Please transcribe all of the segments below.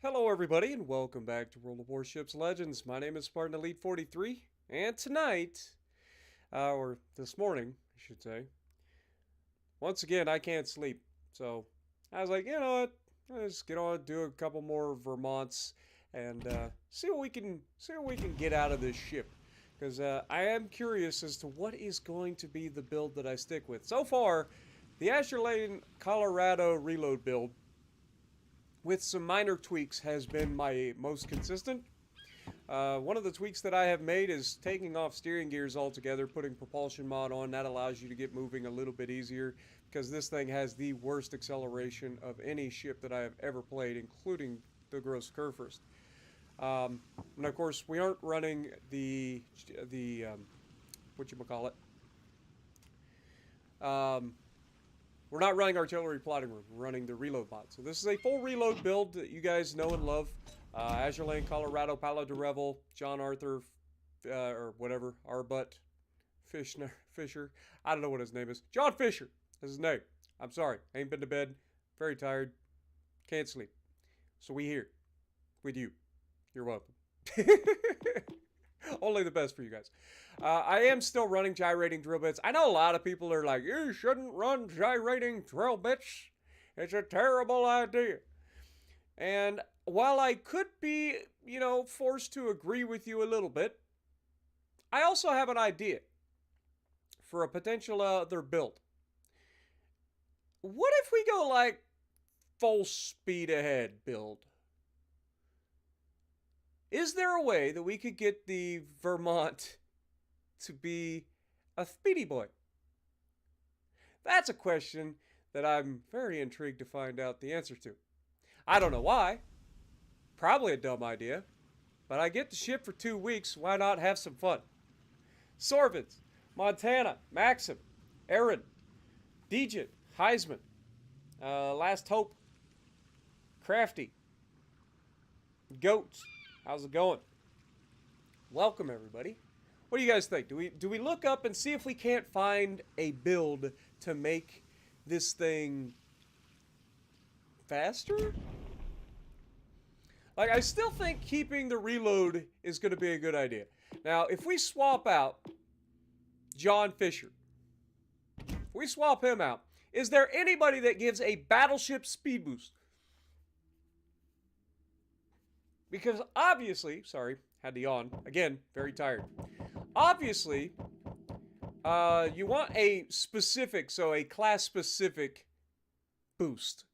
Hello, everybody, and welcome back to World of Warships Legends. My name is Spartan Elite 43, and tonight, or this morning, I should say, once again, I can't sleep. So I was like, you know what? Let's get on, do a couple more Vermonts, and see what we can get out of this ship. Because I am curious as to what is going to be the build that I stick with. So far, the Asher Lane Colorado reload build, with some minor tweaks, has been my most consistent. One of the tweaks that I have made is taking off steering gears altogether, putting propulsion mod on. That allows you to get moving a little bit easier because this thing has the worst acceleration of any ship that I have ever played, including the Gross Kurfürst. And of course, we aren't running the what you call it. We're not running artillery plotting room. We're running the reload mod. So this is a full reload build that you guys know and love. Azure Lane, Colorado, Palo de Revel, John Arthur, or whatever, Arbutt, Fisher. I don't know what his name is. John Fisher is his name. I'm sorry. Ain't been to bed. Very tired. Can't sleep. So we here with you. You're welcome. Only the best for you guys. I am still running gyrating drill bits. I know a lot of people are like, you shouldn't run gyrating drill bits. It's a terrible idea. And while I could be, forced to agree with you a little bit, I also have an idea for a potential other build. What if we go like full speed ahead build? Is there a way that we could get the Vermont to be a speedy boy? That's a question that I'm very intrigued to find out the answer to. I don't know why. Probably a dumb idea. But I get the ship for 2 weeks. Why not have some fun? Sorvins, Montana, Maxim, Aaron, Dejit, Heisman, Last Hope, Crafty, Goats. How's it going? Welcome, everybody. What do you guys think? Do we look up and see if we can't find a build to make this thing faster? Like, I still think keeping the reload is going to be a good idea. Now, if we swap out John Fisher, if we swap him out, is there anybody that gives a battleship speed boost? Because obviously, sorry, had to yawn. Again, very tired. Obviously, you want a specific, so a class-specific boost.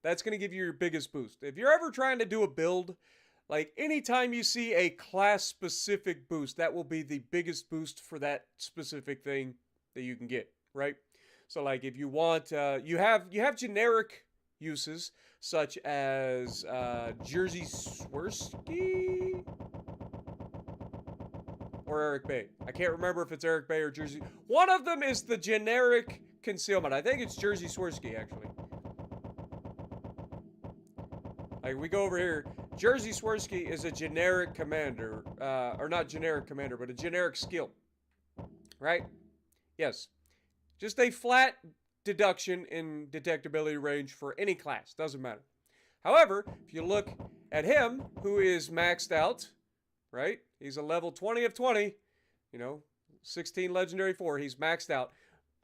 That's going to give you your biggest boost. If you're ever trying to do a build, like anytime you see a class-specific boost, that will be the biggest boost for that specific thing that you can get, right? So like if you want, you have generic uses such as Jersey Swirsky or Eric Bay. I can't remember if it's Eric Bay or Jersey. One of them is the generic concealment. I think it's Jersey Swirsky, actually. Like, we go over here. Jersey Swirsky is a generic commander. Or not generic commander, but a generic skill. Right? Yes. Just a flat deduction in detectability range for any class. Doesn't matter. However, if you look at him, who is maxed out, right? He's a level 20 of 20. 16 legendary 4. He's maxed out.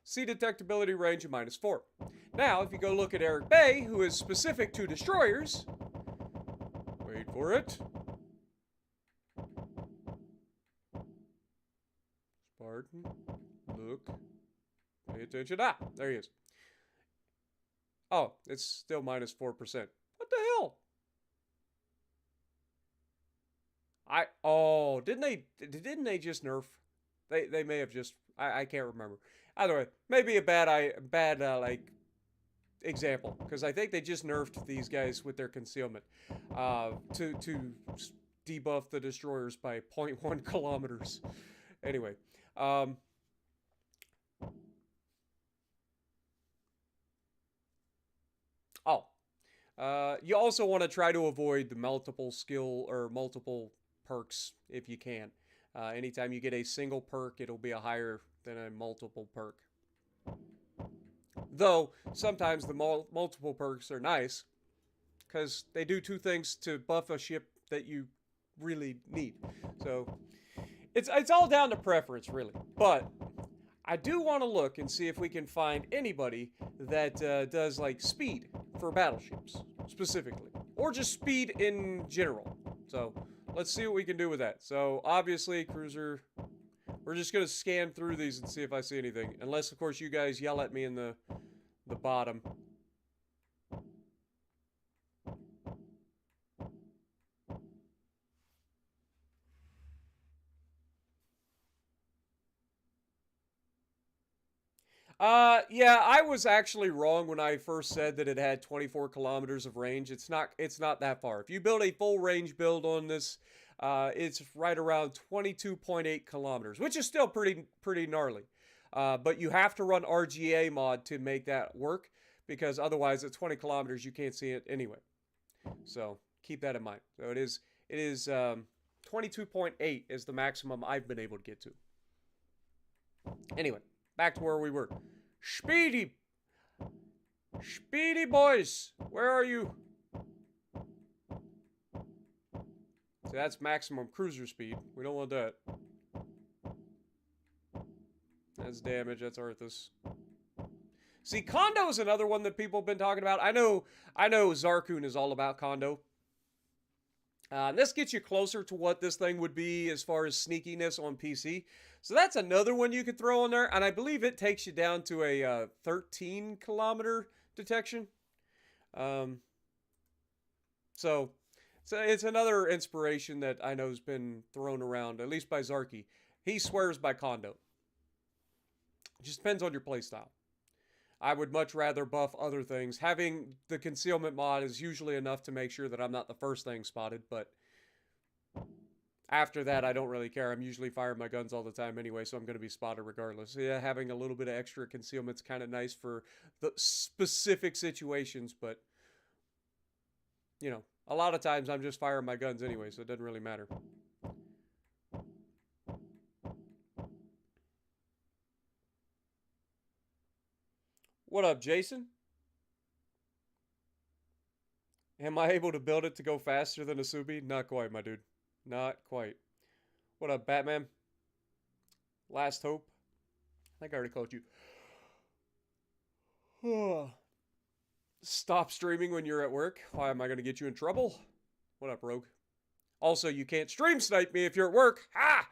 See detectability range of -4. Now, if you go look at Eric Bay, who is specific to destroyers, wait for it. Spartan, look, pay attention. Ah, there he is. Oh, it's still -4%. What the hell? Didn't they just nerf? They may have just, I can't remember. Either way, maybe a bad like example, because I think they just nerfed these guys with their concealment to debuff the destroyers by 0.1 kilometers. Anyway, you also want to try to avoid the multiple skill or multiple perks if you can. Anytime you get a single perk, it'll be a higher than a multiple perk. Though, sometimes the multiple perks are nice. because they do two things to buff a ship that you really need. So it's all down to preference, really. But I do want to look and see if we can find anybody that does like speed for battleships specifically, or just speed in general. So let's see what we can do with that. So obviously, cruiser. We're just gonna scan through these and see if I see anything. Unless, of course, you guys yell at me in the bottom. Yeah, I was actually wrong when I first said that it had 24 kilometers of range. It's not that far. If you build a full range build on this, it's right around 22.8 kilometers, which is still pretty gnarly. But you have to run RGA mod to make that work, because otherwise at 20 kilometers you can't see it anyway. So keep that in mind. So it is 22.8 is the maximum I've been able to get to. Anyway, back to where we were. Speedy boys, where are you? So that's maximum cruiser speed. We don't want that. That's damage. That's Arthas. See, Kondo is another one that people have been talking about. I know Zarkun is all about Kondo. This gets you closer to what this thing would be as far as sneakiness on PC. So that's another one you could throw on there. And I believe it takes you down to a 13 kilometer detection. So it's another inspiration that I know has been thrown around, at least by Zarky. He swears by Kondo. It just depends on your playstyle. I would much rather buff other things. Having the concealment mod is usually enough to make sure that I'm not the first thing spotted, but after that, I don't really care. I'm usually firing my guns all the time anyway, so I'm going to be spotted regardless. Yeah, having a little bit of extra concealment's kind of nice for the specific situations, but, you know, a lot of times I'm just firing my guns anyway, so it doesn't really matter. What up, Jason? Am I able to build it to go faster than a Subi? Not quite, my dude. Not quite. What up, Batman? Last hope. I think I already called you. Stop streaming when you're at work. Why am I going to get you in trouble? What up, Rogue? Also, you can't stream snipe me if you're at work. Ha!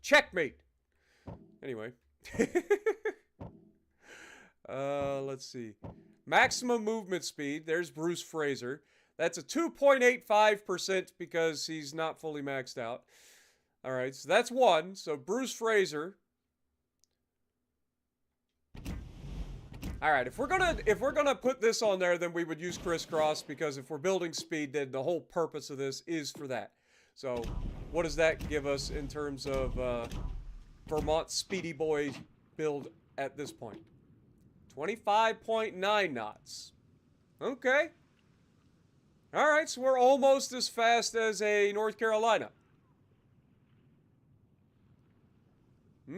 Checkmate. Anyway. Let's see. Maximum movement speed. There's Bruce Fraser. That's a 2.85% because he's not fully maxed out. All right, so that's one. So Bruce Fraser. All right, if we're gonna put this on there, then we would use Crisscross, because if we're building speed, then the whole purpose of this is for that. So what does that give us in terms of Vermont Speedy Boy build at this point? 25.9 knots. Okay. All right, so we're almost as fast as a North Carolina.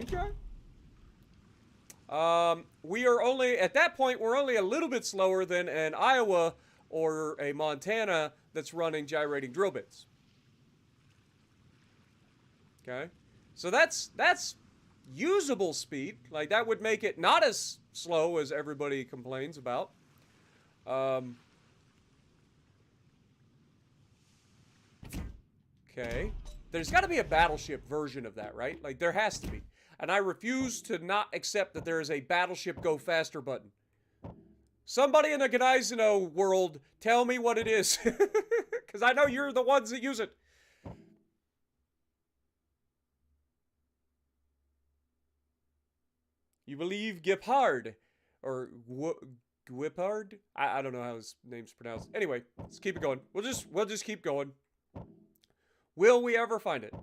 Okay. We are only, at that point, we're only a little bit slower than an Iowa or a Montana that's running gyrating drill bits. Okay. So that's usable speed. Like, that would make it not as slow as everybody complains about. Okay. There's got to be a battleship version of that, right? Like, there has to be. And I refuse to not accept that there is a battleship go faster button. Somebody in the Gdaizino world, tell me what it is. Because I know you're the ones that use it. You believe Giphard, or Gwipard? I don't know how his name's pronounced. Anyway, let's keep it going. We'll just keep going. Will we ever find it?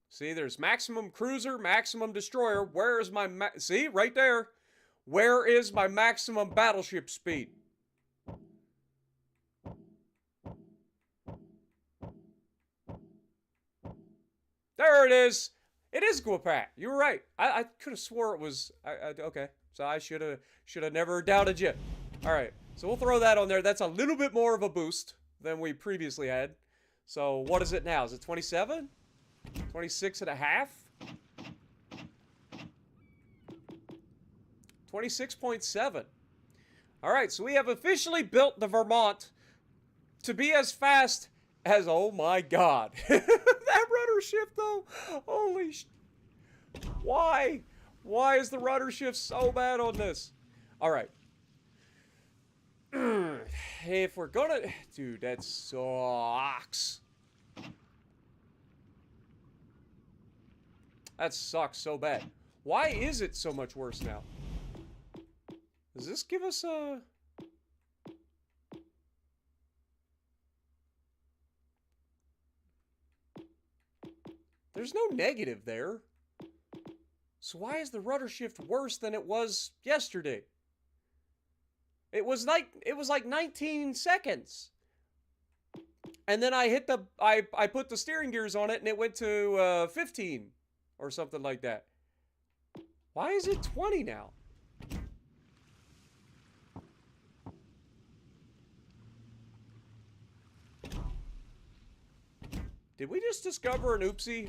See, there's maximum cruiser, maximum destroyer. Where is my see, right there. Where is my maximum battleship speed? There it is. It is Guapat. You were right. I could have swore it was. Okay. So I should have never doubted you. All right. So we'll throw that on there. That's a little bit more of a boost than we previously had. So what is it now? Is it 27? 26 and a half? 26.7. All right. So we have officially built the Vermont to be as fast as, oh my God. That rudder shift though. Holy sh... Why? Why is the rudder shift so bad on this? All right. If we're gonna... Dude, that sucks. That sucks so bad. Why is it so much worse now? Does this give us a... There's no negative there. So why is the rudder shift worse than it was yesterday? It was like 19 seconds. And then I hit the I put the steering gears on it and it went to 15 or something like that. Why is it 20 now? Did we just discover an oopsie?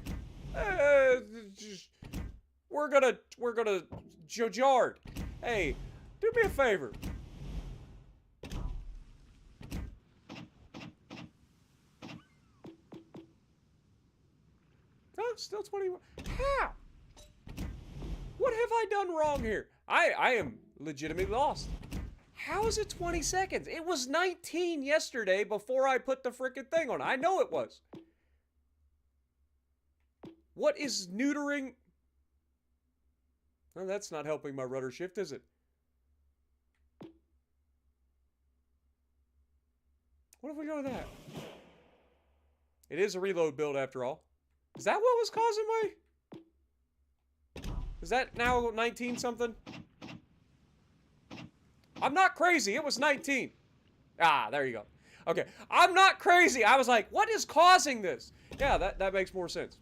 We're gonna Jojard. Hey, do me a favor. Oh, still 21. How? What have I done wrong here? I am legitimately lost. How is it 20 seconds? It was 19 yesterday before I put the frickin' thing on. I know it was. What is neutering? Well, that's not helping my rudder shift, is it? What if we go with that? It is a reload build after all. Is that what was causing my... Is that now 19 something? I'm not crazy. It was 19. Ah, there you go. Okay. I'm not crazy. I was like, what is causing this? Yeah, that makes more sense.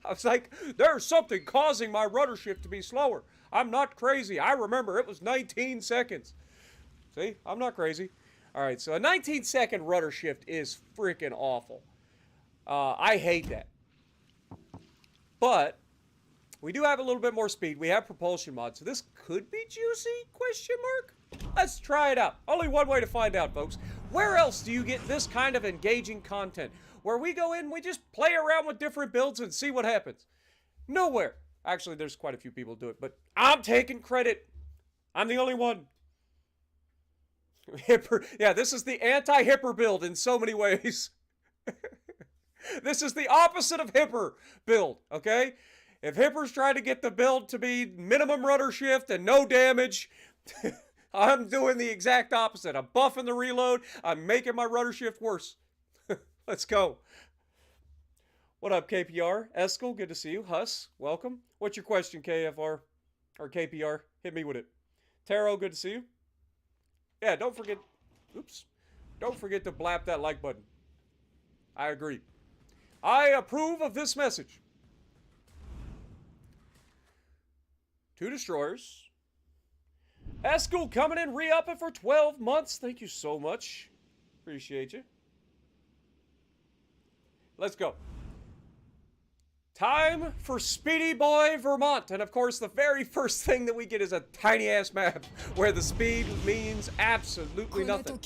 I was like, there's something causing my rudder shift to be slower. I'm not crazy. I remember it was 19 seconds. See, I'm not crazy. All right, so a 19-second rudder shift is freaking awful. I hate that. But we do have a little bit more speed. We have propulsion mod, so this could be juicy, question mark? Let's try it out. Only one way to find out, folks. Where else do you get this kind of engaging content? Where we go in, we just play around with different builds and see what happens. Nowhere. Actually, there's quite a few people do it, but I'm taking credit. I'm the only one. Hipper. Yeah, this is the anti-hipper build in so many ways. This is the opposite of hipper build, okay? If hipper's trying to get the build to be minimum rudder shift and no damage, I'm doing the exact opposite. I'm buffing the reload. I'm making my rudder shift worse. Let's go. What up, KPR? Eskel, good to see you. Huss, welcome. What's your question, KFR? Or KPR? Hit me with it. Taro, good to see you. Yeah, don't forget... Oops. Don't forget to blap that like button. I agree. I approve of this message. 2 destroyers. Eskel coming in, re-upping for 12 months. Thank you so much. Appreciate you. Let's go. Time for Speedy Boy Vermont. And of course, the very first thing that we get is a tiny ass map where the speed means absolutely nothing.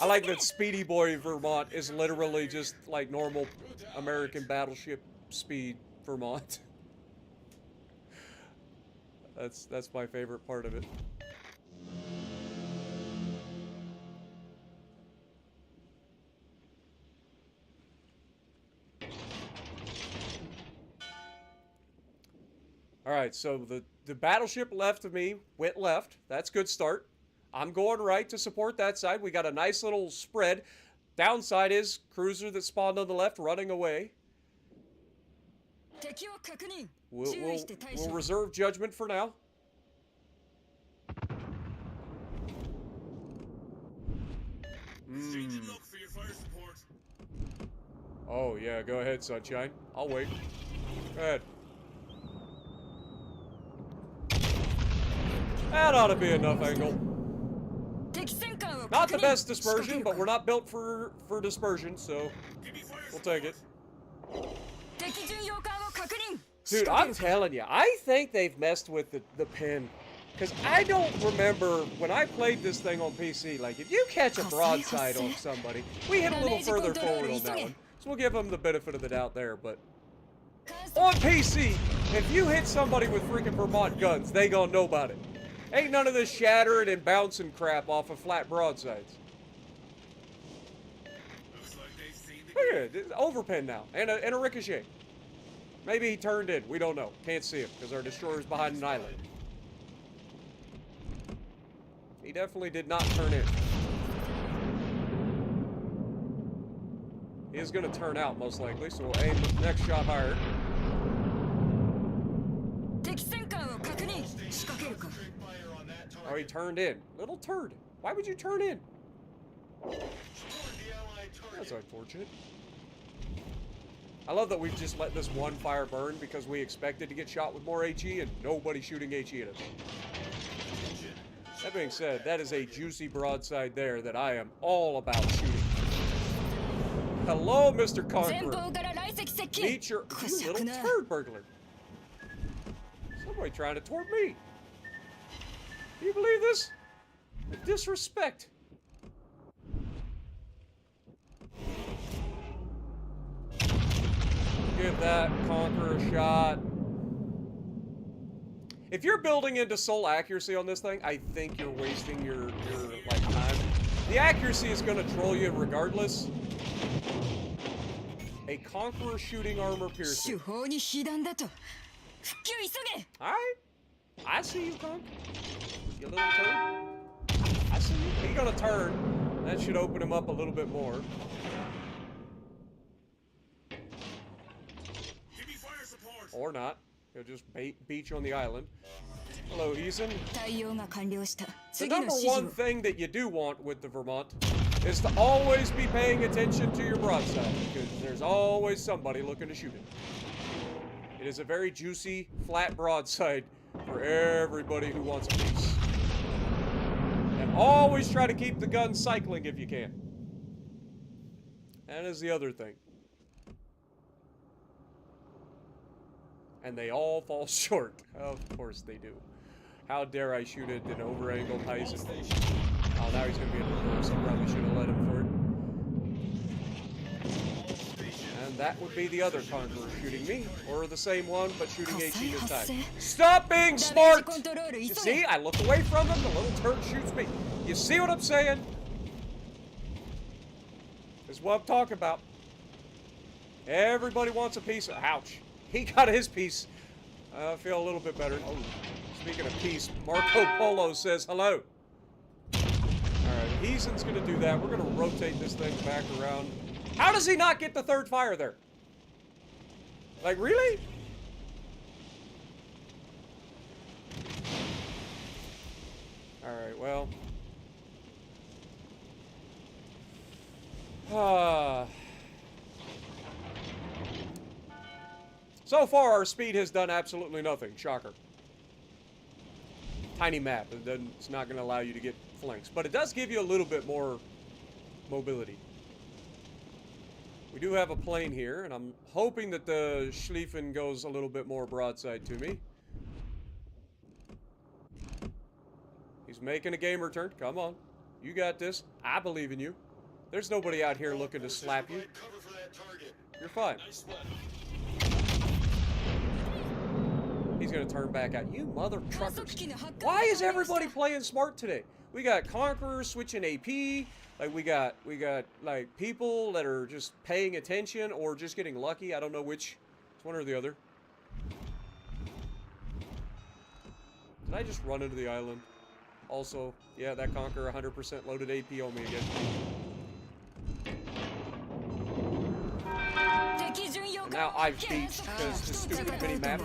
I like that Speedy Boy Vermont is literally just like normal American battleship speed Vermont. That's my favorite part of it. Alright, so the battleship left of me went left. That's a good start. I'm going right to support that side. We got a nice little spread. Downside is cruiser that spawned on the left running away. We'll reserve judgment for now. Oh, yeah, go ahead, Sunshine. I'll wait. Go ahead. That ought to be enough angle. Not the best dispersion, but we're not built for dispersion, so we'll take it. Dude, I'm telling you, I think they've messed with the pin. Because I don't remember when I played this thing on PC, like, if you catch a broadside on somebody, we hit a little further forward on that one. So we'll give them the benefit of the doubt there, but on PC, if you hit somebody with freaking Vermont guns, they gonna know about it. Ain't none of this shattering and bouncing crap off of flat broadsides. Look at it, overpin now, and a ricochet. Maybe he turned in, we don't know. Can't see him, because our destroyer's behind an island. He definitely did not turn in. He is going to turn out, most likely, so we'll aim the next shot higher. Oh, he turned in. Little turd. Why would you turn in? That's unfortunate. I love that we've just let this one fire burn because we expected to get shot with more HE and nobody's shooting HE at us. That being said, that is a juicy broadside there that I am all about shooting. Hello, Mr. Conqueror. Meet your you little turd burglar. Somebody trying to tort me. Do you believe this? The disrespect. Give that Conqueror a shot. If you're building into soul accuracy on this thing, I think you're wasting your like time. The accuracy is going to troll you regardless. A Conqueror shooting armor piercing. Alright. I see you, Conk. You little turd. I see you. He's going to turn. That should open him up a little bit more. Or not. He'll just beat you on the island. Hello, Eason. The number one thing that you do want with the Vermont is to always be paying attention to your broadside, because there's always somebody looking to shoot it. It is a very juicy, flat broadside for everybody who wants a piece. And always try to keep the gun cycling if you can. That is the other thing. And they all fall short. Of course they do. How dare I shoot it in over-angled Heisen. Oh, now he's going to be in reverse. I probably should have let him for it. And that would be the other Conqueror shooting me. Or the same one, but shooting HE this time. Stop being smart! You see? I look away from him, the little turd shoots me. You see what I'm saying? This is what I'm talking about. Everybody wants a piece of... Ouch. He got his piece. I feel a little bit better. Oh, speaking of peace, Marco Polo says hello. Alright, Heason's going to do that. We're going to rotate this thing back around. How does he not get the third fire there? Like, really? Alright, well. So far, our speed has done absolutely nothing. Shocker. Tiny map. It's not going to allow you to get flanks. But it does give you a little bit more mobility. We do have a plane here, and I'm hoping that the Schlieffen goes a little bit more broadside to me. He's making a gamer turn. Come on. You got this. I believe in you. There's nobody out here looking to slap you. You're fine. He's gonna turn back out. You mother truckers. Why is everybody playing smart today? We got Conquerors switching AP. Like we got like people that are just paying attention or just getting lucky. I don't know which. It's one or the other. Did I just run into the island? Also, yeah, that Conqueror 100% loaded AP on me again. And now I've beached because the stupid mini map.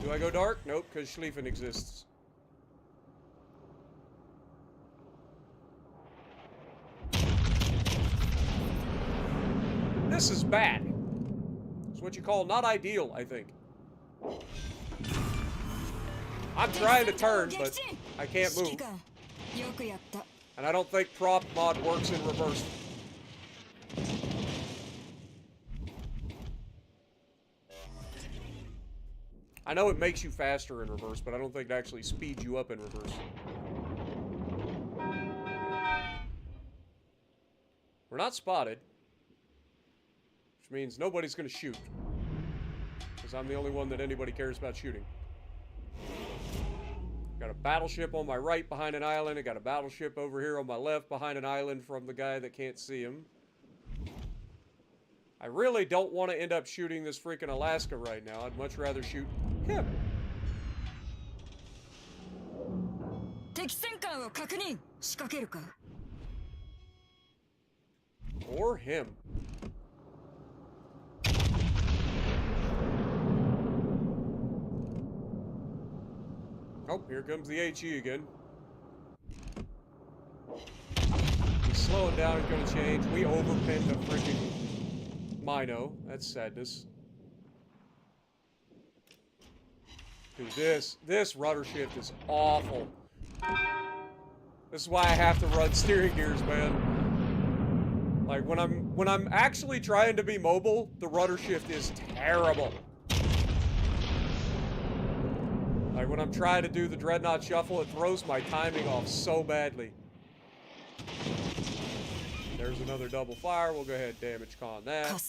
Do I go dark? Nope, because Schlieffen exists. This is bad. It's what you call not ideal, I think. I'm trying to turn, but I can't move. And I don't think prop mod works in reverse. I know it makes you faster in reverse, but I don't think it actually speeds you up in reverse. We're not spotted. Which means nobody's gonna shoot. Because I'm the only one that anybody cares about shooting. Got a battleship on my right behind an island. I got a battleship over here on my left behind an island from the guy that can't see him. I really don't want to end up shooting this freaking Alaska right now. I'd much rather shoot him. Or him. Oh, here comes the HE again. He's slowing down, he's gonna change. We overpinned a freaking Mino. That's sadness. Dude, this rudder shift is awful. This is why I have to run steering gears, man. Like when I'm actually trying to be mobile, the rudder shift is terrible. Like when I'm trying to do the Dreadnought Shuffle, it throws my timing off so badly. There's another double fire. We'll go ahead and damage con that.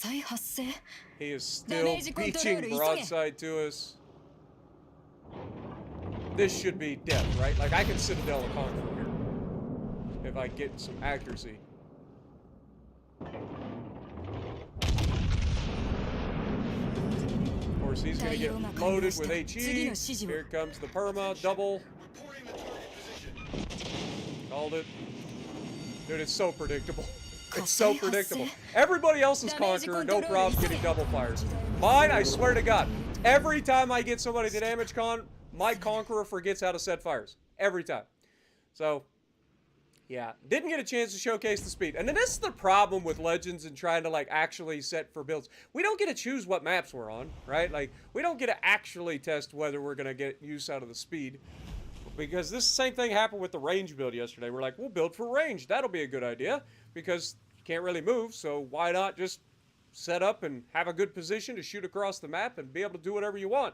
He is still beaching broadside to us. This should be death, right? Like I can Citadel a con from here. If I get some accuracy. Of course, he's going to get loaded with HE. Here comes the perma, double. Called it. Dude, it's so predictable. It's so predictable. Everybody else is Conqueror, no problem getting double fires. Mine, I swear to God, every time I get somebody to damage con, my Conqueror forgets how to set fires. Every time. So, yeah. Didn't get a chance to showcase the speed. And then this is the problem with Legends and trying to, like, actually set for builds. We don't get to choose what maps we're on, right? Like, we don't get to actually test whether we're going to get use out of the speed. Because this same thing happened with the range build yesterday. We're like, we'll build for range. That'll be a good idea. Because you can't really move, so why not just set up and have a good position to shoot across the map and be able to do whatever you want.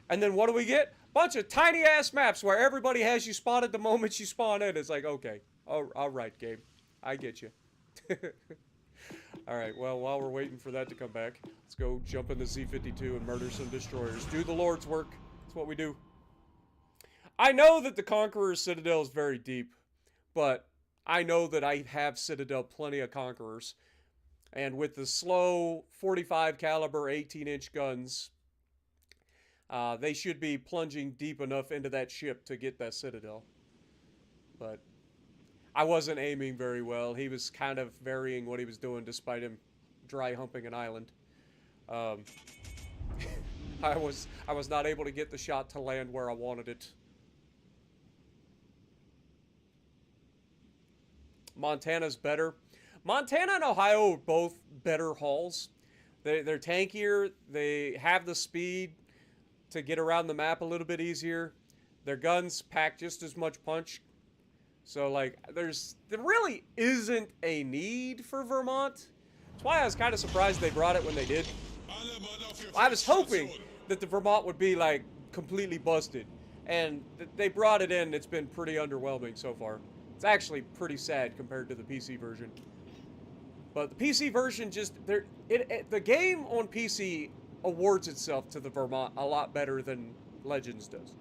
And then what do we get? Bunch of tiny-ass maps where everybody has you spotted the moment you spawn in. It's like, okay, all right, game. I get you. All right, well, while we're waiting for that to come back, let's go jump in the Z-52 and murder some destroyers. Do the Lord's work. That's what we do. I know that the Conqueror's Citadel is very deep, but I know that I have Citadel plenty of Conquerors. And with the slow 45 caliber 18-inch guns, they should be plunging deep enough into that ship to get that Citadel. But I wasn't aiming very well. He was kind of varying what he was doing despite him dry humping an island. I was not able to get the shot to land where I wanted it. Montana's better. Montana and Ohio are both better hulls. They're tankier. They have the speed to get around the map a little bit easier. Their guns pack just as much punch. So, like, there really isn't a need for Vermont. That's why I was kind of surprised they brought it when they did. I was hoping that the Vermont would be, like, completely busted. And they brought it in. It's been pretty underwhelming so far. It's actually pretty sad compared to the PC version. But the PC version just... the game on PC awards itself to the Vermont a lot better than Legends does.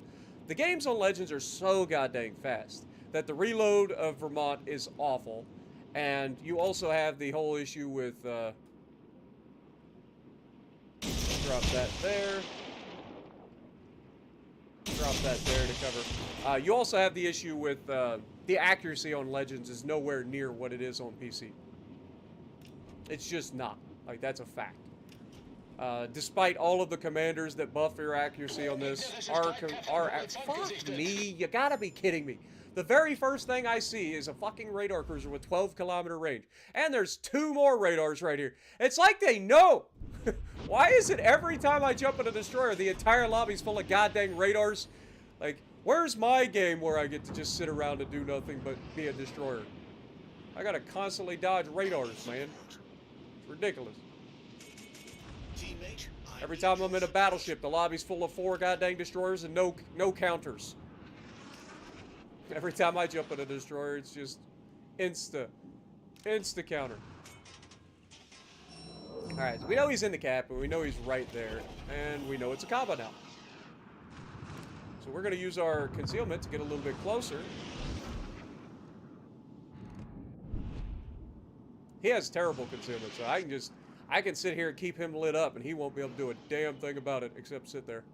The games on Legends are so goddamn fast that the reload of Vermont is awful. And you also have the whole issue with... drop that there. Drop that there to cover. You also have the issue with... the accuracy on Legends is nowhere near what it is on PC. It's just not. Like, that's a fact. Despite all of the commanders that buff your accuracy on this, fuck me, you gotta be kidding me. The very first thing I see is a fucking radar cruiser with 12-kilometer range. And there's 2 more radars right here. It's like they know. Why is it every time I jump in a destroyer, the entire lobby's full of goddamn radars? Like, where's my game where I get to just sit around and do nothing but be a destroyer? I gotta constantly dodge radars, man. It's ridiculous. Every time I'm in a battleship, the lobby's full of 4 goddamn destroyers and no counters. Every time I jump in a destroyer, it's just insta counter. Alright, so we know he's in the cap, and we know he's right there, and we know it's a combo now. So we're going to use our concealment to get a little bit closer. He has terrible concealment, so I can sit here and keep him lit up, and he won't be able to do a damn thing about it except sit there.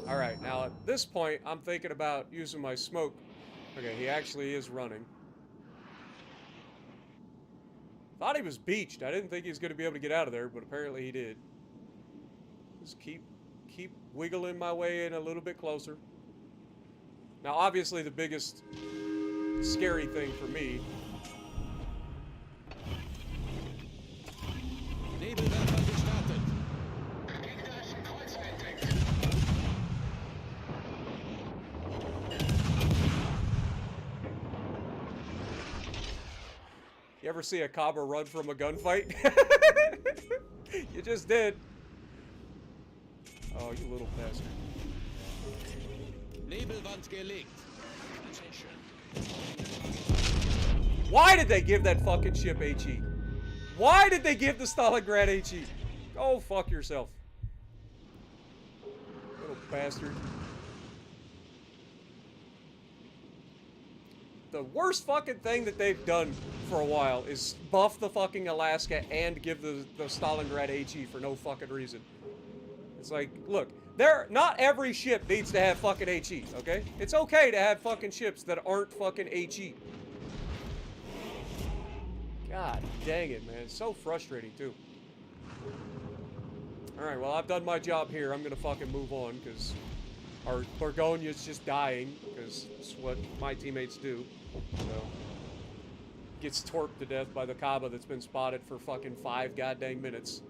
Alright, now at this point, I'm thinking about using my smoke. Okay, he actually is running. Thought he was beached. I didn't think he was going to be able to get out of there, but apparently he did. Just keep wiggling my way in a little bit closer. Now, obviously, the biggest scary thing for me... You ever see a cobra run from a gunfight? You just did. Oh, you little bastard. Why did they give that fucking ship HE? Why did they give the Stalingrad HE? Go fuck yourself. Little bastard. The worst fucking thing that they've done for a while is buff the fucking Alaska and give the Stalingrad HE for no fucking reason. It's like, look, not every ship needs to have fucking HE, okay? It's okay to have fucking ships that aren't fucking HE. God dang it, man. It's so frustrating, too. Alright, well, I've done my job here. I'm gonna fucking move on, because our Borgonia's just dying, because it's what my teammates do. So, gets torped to death by the Kaba that's been spotted for fucking 5 goddamn minutes.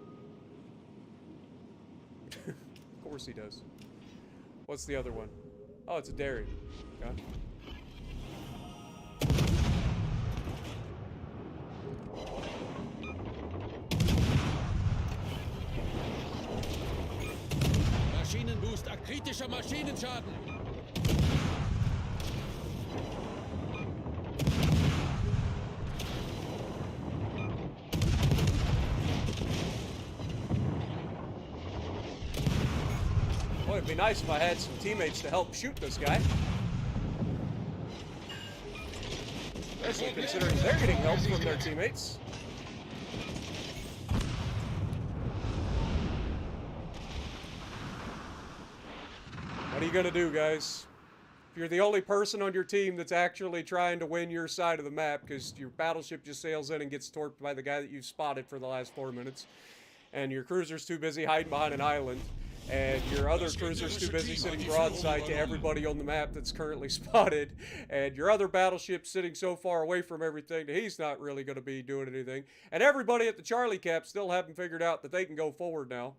Of course he does. What's the other one? Oh, it's a dairy. Okay. Maschinenboost, kritischer Maschinenschaden. Boy, it'd be nice if I had some teammates to help shoot this guy. Especially considering they're getting help from their teammates. What are you gonna do, guys? If you're the only person on your team that's actually trying to win your side of the map because your battleship just sails in and gets torped by the guy that you've spotted for the last 4 minutes, and your cruiser's too busy hiding behind an island, and your other cruiser's too busy sitting broadside to everybody on the map that's currently spotted, and your other battleship's sitting so far away from everything that he's not really going to be doing anything, and everybody at the Charlie Cap still haven't figured out that they can go forward now.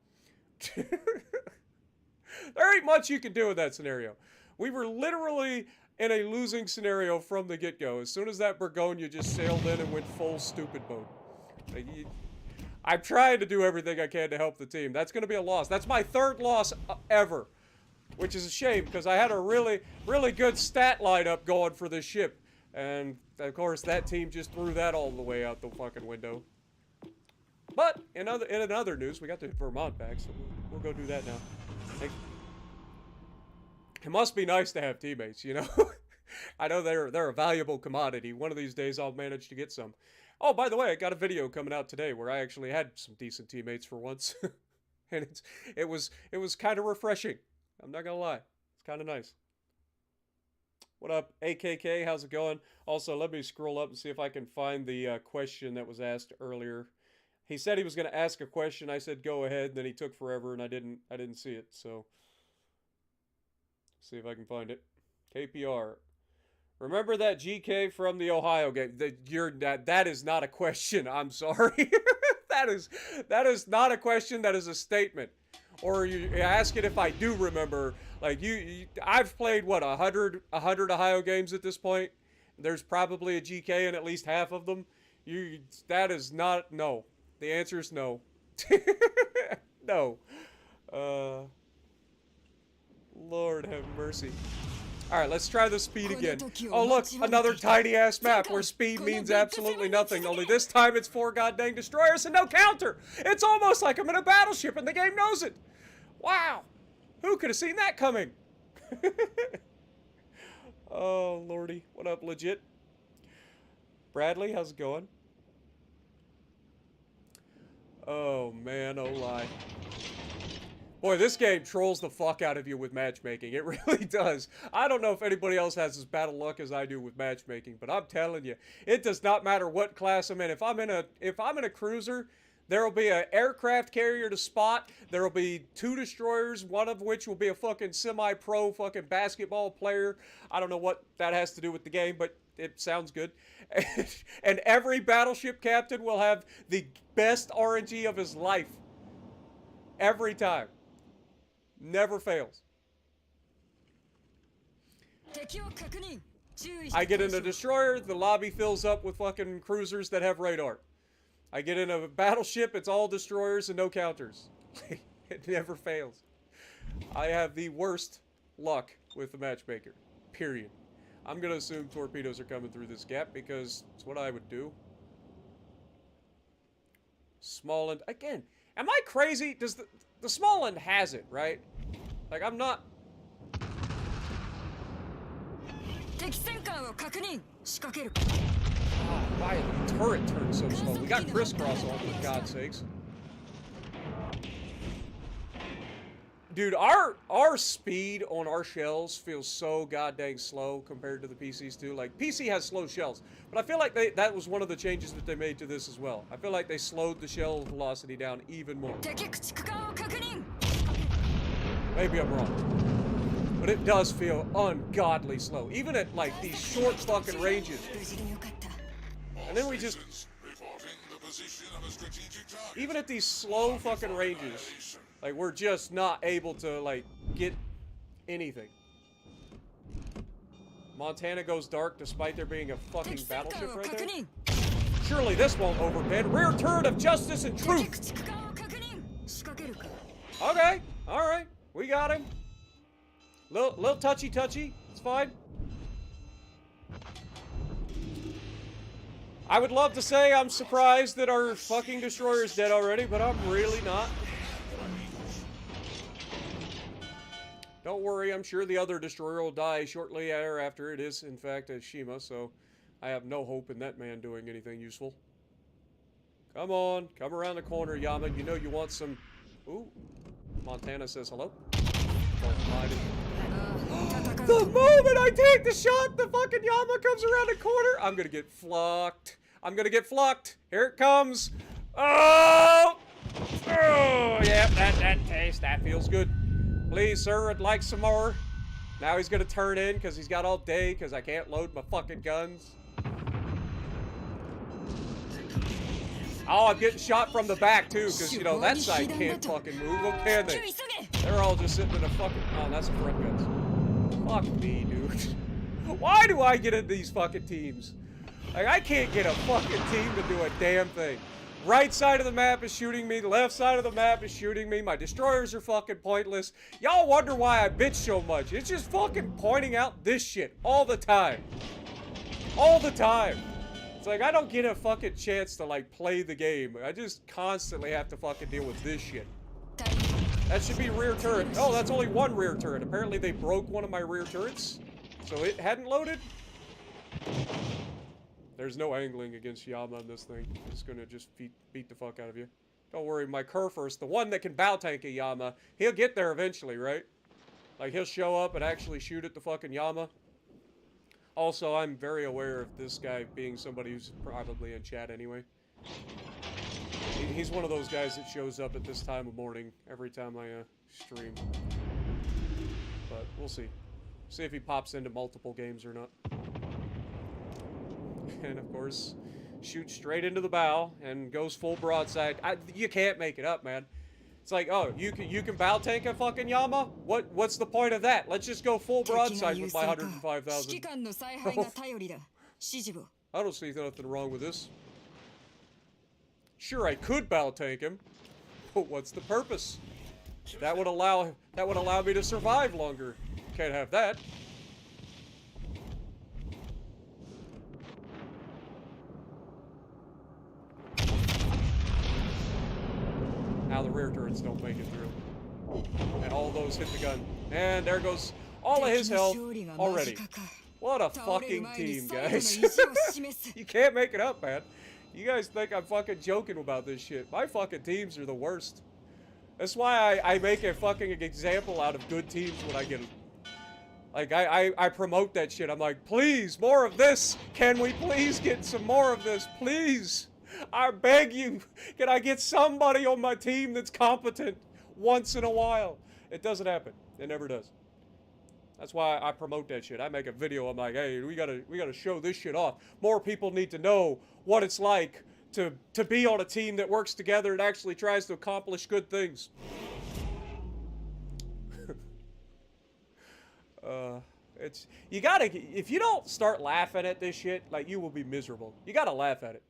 There ain't much you can do in that scenario. We were literally in a losing scenario from the get-go. As soon as that Burgonia just sailed in and went full stupid mode. Like, I'm trying to do everything I can to help the team. That's going to be a loss. That's my 3rd loss ever. Which is a shame, because I had a really, really good stat lineup going for this ship. And, of course, that team just threw that all the way out the fucking window. But, in other news, we got the Vermont back, so we'll go do that now. Like, it must be nice to have teammates, you know? I know they're a valuable commodity. One of these days I'll manage to get some. Oh, by the way, I got a video coming out today where I actually had some decent teammates for once. and it was kind of refreshing. I'm not gonna lie, it's kind of nice. What up, AKK? How's it going? Also, let me scroll up and see if I can find the question that was asked earlier. He said he was going to ask a question. I said go ahead. Then he took forever, and I didn't see it. So, see if I can find it. KPR. Remember that GK from the Ohio game? That is not a question. I'm sorry. that is not a question. That is a statement. Or you ask it if I do remember. Like I've played what 100 Ohio games at this point. There's probably a GK in at least half of them. That is not no. The answer is no. No. Lord have mercy. Alright, let's try the speed again. Oh look, another tiny ass map where speed means absolutely nothing. Only this time it's 4 goddamn destroyers and no counter. It's almost like I'm in a battleship and the game knows it. Wow. Who could have seen that coming? Oh lordy. What up, legit? Bradley, how's it going? Oh man, oh lie. Boy, this game trolls the fuck out of you with matchmaking. It really does. I don't know if anybody else has as bad of luck as I do with matchmaking, but I'm telling you, it does not matter what class I'm in. If I'm in a cruiser, there'll be an aircraft carrier to spot. There'll be 2 destroyers, one of which will be a fucking semi-pro fucking basketball player. I don't know what that has to do with the game, but it sounds good. And every battleship captain will have the best RNG of his life. Every time. Never fails. I get in a destroyer, the lobby fills up with fucking cruisers that have radar. I get in a battleship, it's all destroyers and no counters. It never fails. I have the worst luck with the matchmaker. Period. I'm gonna assume torpedoes are coming through this gap because it's what I would do. Small end. Again, am I crazy? Does the small end has it, right? Like, I'm not... Oh, why the turret turns so slow? We got crisscross on, for God's sakes. Dude, our speed on our shells feels so goddamn slow compared to the PCs too. Like, PC has slow shells, but I feel like that was one of the changes that they made to this as well. I feel like they slowed the shell velocity down even more. Maybe I'm wrong, but it does feel ungodly slow, even at like these short fucking ranges. And then we just, even at these slow fucking ranges, like, we're just not able to, like, get anything. Montana goes dark despite there being a fucking battleship right there. Surely this won't overbid. Rear turret of justice and truth. Okay, alright. We got him. Little touchy. It's fine. I would love to say I'm surprised that our fucking destroyer's dead already, but I'm really not. Don't worry, I'm sure the other destroyer will die shortly thereafter. It is, in fact, a Shima, so I have no hope in that man doing anything useful. Come on, come around the corner, Yama. You know you want some... Ooh, Montana says hello. The moment I take the shot, the fucking Yama comes around the corner. I'm gonna get flucked. I'm gonna get flucked. Here it comes. Oh! Oh, yeah, that tastes, that feels good. Please, sir, I'd like some more. Now he's gonna turn in because he's got all day because I can't load my fucking guns. Oh, I'm getting shot from the back too because, you know, that side can't fucking move. What can they? They're all just sitting in a fucking... Oh, that's a front guns. Fuck me, dude. Why do I get in these fucking teams? Like, I can't get a fucking team to do a damn thing. Right side of the map is shooting me. The left side of the map is shooting me. My destroyers are fucking pointless. Y'all wonder why I bitch so much. It's just fucking pointing out this shit all the time. All the time. It's like, I don't get a fucking chance to, like, play the game. I just constantly have to fucking deal with this shit. That should be rear turret. Oh, that's only one rear turret. Apparently they broke one of my rear turrets. So it hadn't loaded. There's no angling against Yama on this thing. It's gonna just beat the fuck out of you. Don't worry, my Kurfürst, the one that can bow tank a Yama, he'll get there eventually, right? Like, he'll show up and actually shoot at the fucking Yama. Also, I'm very aware of this guy being somebody who's probably in chat anyway. He's one of those guys that shows up at this time of morning every time I stream. But we'll see. See if he pops into multiple games or not. And of course, shoots straight into the bow and goes full broadside. You can't make it up, man. It's like, oh, you can bow tank a fucking Yama? What's the point of that? Let's just go full broadside with my 105,000. I don't see nothing wrong with this. Sure, I could bow tank him, but what's the purpose? That would allow me to survive longer. Can't have that. Now the rear turrets don't make it through. And all those hit the gun. And there goes all of his health already. What a fucking team, guys. You can't make it up, man. You guys think I'm fucking joking about this shit. My fucking teams are the worst. That's why I make a fucking example out of good teams when I get them. Like, I promote that shit. I'm like, please, more of this. Can we please get some more of this? Please. I beg you. Can I get somebody on my team that's competent once in a while? It doesn't happen. It never does. That's why I promote that shit. I make a video. I'm like, hey, we gotta show this shit off. More people need to know what it's like to be on a team that works together and actually tries to accomplish good things. You gotta, if you don't start laughing at this shit, like, you will be miserable. You gotta laugh at it.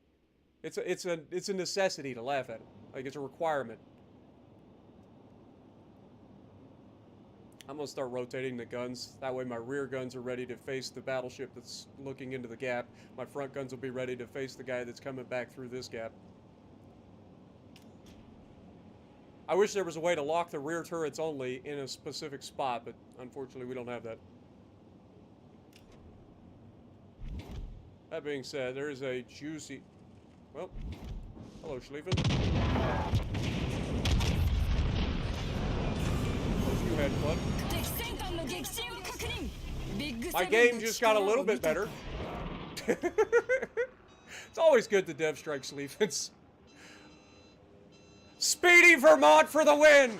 It's a necessity to laugh at it. Like, it's a requirement. I'm gonna start rotating the guns. That way my rear guns are ready to face the battleship that's looking into the gap. My front guns will be ready to face the guy that's coming back through this gap. I wish there was a way to lock the rear turrets only in a specific spot, but unfortunately we don't have that. That being said, there is a juicy... Well, hello, Schlieffen. You had fun. My game just got a little bit better. It's always good to dev strike Schlieffens. Speedy Vermont for the win!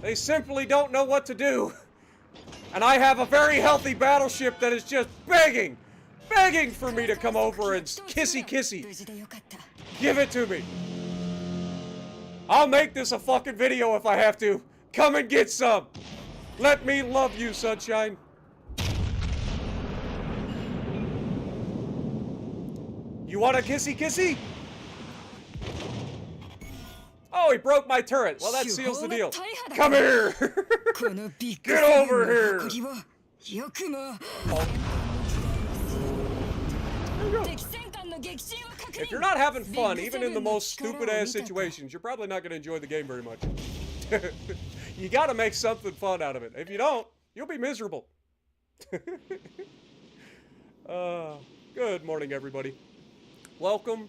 They simply don't know what to do. And I have a very healthy battleship that is just begging for me to come over and kissy. Give it to me. I'll make this a fucking video if I have to. Come and get some. Let me love you, sunshine. You want a kissy? Oh, he broke my turret. Well, that seals the deal. Come here. Get over here. Oh. If you're not having fun, even in the most stupid-ass situations, you're probably not going to enjoy the game very much. You got to make something fun out of it. If you don't, you'll be miserable. Good morning, everybody. Welcome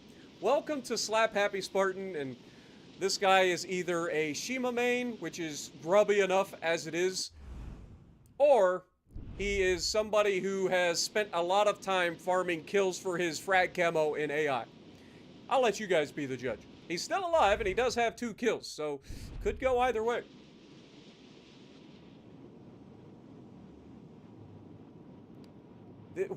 to Slap Happy Spartan, and this guy is either a Shima main, which is grubby enough as it is, or he is somebody who has spent a lot of time farming kills for his frag camo in AI. I'll let you guys be the judge. He's still alive, and he does have 2 kills, so could go either way.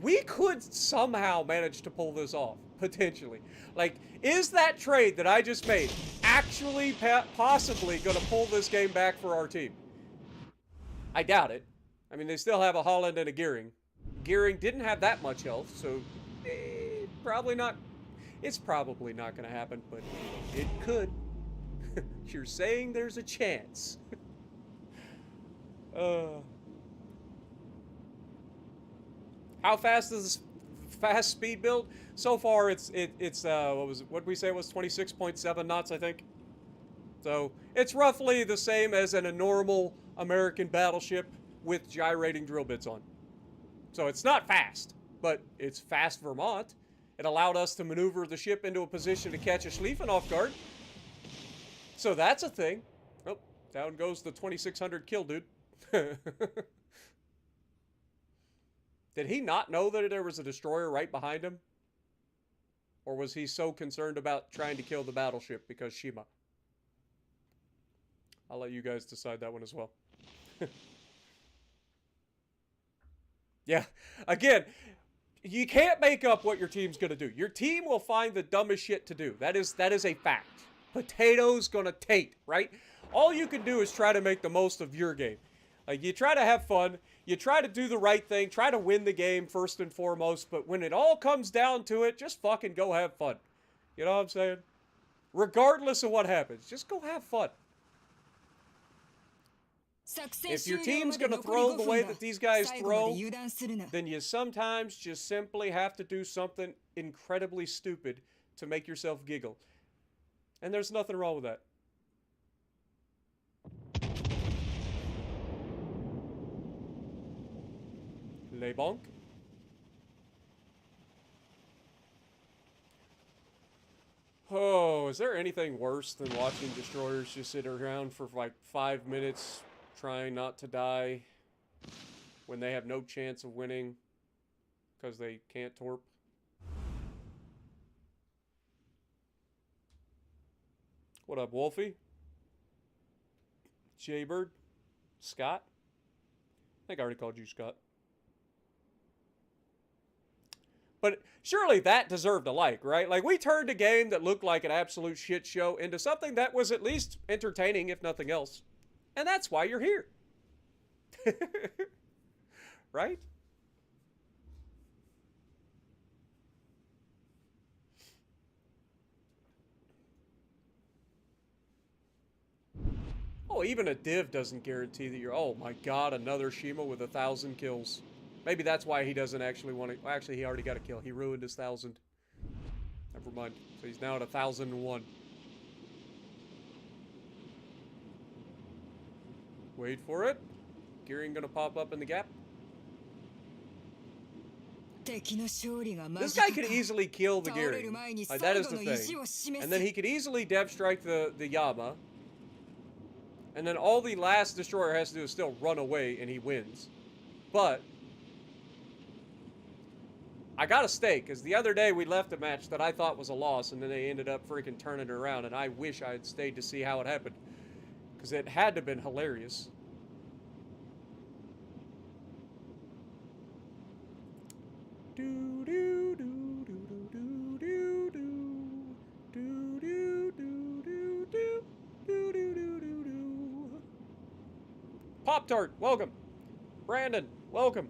We could somehow manage to pull this off, potentially. Like, is that trade that I just made actually possibly going to pull this game back for our team? I doubt it. I mean, they still have a Holland and a Gearing. Gearing didn't have that much health, so probably not. It's probably not going to happen, but it could. You're saying there's a chance. How fast is this fast speed build? So far, it's what did we say it was 26.7 knots, I think. So it's roughly the same as in a normal American battleship with gyrating drill bits on. So it's not fast, but it's fast Vermont. It allowed us to maneuver the ship into a position to catch a Schlieffen off guard. So that's a thing. Oh, down goes the 2600 kill dude. Did he not know that there was a destroyer right behind him? Or was he so concerned about trying to kill the battleship because Shima? I'll let you guys decide that one as well. Yeah, again, you can't make up what your team's going to do. Your team will find the dumbest shit to do. That is a fact. Potatoes gonna tate, right? All you can do is try to make the most of your game. Like, you try to have fun, you try to do the right thing, try to win the game first and foremost, but when it all comes down to it, just fucking go have fun. You know what I'm saying? Regardless of what happens, just go have fun. If your team's gonna throw the way that these guys throw, then you sometimes just simply have to do something incredibly stupid to make yourself giggle. And there's nothing wrong with that. Le bonk. Oh, is there anything worse than watching destroyers just sit around for like 5 minutes trying not to die when they have no chance of winning because they can't torp? What up, Wolfie? Jaybird? Scott? I think I already called you Scott. But surely that deserved a like, right? Like, we turned a game that looked like an absolute shit show into something that was at least entertaining, if nothing else. And that's why you're here. Right? Oh, even a div doesn't guarantee that you're... Oh my god, another Shima with 1,000 kills. Maybe that's why he doesn't actually want to... Well, actually, he already got a kill. He ruined his 1,000. Never mind. So he's now at 1,001. Wait for it. Gearing gonna pop up in the gap. This guy could easily kill the Gearing. That is the thing. And then he could easily dev strike the Yama. And then all the last destroyer has to do is still run away and he wins. But I gotta stay, because the other day we left a match that I thought was a loss, and then they ended up freaking turning it around, and I wish I had stayed to see how it happened, because it had to have been hilarious. Pop-Tart, welcome. Brandon, welcome.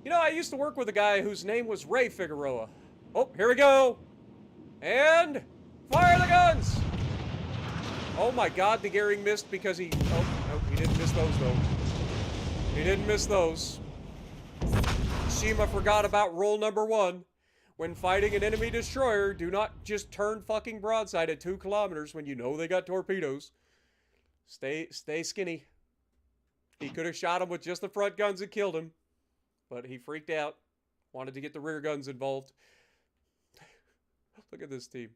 You know, I used to work with a guy whose name was Ray Figueroa. Oh, here we go. And fire the guns. Oh my god, the Gearing missed because he... Oh, no, he didn't miss those, though. He didn't miss those. Shima forgot about rule number 1. When fighting an enemy destroyer, do not just turn fucking broadside at 2 kilometers when you know they got torpedoes. Stay skinny. He could have shot him with just the front guns and killed him. But he freaked out. Wanted to get the rear guns involved. Look at this team.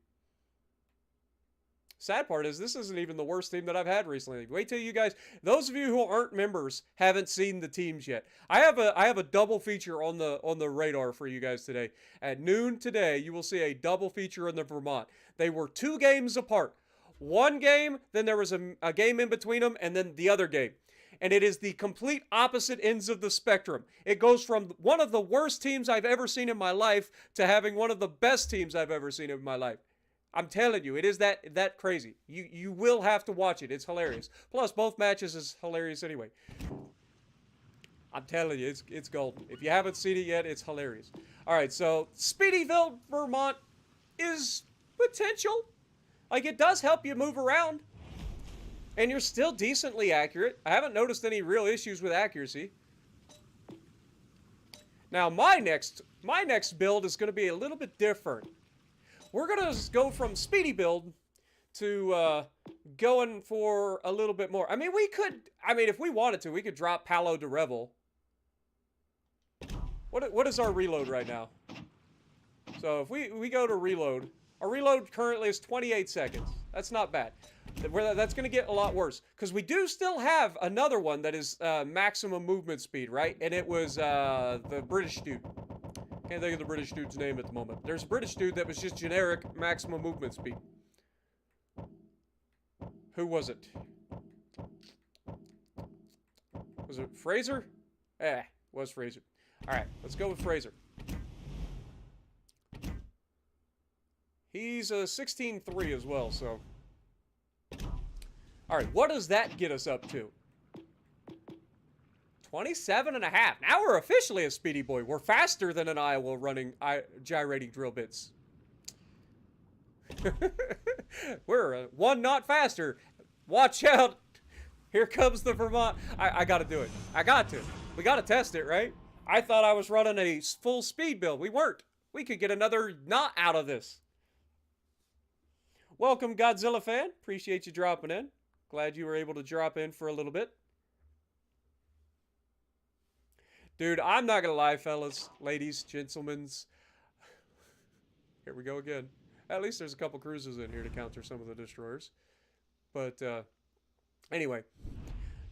Sad part is, this isn't even the worst team that I've had recently. Wait till you guys, those of you who aren't members, haven't seen the teams yet. I have a double feature on the radar for you guys today. At noon today, you will see a double feature on the Vermont. They were 2 games apart. One game, then there was a game in between them, and then the other game. And it is the complete opposite ends of the spectrum. It goes from one of the worst teams I've ever seen in my life to having one of the best teams I've ever seen in my life. I'm telling you, it is that crazy. You will have to watch it. It's hilarious. Plus, both matches is hilarious anyway. I'm telling you, it's golden. If you haven't seen it yet, it's hilarious. All right, so Speedyville, Vermont is potential. Like, it does help you move around. And you're still decently accurate. I haven't noticed any real issues with accuracy. Now, my next build is going to be a little bit different. We're going to go from speedy build to going for a little bit more. I mean, if we wanted to, we could drop Palo de Revel. What is our reload right now? So if we go to reload, our reload currently is 28 seconds. That's not bad. That's going to get a lot worse. Because we do still have another one that is maximum movement speed, right? And it was the British dude. Can't think of the British dude's name at the moment. There's a British dude that was just generic maximum movement speed. Who was it? Was it Fraser? Was Fraser. Alright, let's go with Fraser. He's a 16.3 as well, so... Alright, what does that get us up to? 27.5. Now we're officially a speedy boy. We're faster than an Iowa running gyrating drill bits. We're 1 knot faster. Watch out. Here comes the Vermont. I gotta do it. I got to. We gotta test it, right? I thought I was running a full speed build. We weren't. We could get another knot out of this. Welcome, Godzilla fan. Appreciate you dropping in. Glad you were able to drop in for a little bit. Dude, I'm not gonna lie, fellas, ladies, gentlemen. Here we go again. At least there's a couple cruisers in here to counter some of the destroyers. But anyway,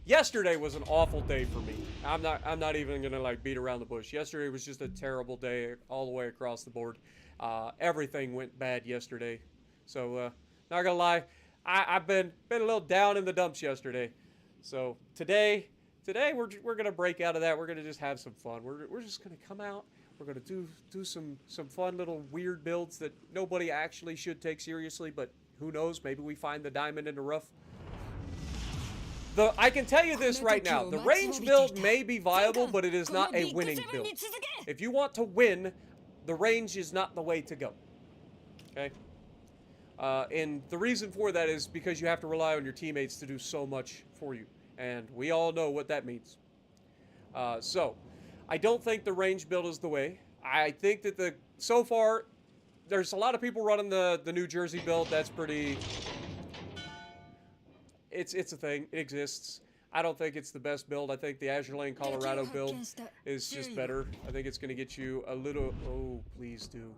yesterday was an awful day for me. I'm not even gonna like beat around the bush. Yesterday was just a terrible day all the way across the board. Everything went bad yesterday. So not gonna lie, I've been a little down in the dumps yesterday. So today we're gonna break out of that. We're gonna just have some fun. We're just gonna come out. We're gonna do some fun little weird builds that nobody actually should take seriously, but who knows? Maybe we find the diamond in the rough. I can tell you this right now. The range build may be viable, but it is not a winning build. If you want to win, the range is not the way to go. Okay? And the reason for that is because you have to rely on your teammates to do so much for you. And we all know what that means. So, I don't think the range build is the way. I think that so far, there's a lot of people running the New Jersey build. That's pretty... It's a thing. It exists. I don't think it's the best build. I think the Azure Lane Colorado build is just better. I think it's going to get you a little... Oh, please do.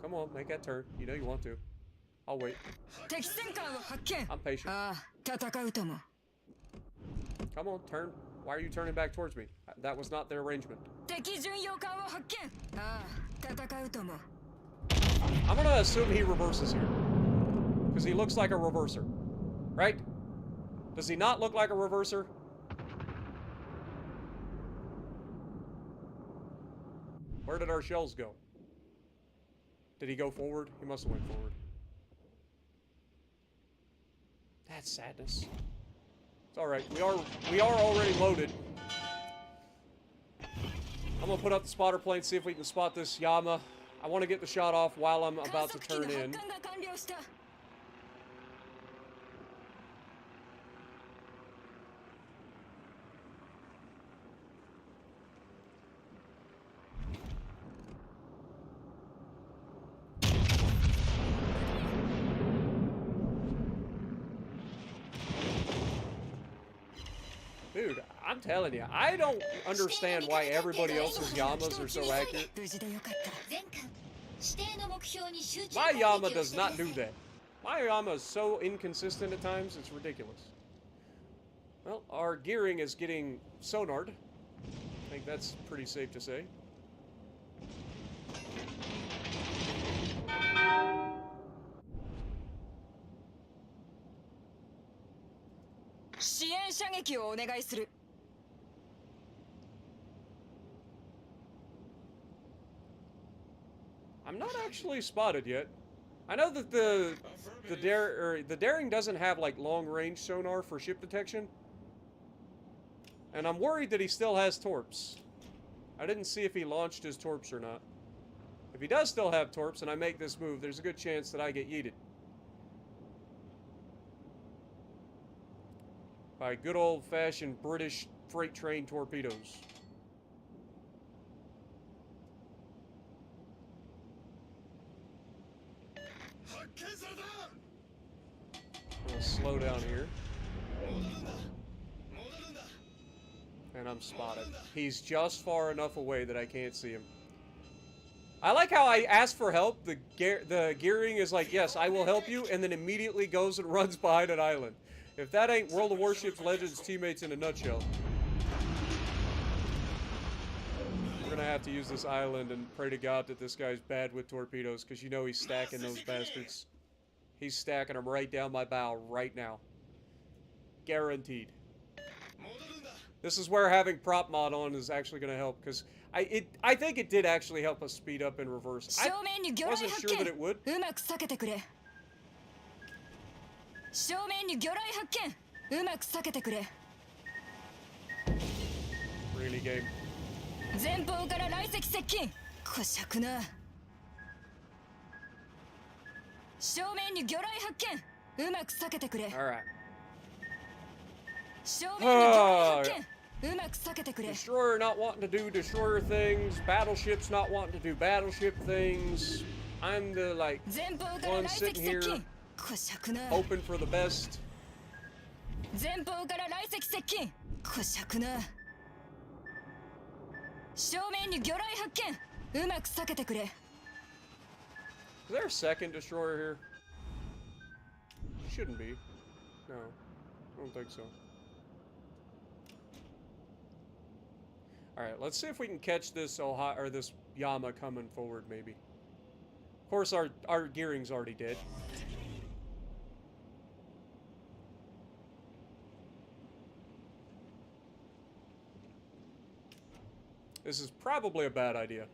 Come on, make that turn. You know you want to. I'll wait. I'm patient. Come on, turn. Why are you turning back towards me? That was not the arrangement. I'm going to assume he reverses here. Because he looks like a reverser. Right? Does he not look like a reverser? Where did our shells go? Did he go forward? He must have went forward. That's sadness. It's alright. We are already loaded. I'm gonna put up the spotter plane, see if we can spot this Yama. I want to get the shot off while I'm about to turn in. Dude, I'm telling you, I don't understand why everybody else's Yamas are so accurate. My Yama does not do that. My Yama is so inconsistent at times, it's ridiculous. Well, our gearing is getting sonared. I think that's pretty safe to say. I'm not actually spotted yet. I know that the Daring doesn't have like long range sonar for ship detection, and I'm worried that he still has torps. I didn't see if he launched his torps or not. If he does still have torps and I make this move, there's a good chance that I get yeeted by good old-fashioned British freight train torpedoes. I'm gonna slow down here. And I'm spotted. He's just far enough away that I can't see him. I like how I ask for help. The gearing is like, yes, I will help you, and then immediately goes and runs behind an island. If that ain't World of Warships Legends teammates in a nutshell. We're gonna have to use this island and pray to God that this guy's bad with torpedoes, because you know he's stacking those bastards. He's stacking them right down my bow right now. Guaranteed. This is where having prop mod on is actually gonna help, because I think it did actually help us speed up in reverse. I wasn't sure that it would. Really game. Alright. Oh, destroyer not wanting to do destroyer things, battleships not wanting to do battleship things. I'm the, like, one sitting here hoping for the best. Is there a second destroyer here? Shouldn't be. No, I don't think so. Alright, let's see if we can catch this this Yama coming forward, maybe. Of course, our gearing's already dead. This is probably a bad idea.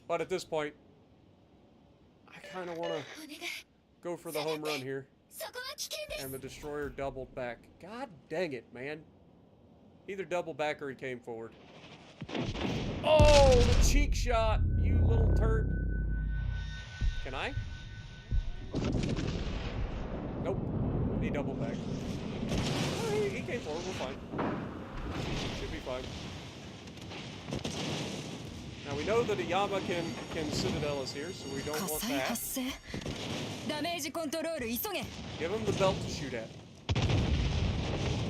But at this point, I kind of want to go for the home run here. And the destroyer doubled back. God dang it, man. Either double back or he came forward. Oh, the cheek shot, you little turd. Can I? Nope. He doubled back. Oh, he came forward. We're fine. Should be fine. Now we know that a Yama can Citadel us here, so we don't want that. Give him the belt to shoot at.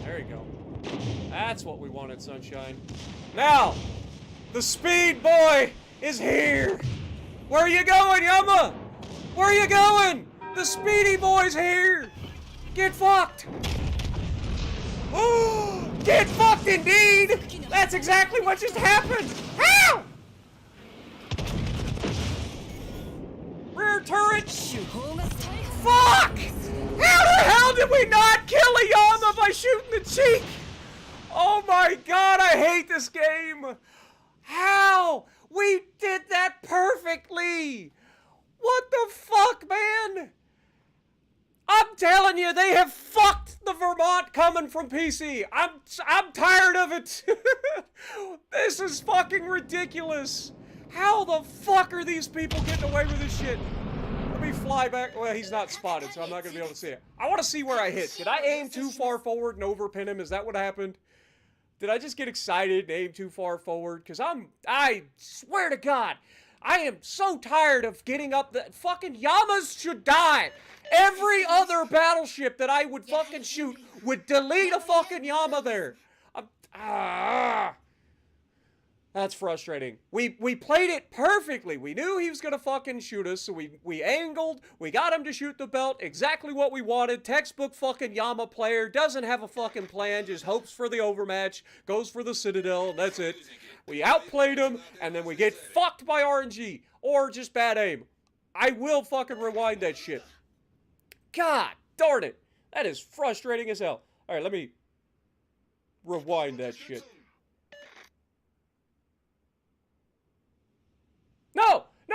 There you go. That's what we wanted, Sunshine. Now, the speed boy is here. Where are you going, Yama? Where are you going? The speedy boy's here. Get fucked. Oh, get fucked indeed. That's exactly what just happened. Ow! Rear turret. Fuck! How the hell did we not kill a Yama by shooting the cheek? Oh my God, I hate this game. How? We did that perfectly. What the fuck, man? I'm telling you, they have fucked the Vermont coming from PC. I'm tired of it. This is fucking ridiculous. How the fuck are these people getting away with this shit? Let me fly back. Well, he's not spotted, so I'm not going to be able to see it. I want to see where I hit. Did I aim too far forward and overpin him? Is that what happened? Did I just get excited and aim too far forward? Because I swear to God, I am so tired of getting up the fucking Yamas should die. Every other battleship that I would fucking shoot would delete a fucking Yama there. That's frustrating. We played it perfectly. We knew he was gonna fucking shoot us, so we angled, we got him to shoot the belt, exactly what we wanted. Textbook fucking Yama player, doesn't have a fucking plan, just hopes for the overmatch, goes for the Citadel, and that's it. We outplayed him, and then we get fucked by RNG, or just bad aim. I will fucking rewind that shit. God darn it. That is frustrating as hell. Alright, let me rewind that shit.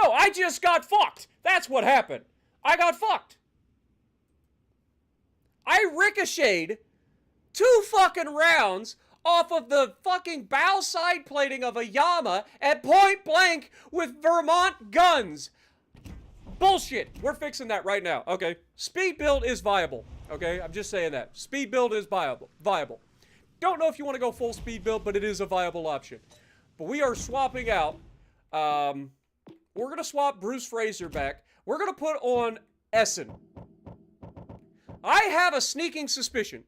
No, I just got fucked. That's what happened. I got fucked. I ricocheted 2 fucking rounds off of the fucking bow side plating of a Yama at point blank with Vermont guns. Bullshit. We're fixing that right now. Okay. Speed build is viable. Okay. I'm just saying that. Speed build is viable. Don't know if you want to go full speed build, but it is a viable option. But we are swapping out. We're going to swap Bruce Fraser back. We're going to put on Essen. I have a sneaking suspicion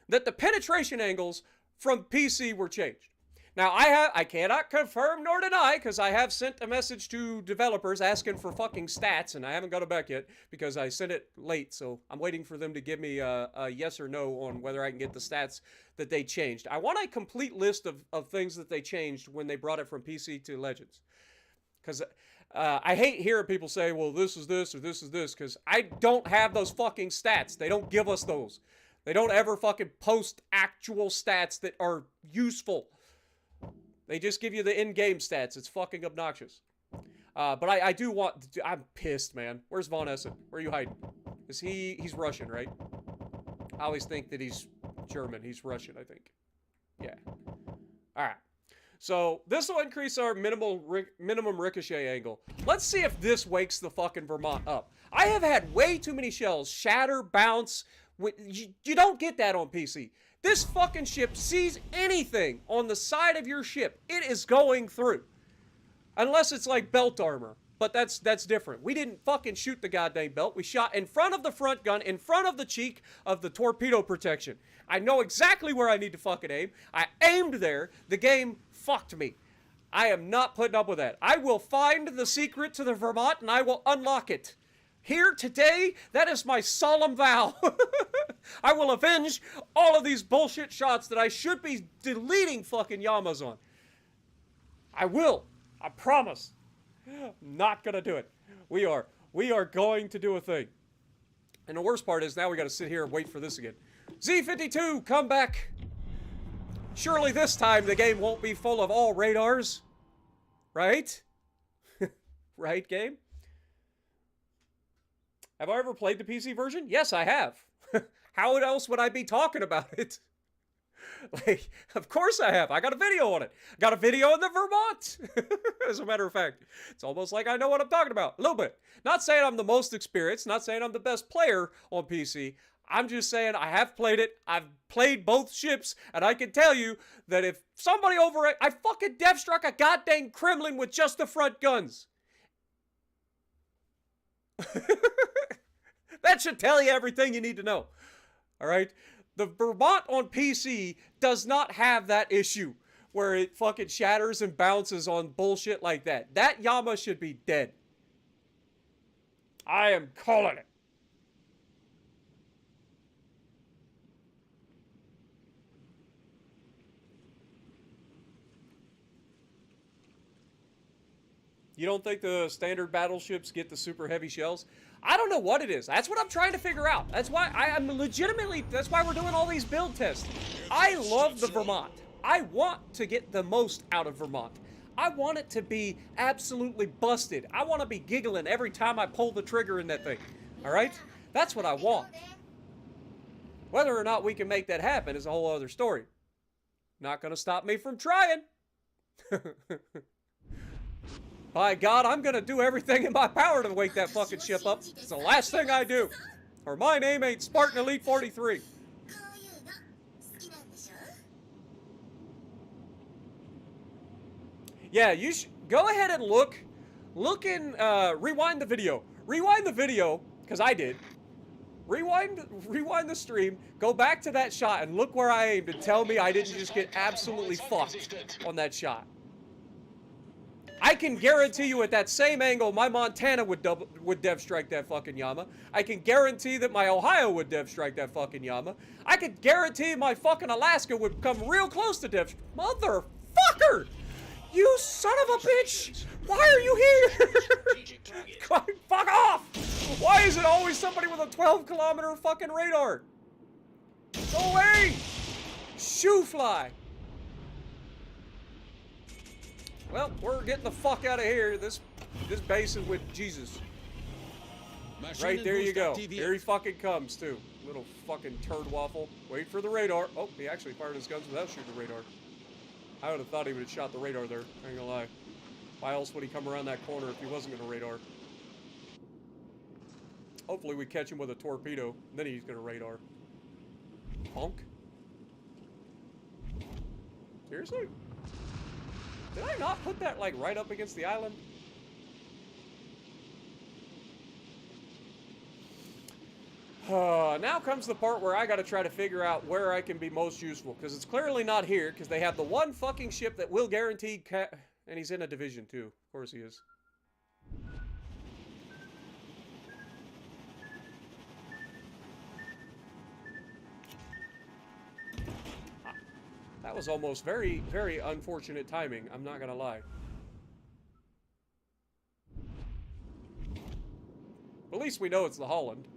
that the penetration angles from PC were changed. Now, I cannot confirm nor deny, because I have sent a message to developers asking for fucking stats, and I haven't got it back yet, because I sent it late, so I'm waiting for them to give me a yes or no on whether I can get the stats that they changed. I want a complete list of things that they changed when they brought it from PC to Legends. Because I hate hearing people say, well, this is this or this is this, because I don't have those fucking stats. They don't give us those. They don't ever fucking post actual stats that are useful. They just give you the in-game stats. It's fucking obnoxious. But I do want... I'm pissed, man. Where's Von Essen? Where are you hiding? Is he's Russian, right? I always think that he's German. He's Russian, I think. Yeah. Alright. So, this will increase our minimum ricochet angle. Let's see if this wakes the fucking Vermont up. I have had way too many shells shatter, bounce. You don't get that on PC. This fucking ship sees anything on the side of your ship, it is going through. Unless it's like belt armor. But that's different. We didn't fucking shoot the goddamn belt. We shot in front of the front gun, in front of the cheek of the torpedo protection. I know exactly where I need to fucking aim. I aimed there. The game fucked me. I am not putting up with that. I will find the secret to the Vermont and I will unlock it. Here today, that is my solemn vow. I will avenge all of these bullshit shots that I should be deleting fucking Yamas on. I will. I promise. I'm not gonna do it. We are going to do a thing. And the worst part is now we gotta sit here and wait for this again. Z52, come back. Surely this time the game won't be full of all radars. Right? Right, game? Have I ever played the PC version? Yes, I have. How else would I be talking about it? Like, of course I have. I got a video on it. I got a video on the Vermont. As a matter of fact, it's almost like I know what I'm talking about. A little bit. Not saying I'm the most experienced. Not saying I'm the best player on PC. I'm just saying I have played it. I've played both ships. And I can tell you that if somebody I fucking death struck a goddamn Kremlin with just the front guns. That should tell you everything you need to know. Alright? The Vermont on PC does not have that issue where it fucking shatters and bounces on bullshit like that. That Yama should be dead. I am calling it. You don't think the standard battleships get the super heavy shells? I don't know what it is. That's what I'm trying to figure out. That's why that's why we're doing all these build tests. I love the Vermont. I want to get the most out of Vermont. I want it to be absolutely busted. I want to be giggling every time I pull the trigger in that thing. All right? That's what I want. Whether or not we can make that happen is a whole other story. Not gonna stop me from trying. By God, I'm gonna do everything in my power to wake that fucking ship up. It's the last thing I do. Or my name ain't Spartan Elite 43. Yeah, you should go ahead and look and rewind the video. Rewind the video, because I did. Rewind the stream, go back to that shot and look where I aimed and tell me I didn't just get absolutely fucked on that shot. I can guarantee you at that same angle, my Montana would dev strike that fucking Yama. I can guarantee that my Ohio would dev strike that fucking Yama. I could guarantee my fucking Alaska would come real close to dev. Motherfucker! You son of a bitch! Why are you here? Fuck off! Why is it always somebody with a 12-kilometer fucking radar? Go away! Shoo fly! Well, we're getting the fuck out of here. This base is with Jesus. Right, there you go. Here he fucking comes, too. Little fucking turd waffle. Wait for the radar. Oh, he actually fired his guns without shooting the radar. I would have thought he would have shot the radar there. I ain't gonna lie. Why else would he come around that corner if he wasn't gonna radar? Hopefully we catch him with a torpedo. Then he's gonna radar. Honk. Seriously? Did I not put that, like, right up against the island? Now comes the part where I gotta try to figure out where I can be most useful, because it's clearly not here, because they have the one fucking ship that will guarantee and he's in a division too. Of course he is. That was almost very, very unfortunate timing, I'm not gonna lie. At least we know it's the Holland.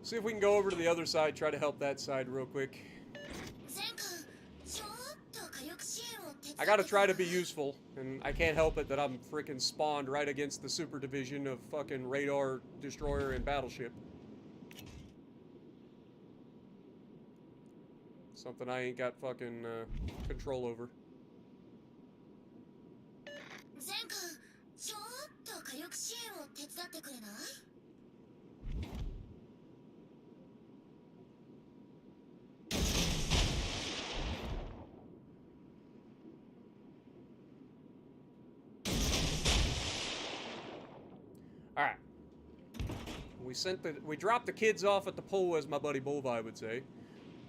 See if we can go over to the other side, try to help that side real quick. I gotta try to be useful, and I can't help it that I'm freaking spawned right against the super division of fucking radar, destroyer, and battleship. Something I ain't got fucking control over. Alright. We dropped the kids off at the pole, as my buddy Bolvi would say.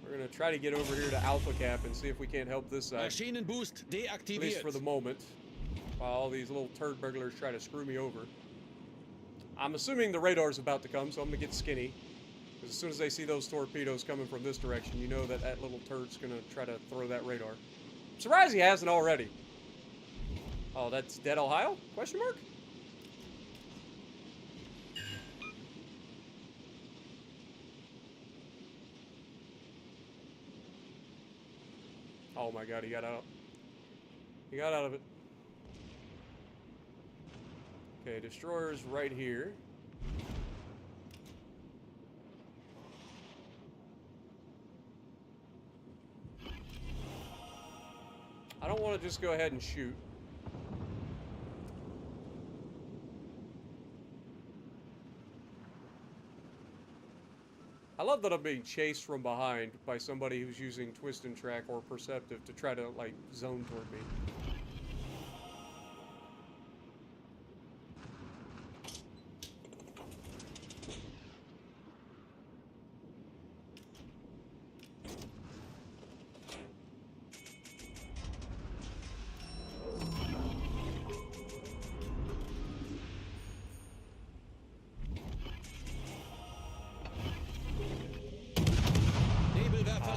We're gonna try to get over here to Alpha Cap and see if we can't help this side. Maschinenboost deaktiviert. At least for the moment. While all these little turd burglars try to screw me over. I'm assuming the radar's about to come, so I'm gonna get skinny. Because as soon as they see those torpedoes coming from this direction, you know that that little turd's gonna try to throw that radar. I'm surprised he hasn't already. Oh, that's Dead Ohio? Question mark? Oh my god, he got out. He got out of it. Okay, destroyer's right here. I don't want to just go ahead and shoot. I love that I'm being chased from behind by somebody who's using Twist and Track or Perceptive to try to, like, zone toward me.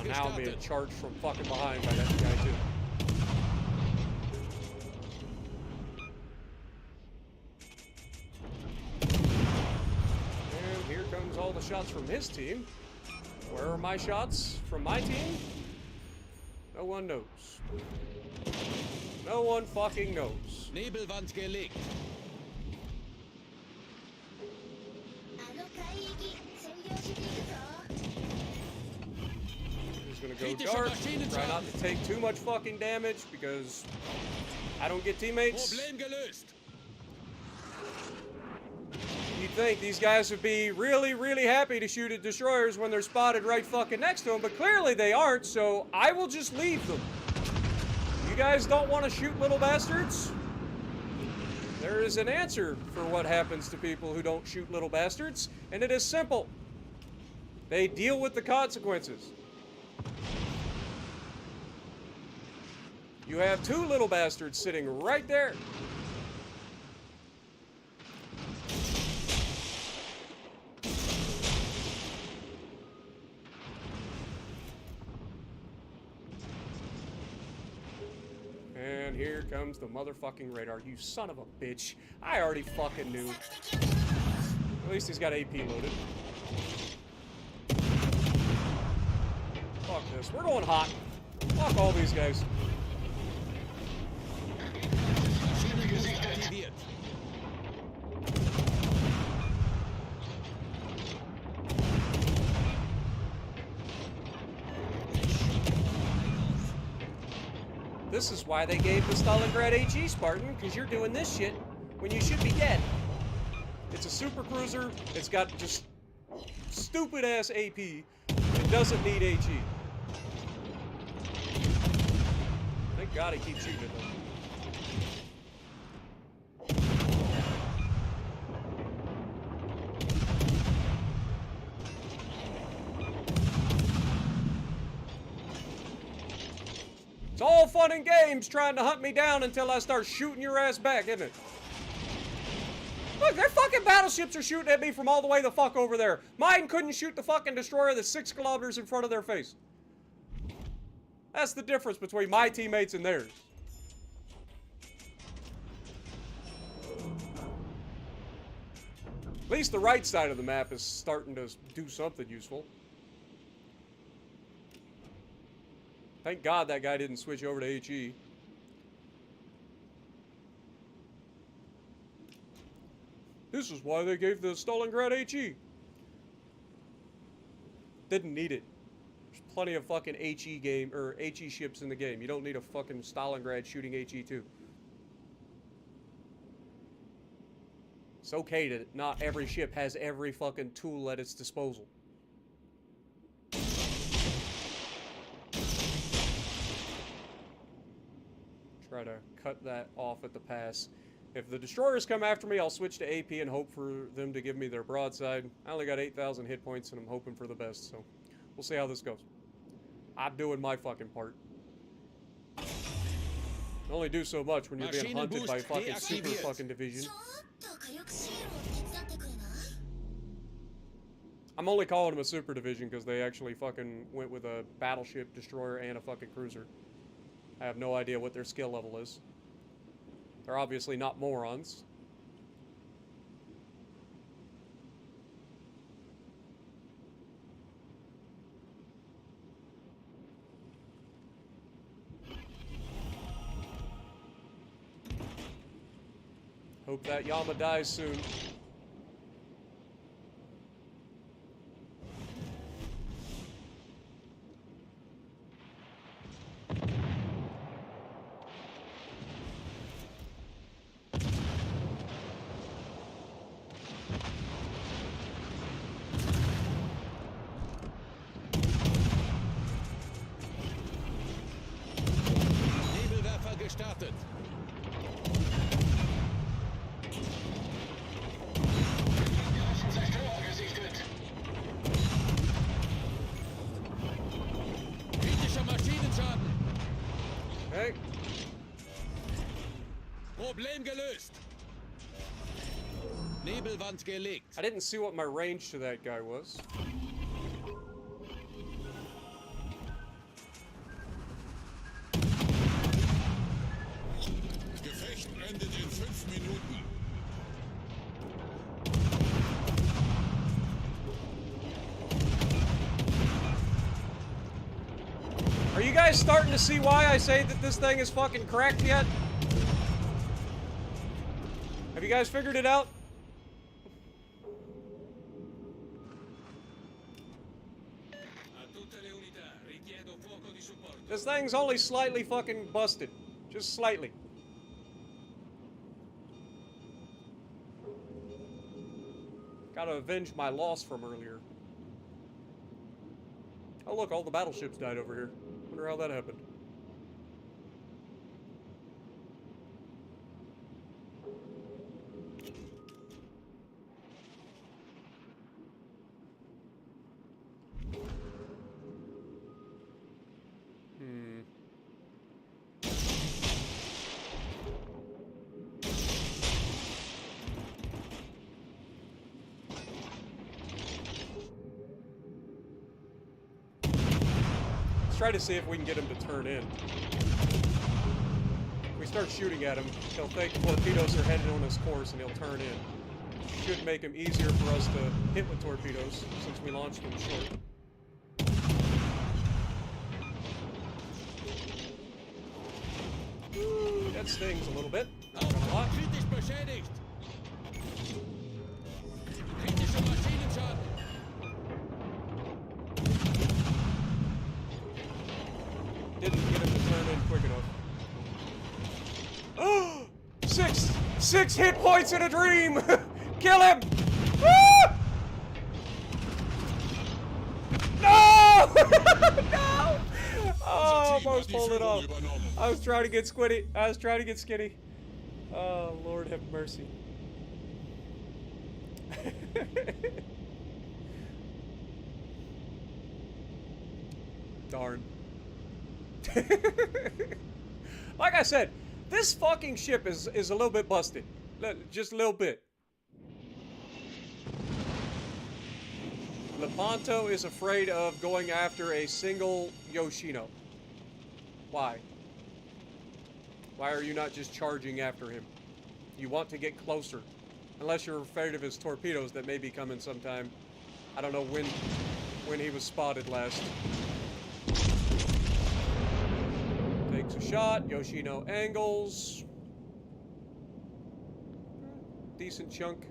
Now I'm being charged from fucking behind by that guy too. And here comes all the shots from his team. Where are my shots from my team? No one knows. No one fucking knows. Nebelwand gelegt. Gonna go dark, try not to take too much fucking damage because I don't get teammates. You'd think these guys would be really, really happy to shoot at destroyers when they're spotted right fucking next to them, but clearly they aren't, so I will just leave them. You guys don't want to shoot little bastards? There is an answer for what happens to people who don't shoot little bastards, and it is simple. They deal with the consequences. You have two little bastards sitting right there. And here comes the motherfucking radar, you son of a bitch. I already fucking knew. At least he's got AP loaded. Fuck this, we're going hot. Fuck all these guys. This is why they gave the Stalingrad HE, Spartan, because you're doing this shit when you should be dead. It's a super cruiser, it's got just stupid-ass AP, it doesn't need HE. Thank God he keeps shooting at them. It's all fun and games trying to hunt me down until I start shooting your ass back, isn't it? Look, their fucking battleships are shooting at me from all the way the fuck over there. Mine couldn't shoot the fucking destroyer that's 6 kilometers in front of their face. That's the difference between my teammates and theirs. At least the right side of the map is starting to do something useful. Thank God that guy didn't switch over to HE. This is why they gave the Stalingrad HE. Didn't need it. There's plenty of fucking HE game or HE ships in the game. You don't need a fucking Stalingrad shooting HE2. It's okay that not every ship has every fucking tool at its disposal. Try to cut that off at the pass. If the destroyers come after me, I'll switch to AP and hope for them to give me their broadside. I only got 8,000 hit points and I'm hoping for the best, so we'll see how this goes. I'm doing my fucking part. You only do so much when you're being hunted by fucking super fucking division. I'm only calling them a super division because they actually fucking went with a battleship, destroyer, and a fucking cruiser. I have no idea what their skill level is. They're obviously not morons. Hope that Yama dies soon. Nebelwerfer gestartet. Kritischer Maschinenschaden. Hey. Problem gelöst. Nebelwand gelegt. I didn't see what my range to that guy was. Gefecht endet in 5 Minuten. Are you guys starting to see why I say that this thing is fucking cracked yet? Have you guys figured it out? This thing's only slightly fucking busted. Just slightly. Gotta avenge my loss from earlier. Oh look, all the battleships died over here. Wonder how that happened. Let's try to see if we can get him to turn in. If we start shooting at him, he'll think torpedoes are headed on his course and he'll turn in. Should make him easier for us to hit with torpedoes since we launched them short. Ooh, that stings a little bit. Not gonna lie. Kritisch beschädigt. Kritischer Maschinenschaden. Didn't get him to turn in quick enough. Oh! Six hit points in a dream! Kill him! Ah! No! No! Oh, almost pulled it off. I was trying to get squiddy. I was trying to get skinny. Oh, Lord have mercy. Darn. Like I said, this fucking ship is a little bit busted. Just a little bit. Lepanto is afraid of going after a single Yoshino. Why? Why are you not just charging after him? You want to get closer. Unless you're afraid of his torpedoes that may be coming sometime. I don't know when he was spotted last. Takes a shot. Yoshino angles. Decent chunk.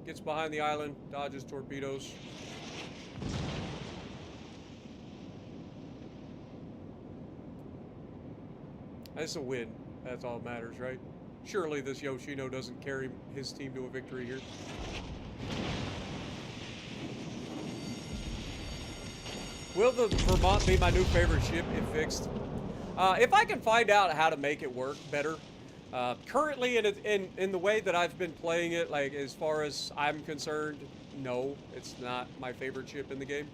Gets behind the island. Dodges torpedoes. That's a win. That's all that matters, right? Surely this Yoshino doesn't carry his team to a victory here. Will the Vermont be my new favorite ship if fixed? If I can find out how to make it work better. Currently, in the way that I've been playing it, like as far as I'm concerned, no, it's not my favorite ship in the game.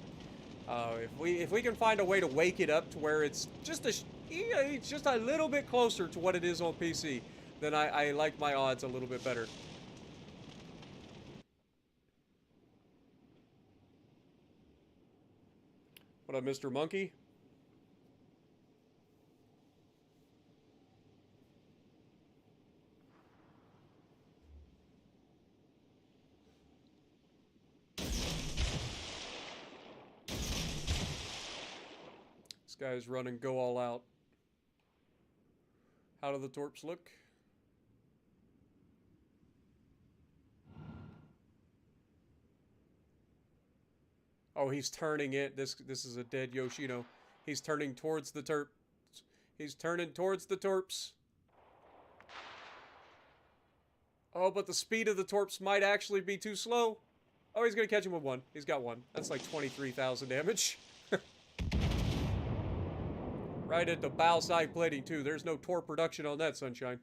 If we can find a way to wake it up to where it's just a little bit closer to what it is on PC, then I like my odds a little bit better. What up, Mr. Monkey? This guy's running go all out. How do the torps look? Oh, he's turning it. This is a dead Yoshino. He's turning towards the torps. He's turning towards the torps. Oh, but the speed of the torps might actually be too slow. Oh, he's gonna catch him with one. He's got one. That's like 23,000 damage. Right at the bow side plating too. There's no torp production on that, sunshine.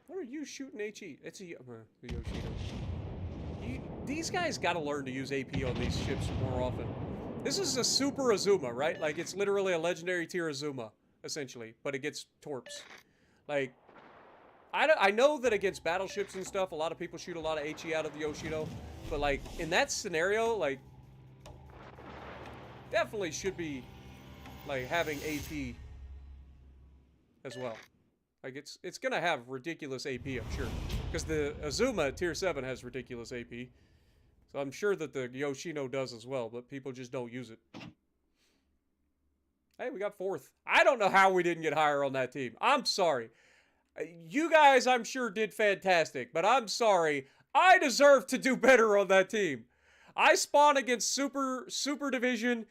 What are you shooting HE? It's the Yoshino. These guys gotta learn to use AP on these ships more often. This is a super Azuma, right? Like, it's literally a legendary tier Azuma, essentially. But it gets torps. Like, I know that against battleships and stuff, a lot of people shoot a lot of HE out of the Yoshino. But, like, in that scenario, like, definitely should be, like, having AP as well. Like, it's gonna have ridiculous AP, I'm sure. Because the Azuma at tier 7 has ridiculous AP. So I'm sure that the Yoshino does as well, but people just don't use it. Hey, we got 4th. I don't know how we didn't get higher on that team. I'm sorry. You guys, I'm sure, did fantastic, but I'm sorry. I deserve to do better on that team. I spawn against Super Division.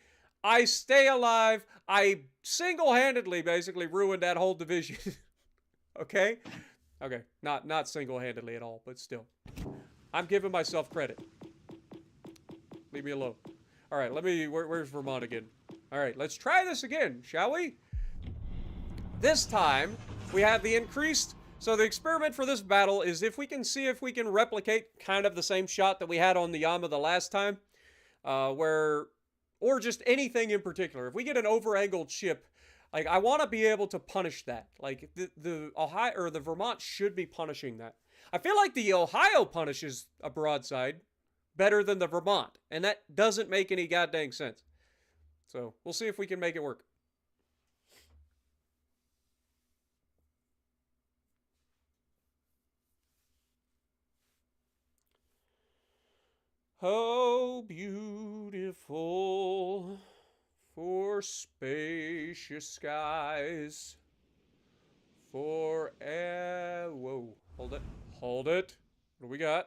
I stay alive. I single-handedly basically ruined that whole division. Okay? Okay. Not single-handedly at all, but still. I'm giving myself credit. Leave me alone. Alright, where's Vermont again? Alright, let's try this again, shall we? This time, we have the increased... So the experiment for this battle is if we can see if we can replicate kind of the same shot that we had on the Yama the last time. Or just anything in particular. If we get an over-angled ship, like, I want to be able to punish that. Like, the Ohio, or the Vermont should be punishing that. I feel like the Ohio punishes a broadside better than the Vermont. And that doesn't make any goddamn sense. So, we'll see if we can make it work. Oh, beautiful for spacious skies. Whoa, hold it. Hold it. What do we got?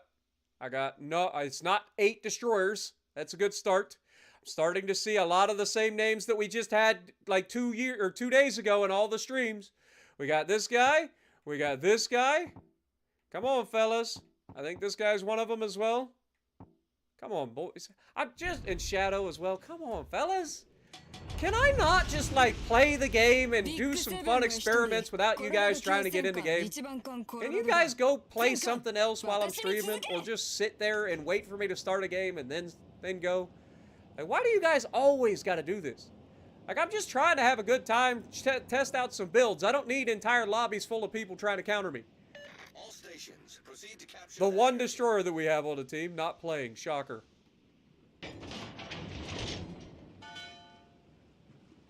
I got, no, it's not 8 destroyers. That's a good start. I'm starting to see a lot of the same names that we just had like 2 days ago in all the streams. We got this guy. We got this guy. Come on, fellas. I think this guy's one of them as well. Come on, boys. I'm just in Shadow as well. Come on, fellas. Can I not just, like, play the game and do some fun experiments without you guys trying to get in the game? Can you guys go play something else while I'm streaming? Or just sit there and wait for me to start a game and then go? Like, why do you guys always got to do this? Like, I'm just trying to have a good time, test out some builds. I don't need entire lobbies full of people trying to counter me. All stations, proceed to capture The one destroyer that we have on the team, not playing. Shocker.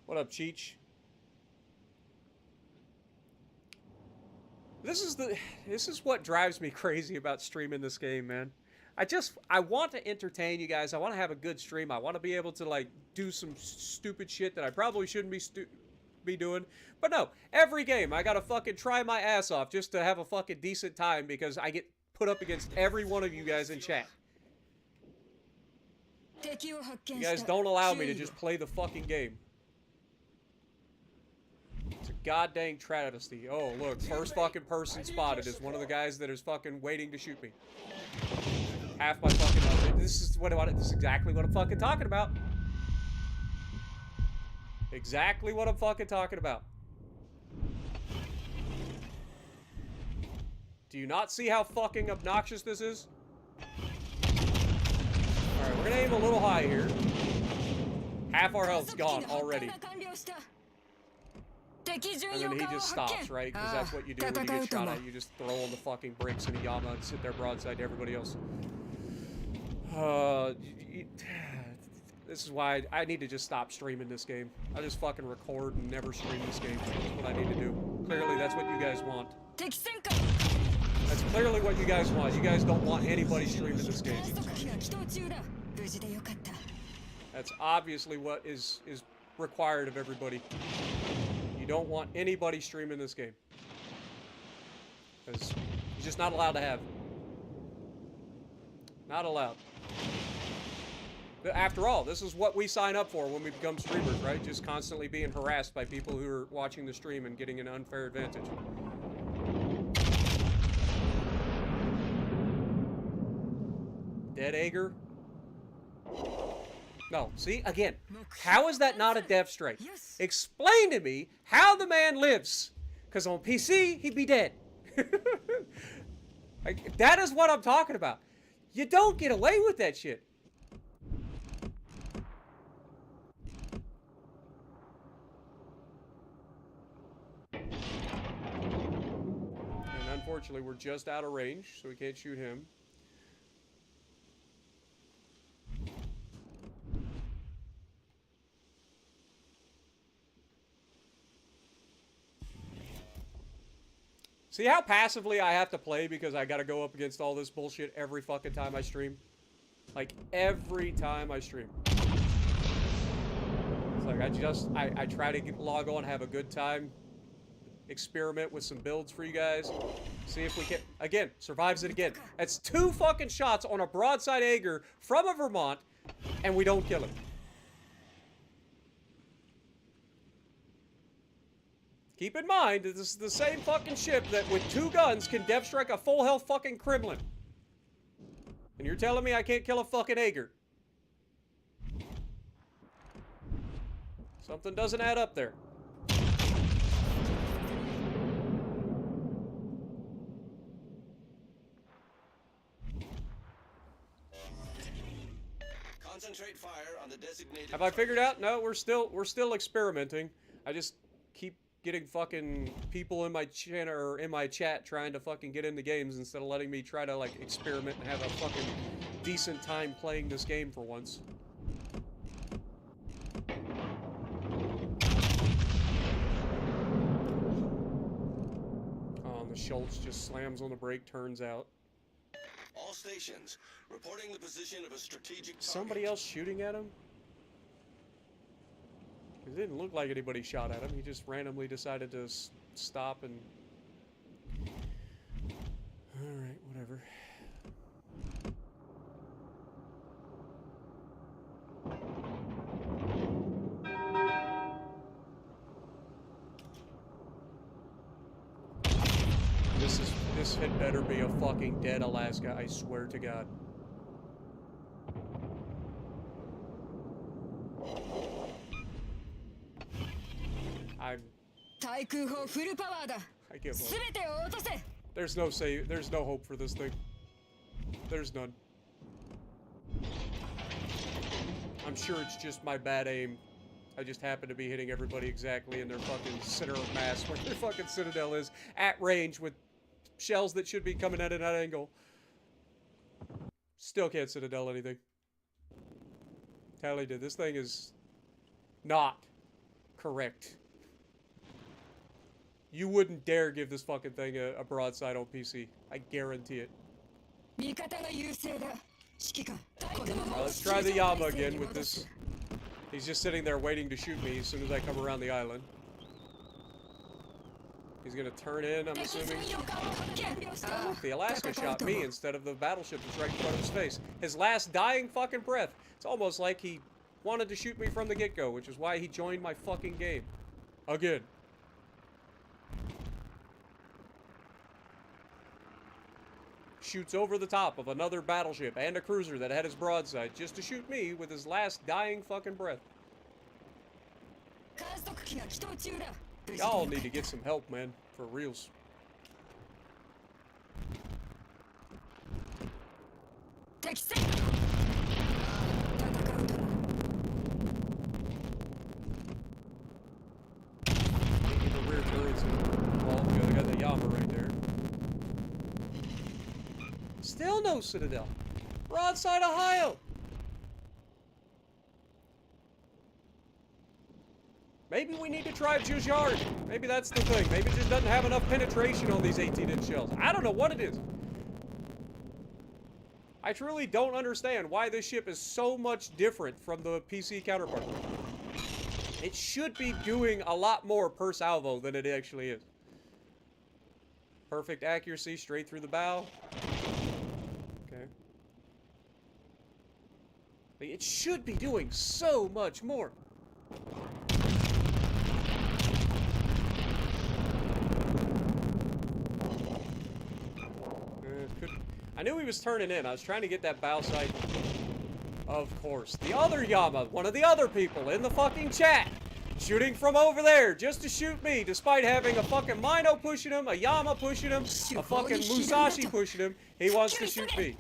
What up, Cheech? This is what drives me crazy about streaming this game, man. I want to entertain you guys. I want to have a good stream. I want to be able to, like, do some stupid shit that I probably shouldn't be doing. But no, every game I gotta fucking try my ass off just to have a fucking decent time because I get put up against every one of you guys in chat. You guys don't allow me to just play the fucking game. It's a goddamn travesty. Oh, look, first fucking person spotted is one of the guys that is fucking waiting to shoot me. Half my fucking... This is exactly what I'm fucking talking about. Exactly what I'm fucking talking about. Do you not see how fucking obnoxious this is? Alright, we're gonna aim a little high here. Half our health's gone already. And then he just stops, right? Because that's what you do when you get shot at. You just throw on the fucking bricks and a Yama and sit there broadside to everybody else. This is why I need to just stop streaming this game. I just fucking record and never stream this game. That's what I need to do. Clearly, that's what you guys want. That's clearly what you guys want. You guys don't want anybody streaming this game. That's obviously what is required of everybody. You don't want anybody streaming this game. Because you're just not allowed to have. Not allowed. After all, this is what we sign up for when we become streamers, right? Just constantly being harassed by people who are watching the stream and getting an unfair advantage. Dead Ager? No, see, again, how is that not a death strike? Explain to me how the man lives. Because on PC, he'd be dead. Like, that is what I'm talking about. You don't get away with that shit. And unfortunately, we're just out of range, so we can't shoot him. See how passively I have to play because I gotta go up against all this bullshit every fucking time I stream? Like, every time I stream. It's like, I try to log on, have a good time, experiment with some builds for you guys, see if we can, again, survives it again. That's 2 fucking shots on a broadside Ager from a Vermont, and we don't kill him. Keep in mind that this is the same fucking ship that with 2 guns can death strike a full health fucking Kremlin. And you're telling me I can't kill a fucking Ager? Something doesn't add up there. Concentrate fire on the designated. Have I figured out? No, we're still experimenting. I just keep getting fucking people in my channel or in my chat trying to fucking get into games instead of letting me try to, like, experiment and have a fucking decent time playing this game for once. Oh, and the Schultz just slams on the brake, turns out. All stations reporting the position of a strategic target. Somebody else shooting at him? It didn't look like anybody shot at him. He just randomly decided to stop and... Alright, whatever. This had better be a fucking dead Alaska, I swear to God. I give up. There's no save. There's no hope for this thing. There's none. I'm sure it's just my bad aim. I just happen to be hitting everybody exactly in their fucking center of mass where their fucking citadel is, at range with shells that should be coming at an angle. Still can't citadel anything. Tally did. This thing is not correct. You wouldn't dare give this fucking thing a broadside on PC. I guarantee it. Let's try the Yama again with this. He's just sitting there waiting to shoot me as soon as I come around the island. He's gonna turn in, I'm assuming. Oh, the Alaska shot me instead of the battleship that's right in front of his face. His last dying fucking breath. It's almost like he wanted to shoot me from the get-go, which is why he joined my fucking game. Again. Shoots over the top of another battleship and a cruiser that had his broadside just to shoot me with his last dying fucking breath. Y'all need to get some help, man. For reals. The rear turrets involved. They got the Yama right there. Still no citadel. Broadside Ohio. Maybe we need to try Jujar. Maybe that's the thing. Maybe it just doesn't have enough penetration on these 18-inch shells. I don't know what it is. I truly don't understand why this ship is so much different from the PC counterpart. It should be doing a lot more per salvo than it actually is. Perfect accuracy straight through the bow. Okay. It should be doing so much more. I knew he was turning in. I was trying to get that bow sight. Of course. The other Yama, one of the other people in the fucking chat, shooting from over there just to shoot me, despite having a fucking Mino pushing him, a Yama pushing him, a fucking Musashi pushing him. He wants to shoot me.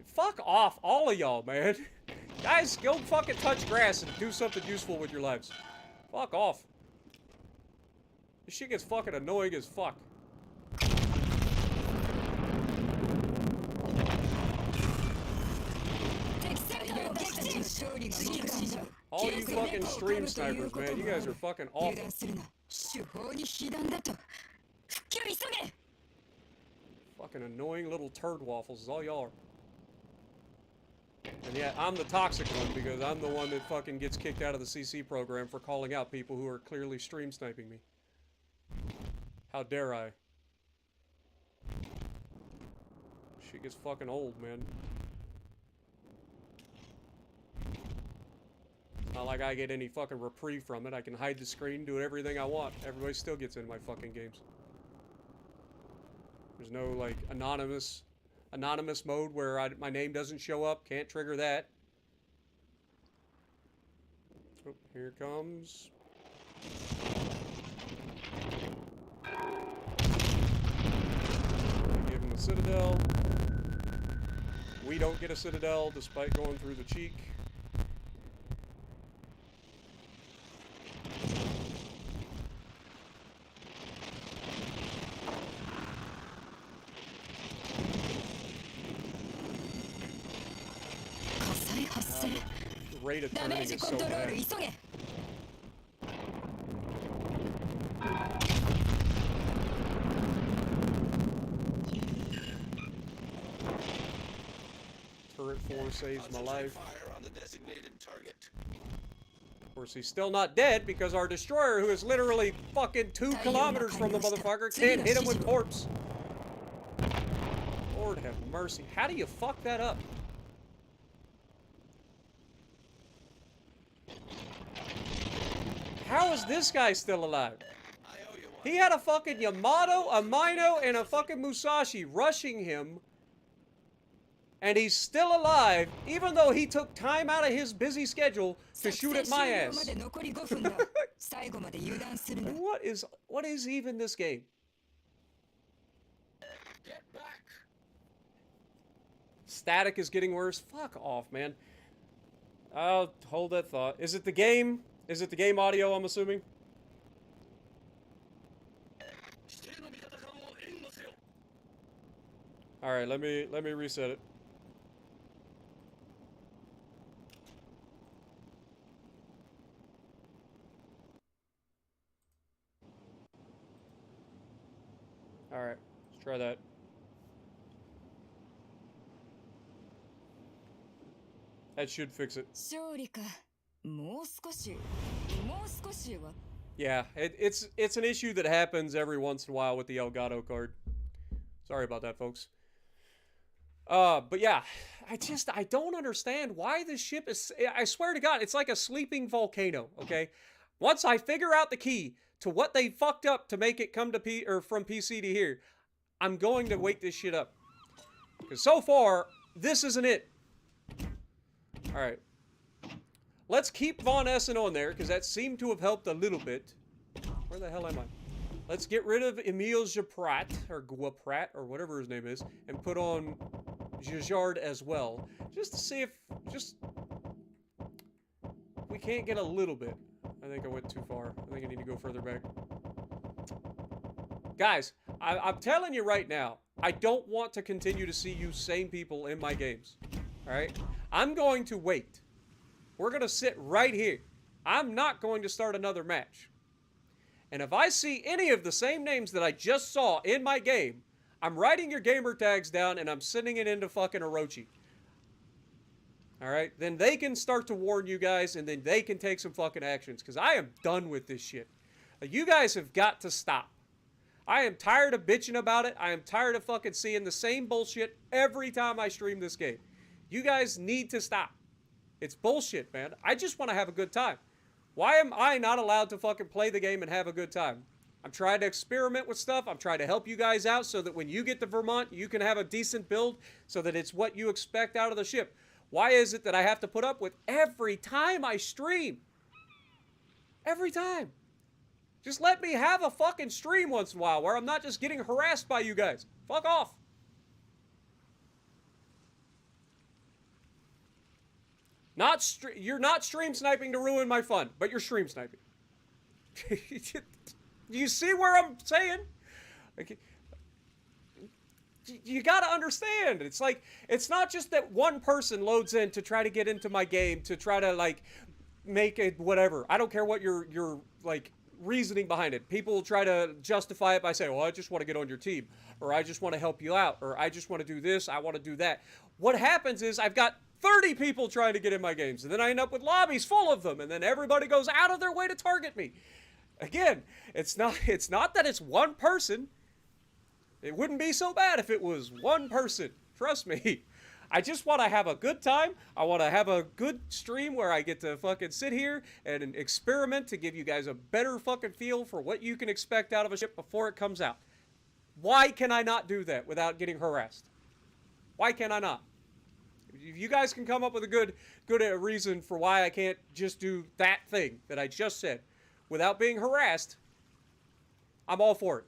Fuck off, all of y'all, man. Guys, go fucking touch grass and do something useful with your lives. Fuck off. This shit gets fucking annoying as fuck. All you fucking stream snipers, man, you guys are fucking awful. Fucking annoying little turd waffles is all y'all are. And yeah, I'm the toxic one because I'm the one that fucking gets kicked out of the CC program for calling out people who are clearly stream sniping me. How dare I? Shit gets fucking old, man. Not like I get any fucking reprieve from it. I can hide the screen, do everything I want. Everybody still gets in my fucking games. There's no, like, anonymous mode where my name doesn't show up. Can't trigger that. Oh, here it comes. Give him a citadel. We don't get a citadel despite going through the cheek. The rate of turning is so bad. Turret 4 saves my life. Of course, he's still not dead because our destroyer, who is literally fucking 2 kilometers from the motherfucker, can't hit him with torps. Lord have mercy. How do you fuck that up? How is this guy still alive? He had a fucking Yamato, a Mino, and a fucking Musashi rushing him. And he's still alive, even though he took time out of his busy schedule to shoot at my ass. What is even this game? Static is getting worse. Fuck off, man. I'll hold that thought. Is it the game? Is it the game audio, I'm assuming? Alright, let me reset it. Alright, let's try that. That should fix it. Yeah, it's an issue that happens every once in a while with the Elgato card. Sorry about that, folks. But yeah, I don't understand why this ship is, I swear to God, it's like a sleeping volcano, okay? Once I figure out the key to what they fucked up to make it come to from PC to here, I'm going to wake this shit up. Because so far, this isn't it. Alright. Let's keep Von Essen on there, because that seemed to have helped a little bit. Where the hell am I? Let's get rid of Emile Japrat, or Guaprat, or whatever his name is, and put on Jajard as well. Just to see if, we can't get a little bit. I think I went too far. I think I need to go further back. Guys, I'm telling you right now, I don't want to continue to see you same people in my games. Alright? I'm going to wait. We're going to sit right here. I'm not going to start another match. And if I see any of the same names that I just saw in my game, I'm writing your gamer tags down and I'm sending it into fucking Orochi. Alright? Then they can start to warn you guys and then they can take some fucking actions. Because I am done with this shit. You guys have got to stop. I am tired of bitching about it. I am tired of fucking seeing the same bullshit every time I stream this game. You guys need to stop. It's bullshit, man. I just want to have a good time. Why am I not allowed to fucking play the game and have a good time? I'm trying to experiment with stuff. I'm trying to help you guys out so that when you get to Vermont, you can have a decent build so that it's what you expect out of the ship. Why is it that I have to put up with every time I stream? Every time. Just let me have a fucking stream once in a while where I'm not just getting harassed by you guys. Fuck off. You're not stream sniping to ruin my fun, but you're stream sniping. You see where I'm saying? Like, you gotta understand. It's like, it's not just that one person loads in to try to get into my game, to try to, like, make it whatever. I don't care what your like, reasoning behind it. People will try to justify it by saying, well, I just want to get on your team, or I just want to help you out, or I just want to do this, I want to do that. What happens is I've got 30 people trying to get in my games, and then I end up with lobbies full of them, and then everybody goes out of their way to target me. Again, it's not that it's one person. It wouldn't be so bad if it was one person. Trust me. I just want to have a good time. I want to have a good stream where I get to fucking sit here and experiment to give you guys a better fucking feel for what you can expect out of a ship before it comes out. Why can I not do that without getting harassed? Why can I not? If you guys can come up with a good reason for why I can't just do that thing that I just said without being harassed, I'm all for it.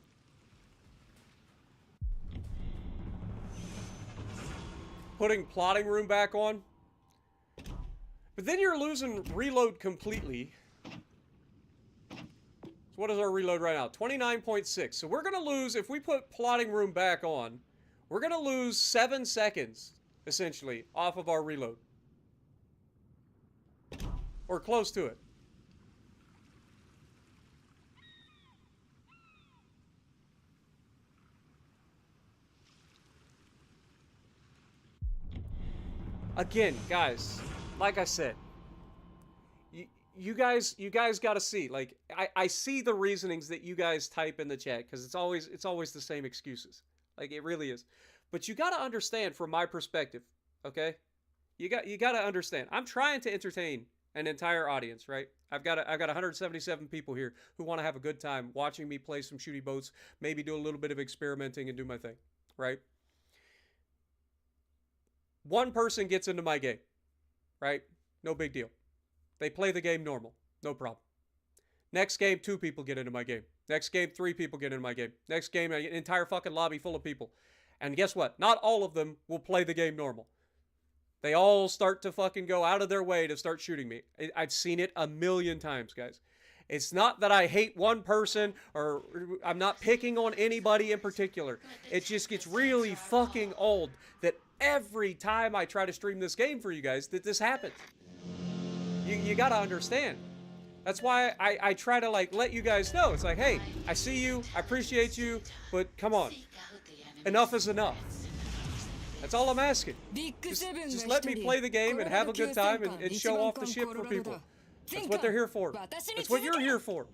Putting plotting room back on. But then you're losing reload completely. So what is our reload right now? 29.6. So we're going to lose, if we put plotting room back on, we're going to lose 7 seconds, essentially, off of our reload. Or close to it. Again, guys, like I said, you guys got to see. Like, I see the reasonings that you guys type in the chat because it's always the same excuses. Like, it really is. But you got to understand from my perspective, okay? You got to understand. I'm trying to entertain an entire audience, right? I've got 177 people here who want to have a good time watching me play some shooty boats, maybe do a little bit of experimenting and do my thing, right? One person gets into my game, right? No big deal. They play the game normal. No problem. Next game, 2 people get into my game. Next game, 3 people get into my game. Next game, an entire fucking lobby full of people. And guess what? Not all of them will play the game normal. They all start to fucking go out of their way to start shooting me. I've seen it a million times, guys. It's not that I hate one person or I'm not picking on anybody in particular. It just gets really fucking old that every time I try to stream this game for you guys that this happens. You gotta understand. That's why I try to like let you guys know. It's like, hey, I see you, I appreciate you, but come on. Enough is enough. That's all I'm asking. Just let me play the game and have a good time and show off the ship for people. That's what they're here for. That's what you're here for.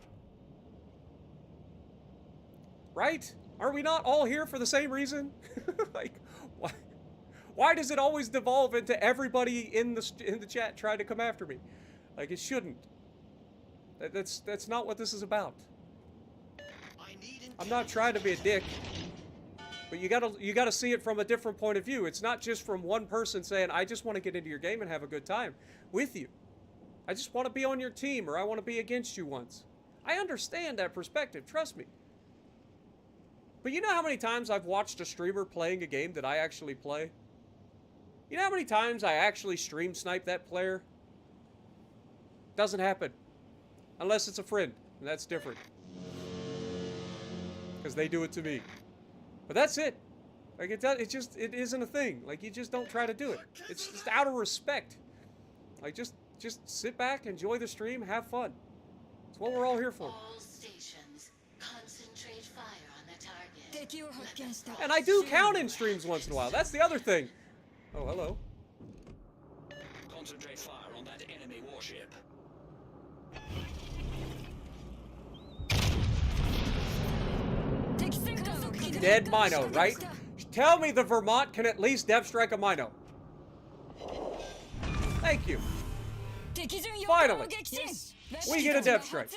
Right? Are we not all here for the same reason? Like, why does it always devolve into everybody in the chat trying to come after me? Like, it shouldn't. That's not what this is about. I'm not trying to be a dick. But you gotta see it from a different point of view. It's not just from one person saying, I just want to get into your game and have a good time with you. I just want to be on your team, or I want to be against you once. I understand that perspective, trust me. But you know how many times I've watched a streamer playing a game that I actually play? You know how many times I actually stream snipe that player? Doesn't happen. Unless it's a friend, and that's different. Because they do it to me. But that's it. Like, it isn't a thing. Like, you just don't try to do it. It's just out of respect. Like, just sit back, enjoy the stream, have fun. That's what we're all here for. All stations, concentrate fire on the target. And I do count in streams once in a while. That's the other thing. Oh, hello. Concentrate fire on that enemy warship. Dead Mino, right? Tell me the Vermont can at least depth strike a Mino. Thank you. Finally, we get a depth strike.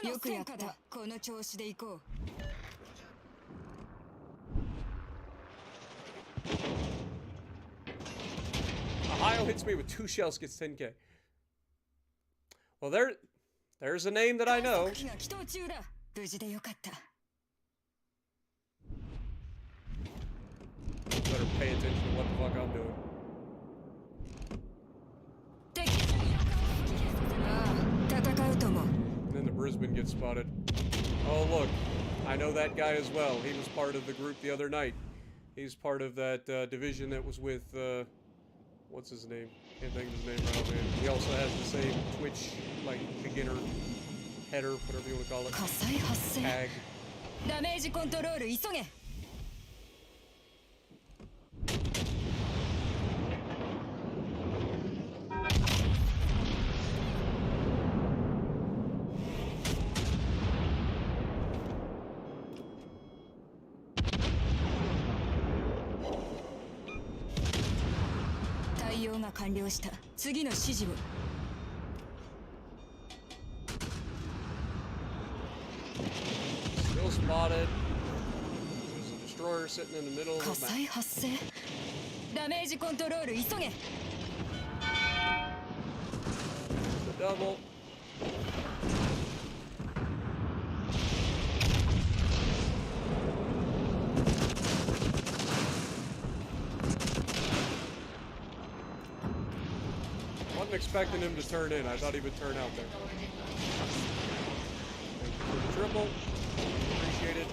Ohio hits me with 2 shells, gets 10k. Well, there's a name that I know. Better pay attention to what the fuck I'm doing. And then the Brisbane gets spotted. Oh look, I know that guy as well. He was part of the group the other night. He's part of that division that was with, what's his name? Can't think of his name right offhand. He also has the same Twitch, like, beginner header, whatever you want to call it. Tag. 完了した。次の指示を。Still spotted. There's a destroyer sitting in the middle of the map. 火災発生。ダメージコントロール急げ。The double. Wasn't expecting him to turn in. I thought he would turn out there. Thank you for the triple. Appreciate it.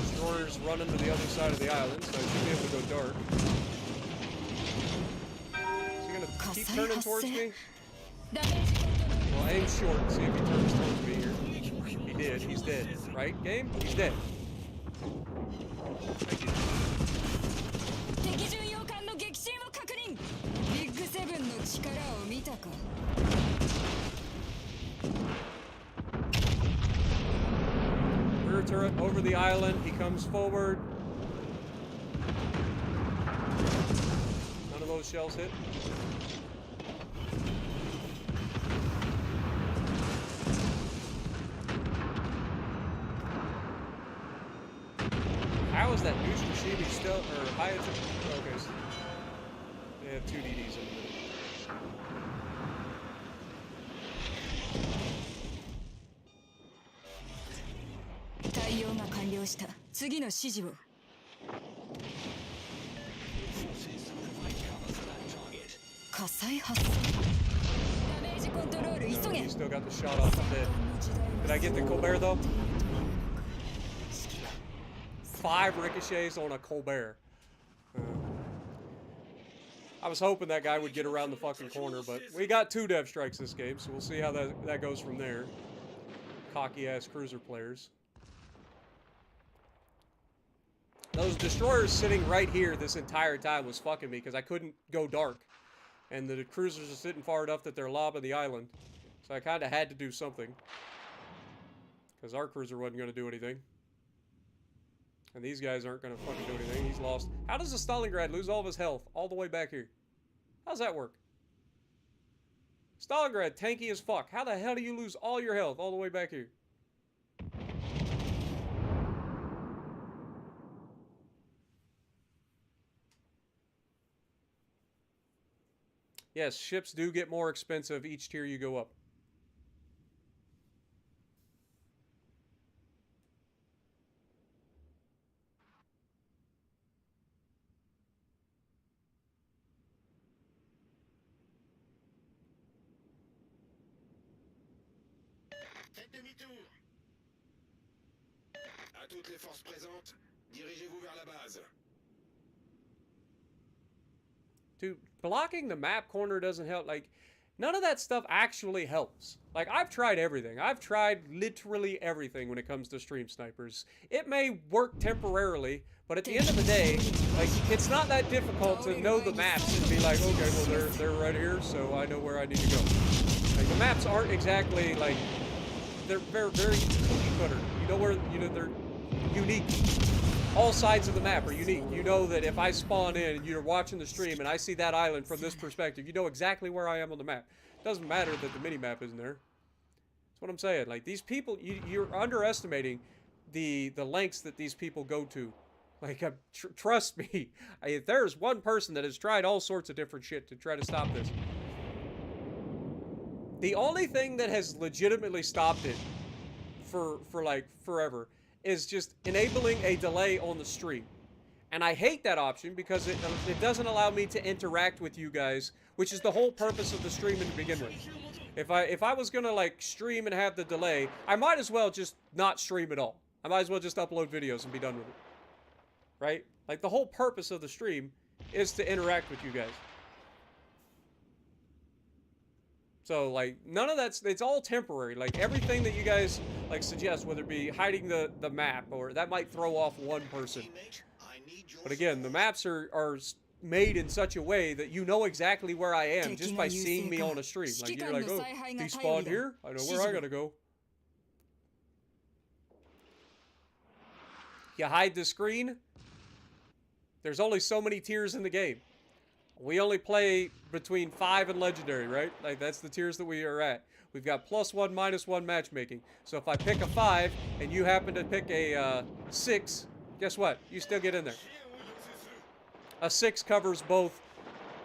Destroyer's running to the other side of the island, so I should be able to go dark. Is he gonna keep turning towards me? Well, aim short and see if he turns towards me here. He did. He's dead. Right, game? He's dead. Thank you. 敵巡洋艦の撃沈を確認。ビッグセブンの力を見たか。Rear turret over the island. He comes forward. None of those shells hit. How is that booster Shibi still, or high attention? Okay, so they have 2 DDs in the middle. 対応が完了した。次の指示を。 Forces provide cover for that target. 火災発生ダメージコントロール No, 急げ he still got the shot off the bed. Did I get the Colbert though? 5 ricochets on a Colbert. I was hoping that guy would get around the fucking corner, but we got 2 dev strikes this game, so we'll see how that goes from there. Cocky ass cruiser players. Those destroyers sitting right here this entire time was fucking me because I couldn't go dark. And the cruisers are sitting far enough that they're lobbing the island. So I kind of had to do something. Because our cruiser wasn't going to do anything. And these guys aren't going to fucking do anything. He's lost. How does the Stalingrad lose all of his health all the way back here? How's that work? Stalingrad, tanky as fuck. How the hell do you lose all your health all the way back here? Yes, ships do get more expensive each tier you go up. Faites demi-tour. À toutes les forces présentes, dirigez-vous vers la base. Dude, blocking the map corner doesn't help. Like, none of that stuff actually helps. Like, I've tried everything. I've tried literally everything when it comes to stream snipers. It may work temporarily, but at the end of the day, like, it's not that difficult to know the maps and be like, okay, well, they're right here, so I know where I need to go. Like, the maps aren't exactly, like, they're very, very cookie cutter. You know where, you know, they're unique. All sides of the map are unique. You know that if I spawn in and you're watching the stream and I see that island from this perspective, you know exactly where I am on the map. It doesn't matter that the mini-map isn't there. That's what I'm saying. Like, these people, you're underestimating the lengths that these people go to. Like, trust me, if there's one person that has tried all sorts of different shit to try to stop this. The only thing that has legitimately stopped it for like forever is just enabling a delay on the stream. And I hate that option because it doesn't allow me to interact with you guys, which is the whole purpose of the stream to begin with. If I was gonna like stream and have the delay, I might as well just not stream at all. I might as well just upload videos and be done with it. Right? Like, the whole purpose of the stream is to interact with you guys. So, like, none of that's, it's all temporary. Like, everything that you guys, like, suggest, whether it be hiding the map, or that might throw off one person. But again, the maps are made in such a way that you know exactly where I am just by seeing me on a stream. Like, you're like, oh, he spawned here? I know where I gotta go. You hide the screen? There's only so many tiers in the game. We only play between 5 and Legendary, right? Like, that's the tiers that we are at. We've got +1, -1 matchmaking. So if I pick a 5, and you happen to pick a 6, guess what? You still get in there. A 6 covers both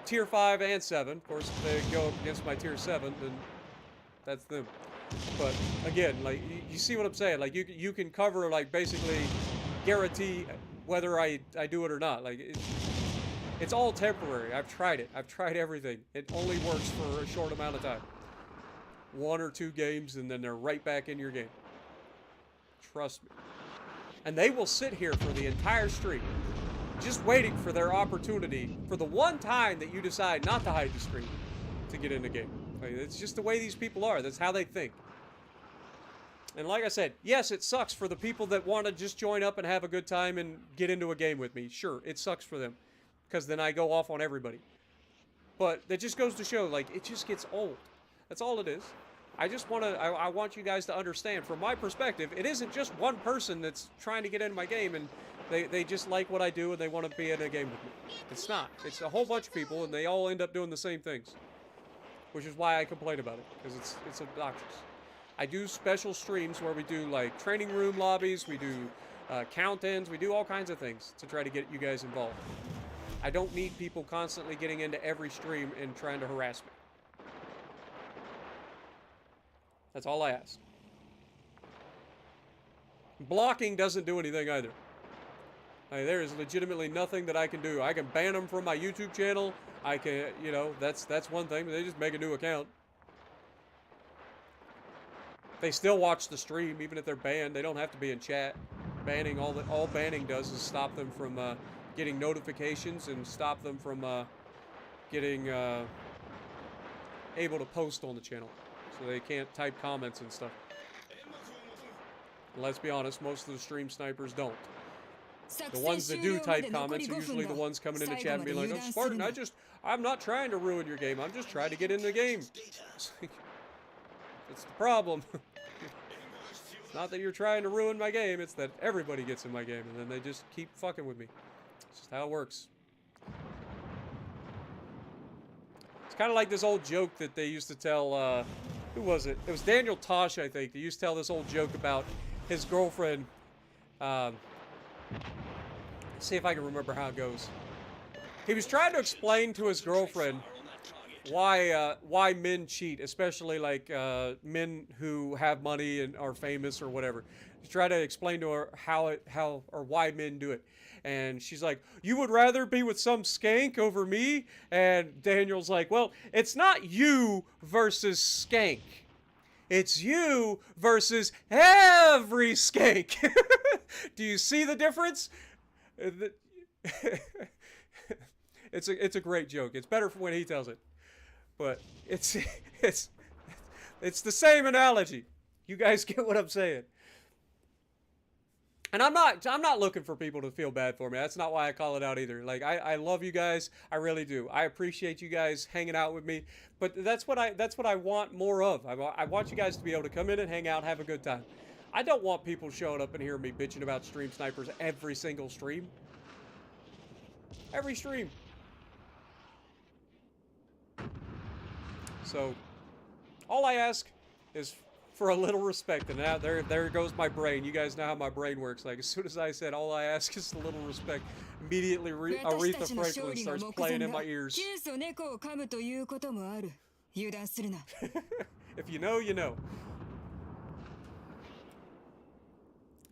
tier 5 and 7. Of course, if they go against my tier 7, then that's them. But, again, like, you see what I'm saying? Like, you can cover, like, basically guarantee whether I do it or not. Like, it's all temporary. I've tried it. I've tried everything. It only works for a short amount of time. 1 or 2 games, and then they're right back in your game. Trust me. And they will sit here for the entire stream, just waiting for their opportunity, for the one time that you decide not to hide the screen, to get in the game. Like, it's just the way these people are. That's how they think. And like I said, yes, it sucks for the people that want to just join up and have a good time and get into a game with me. Sure, it sucks for them, because then I go off on everybody. But that just goes to show, like, it just gets old. That's all it is. I just want to, I want you guys to understand, from my perspective, it isn't just one person that's trying to get into my game and they just like what I do and they want to be in a game with me. It's not. It's a whole bunch of people and they all end up doing the same things. Which is why I complain about it, because it's obnoxious. I do special streams where we do, like, training room lobbies, we do count-ins, we do all kinds of things to try to get you guys involved. I don't need people constantly getting into every stream and trying to harass me. That's all I ask. Blocking doesn't do anything either. Like, there is legitimately nothing that I can do. I can ban them from my YouTube channel. I can, you know, that's one thing. But they just make a new account. They still watch the stream, even if they're banned. They don't have to be in chat. Banning, all banning does is stop them from getting notifications and stop them from getting able to post on the channel. So they can't type comments and stuff. And let's be honest, most of the stream snipers don't. The ones that do type comments are usually the ones coming into chat and being like, "Oh, Spartan, I'm not trying to ruin your game. I'm just trying to get in the game." It's like, that's the problem. It's not that you're trying to ruin my game, it's that everybody gets in my game, and then they just keep fucking with me. It's just how it works. It's kind of like this old joke that they used to tell, who was it? It was Daniel Tosh, I think. They used to tell this old joke about his girlfriend. See if I can remember how it goes. He was trying to explain to his girlfriend why men cheat, especially like men who have money and are famous or whatever. Try to explain to her how or why men do it. And she's like, "You would rather be with some skank over me?" And Daniel's like, "Well, it's not you versus skank. It's you versus every skank." Do you see the difference? It's a great joke. It's better when he tells it. But it's the same analogy. You guys get what I'm saying. And I'm not looking for people to feel bad for me. That's not why I call it out either. Like I love you guys. I really do. I appreciate you guys hanging out with me. But that's what I want more of. I want you guys to be able to come in and hang out, have a good time. I don't want people showing up and hearing me bitching about stream snipers every single stream. Every stream. So, all I ask is for a little respect, and now there goes my brain. You guys know how my brain works. Like, as soon as I said all I ask is a little respect, immediately Aretha Franklin starts playing in my ears. If you know, you know.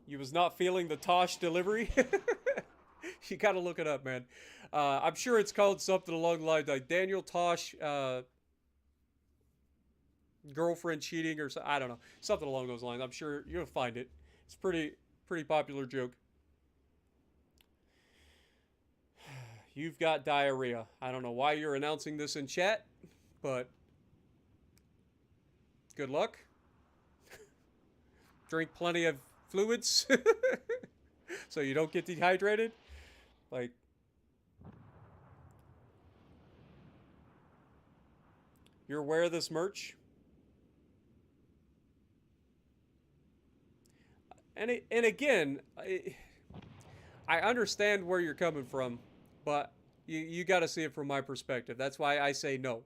You was not feeling the Tosh delivery? You gotta look it up, man. I'm sure it's called something along the lines like Daniel Tosh, girlfriend cheating or I don't know, something along those lines. I'm sure you'll find it. It's pretty popular joke. You've got diarrhea. I don't know why you're announcing this in chat, but good luck. Drink plenty of fluids so you don't get dehydrated. Like, you're aware of this merch? And again, I understand where you're coming from, but you got to see it from my perspective. That's why I say no.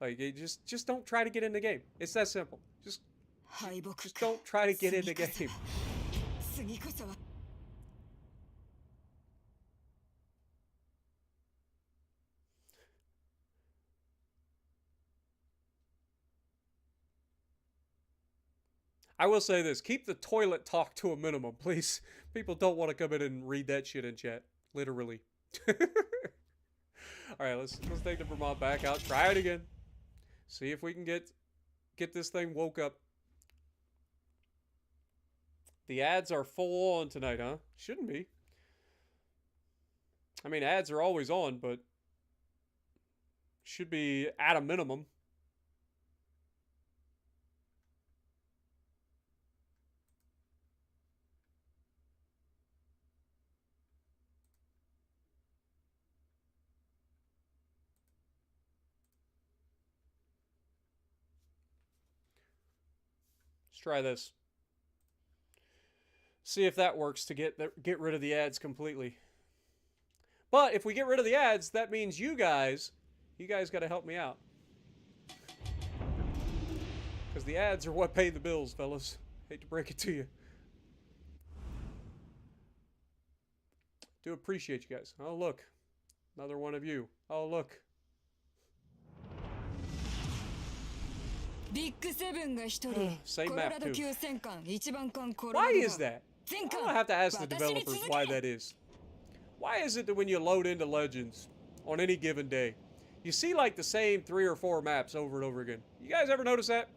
Like, just don't try to get in the game. It's that simple. Just don't try to get in the game. I will say this. Keep the toilet talk to a minimum, please. People don't want to come in and read that shit in chat. Literally. Alright, let's take the Vermont back out. Try it again. See if we can get this thing woke up. The ads are full on tonight, huh? Shouldn't be. I mean, ads are always on, but should be at a minimum. Let's try this. See if that works to get rid of the ads completely. But if we get rid of the ads, that means you guys got to help me out. Because the ads are what pay the bills, fellas. Hate to break it to you. Do appreciate you guys. Oh, look. Another one of you. Oh, look. Same map, too. Why is that? I don't have to ask the developers why that is. Why is it that when you load into Legends on any given day, you see like the same 3 or 4 maps over and over again. You guys ever notice that?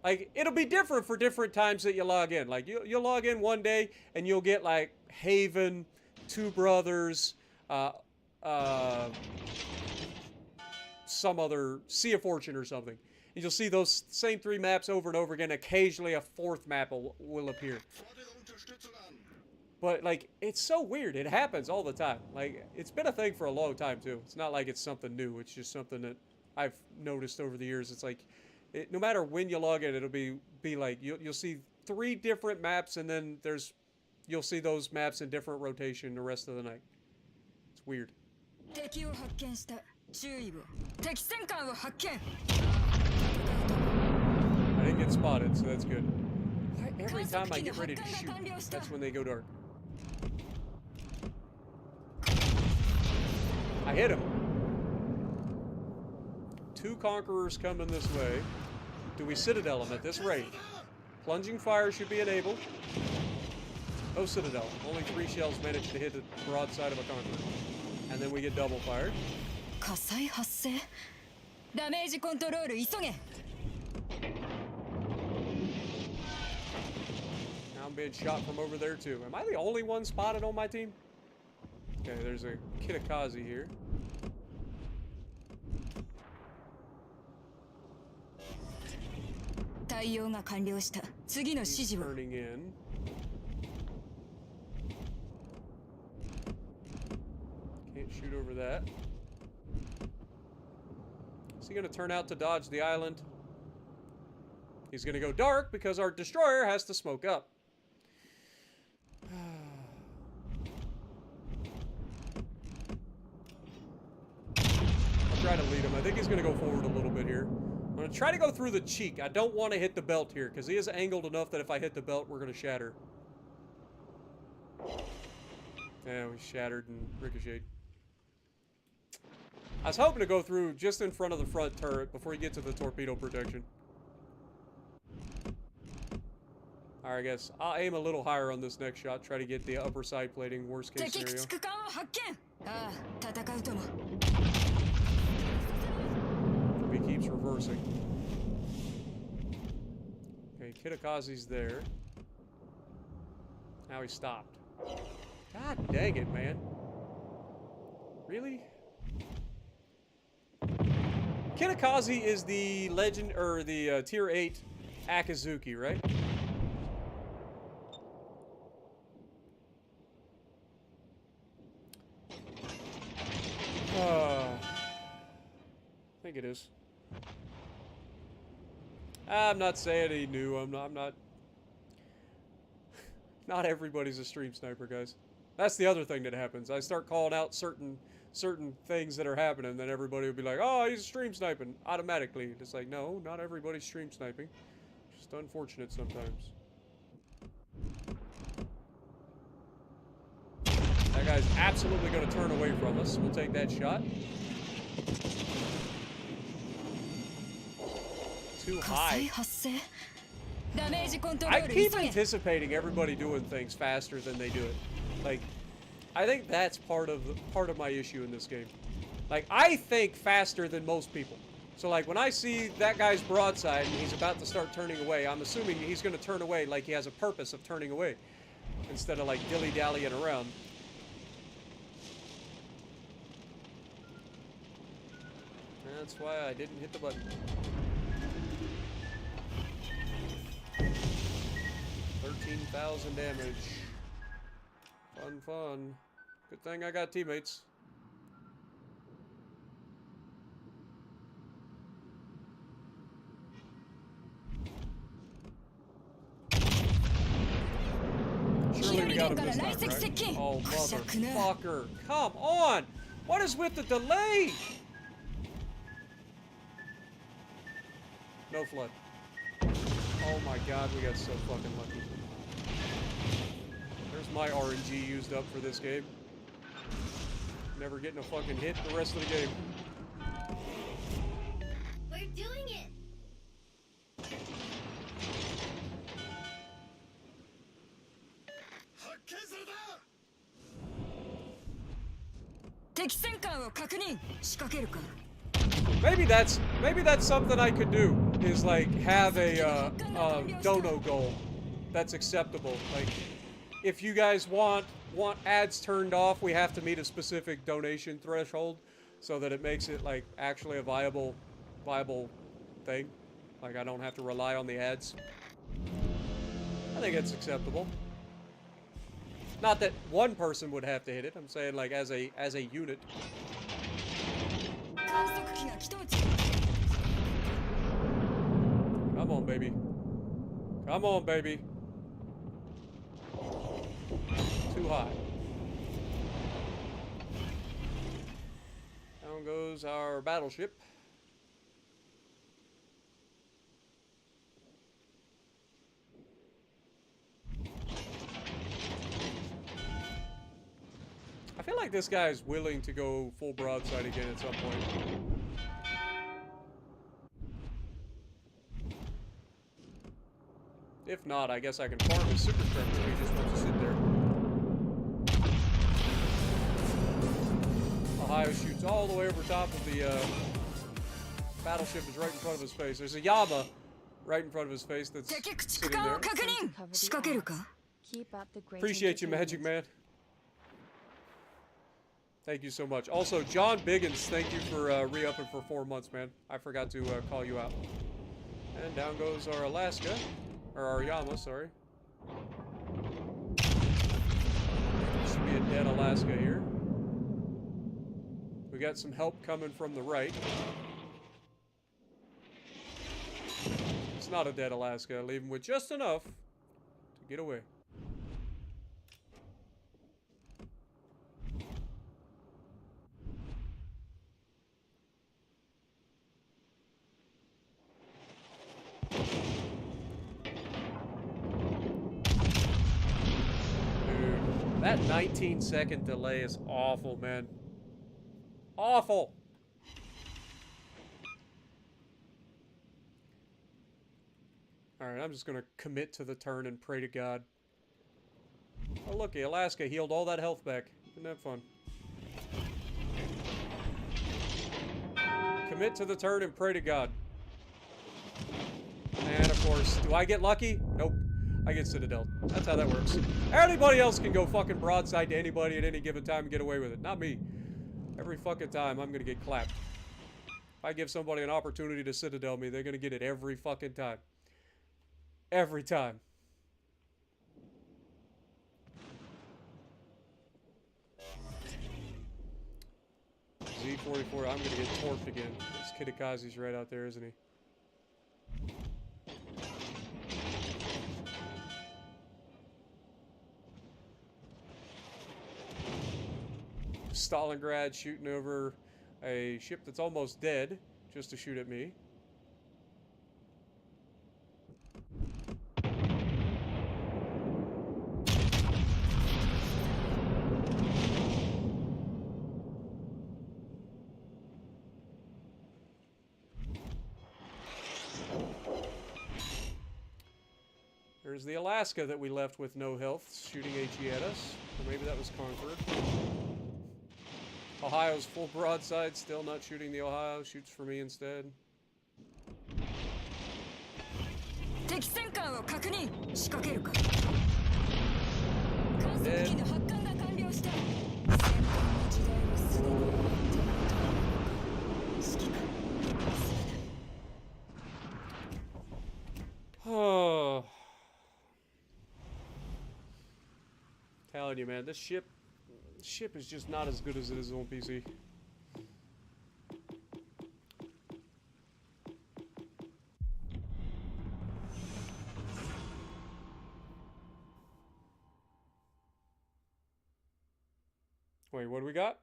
Like, it'll be different for different times that you log in. Like, you'll log in one day and you'll get like Haven, Two Brothers, some other Sea of Fortune or something. And you'll see those same 3 maps over and over again. Occasionally a 4th map will appear. But, like, it's so weird. It happens all the time. Like, it's been a thing for a long time, too. It's not like it's something new. It's just something that I've noticed over the years. It's like, no matter when you log in, it'll be like, you'll see 3 different maps, and then you'll see those maps in different rotation the rest of the night. It's weird. I didn't get spotted, so that's good. Why every time I get ready to shoot, that's when they go dark. I hit him. 2 Conquerors coming this way. Do we Citadel him at this rate? Plunging fire should be enabled. No Citadel. Only 3 shells managed to hit the broadside of a Conqueror. And then we get double fired. Now I'm being shot from over there too. Am I the only one spotted on my team? Okay, there's a Kitakaze here. He's turning in. Can't shoot over that. Is he going to turn out to dodge the island? He's going to go dark because our destroyer has to smoke up. I'll try to lead him. I think he's going to go forward a little bit here. I'm going to try to go through the cheek. I don't want to hit the belt here because he is angled enough that if I hit the belt, we're going to shatter. Yeah, we shattered and ricocheted. I was hoping to go through just in front of the front turret before you get to the torpedo protection. Alright, I guess I'll aim a little higher on this next shot. Try to get the upper side plating, worst case scenario. He keeps reversing. Okay, Kitakaze's there. Now he stopped. God dang it, man. Really? Kitakaze is the legend, or the tier 8 Akizuki, right? I think it is. I'm not saying he knew. I'm not. Not everybody's a stream sniper, guys. That's the other thing that happens. I start calling out certain things that are happening, then everybody will be like, "Oh, he's stream sniping," automatically. It's like, no, not everybody's stream sniping. Just unfortunate sometimes. That guy's absolutely going to turn away from us. We'll take that shot. Too high. I keep anticipating everybody doing things faster than they do it. Like, I think that's part of my issue in this game. Like, I think faster than most people. So, like, when I see that guy's broadside and he's about to start turning away, I'm assuming he's going to turn away like he has a purpose of turning away, instead of, like, dilly-dallying around. That's why I didn't hit the button. 13,000 damage. Fun, fun. Good thing I got teammates. Surely we got him this time, right? Oh, motherfucker. Come on! What is with the delay? No flood. Oh my god, we got so fucking lucky. There's my RNG used up for this game. Never getting a fucking hit the rest of the game. We're doing it! maybe that's something I could do, is like have a dono goal that's acceptable. Like, if you guys want ads turned off, we have to meet a specific donation threshold so that it makes it like actually a viable thing. Like, I don't have to rely on the ads. I think it's acceptable. Not that one person would have to hit it. I'm saying like as a unit. Come on, baby. Come on, baby. Too high. Down goes our battleship. I feel like this guy is willing to go full broadside again at some point. If not, I guess I can farm his superstructure if he just wants to sit there. Ohio shoots all the way over top of the battleship is right in front of his face. There's a Yama right in front of his face that's sitting there. Appreciate you, Magic Man. Thank you so much. Also, John Biggins, thank you for re-upping for 4 months, man. I forgot to call you out. And down goes our Alaska. Or our Yama, sorry. Should be a dead Alaska here. We got some help coming from the right. It's not a dead Alaska. Leave him with just enough to get away. That 19-second delay is awful, man. Awful. Alright, I'm just gonna commit to the turn and pray to God. Oh, looky, Alaska healed all that health back. Isn't that fun? Commit to the turn and pray to God. And of course, do I get lucky? Nope. I get Citadel. That's how that works. Anybody else can go fucking broadside to anybody at any given time and get away with it. Not me. Every fucking time, I'm gonna get clapped. If I give somebody an opportunity to Citadel me, they're gonna get it every fucking time. Every time. Z44, I'm gonna get torped again. This Kitakazi's right out there, isn't he? Stalingrad shooting over a ship that's almost dead just to shoot at me. There's the Alaska that we left with no health, shooting HE at us. Or maybe that was Conqueror. Ohio's full broadside, still not shooting the Ohio, shoots for me instead. Dead. Oh. Telling you, man, this ship is just not as good as it is on PC. Wait, what do we got?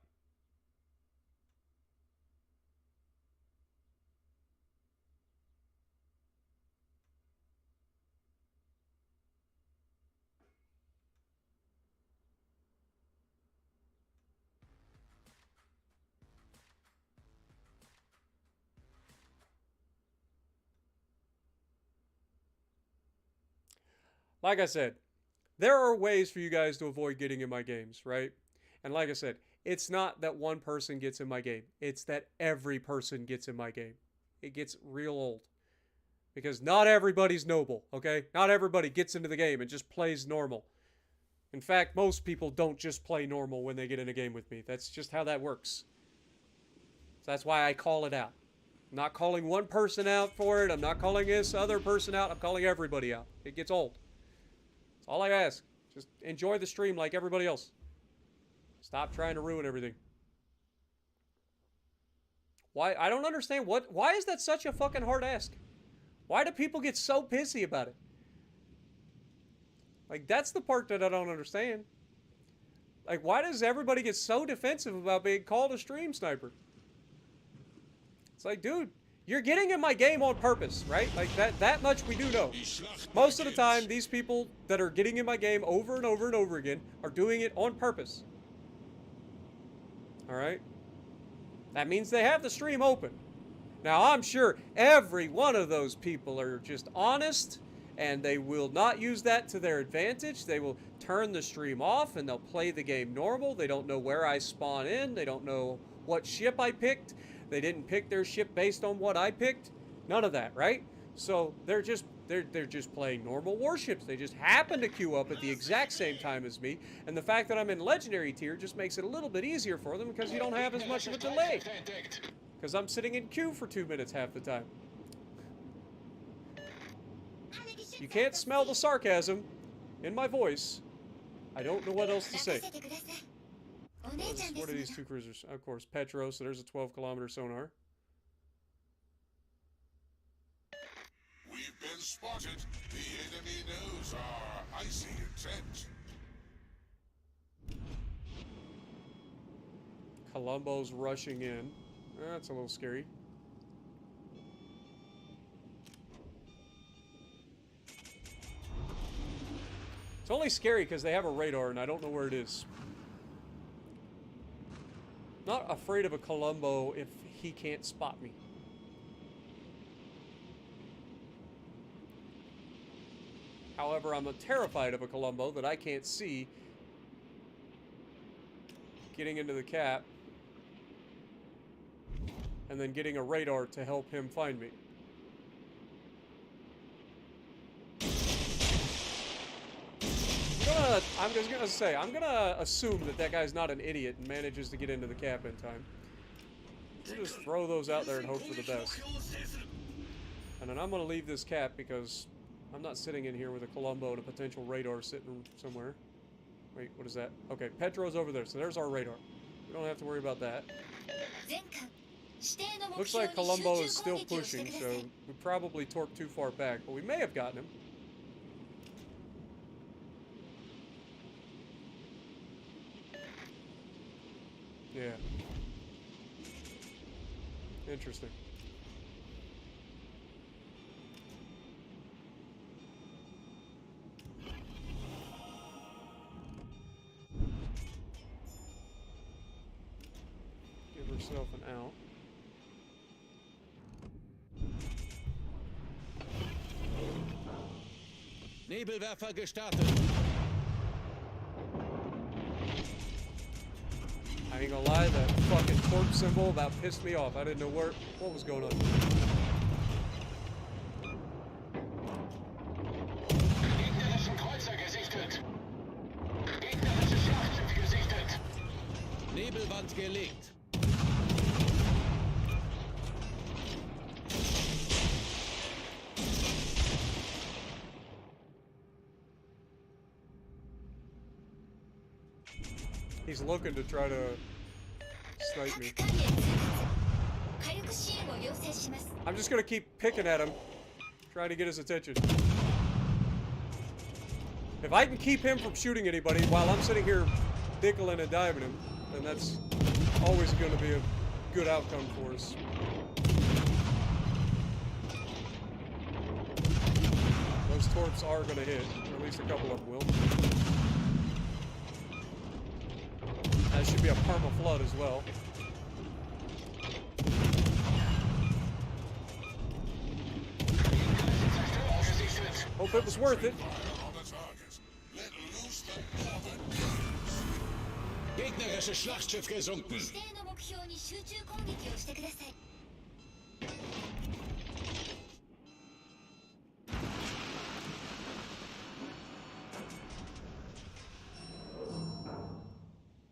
Like I said, there are ways for you guys to avoid getting in my games, right? And like I said, It's not that one person gets in my game. It's that every person gets in my game. It gets real old. Because not everybody's noble, okay? Not everybody gets into the game and just plays normal. In fact, most people don't just play normal when they get in a game with me. That's just how that works. So that's why I call it out. I'm not calling one person out for it. I'm not calling this other person out. I'm calling everybody out. It gets old. That's all I ask. Just enjoy the stream like everybody else. Stop trying to ruin everything. Why? I don't understand. Why is that such a fucking hard ask? Why do people get so pissy about it? Like, that's the part that I don't understand. Like, why does everybody get so defensive about being called a stream sniper? It's like, dude, you're getting in my game on purpose, right? Like, that much we do know. Most of the time, these people that are getting in my game over and over and over again are doing it on purpose. Alright? That means they have the stream open. Now, I'm sure every one of those people are just honest, and they will not use that to their advantage. They will turn the stream off, and they'll play the game normal. They don't know where I spawn in. They don't know what ship I picked. They didn't pick their ship based on what I picked. None of that, right? So they're just playing normal warships. They just happen to queue up at the exact same time as me, and the fact that I'm in legendary tier just makes it a little bit easier for them because you don't have as much of a delay. Because I'm sitting in queue for 2 minutes half the time. You can't smell the sarcasm in my voice. I don't know what else to say. What are these two cruisers? Of course, Petro, so there's a 12-kilometer sonar. We've been spotted. The enemy knows our icy intent. Columbo's rushing in. That's a little scary. It's only scary because they have a radar and I don't know where it is. Not afraid of a Columbo if he can't spot me. However, I'm terrified of a Columbo that I can't see getting into the cap and then getting a radar to help him find me. I'm just gonna say, I'm gonna assume that that guy's not an idiot and manages to get into the cap in time. We'll just throw those out there and hope for the best. And then I'm gonna leave this cap because I'm not sitting in here with a Columbo and a potential radar sitting somewhere. Wait, what is that? Okay, Petro's over there, so there's our radar. We don't have to worry about that. Looks like Columbo is still pushing, so we probably torqued too far back, but we may have gotten him. Yeah. Interesting. Give herself an out. Nebelwerfer gestartet. I ain't gonna lie, that fucking torque symbol about pissed me off. I didn't know what was going on. Gegnerischen Kreuzer gesichtet. Gegnerische Schlachtschiff gesichtet. Nebelwand gelegt. He's looking to try to snipe me. I'm just gonna keep picking at him, trying to get his attention. If I can keep him from shooting anybody while I'm sitting here dickling and diving him, then that's always gonna be a good outcome for us. Those torps are gonna hit, or at least a couple of them will. That should be a perma flood as well. Hope it was worth it. Gegner Gegnerisches Schlachtschiff gesunken. 指定の目標に集中攻撃をしてください。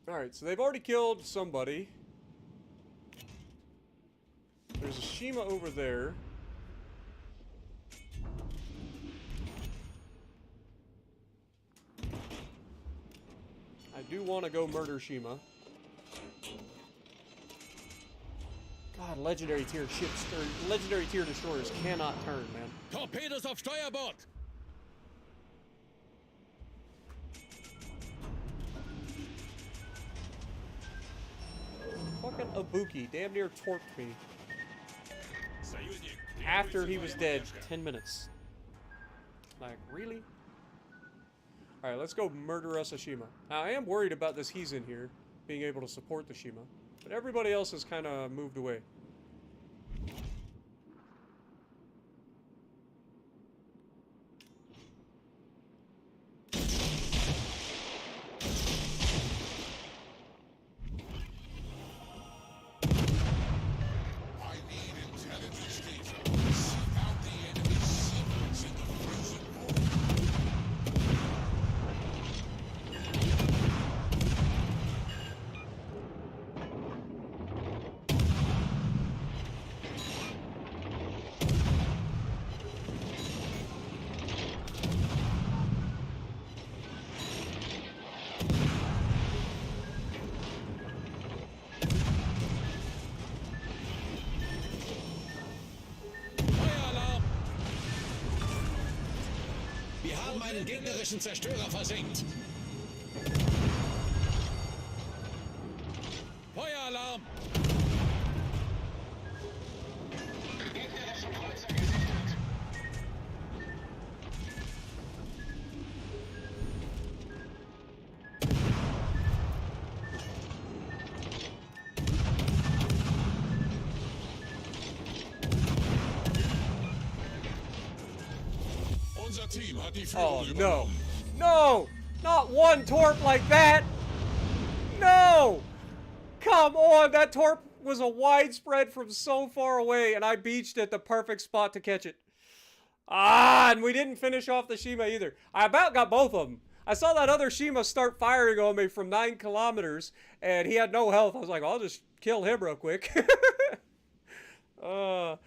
Alright, so they've already killed somebody. There's a Shima over there. I do want to go murder Shima. God, legendary tier ships, or legendary tier destroyers cannot turn, man. Torpedos auf Steuerbord. Fucking Ibuki damn near torped me after he was dead 10 minutes. Like, really? Alright, let's go murder us a Shima. Now, I am worried about this he's in here, being able to support the Shima. But everybody else has kind of moved away. Wir haben einen gegnerischen Zerstörer versenkt. Feueralarm! Gegnerischen Kreuzer gesichtet. Unser Team hat die Oh, Führung no. übernommen. No! Not one torp like that! No! Come on! That torp was a widespread from so far away, and I beached at the perfect spot to catch it. Ah, and we didn't finish off the Shima either. I about got both of them. I saw that other Shima start firing on me from 9 kilometers, and he had no health. I was like, I'll just kill him real quick. Damn,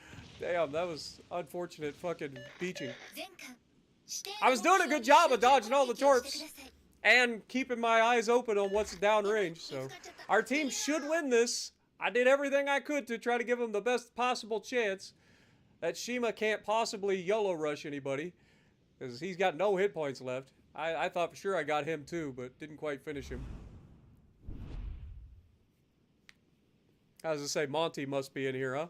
that was unfortunate fucking beaching. 全艦 I was doing a good job of dodging all the torps and keeping my eyes open on what's downrange, so our team should win this. I did everything I could to try to give them the best possible chance. That Shima can't possibly YOLO rush anybody, because he's got no hit points left. I thought for sure I got him too, but didn't quite finish him. I was gonna say, Monty must be in here, huh?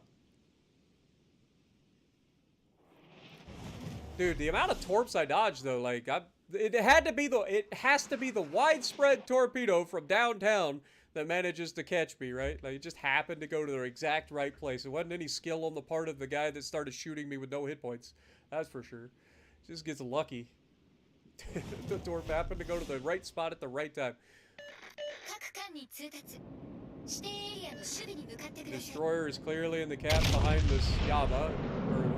Dude, the amount of torps I dodged though, like it has to be the widespread torpedo from downtown that manages to catch me, right? Like it just happened to go to the exact right place. It wasn't any skill on the part of the guy that started shooting me with no hit points. That's for sure. Just gets lucky. The torp happened to go to the right spot at the right time. 各艦に通達。指定エリアの守備に向かってください。 Destroyer is clearly in the cap behind this Yama, or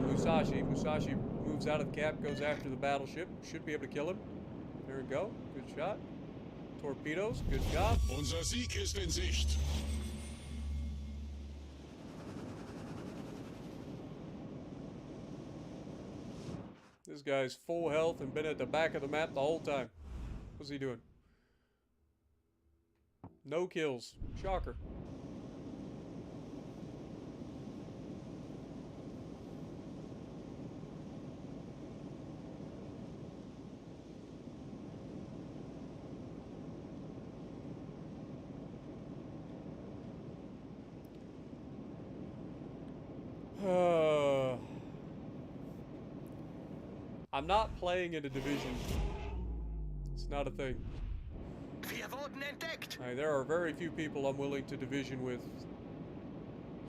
Musashi. Musashi moves out of the cap, goes after the battleship. Should be able to kill him. There we go. Good shot. Torpedoes. Good job. Unser Sieg ist in Sicht. This guy's full health and been at the back of the map the whole time. What's he doing? No kills. Shocker. I'm not playing in a division. It's not a thing. Wir wurden entdeckt. There are very few people I'm willing to division with.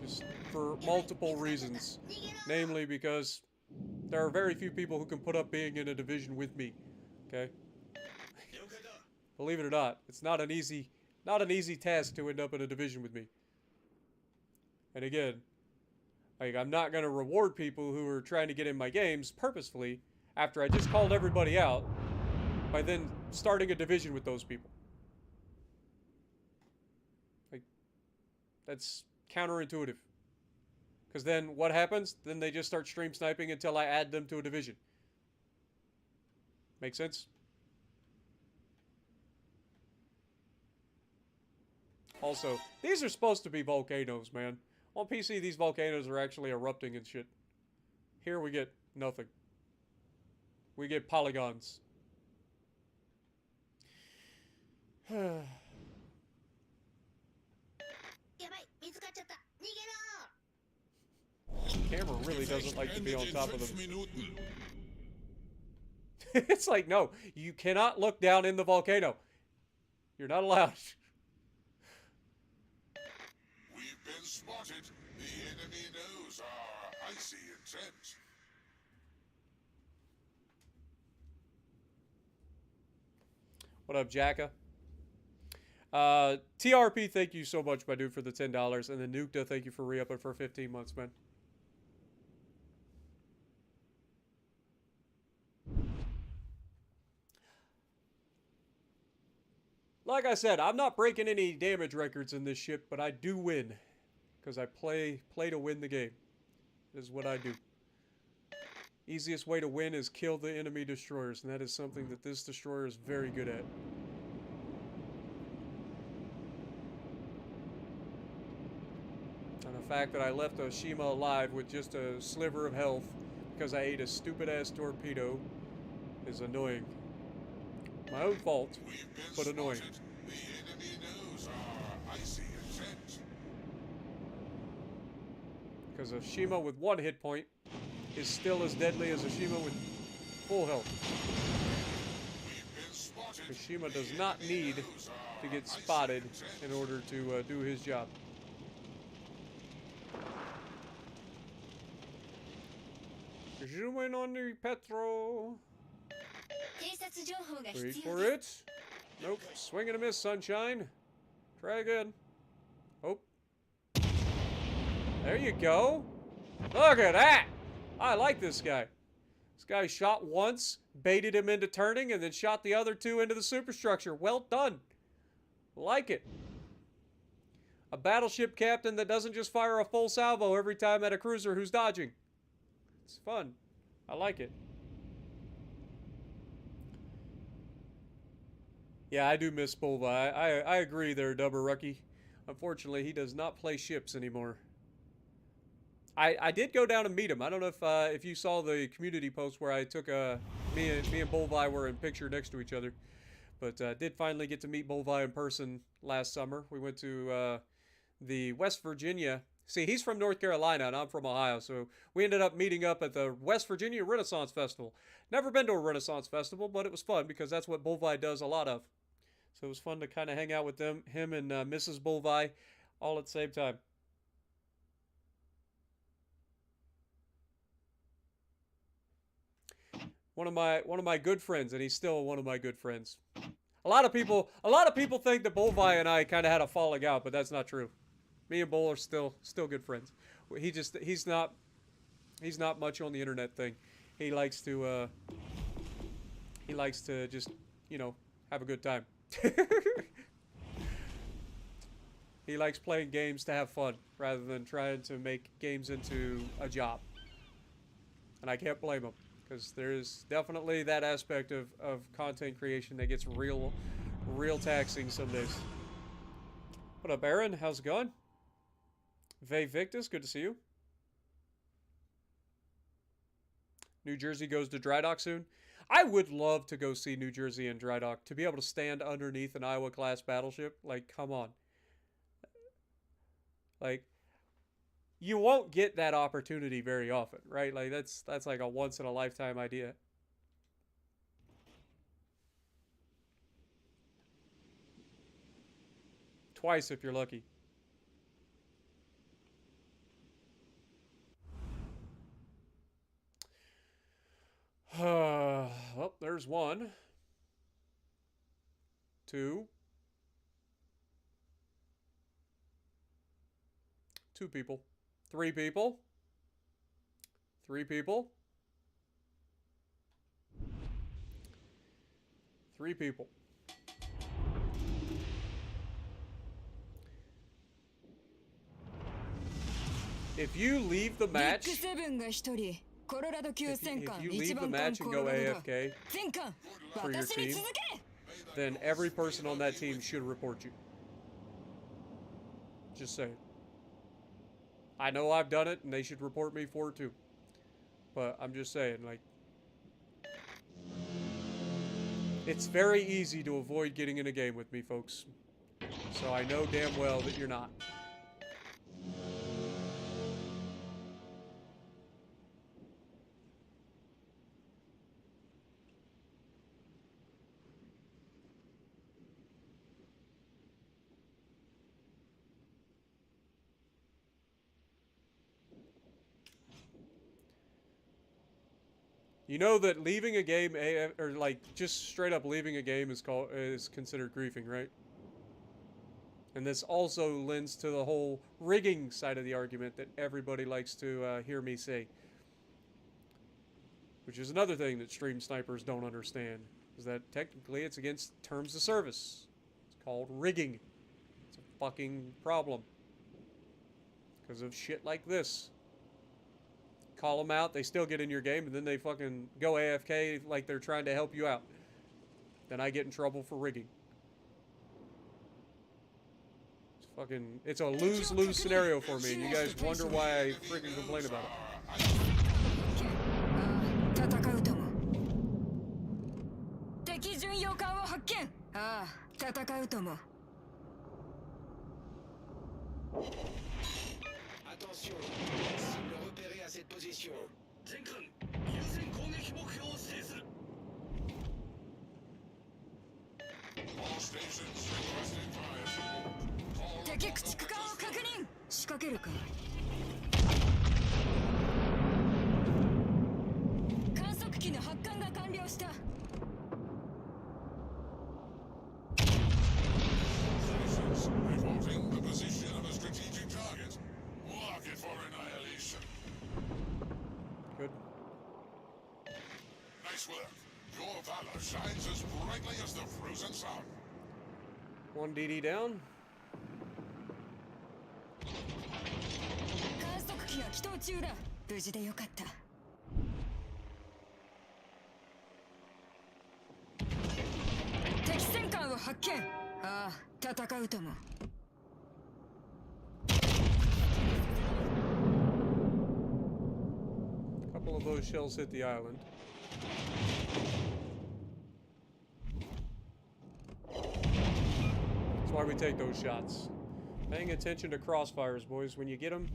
Just for multiple reasons. Namely because there are very few people who can put up being in a division with me. Okay? Believe it or not, it's not an easy Not an easy task to end up in a division with me. And again, like, I'm not going to reward people who are trying to get in my games purposefully after I just called everybody out by then starting a division with those people. Like, that's counterintuitive. Because then what happens? Then they just start stream sniping until I add them to a division. Make sense? Also, these are supposed to be volcanoes, man. On PC, these volcanoes are actually erupting and shit. Here we get nothing. We get polygons. Camera really doesn't like to be on top of them. It's like, no, you cannot look down in the volcano. You're not allowed. We've been spotted. The enemy knows our icy intent. What up, Jacka? TRP, thank you so much, my dude, for the $10. And then Nukta, thank you for re-upping for 15 months, man. Like I said, I'm not breaking any damage records in this shit, but I do win. Because I play to win the game. This is what I do. Easiest way to win is kill the enemy destroyers, and that is something that this destroyer is very good at. And the fact that I left Oshima alive with just a sliver of health because I ate a stupid-ass torpedo is annoying. My own fault, but annoying. The enemy knows our icy intent. Because Oshima with 1 hit point is still as deadly as Oshima with full health. Oshima does not need to get spotted in order to do his job. Zooming on the Petro. Wait for it. Nope. Swing and a miss, sunshine. Try again. Oh. There you go. Look at that. I like this guy. This guy shot once, baited him into turning, and then shot the other 2 into the superstructure. Well done. Like it. A battleship captain that doesn't just fire a full salvo every time at a cruiser who's dodging. It's fun. I like it. Yeah, I do miss Bulba. I agree there, Dubber Rucky. Unfortunately, he does not play ships anymore. I did go down and meet him. I don't know if you saw the community post where I took me and Bolvi were in picture next to each other, but did finally get to meet Bolvi in person last summer. We went to the West Virginia. See, he's from North Carolina and I'm from Ohio, so we ended up meeting up at the West Virginia Renaissance Festival. Never been to a Renaissance Festival, but it was fun because that's what Bolvi does a lot of. So it was fun to kind of hang out with him and Mrs. Bolvi all at the same time. One of my good friends, and he's still one of my good friends. A lot of people think that Bolvi and I kind of had a falling out, but that's not true. Me and Bull are still good friends. He's not much on the internet thing. He likes to just, you know, have a good time. He likes playing games to have fun rather than trying to make games into a job. And I can't blame him, because there's definitely that aspect of content creation that gets real taxing some days. What up, Aaron? How's it going? Vay Victus, good to see you. New Jersey goes to dry dock soon. I would love to go see New Jersey in dry dock, to be able to stand underneath an Iowa-class battleship. Like, come on. Like, you won't get that opportunity very often, right? Like, that's like a once-in-a-lifetime idea. Twice if you're lucky. Well, there's 1, 2, 2 people. 3 people. 3 people. 3 people. If you leave the match, if you leave the match and go AFK for your team, then every person on that team should report you. Just saying. I know I've done it, and they should report me for it too. But I'm just saying, like, it's very easy to avoid getting in a game with me, folks. So I know damn well that you're not. You know that leaving a game, or like just straight up leaving a game is considered griefing, right? And this also lends to the whole rigging side of the argument that everybody likes to hear me say. Which is another thing that stream snipers don't understand, is that technically it's against terms of service. It's called rigging. It's a fucking problem. Because of shit like this. Call them out, they still get in your game, and then they fucking go AFK like they're trying to help you out. Then I get in trouble for rigging. It's a lose-lose scenario for me, and you guys wonder why I freaking complain about it. cible repérée à cette position. 全艦、優先攻撃目標を指定する。 All stations requesting fire support. All 敵駆逐艦を確認。仕掛けるか。観測機の発艦が完了した。 stations reporting the position of a strategic target. Mark it for annihilation. Good. Nice work. Your valor shines as brightly as the frozen sun. 1 DD down. 観測機が起動中だ。無事でよかった。敵戦艦を発見。ああ、戦うとも。 A couple of those shells hit the island. That's why we take those shots. Paying attention to crossfires, boys, when you get them.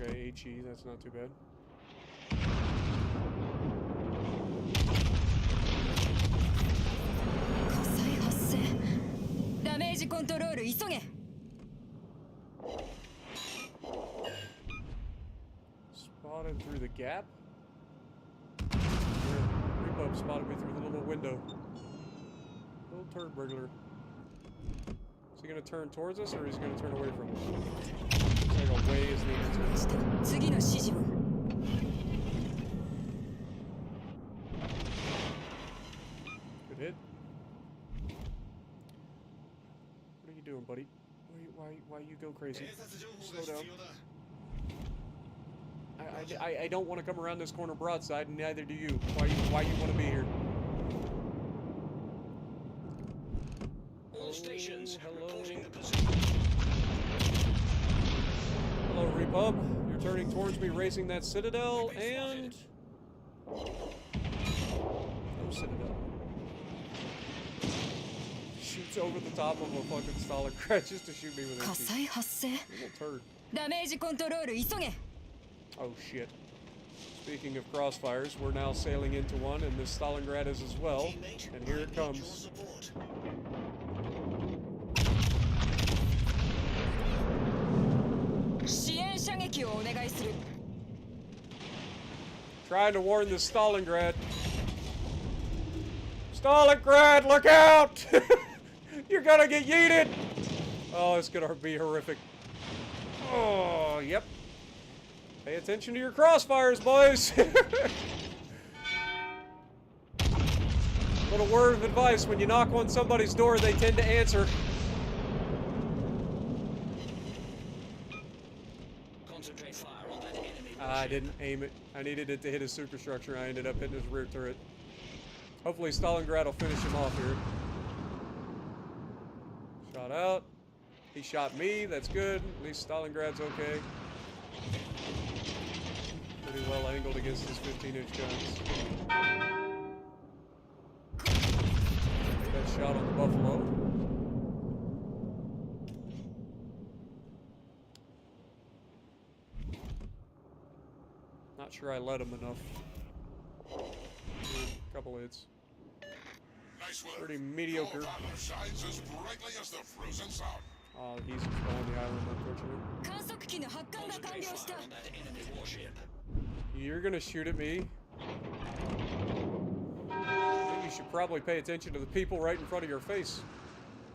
Okay, HE, that's not too bad. 火災発生。ダメージコントロール急げ。 Spotted through the gap? Repub spotted me through the little window. Little turd burglar. Is he gonna turn towards us or is he gonna turn away from us? Looks like a way is the answer. 次の指示を。 Good hit. What are you doing, buddy? Why you go crazy? 偵察情報 Slow が必 down. 要だ。 I don't want to come around this corner broadside, and neither do you. Why you want to be here? All stations hello. reporting the position. Hello, Repub. You're turning towards me, racing that citadel, and no citadel. Shoots over the top of a fucking Stalingrad just to shoot me with 火 a 災発生。 little turd. ダメージコントロール急げ。 Oh shit. Speaking of crossfires, we're now sailing into one, and this Stalingrad is as well. Teammate, And here I it need your comes. support. Trying to warn the Stalingrad. Stalingrad, look out! You're gonna get yeeted! Oh, it's gonna be horrific. Oh, yep. Pay attention to your crossfires, boys! Little word of advice, when you knock on somebody's door, they tend to answer. Concentrate fire on that enemy. I didn't aim it. I needed it to hit his superstructure. I ended up hitting his rear turret. Hopefully Stalingrad will finish him off here. Shot out. He shot me. That's good. At least Stalingrad's okay. Pretty well angled against his 15-inch guns. That shot on the Buffalo. Not sure I let him enough. A couple hits. Nice work. Pretty mediocre. Your partner shines as brightly as the frozen sun. Oh, he's on the island, unfortunately. 観測機の発艦が完 Concentrate 了した fire on that enemy warship. You're gonna shoot at me. I think you should probably pay attention to the people right in front of your face.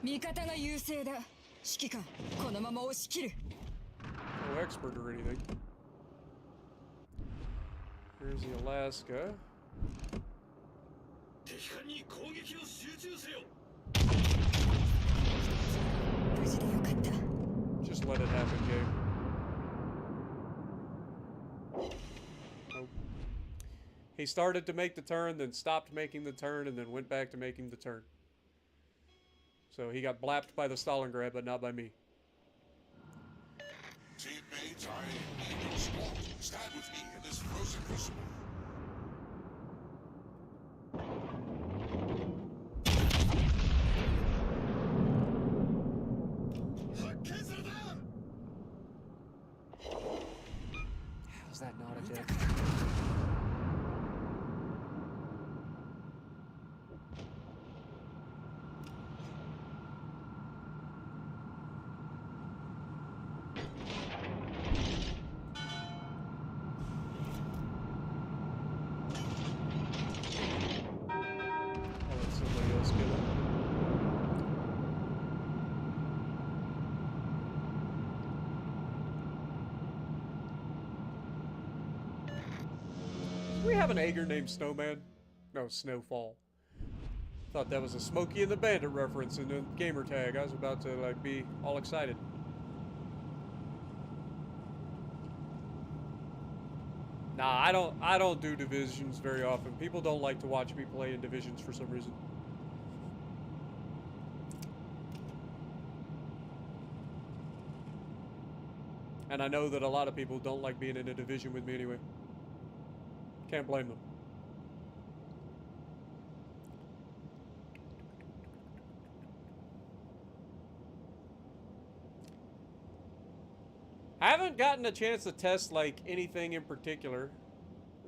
味方が優勢だ指揮官このまま押し切る No expert or anything. Here's the Alaska. 敵艦に攻撃を集中せよ。無事でよかった Just let it happen, Gabe. Oh. He started to make the turn, then stopped making the turn, and then went back to making the turn. So he got blapped by the Stalingrad, but not by me. Teammates, I need your support. Stand with me in this frozen crucible. How's that not a death? I'll let somebody else get it. Do we have an Ager named Snowman? No, Snowfall. Thought that was a Smokey and the Bandit reference in the gamer tag. I was about to like be all excited. Nah, I don't do divisions very often. People don't like to watch me play in divisions for some reason. And I know that a lot of people don't like being in a division with me anyway. Can't blame them. I haven't gotten a chance to test like anything in particular.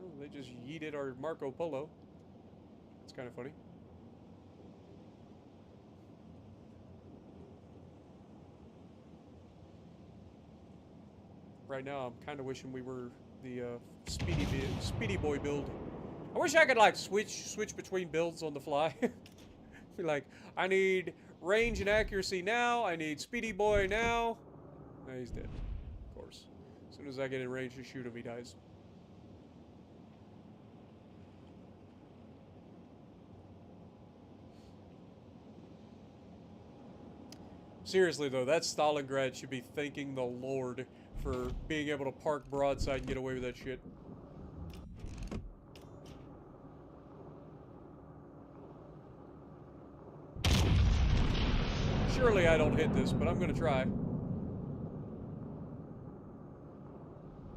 Oh, they just yeeted our Marco Polo. It's kind of funny. Right now, I'm kind of wishing we were the speedy boy build. I wish I could like switch between builds on the fly. Be like, I need range and accuracy now. I need speedy boy now. Nah, he's dead. Of course. As soon as I get in range to shoot him, he dies. Seriously though, that Stalingrad should be thanking the Lord for being able to park broadside and get away with that shit. Surely I don't hit this, but I'm gonna try. I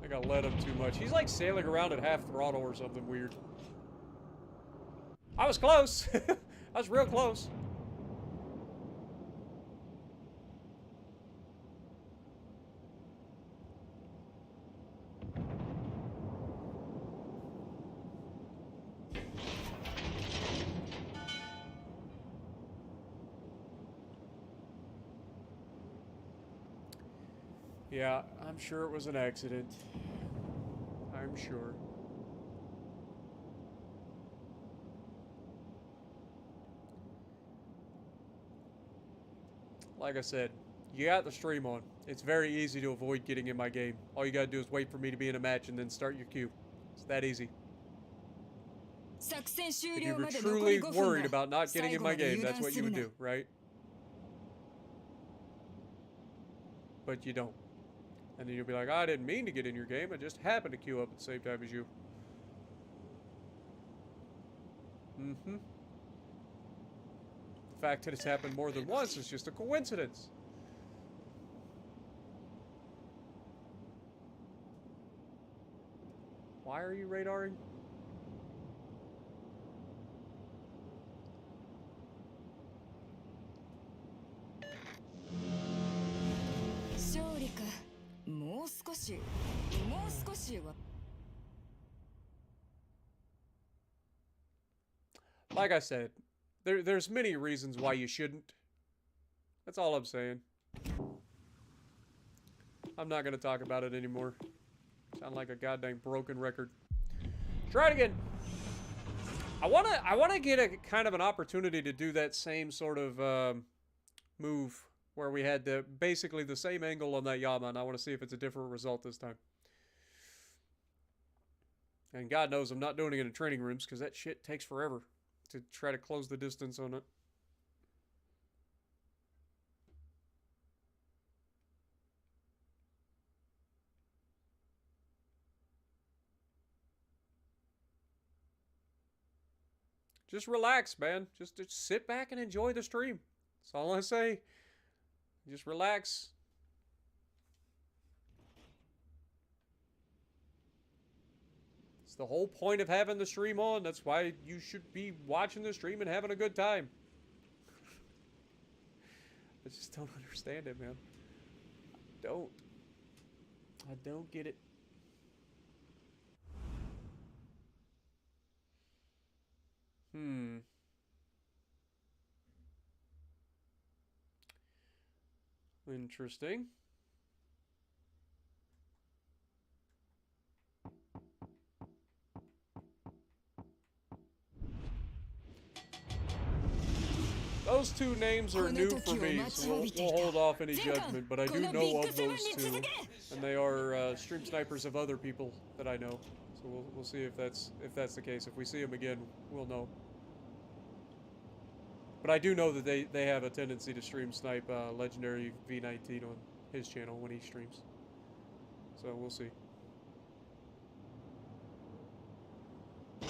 think I let him too much. He's like sailing around at half throttle or something weird. I was close. I was real close. Yeah, I'm sure it was an accident. I'm sure. like I said, you got the stream on. It's very easy to avoid getting in my game. All you gotta do is wait for me to be in a match and then start your queue. It's that easy. 作戦終 If you 了 were まで残 truly り5分 worried だ about not getting 最 in 後 my まで game, 油 that's 断 what す you る would な do, right? But you don't. And then you'll be like, I didn't mean to get in your game. I just happened to queue up at the same time as you. Mm-hmm. The fact that it's happened more than once is just a coincidence. Why are you radaring? 勝利かもう少しは Like I said, there's many reasons why you shouldn't. That's all I'm saying. I'm not gonna talk about it anymore. Sound like a goddamn broken record. Try it again. I wanna get a kind of an opportunity to do that same sort of move where we had basically the same angle on that Yama, and I want to see if it's a different result this time. And God knows I'm not doing it in training rooms because that shit takes forever to try to close the distance on it. Just relax, man. Just sit back and enjoy the stream. That's all I say. Just relax. It's the whole point of having the stream on. That's why you should be watching the stream and having a good time. I just don't understand it, man. I don't get it. Interesting. Those two names are new for me, so we'll hold off any judgment, but I do know of those two, and they are stream snipers of other people that I know. So we'll see if that's the case. If we see them again, we'll know. But I do know that they have a tendency to stream snipe Legendary V19 on his channel when he streams. So we'll see. I'm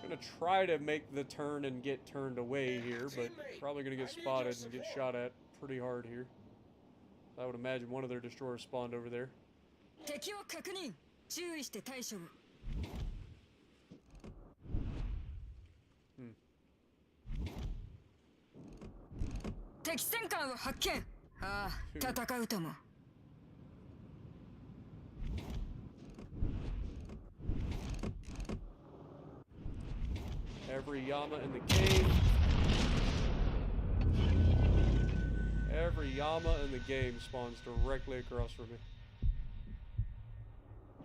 gonna try to make the turn and get turned away here, but probably gonna get spotted and get shot at pretty hard here. I would imagine one of their destroyers spawned over there. 敵を確認注意して対処を 敵戦艦を発見ああ戦うとも Every Yama in the game. Every Yama in the game spawns directly across from me.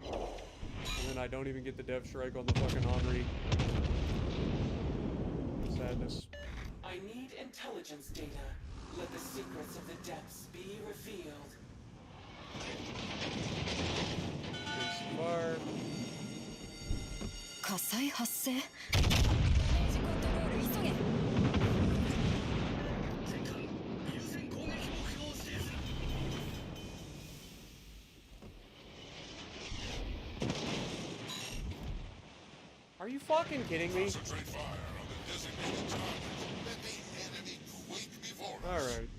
And then I don't even get the dev strike on the fucking Henri. Sadness. I need intelligence data. Let the secrets of the depths be revealed. There's some fire. 火災発生ダメージコントロール急げ Are you fucking kidding me? Concentrate fire on the designated target. Let the enemy quake before us. Alright.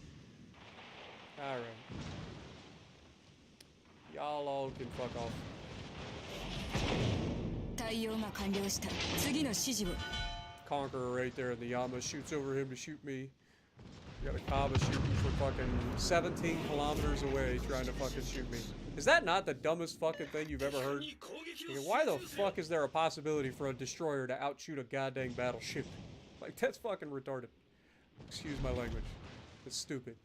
Alright. Y'all all can fuck off. 対応が完了した次の指示を Conqueror right there in the Yama shoots over him to shoot me. You got a Kaba shooting from fucking 17 kilometers away trying to fucking shoot me. Is that not the dumbest fucking thing you've ever heard? Like, why the fuck is there a possibility for a destroyer to outshoot a goddamn battleship? Like, that's fucking retarded. Excuse my language. It's stupid.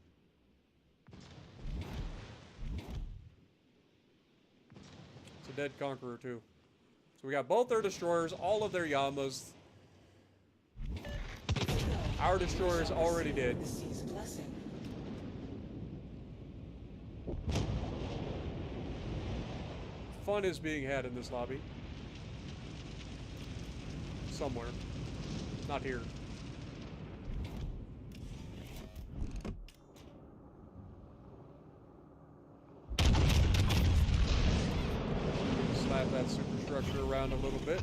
It's a dead Conqueror too. So we got both their destroyers, all of their Yamas. Our destroyer is already dead. The sea's blessing. Fun is being had in this lobby. Somewhere. Not here. Slap that superstructure around a little bit.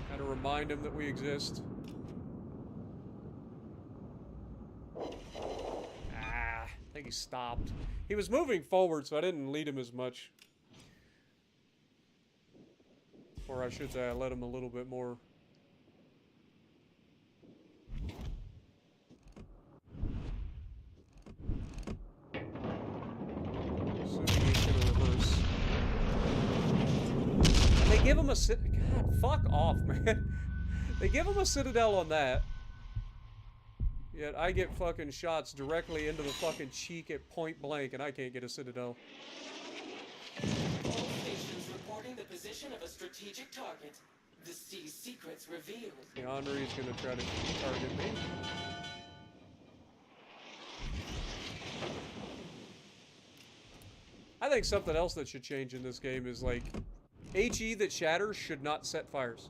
Kind of remind him that we exist. Ah, I think he stopped. He was moving forward, so I didn't lead him as much. Or I should say I let him a little bit more. Assuming he's gonna reverse. And they give him a God, fuck off, man. They give him a citadel on that. Yet I get fucking shots directly into the fucking cheek at point blank, and I can't get a citadel. All stations reporting the position of a strategic target. The sea's secrets revealed. The Henri's gonna try to target me. I think something else that should change in this game is like HE that shatters should not set fires.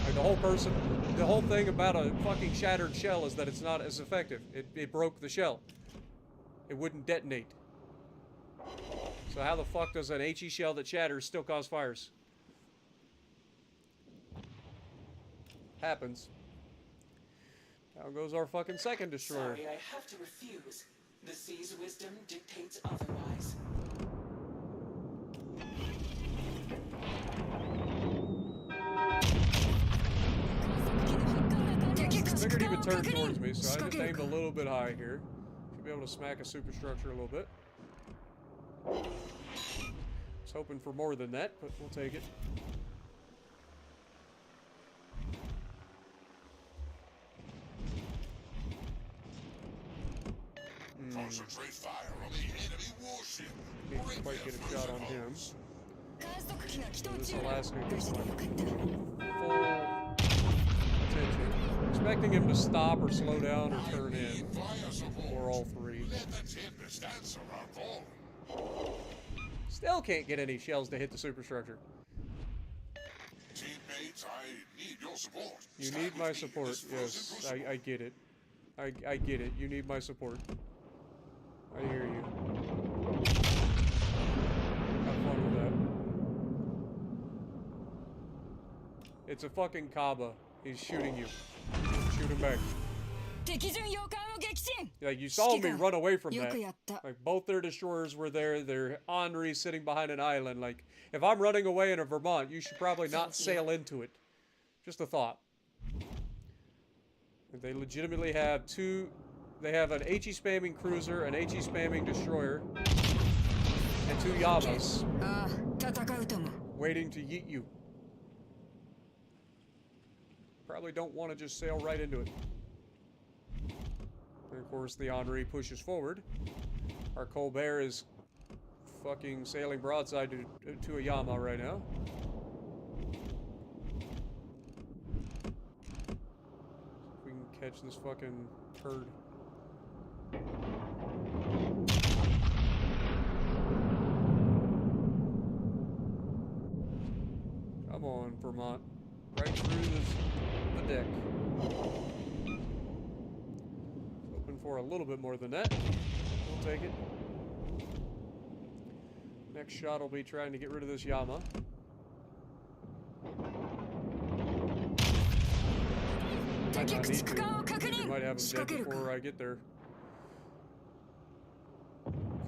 Like the whole thing about a fucking shattered shell is that it's not as effective. It broke the shell. It wouldn't detonate. So how the fuck does an HE shell that shatters still cause fires? Happens. Down goes our fucking second destroyer. Sorry, I have to refuse. The sea's wisdom dictates otherwise. Figured he would turn towards me, so I just aimed a little bit high here. Should be able to smack a superstructure a little bit. Was hoping for more than that, but we'll take it. Concentrate fire on the enemy warship. Didn't quite get a shot on him. 観測機が起動 This 中 Alaska 無 gets 事でよかった full attention. Expecting him to stop or slow down or turn in, Fire support. or all three. Let the tempest answer our call. Still can't get any shells to hit the superstructure. Teammates, I need your support. You Stand need with my me in support, this frozen yes. crucible. I get it. I get it. You need my support. I hear you. Have fun with that. It's a fucking Kaaba. He's shooting you. Shoot him back. 敵巡洋艦を撃沈 Like, you saw me run away from よ that. くやった Like, both their destroyers were there. Their Henri sitting behind an island. Like, if I'm running away in a Vermont, you should probably not sail into it. Just a thought. They legitimately have two... They have an HE spamming cruiser, an HE spamming destroyer, and two Yamas ああ戦うとも waiting to yeet you. Probably don't want to just sail right into it. And of course, the Henri pushes forward. Our Colbert is fucking sailing broadside to a Yama right now. If we can catch this fucking turd. Come on, Vermont. Right through the deck. Hoping for a little bit more than that. We'll take it. Next shot will be trying to get rid of this Yama. Might 敵 not 駆 need 逐 to. 艦を確 We 認 might have 仕 him 掛け dead るか before I get there.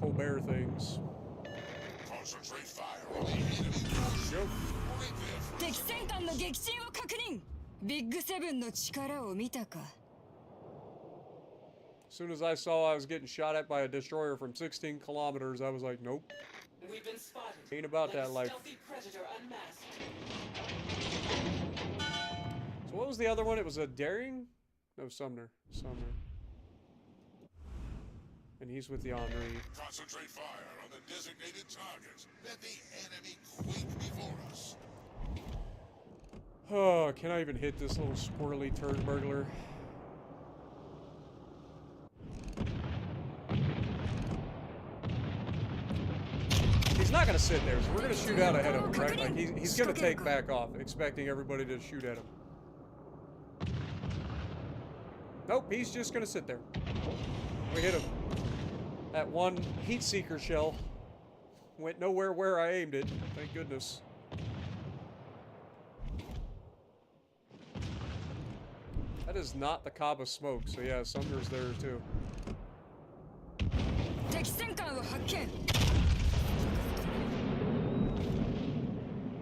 Colbert things. Concentrate fire on the enemy warship. Go. Right there for 敵戦艦の撃沈を確認ビッグセブンの力を見たか As soon as I saw I was getting shot at by a destroyer from 16 kilometers, I was like, nope. We've been spotted. Ain't about like that a life. stealthy predator unmasked. So what was the other one? It was a Daring? No, Sumner. Sumner. And he's with the Henri. concentrate fire on the designated targets. Let the enemy quake before us. Oh, can I even hit this little squirrely turd burglar? He's not going to sit there, so we're going to shoot out ahead of him, right? Like, he's going to take back off, expecting everybody to shoot at him. Nope, he's just going to sit there. We hit him. That one heat seeker shell went nowhere where I aimed it. Thank goodness. That is not the Kaba smoke, so yeah, Sumner's there too.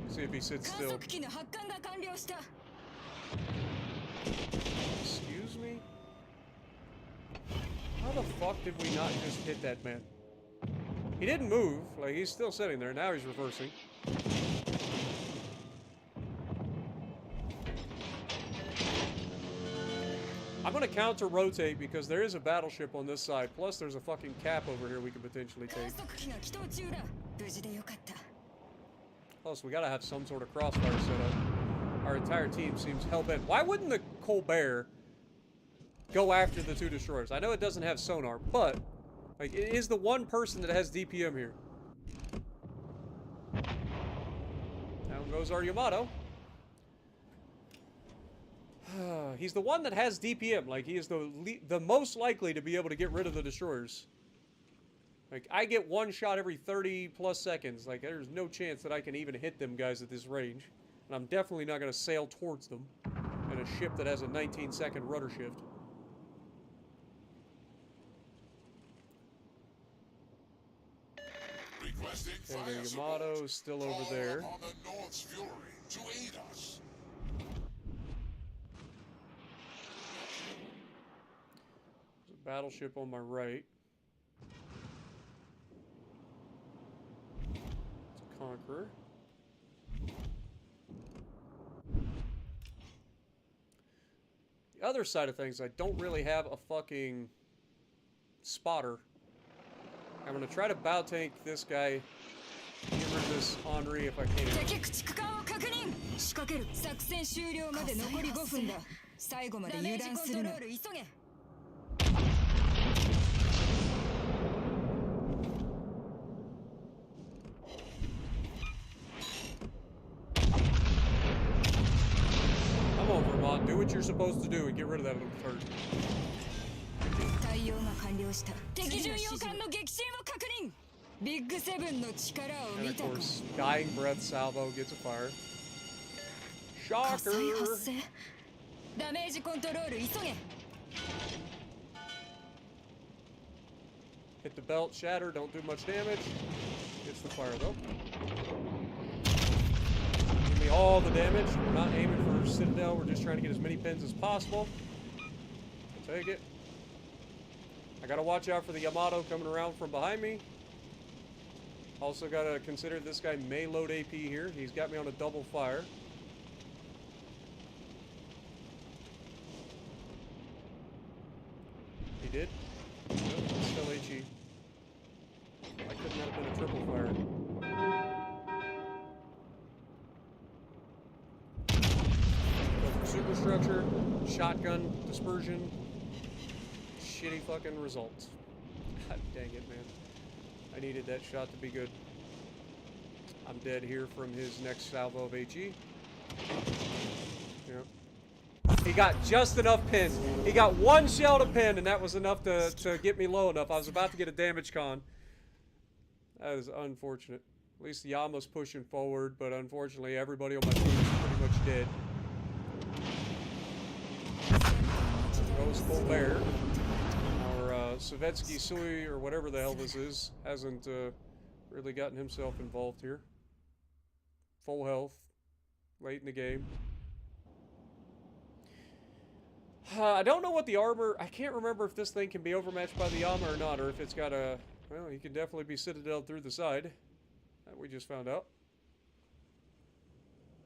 See if he sits still. Excuse me? How the fuck did we not just hit that man? He didn't move, like he's still sitting there, now he's reversing. I'm gonna counter rotate because there is a battleship on this side, plus there's a fucking cap over here we could potentially take. Plus we gotta have some sort of crossfire set up. Our entire team seems hell-bent. Why wouldn't the Colbert go after the two destroyers? I know it doesn't have sonar, but like it is the one person that has DPM here. Down goes our Yamato. He's the one that has DPM. Like he is the most likely to be able to get rid of the destroyers. Like I get one shot every 30 plus seconds. Like there's no chance that I can even hit them guys at this range. And I'm definitely not going to sail towards them in a ship that has a 19-second rudder shift. And the Yamato is still over there. On the North's fury to aid us. There's a battleship on my right. It's a Conqueror. The other side of things, I don't really have a fucking spotter. I'm gonna try to bow tank this guy. Get rid of this Henri if I can. Come on, Vermont. Do what you're supposed to do and get rid of that little turd. And of course, Dying Breath salvo gets a fire. Shocker! Hit the belt, shatter, don't do much damage. Gets the fire though. Give me all the damage. We're not aiming for Citadel, we're just trying to get as many pins as possible. I'll take it. I gotta watch out for the Yamato coming around from behind me. Also gotta consider this guy may load AP here. He's got me on a double fire. He did? No, it's still HE. Why couldn't that have been a triple fire? Go for superstructure, shotgun, dispersion. Shitty fucking results. God dang it, man. I needed that shot to be good. I'm dead here from his next salvo of HE. Yep. He got just enough pins. He got one shell to pin, and that was enough to get me low enough. I was about to get a damage con. That is unfortunate. At least the Yama's pushing forward, but unfortunately everybody on my team is pretty much dead. Goes Colbert. Savetsky Sui, or whatever the hell this is, hasn't really gotten himself involved here. Full health, late in the game. I don't know what the armor, I can't remember if this thing can be overmatched by the Yama or not, or if it's got a, well, he can definitely be Citadel through the side. That we just found out.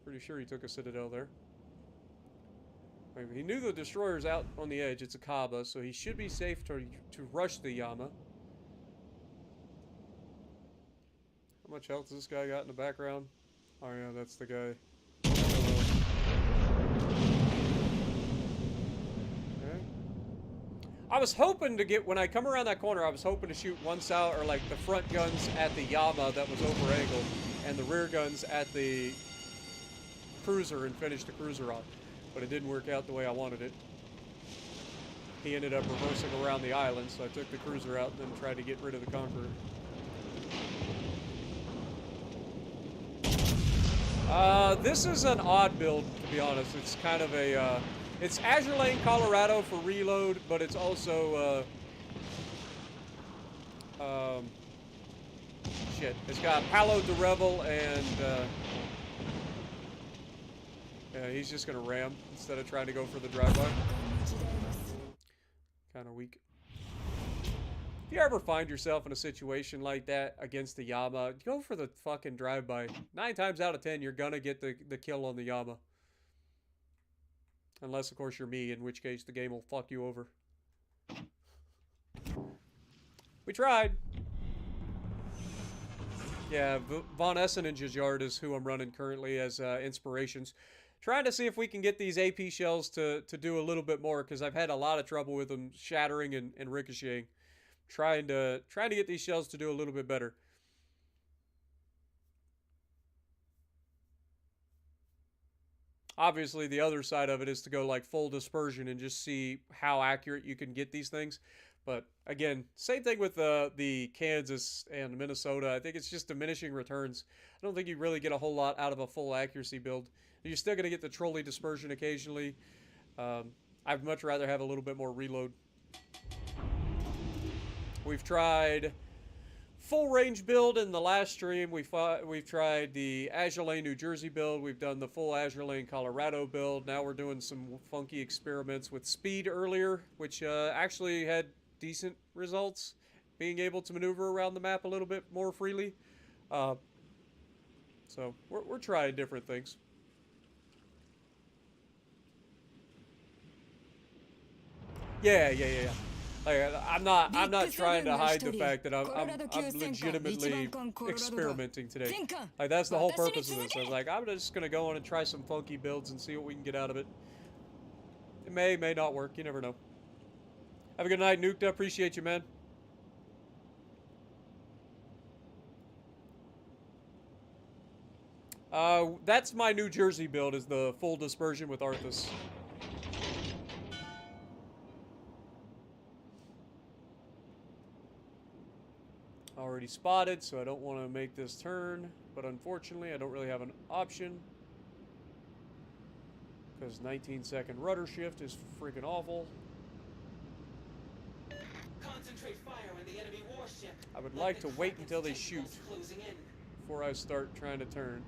Pretty sure he took a Citadel there. He knew the destroyer's out on the edge. It's a Kaba, so he should be safe to rush the Yama. How much health has this guy got in the background? Oh yeah, that's the guy. Okay. I was hoping to get, when I come around that corner, I was hoping to shoot one side, or like the front guns at the Yama that was over angled, and the rear guns at the cruiser and finish the cruiser off. But it didn't work out the way I wanted it. He ended up reversing around the island, so I took the cruiser out and then tried to get rid of the Conqueror. This is an odd build, to be honest. It's kind of a, it's Azure Lane, Colorado for reload, but it's also, shit. It's got Palo de Revel and, yeah, he's just gonna ram instead of trying to go for the drive-by. Kind of weak. If you ever find yourself in a situation like that against the Yama, go for the fucking drive-by. 9 times out of 10, you're gonna get the kill on the Yama. Unless, of course, you're me, in which case the game will fuck you over. We tried. Yeah, Von Essen and Jajard is who I'm running currently as inspirations. Trying to see if we can get these AP shells to do a little bit more, because I've had a lot of trouble with them shattering and ricocheting. Trying to get these shells to do a little bit better. Obviously, the other side of it is to go like full dispersion and just see how accurate you can get these things. But again, same thing with the Kansas and Minnesota. I think it's just diminishing returns. I don't think you really get a whole lot out of a full accuracy build. You're still going to get the trolley dispersion occasionally. I'd much rather have a little bit more reload. We've tried full range build in the last stream. We've tried the Azure Lane, New Jersey build. We've done the full Azure Lane, Colorado build. Now we're doing some funky experiments with speed earlier, which actually had decent results. Being able to maneuver around the map a little bit more freely. So we're trying different things. Yeah. Like, I'm not trying to hide the fact that I'm legitimately experimenting today. Like, that's the whole purpose of this. I was like, I'm just gonna go on and try some funky builds and see what we can get out of it. It may not work. You never know. Have a good night, Nuked. Appreciate you, man. That's my New Jersey build, is the full dispersion with Arthas. Already spotted, so I don't want to make this turn, but unfortunately I don't really have an option, because 19-second rudder shift is freaking awful. Concentrate fire on the enemy warship. I would like to wait until they shoot before I start trying to turn,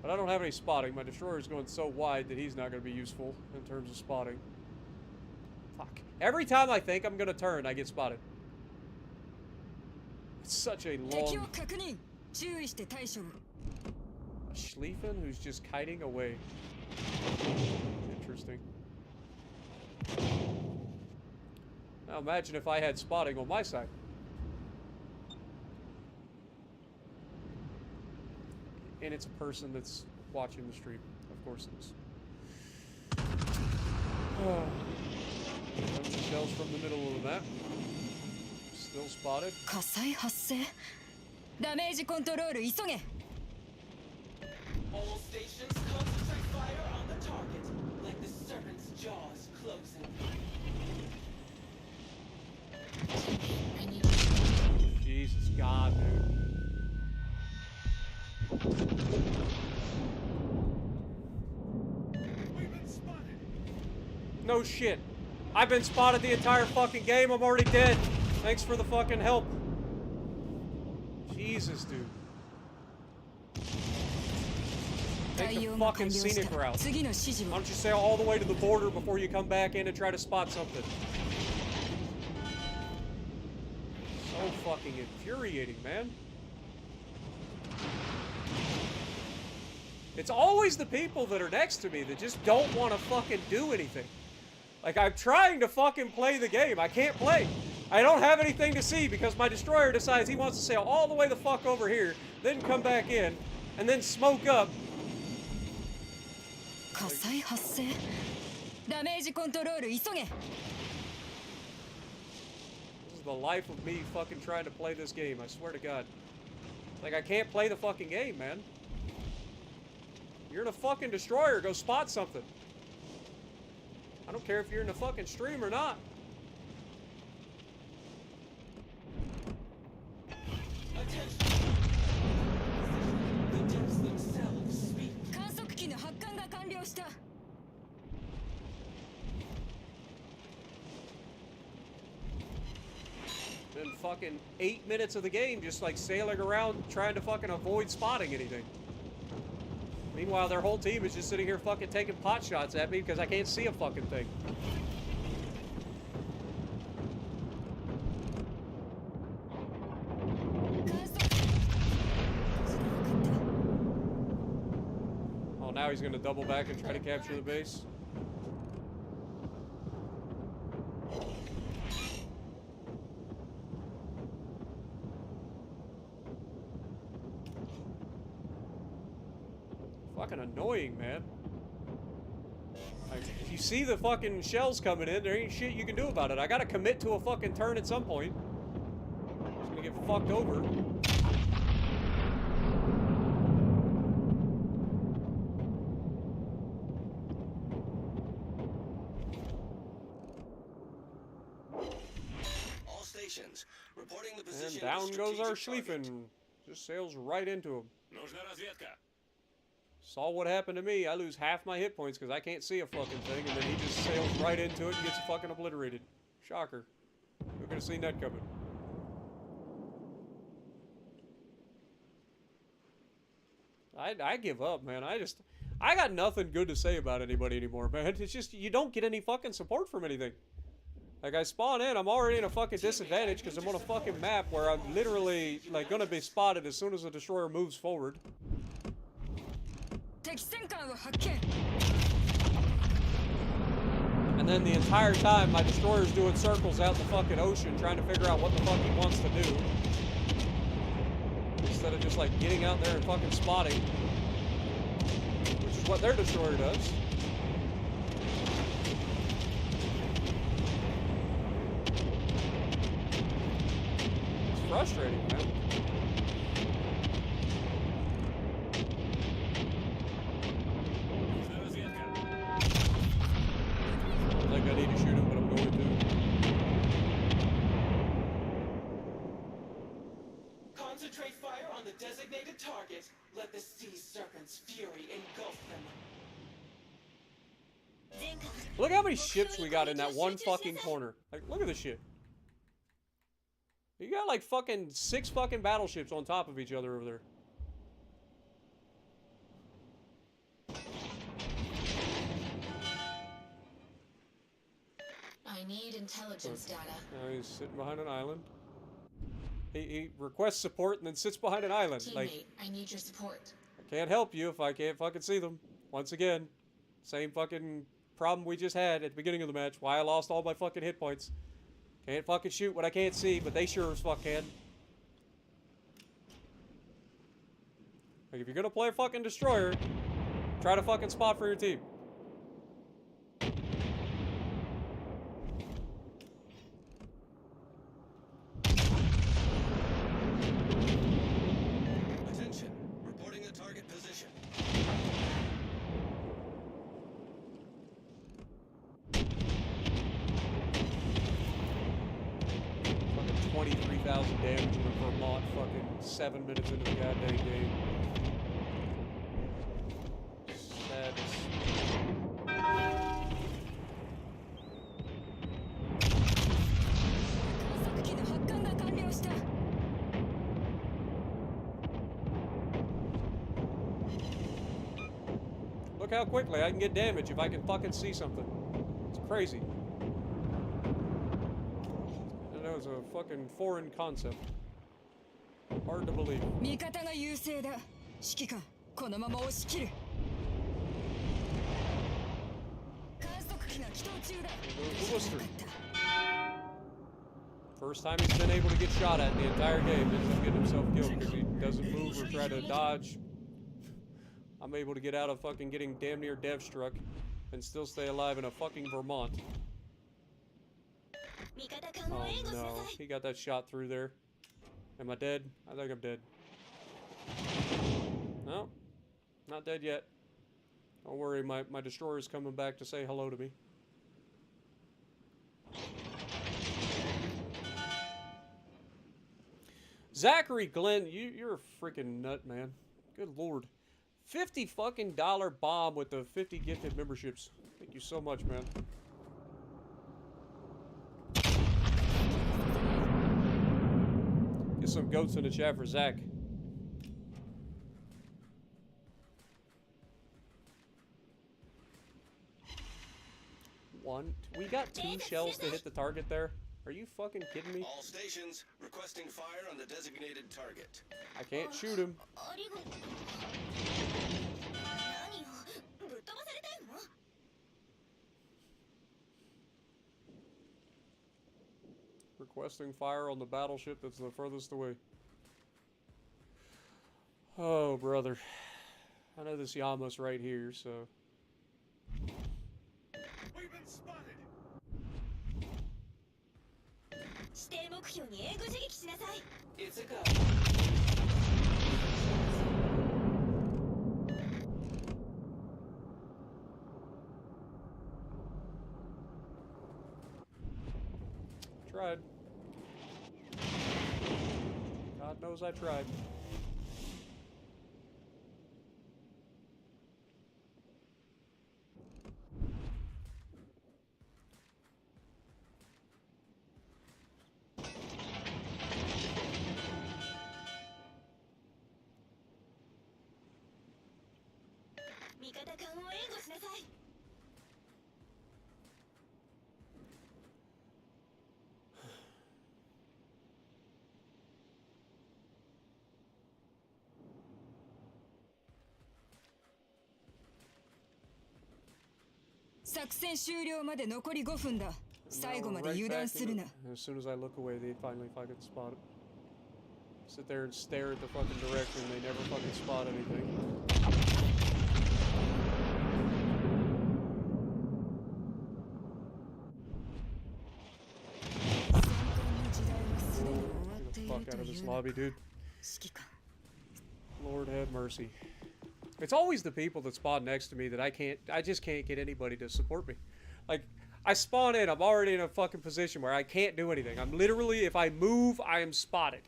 but I don't have any spotting. My destroyer is going so wide that he's not going to be useful in terms of spotting. Fuck. Every time I think I'm going to turn, I get spotted. It's such a long... A Schlieffen who's just kiting away. Interesting. Now imagine if I had spotting on my side. And it's a person that's watching the stream. Of course it is. Bunch of shells from the middle of the map. Still spotted. 火災発生ダメージコントロール急げ All stations concentrate fire on the target, like the serpent's jaws closing. Jesus God, dude. We've been spotted. No shit. I've been spotted the entire fucking game. I'm already dead. Thanks for the fucking help. Jesus, dude. Take the fucking scenic route. Why don't you sail all the way to the border before you come back in and try to spot something? So fucking infuriating, man. It's always the people that are next to me that just don't want to fucking do anything. Like, I'm trying to fucking play the game. I can't play. I don't have anything to see because my destroyer decides he wants to sail all the way the fuck over here, then come back in, and then smoke up. 火災発生ダメージコントロール急げ the life of me fucking trying to play this game. I swear to God. Like, I can't play the fucking game, man. You're in a fucking destroyer. Go spot something. I don't care if you're in a fucking stream or not. Attention. The devs themselves speak. 観測機の発艦が完了した。 Been fucking 8 minutes of the game just like sailing around trying to fucking avoid spotting anything. Meanwhile, their whole team is just sitting here fucking taking pot shots at me because I can't see a fucking thing. Oh, now he's gonna double back and try to capture the base. Fucking annoying, man. Like, if you see the fucking shells coming in, there ain't shit you can do about it. I gotta commit to a fucking turn at some point. It's gonna get fucked over. All stations reporting the And position down of goes our strategic target. Schlieffen. Just sails right into him. Нужна разведка. Saw what happened to me. I lose half my hit points because I can't see a fucking thing, and then he just sails right into it and gets fucking obliterated. Shocker. Who could have seen that coming? I give up, man. I got nothing good to say about anybody anymore, man. It's just, you don't get any fucking support from anything. Like, I spawn in, I'm already in a fucking disadvantage because I'm on a fucking map where I'm literally, like, gonna be spotted as soon as the destroyer moves forward. 敵戦艦を発見。 And then the entire time, my destroyer's doing circles out the fucking ocean trying to figure out what the fuck he wants to do. Instead of just, like, getting out there and fucking spotting. Which is what their destroyer does. It's frustrating, man. Нужна разведка. I don't think I need to shoot him, but I'm going to. Concentrate fire on the designated target. Let the sea serpent's fury engulf them. Look how many ships we got in that one fucking corner. Like, look at this shit. You got like fucking 6 fucking battleships on top of each other over there. I need intelligence data. Now he's sitting behind an island. He requests support and then sits behind an island. Teammate, Like, I need your support. I can't help you if I can't fucking see them. Once again, same fucking problem we just had at the beginning of the match. Why I lost all my fucking hit points. Can't fucking shoot what I can't see, but they sure as fuck can. Like, if you're gonna play a fucking destroyer, try to fucking spot for your team. Attention, reporting the target position. Fucking 23,000 damage in the Vermont fucking 7 minutes into the goddamn game. Sadness. 観測機の発艦が完了した。 Look how quickly I can get damage if I can fucking see something. It's crazy. I know it's a fucking foreign concept. Hard to believe. 味方が優勢だ。指揮官、このまま押し切る。観測機が起動中だ。 Blister. First time he's been able to get shot at in the entire game, ends up getting himself killed because he doesn't move or try to dodge. I'm able to get out of fucking getting damn near dev struck and still stay alive in a fucking Vermont. Oh no, he got that shot through there. Am I dead? I think I'm dead. No, not dead yet. Don't worry, my destroyer's coming back to say hello to me. Zachary Glenn, you're a freaking nut, man. Good lord. $50 fucking bomb with the 50 gifted memberships. Thank you so much, man. Get some goats in the chat for Zach. One. We got 2 shells to hit the target there. Are you fucking kidding me? All stations requesting fire on the designated target. I can't shoot him. Requesting fire on the battleship that's the furthest away. Oh, brother. I know this Yama's right here, so... We've been spotted! It's a go. Tried. God knows I tried. As soon as I look away, they finally fucking spot it. Sit there and stare at the fucking direction, they never fucking spot anything. Get the fuck out of this lobby, dude. Lord have mercy. It's always the people that spawn next to me that I just can't get anybody to support me. Like, I spawn in, I'm already in a fucking position where I can't do anything. I'm literally, if I move, I am spotted.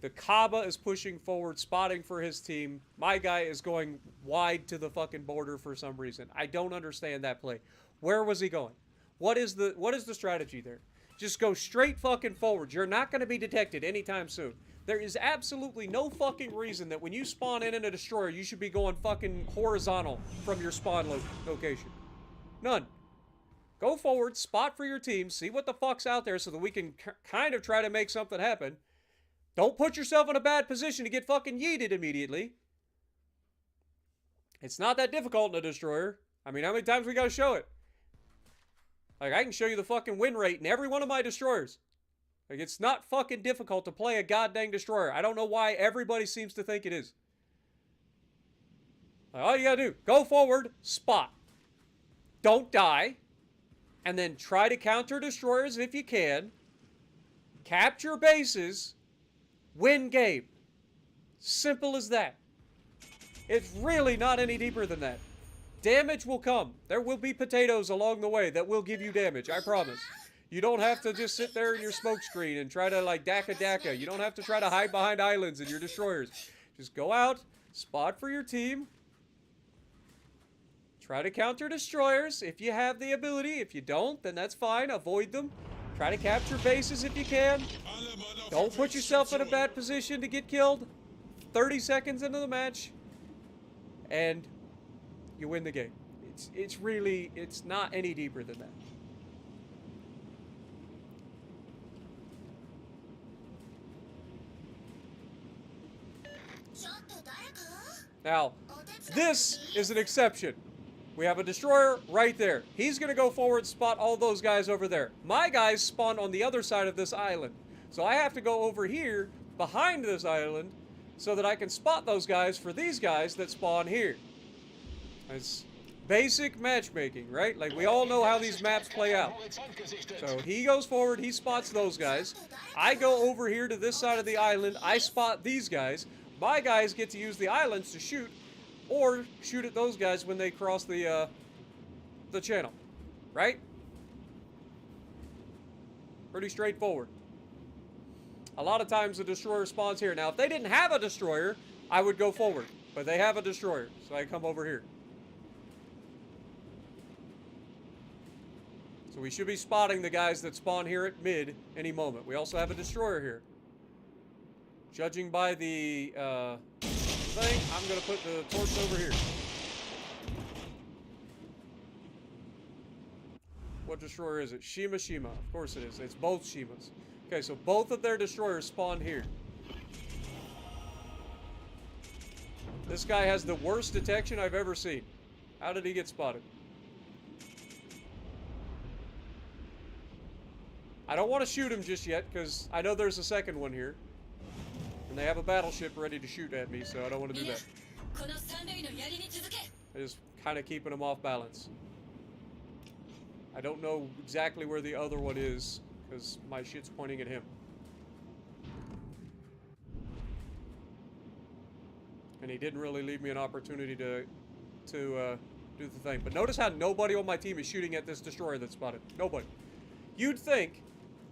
The Kaba is pushing forward, spotting for his team. My guy is going wide to the fucking border for some reason. I don't understand that play. Where was he going? What is the strategy there? Just go straight fucking forward. You're not going to be detected anytime soon. There is absolutely no fucking reason that when you spawn in a destroyer, you should be going fucking horizontal from your spawn location. None. Go forward, spot for your team, see what the fuck's out there so that we can kind of try to make something happen. Don't put yourself in a bad position to get fucking yeeted immediately. It's not that difficult in a destroyer. I mean, how many times we gotta show it? Like, I can show you the fucking win rate in every one of my destroyers. Like, it's not fucking difficult to play a goddamn destroyer. I don't know why everybody seems to think it is. Like, all you gotta do, go forward, spot. Don't die. And then try to counter destroyers if you can. Capture bases. Win game. Simple as that. It's really not any deeper than that. Damage will come. There will be potatoes along the way that will give you damage, I promise. You don't have to just sit there in your smoke screen and try to like daka. You don't have to try to hide behind islands and your destroyers. Just go out, spot for your team. Try to counter destroyers if you have the ability. If you don't, then that's fine. Avoid them. Try to capture bases if you can. Don't put yourself in a bad position to get killed. 30 seconds into the match. And you win the game. It's not any deeper than that. Now, this is an exception. We have a destroyer right there. He's going to go forward, spot all those guys over there. My guys spawn on the other side of this island. So I have to go over here, behind this island, so that I can spot those guys for these guys that spawn here. basic matchmaking, right? Like, we all know how these maps play out. So he goes forward, he spots those guys. I go over here to this side of the island, I spot these guys. My guys get to use the islands to shoot, or shoot at those guys when they cross the channel, right? Pretty straightforward. A lot of times the destroyer spawns here. Now, if they didn't have a destroyer, I would go forward. But they have a destroyer, so I come over here. So we should be spotting the guys that spawn here at mid any moment. We also have a destroyer here. Judging by the thing, I'm going to put the torch over here. What destroyer is it? Shima. Of course it is. It's both Shimas. Okay, so both of their destroyers spawn here. This guy has the worst detection I've ever seen. How did he get spotted? I don't want to shoot him just yet, because I know there's a second one here. And they have a battleship ready to shoot at me, so I don't want to do that. I'm just kind of keeping him off balance. I don't know exactly where the other one is, because my shit's pointing at him. And he didn't really leave me an opportunity to do the thing. But notice how nobody on my team is shooting at this destroyer that's spotted. Nobody. You'd think,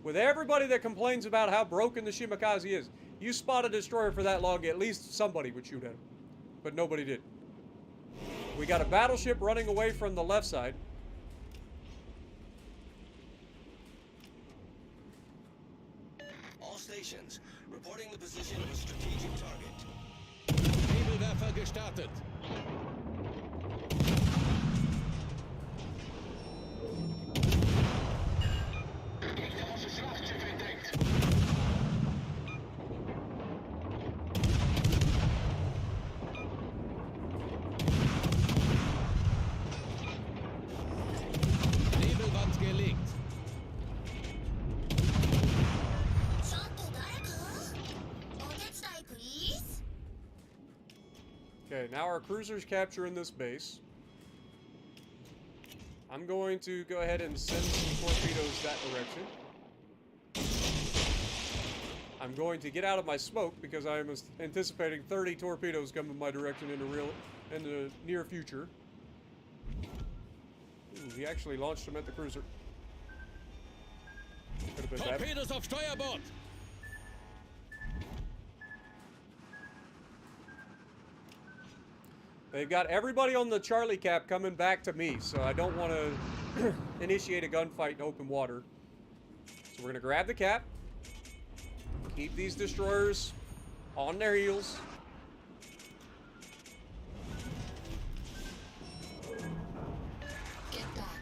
with everybody that complains about how broken the Shimakaze is, you spot a destroyer for that long, at least somebody would shoot at him. But nobody did. We got a battleship running away from the left side. All stations, reporting the position of a strategic target. Nebelwerfer gestartet. Gegnerisches Schlachtschiff entdeckt. Nebelwand gelegt. Okay, now our cruiser's capturing this base. I'm going to go ahead and send some torpedoes that direction. I'm going to get out of my smoke because I am anticipating 30 torpedoes coming my direction in the near future. Ooh, he actually launched them at the cruiser. Could have been bad. Torpedos auf Steuerbord. They've got everybody on the Charlie cap coming back to me, so I don't want to initiate a gunfight in open water. So we're going to grab the cap, keep these destroyers on their heels. Get back.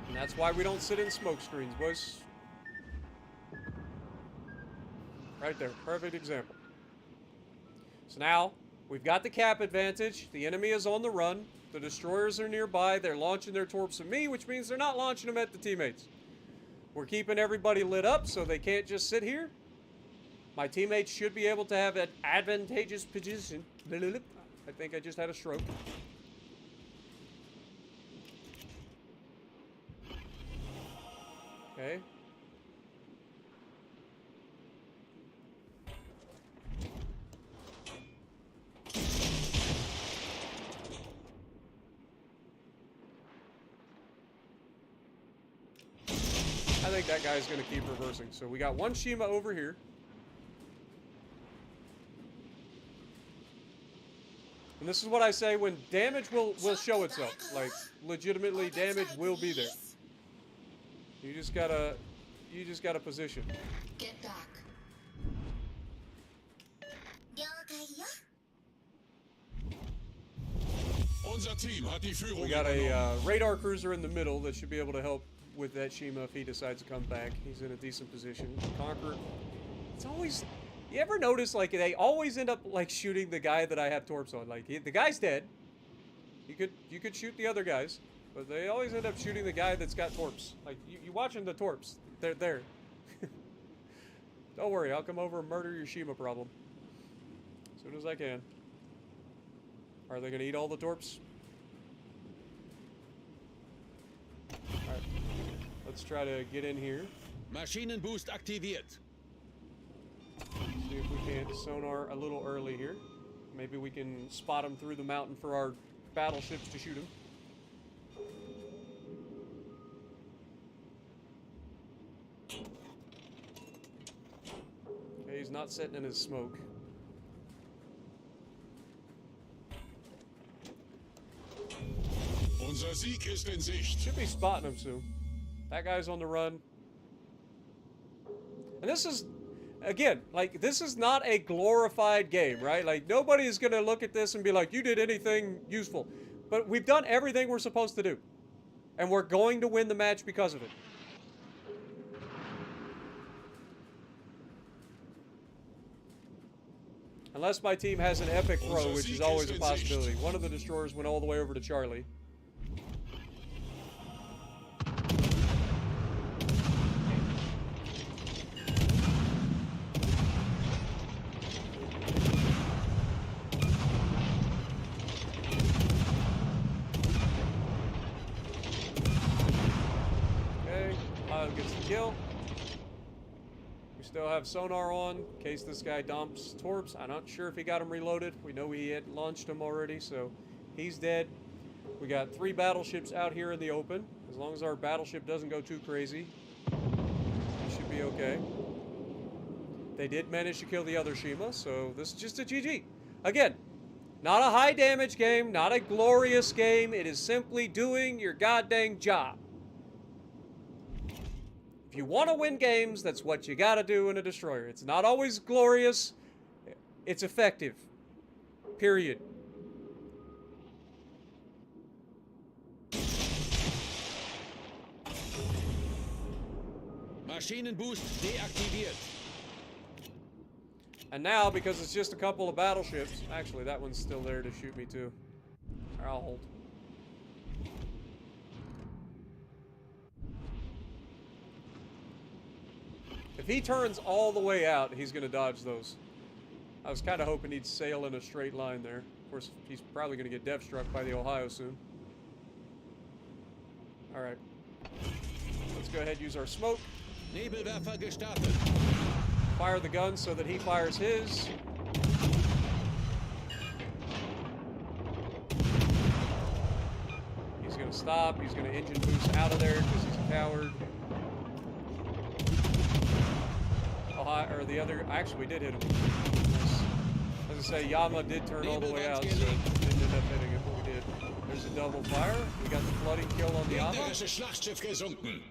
And that's why we don't sit in smoke screens, boys. Right there, perfect example. So now, we've got the cap advantage. The enemy is on the run. The destroyers are nearby. They're launching their torps at me, which means they're not launching them at the teammates. We're keeping everybody lit up so they can't just sit here. My teammates should be able to have an advantageous position. I think I just had a stroke. Okay. I think that guy's going to keep reversing. So we got one Shima over here. And this is what I say when damage will show itself. Like, legitimately, damage will be there. You just gotta position. Get back. Unser Team hat die Führung We got a übernommen. radar cruiser in the middle that should be able to help with that Shima if he decides to come back. He's in a decent position. Conqueror. It's always... You ever notice, like, they always end up, like, shooting the guy that I have torps on? Like, the guy's dead. You could shoot the other guys, but they always end up shooting the guy that's got torps. Like, you watching the torps. They're there. Don't worry, I'll come over and murder your Shima problem. As soon as I can. Are they gonna eat all the torps? Alright. Let's try to get in here. Maschinenboost aktiviert. See if we can't sonar a little early here. Maybe we can spot them through the mountain for our battleships to shoot them. Okay, he's not sitting in his smoke. Unser Sieg ist in Sicht. Should be spotting him soon. That guy's on the run. And this is, again, like, this is not a glorified game, right? Like, nobody is going to look at this and be like, you did anything useful. But we've done everything we're supposed to do. And we're going to win the match because of it. Unless my team has an epic throw, which is always a possibility. One of the destroyers went all the way over to Charlie. Okay, Lyle gets the kill. We still have sonar on in case this guy dumps torps. I'm not sure if he got him reloaded. We know he had launched him already, so he's dead. We got 3 battleships out here in the open. As long as our battleship doesn't go too crazy, we should be okay. They did manage to kill the other Shima, so this is just a GG. Again, not a high damage game, not a glorious game. It is simply doing your goddamn job. If you want to win games, that's what you gotta do in a destroyer. It's not always glorious. It's effective. Period. Maschinenboost deaktiviert. And now, because it's just a couple of battleships, actually that one's still there to shoot me too. I'll hold. If he turns all the way out, he's going to dodge those. I was kind of hoping he'd sail in a straight line there. Of course, he's probably going to get death struck by the Ohio soon. Alright. Let's go ahead and use our smoke. Nebelwerfer gestartet. Fire the gun so that he fires his. He's going to stop. He's going to engine boost out of there because he's a coward. Or the other, actually we did hit him. As I say, Yama did turn all the way out, so didn't end up hitting him, but we did. There's a double fire. We got the flooding kill on the Yama. Gegnerisches Schlachtschiff gesunken.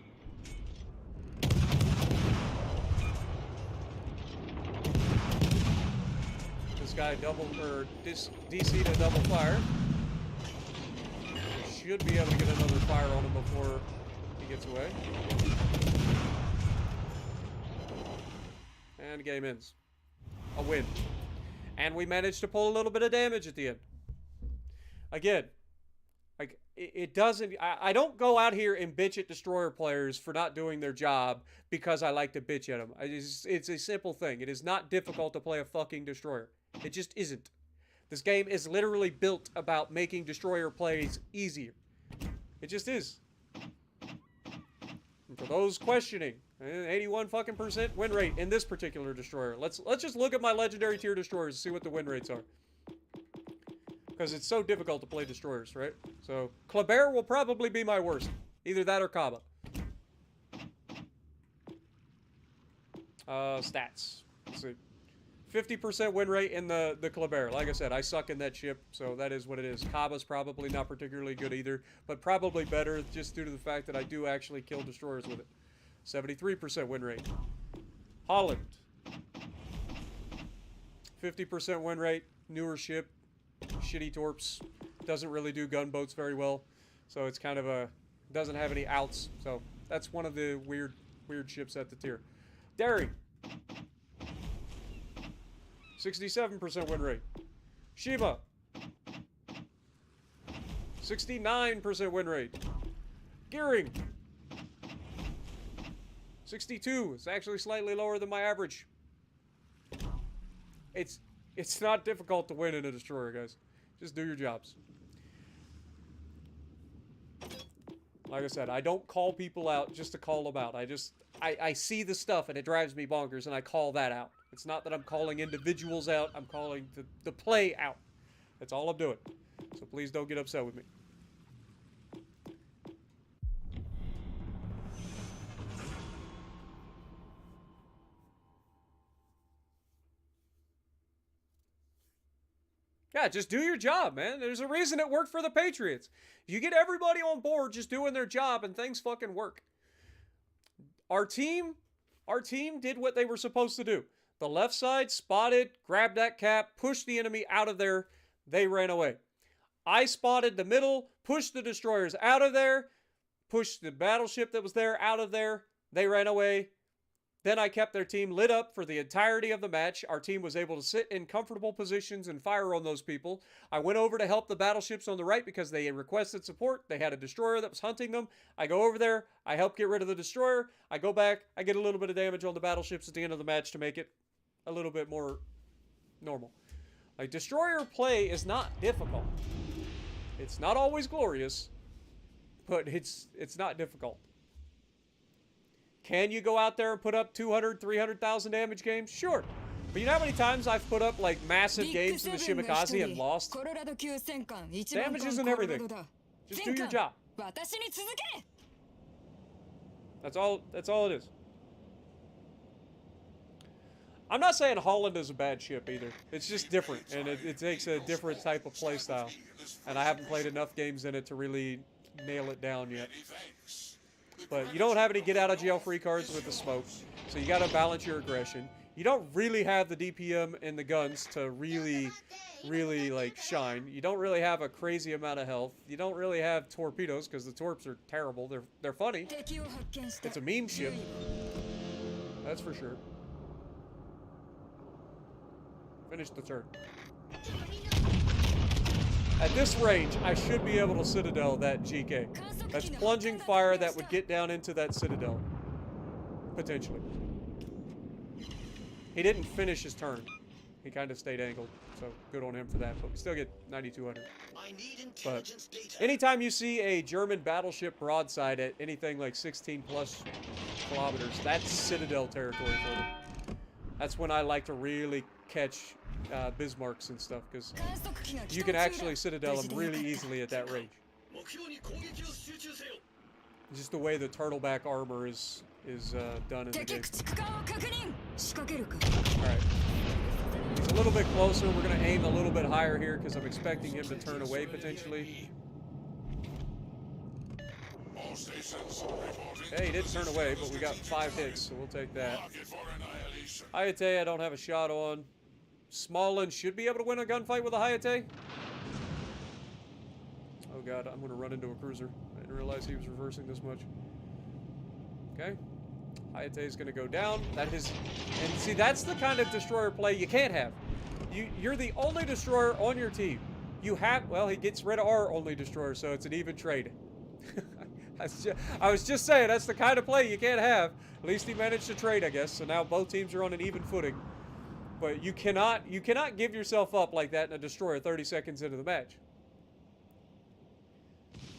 This guy DC'd a double fire. Should be able to get another fire on him before he gets away. And the game ends. A win. And we managed to pull a little bit of damage at the end. Again, like, it doesn't... I don't go out here and bitch at destroyer players for not doing their job because I like to bitch at them. It's a simple thing. It is not difficult to play a fucking destroyer. It just isn't. This game is literally built about making destroyer plays easier. It just is. And for those questioning... 81 fucking % win rate in this particular destroyer. Let's just look at my legendary tier destroyers and see what the win rates are. Because it's so difficult to play destroyers, right? So, Kleber will probably be my worst. Either that or Kaba. Stats. Let's see. 50% win rate in the Kleber. Like I said, I suck in that ship, so that is what it is. Kaba's probably not particularly good either, but probably better just due to the fact that I do actually kill destroyers with it. 73% win rate. Holland. 50% win rate. Newer ship. Shitty torps. Doesn't really do gunboats very well. So it's kind of a... Doesn't have any outs. So that's one of the weird ships at the tier. Derry. 67% win rate. Shima. 69% win rate. Gearing. 62. It's actually slightly lower than my average. It's not difficult to win in a destroyer, guys. Just do your jobs. Like I said, I don't call people out just to call them out. I see the stuff and it drives me bonkers and I call that out. It's not that I'm calling individuals out. I'm calling the play out. That's all I'm doing. So please don't get upset with me. Yeah, just do your job, man. There's a reason it worked for the Patriots. You get everybody on board just doing their job and things fucking work. Our team did what they were supposed to do. The left side spotted, grabbed that cap, pushed the enemy out of there. They ran away. I spotted the middle, pushed the destroyers out of there, pushed the battleship that was there out of there. They ran away. Then I kept their team lit up for the entirety of the match. Our team was able to sit in comfortable positions and fire on those people. I went over to help the battleships on the right because they requested support. They had a destroyer that was hunting them. I go over there. I help get rid of the destroyer. I go back. I get a little bit of damage on the battleships at the end of the match to make it a little bit more normal. Like, destroyer play is not difficult. It's not always glorious, but it's not difficult. Can you go out there and put up 200, 300,000 damage games? Sure. But you know how many times I've put up, like, massive games in the Shimikaze and lost? Damage isn't everything. Just do your job. That's all it is. I'm not saying Holland is a bad ship either. It's just different, and it takes a different type of play style. And I haven't played enough games in it to really nail it down yet. But you don't have any get-out-of-jail-free cards with the smoke, so you got to balance your aggression. You don't really have the DPM and the guns to really, like, shine. You don't really have a crazy amount of health. You don't really have torpedoes, because the torps are terrible. They're funny. It's a meme ship. That's for sure. Finish the turn. At this range, I should be able to Citadel that GK. That's plunging fire that would get down into that Citadel. Potentially. He didn't finish his turn. He kind of stayed angled, so good on him for that. But we still get 9,200. But anytime you see a German battleship broadside at anything like 16 plus kilometers, that's Citadel territory for them. That's when I like to really catch Bismarcks and stuff, because you can actually Citadel them really easily at that range. Just the way the turtleback armor is done in the game. Alright. He's a little bit closer. We're going to aim a little bit higher here because I'm expecting him to turn away potentially. Hey, he didn't turn away, but we got 5 hits, so we'll take that. Hayate, I don't have a shot on. Smallland should be able to win a gunfight with a Hayate. Oh god, I'm going to run into a cruiser. I didn't realize he was reversing this much. Okay. Hayate is going to go down. That is... And see, that's the kind of destroyer play you can't have. You're the only destroyer on your team. You have... Well, he gets rid of our only destroyer, so it's an even trade. I was just saying, that's the kind of play you can't have. At least he managed to trade, I guess. So now both teams are on an even footing. But you cannot give yourself up like that in a destroyer 30 seconds into the match.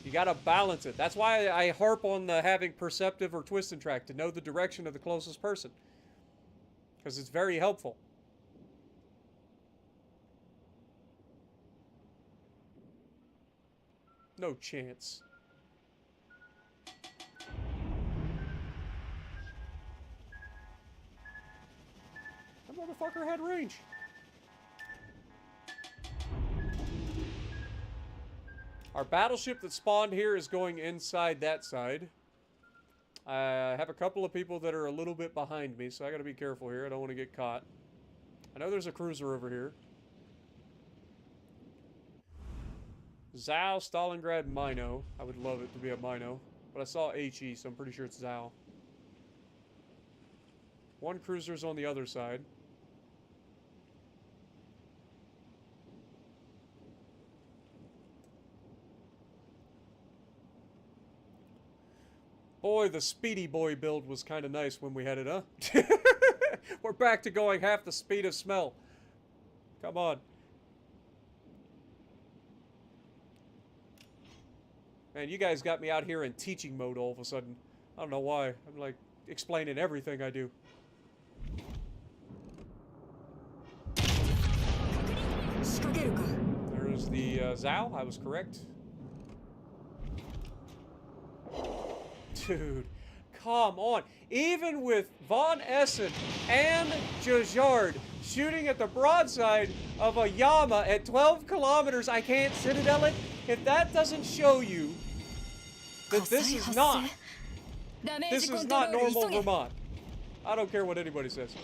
You got to balance it. That's why I harp on the having perceptive or twist and track to know the direction of the closest person. Because it's very helpful. No chance. That motherfucker had range. Our battleship that spawned here is going inside that side. I have a couple of people that are a little bit behind me, so I gotta be careful here. I don't want to get caught. I know there's a cruiser over here. Zao, Stalingrad, Mino. I would love it to be a Mino. But I saw HE, so I'm pretty sure it's Zao. One cruiser's on the other side. Boy, the Speedy Boy build was kind of nice when we had it, huh? We're back to going half the speed of smell. Come on. Man, you guys got me out here in teaching mode all of a sudden. I don't know why. I'm like explaining everything I do. There's the Zao. I was correct. Dude, come on. Even with Von Essen and Jajard shooting at the broadside of a Yama at 12 kilometers, I can't citadel it. If that doesn't show you that this is not normal Vermont. I don't care what anybody says.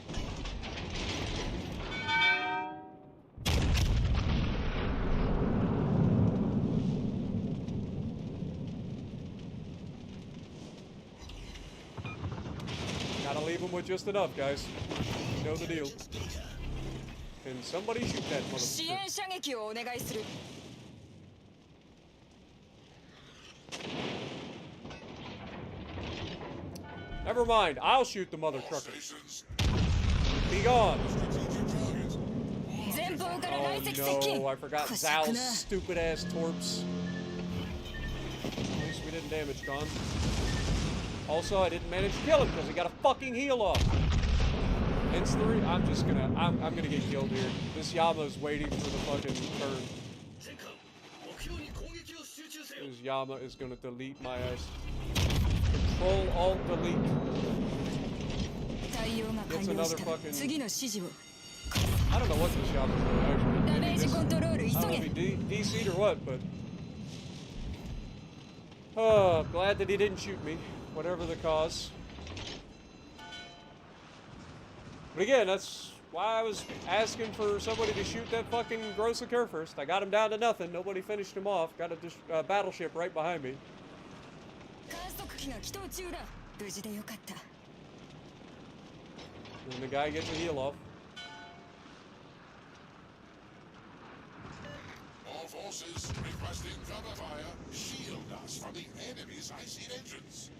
Gotta leave them with just enough, guys. You know the deal. Can somebody shoot that motherfucker? Never mind, I'll shoot the mother trucker. Be gone. Oh no, I forgot Zal's stupid ass torps. At least we didn't damage Gon. Also, I didn't manage to kill him because he got a fucking heal off. Hence the I'm gonna get killed here. This Yama's waiting for the fucking turn. This Yama is gonna delete my ass. Control Alt Delete. It's another fucking. I don't know what this Yama's doing actually. I don't know if he DC'd or what, but. Oh, glad that he didn't shoot me. Whatever the cause. But again, that's why I was asking for somebody to shoot that fucking Grossiker first. I got him down to nothing. Nobody finished him off. Got a battleship right behind me. And the guy gets a heal off. All forces requesting cover fire. Shield us from the enemy's icy engines.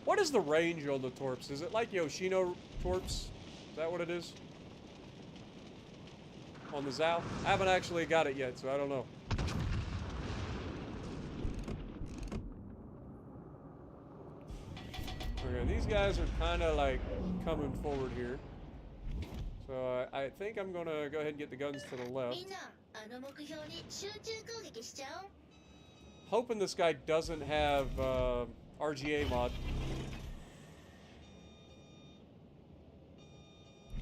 What is the range on the torps? Is it like Yoshino torps? Is that what it is? On the Zao? I haven't actually got it yet, so I don't know. Okay, these guys are kind of like coming forward here. So I think I'm gonna go ahead and get the guns to the left. Hoping this guy doesn't have RGA mod.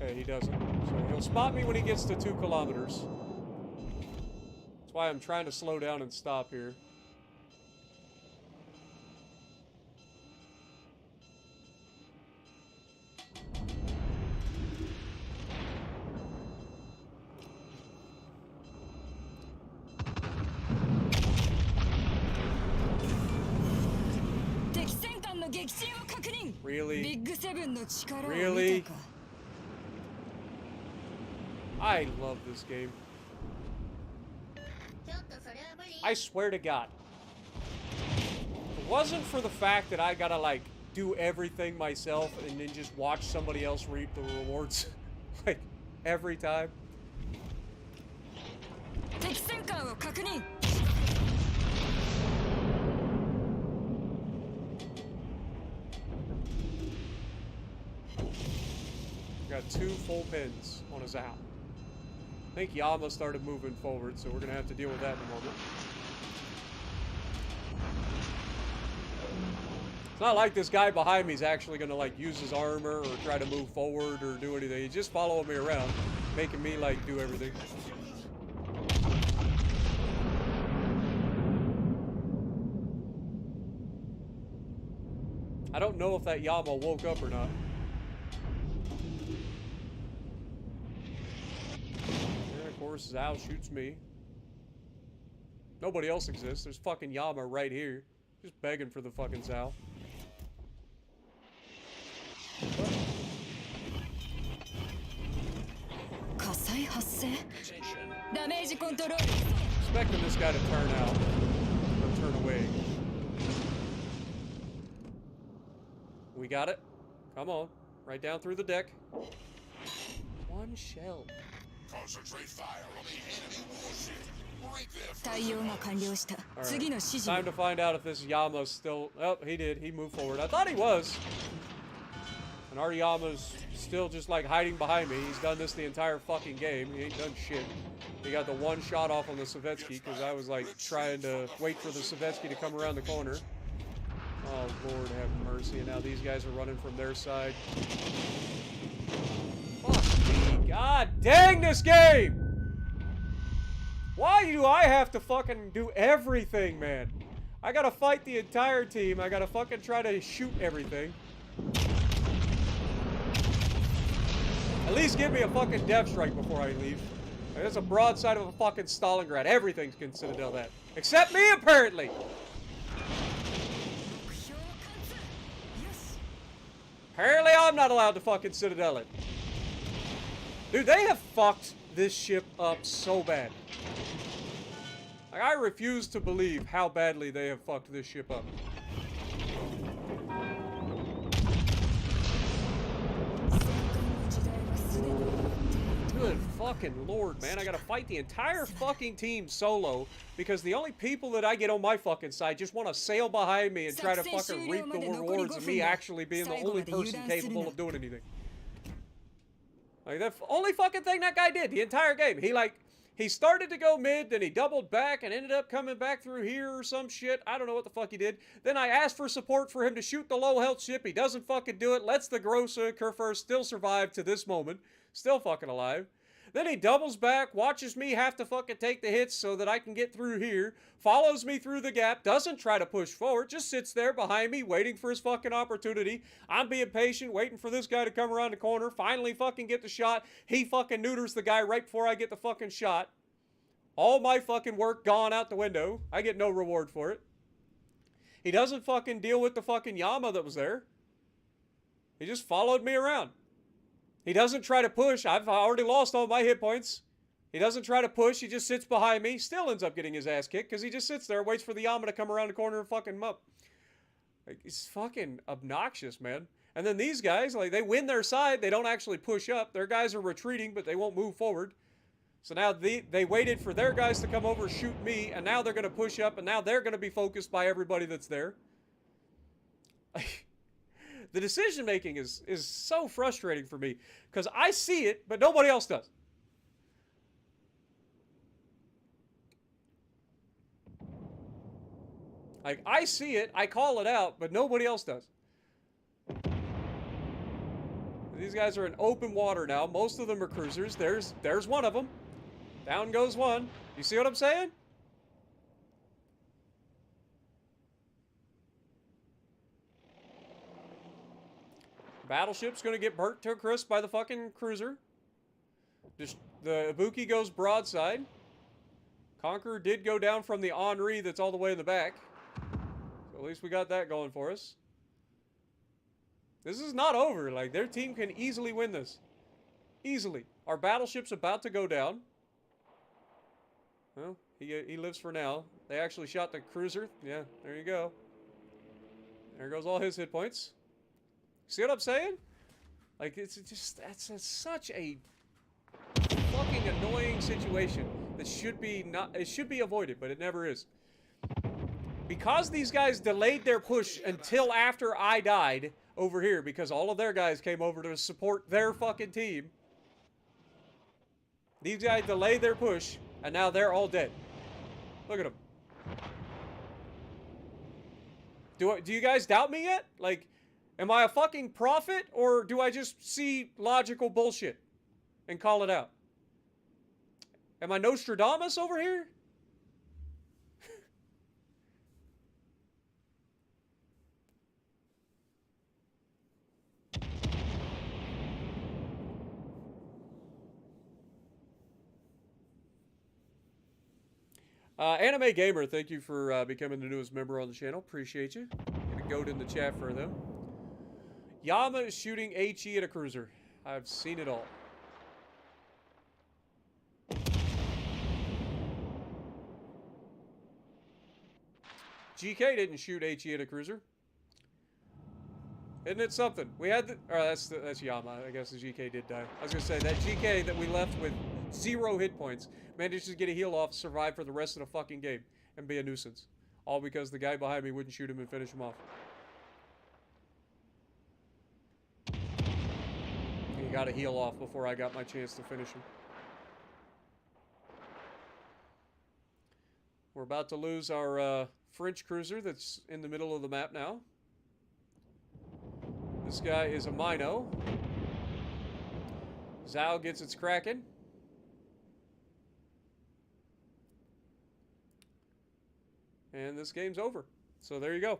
Okay, he doesn't. So he'll spot me when he gets to 2 kilometers. That's why I'm trying to slow down and stop here. Really? Really? I love this game. I swear to God. If it wasn't for the fact that I gotta, like, do everything myself and then just watch somebody else reap the rewards, like, every time. Got 2 full pins on his out. I think Yama started moving forward, so we're gonna have to deal with that in a moment. It's not like this guy behind me is actually gonna like use his armor or try to move forward or do anything. He's just following me around, making me like do everything. I don't know if that Yama woke up or not. Of course, Zao shoots me. Nobody else exists. There's fucking Yama right here. Just begging for the fucking Zao. Expecting this guy to turn out. Or turn away. We got it. Come on. Right down through the deck. 1 shell. Concentrate fire on the enemy warship. Right there for 対応が完了した。 All 次 right. の指示 Time to find out if this Yama's still... Oh, he did. He moved forward. I thought he was. And our Yama's still just like hiding behind me. He's done this the entire fucking game. He ain't done shit. He got the one shot off on the Savetsky because I was like trying to wait for the Savetsky to come around the corner. Oh, Lord have mercy. And now these guys are running from their side. Fuck me. God dang this game! Why do I have to fucking do everything, man? I gotta fight the entire team. I gotta fucking try to shoot everything. At least give me a fucking depth strike before I leave. Like, that's a broadside of a fucking Stalingrad. Everything's can Citadel that. Except me, apparently! 目標を貫通。よし。 Apparently I'm not allowed to fucking Citadel it. Dude, they have fucked this ship up so bad. Like, I refuse to believe how badly they have fucked this ship up. Good fucking Lord, man. I gotta fight the entire fucking team solo because the only people that I get on my fucking side just want to sail behind me and try to fucking reap the rewards of me actually being the only person capable of doing anything. Like, the only fucking thing that guy did the entire game. He started to go mid, then he doubled back and ended up coming back through here or some shit. I don't know what the fuck he did. Then I asked for support for him to shoot the low health ship. He doesn't fucking do it. Lets the Grossa Kerfer still survive to this moment. Still fucking alive. Then he doubles back, watches me have to fucking take the hits so that I can get through here. Follows me through the gap. Doesn't try to push forward. Just sits there behind me waiting for his fucking opportunity. I'm being patient, waiting for this guy to come around the corner. Finally fucking get the shot. He fucking neuters the guy right before I get the fucking shot. All my fucking work gone out the window. I get no reward for it. He doesn't fucking deal with the fucking Yama that was there. He just followed me around. He doesn't try to push. I've already lost all my hit points. He doesn't try to push. He just sits behind me. Still ends up getting his ass kicked because he just sits there, waits for the Yama to come around the corner and fucking him up. Like, it's fucking obnoxious, man. And then these guys, like, they win their side. They don't actually push up. Their guys are retreating, but they won't move forward. So now they waited for their guys to come over, shoot me, and now they're going to push up, and now they're going to be focused by everybody that's there. The decision making is so frustrating for me because I see it, but nobody else does. Like, I see it, I call it out, but nobody else does. These guys are in open water now. Most of them are cruisers. There's one of them. Down goes one. You see what I'm saying? Battleship's gonna get burnt to a crisp by the fucking cruiser. Just the Ibuki goes broadside. Conqueror did go down from the Henri that's all the way in the back. So at least we got that going for us. This is not over. Like, their team can easily win this. Easily. Our battleship's about to go down. Well, he lives for now. They actually shot the cruiser. Yeah, there you go. There goes all his hit points. See what I'm saying? Like, it's just, that's such a fucking annoying situation that should be it should be avoided, but it never is. Because these guys delayed their push until after I died over here, because all of their guys came over to support their fucking team. These guys delayed their push, and now they're all dead. Look at them. Do you guys doubt me yet? Like, am I a fucking prophet, or do I just see logical bullshit and call it out? Am I Nostradamus over here? Anime Gamer, thank you for becoming the newest member on the channel. Appreciate you. Get a goat in the chat for them. Yama is shooting HE at a cruiser. I've seen it all. GK didn't shoot HE at a cruiser. Isn't it something? We had the... that's Yama. I guess the GK did die. I was going to say, that GK that we left with 0 hit points, manages to get a heal off, survive for the rest of the fucking game, and be a nuisance. All because the guy behind me wouldn't shoot him and finish him off. He got a heal off before I got my chance to finish him. We're about to lose our French cruiser that's in the middle of the map now. This guy is a Mino. Zao gets its Kraken. And this game's over. So there you go.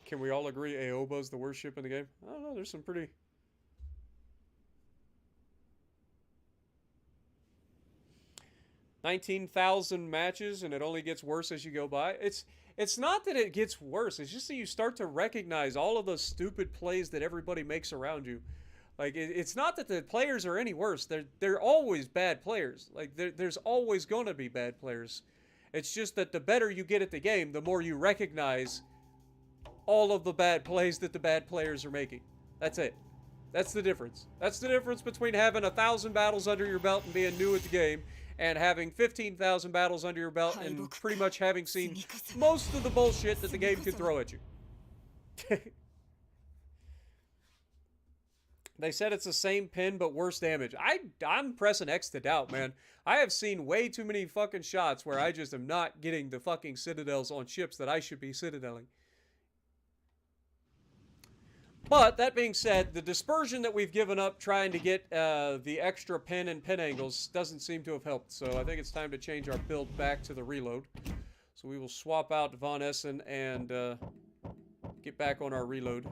Can we all agree Aoba's the worst ship in the game? I don't know, there's some pretty... 19,000 matches, and it only gets worse as you go by. It's not that it gets worse. It's just that you start to recognize all of the stupid plays that everybody makes around you. Like, it's not that the players are any worse. They're always bad players. Like, there's always going to be bad players. It's just that the better you get at the game, the more you recognize all of the bad plays that the bad players are making. That's it. That's the difference. That's the difference between having 1,000 battles under your belt and being new at the game, and having 15,000 battles under your belt and pretty much having seen most of the bullshit that the game could throw at you. They said it's the same pin but worse damage. I'm pressing X to doubt, man. I have seen way too many fucking shots where I just am not getting the fucking citadels on ships that I should be citadeling. But, that being said, the dispersion that we've given up trying to get the extra pin and pin angles doesn't seem to have helped. So I think it's time to change our build back to the reload. So we will swap out Von Essen and get back on our reload.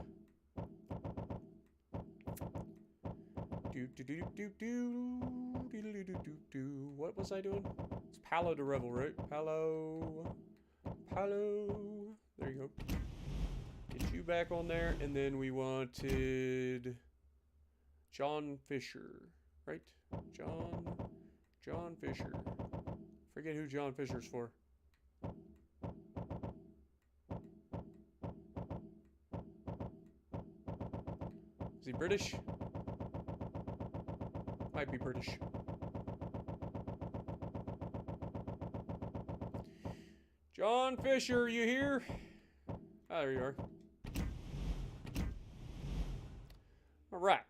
What was I doing? It's Palo de Revel, right? Palo. There you go. Get you back on there, and then we wanted John Fisher, right? John Fisher. Forget who John Fisher's for. Is he British? Might be British. John Fisher, you here? Ah, there you are. Alright.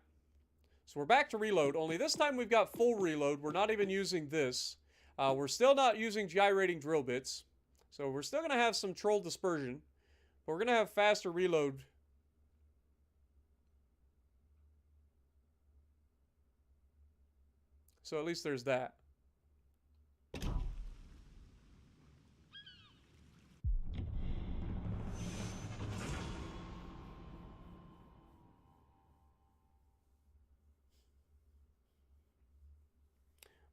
So we're back to reload, only this time we've got full reload. We're not even using this. We're still not using gyrating drill bits. So we're still going to have some troll dispersion. But we're going to have faster reload. So at least there's that.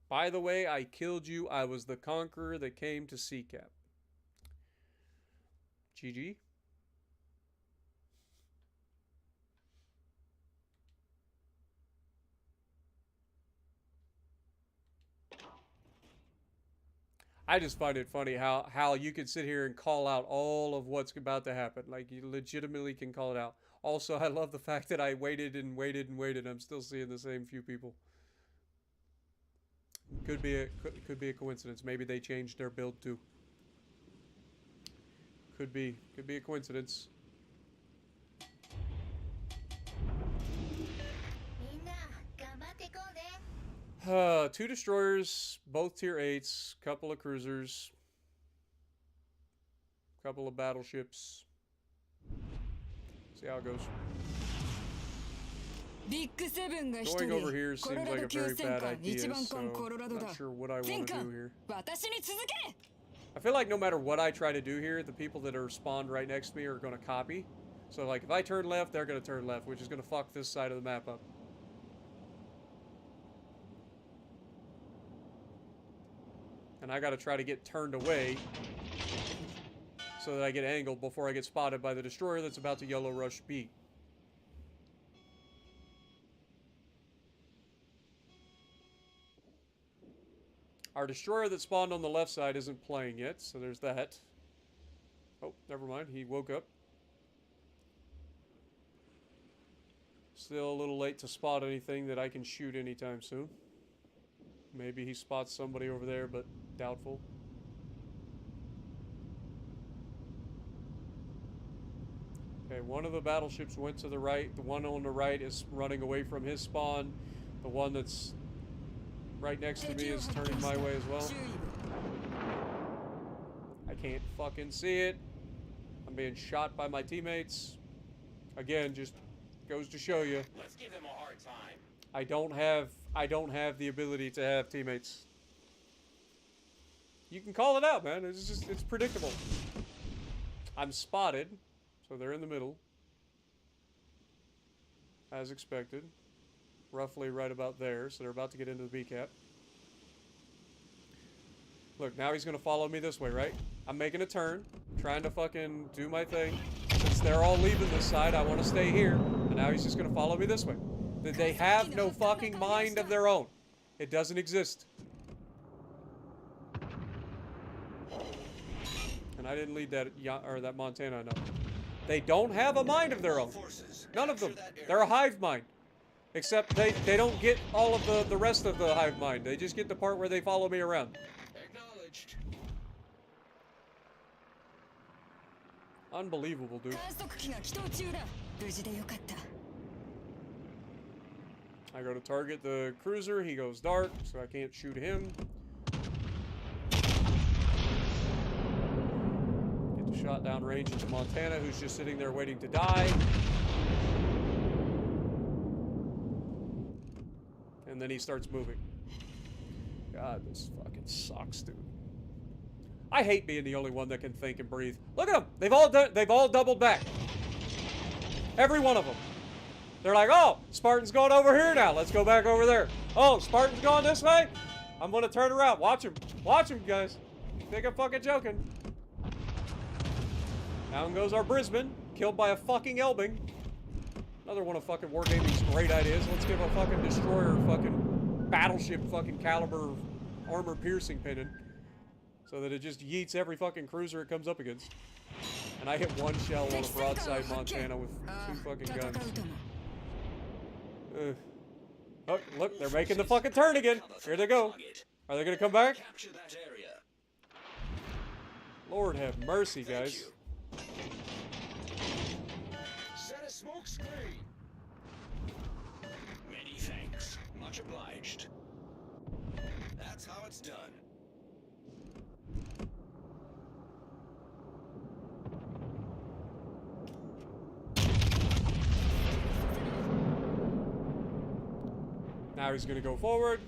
By the way, I killed you. I was the conqueror that came to Seacap. GG. I just find it funny how you can sit here and call out all of what's about to happen. Like, you legitimately can call it out. Also, I love the fact that I waited and waited and waited. I'm still seeing the same few people. Could be a coincidence. Maybe they changed their build too. Could be a coincidence. Two destroyers, both tier 8s, couple of cruisers, couple of battleships. See how it goes. Going over here seems like a very bad idea, so I'm not sure what I want to do here. I feel like no matter what I try to do here, the people that are spawned right next to me are going to copy. So, like, if I turn left, they're going to turn left, which is going to fuck this side of the map up. And I got to try to get turned away so that I get angled before I get spotted by the destroyer that's about to yellow rush B. Our destroyer that spawned on the left side isn't playing yet, so there's that. Oh, never mind. He woke up. Still a little late to spot anything that I can shoot anytime soon. Maybe he spots somebody over there, but doubtful. Okay, one of the battleships went to the right. The one on the right is running away from his spawn. The one that's right next to me is turning my way as well. I can't fucking see it. I'm being shot by my teammates. Again, just goes to show you. Let's give him a hard time. I don't have the ability to have teammates. You can call it out, man. It's predictable. I'm spotted, so they're in the middle. As expected. Roughly right about there, so they're about to get into the B cap. Look, now he's gonna follow me this way, right? I'm making a turn, trying to fucking do my thing. Since they're all leaving this side, I want to stay here. And now he's just gonna follow me this way. They have no fucking mind of their own. It doesn't exist. And I didn't lead that that Montana enough. They don't have a mind of their own. None of them. They're a hive mind. Except they don't get all of the rest of the hive mind. They just get the part where they follow me around. Acknowledged. Unbelievable, dude. 観測機が起動中だ。無事でよかった。 I go to target the cruiser, he goes dark, so I can't shoot him. Get the shot down range into Montana, who's just sitting there waiting to die. And then he starts moving. God, this fucking sucks, dude. I hate being the only one that can think and breathe. Look at them! They've all doubled back. Every one of them. They're like, oh, Spartan's going over here now. Let's go back over there. Oh, Spartan's going this way? I'm going to turn around. Watch him. Watch him, guys. You think I'm fucking joking? Down goes our Brisbane. Killed by a fucking Elbing. Another one of fucking Wargaming's great ideas. Let's give a fucking destroyer fucking battleship fucking caliber armor piercing pinning. So that it just yeets every fucking cruiser it comes up against. And I hit one shell on a broadside Montana with 2 fucking guns. Oh, look, they're making the fucking turn again. Here they go. Are they gonna come back? Capture that area. Lord have mercy, guys. Set a smoke screen. Many thanks. Much obliged. That's how it's done. Now he's gonna go forward.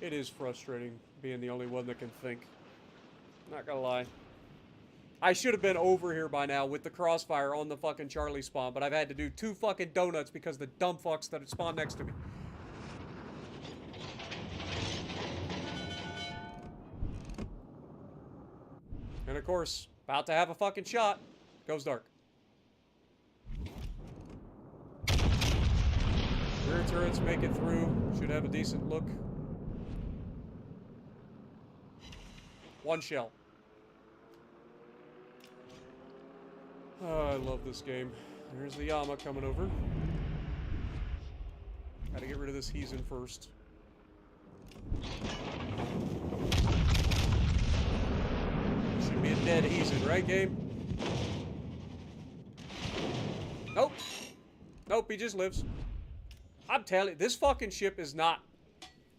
It is frustrating being the only one that can think. Not gonna lie. I should have been over here by now with the crossfire on the fucking Charlie spawn, but I've had to do 2 fucking donuts because the dumb fucks that spawn next to me. And of course, about to have a fucking shot. Goes dark. Rear turrets make it through. Should have a decent look. 1 shell. Oh, I love this game. There's the Yama coming over. Gotta get rid of this heathen first. Should be a dead heathen, right, game? Nope. Nope, he just lives. I'm telling you, this fucking ship is not...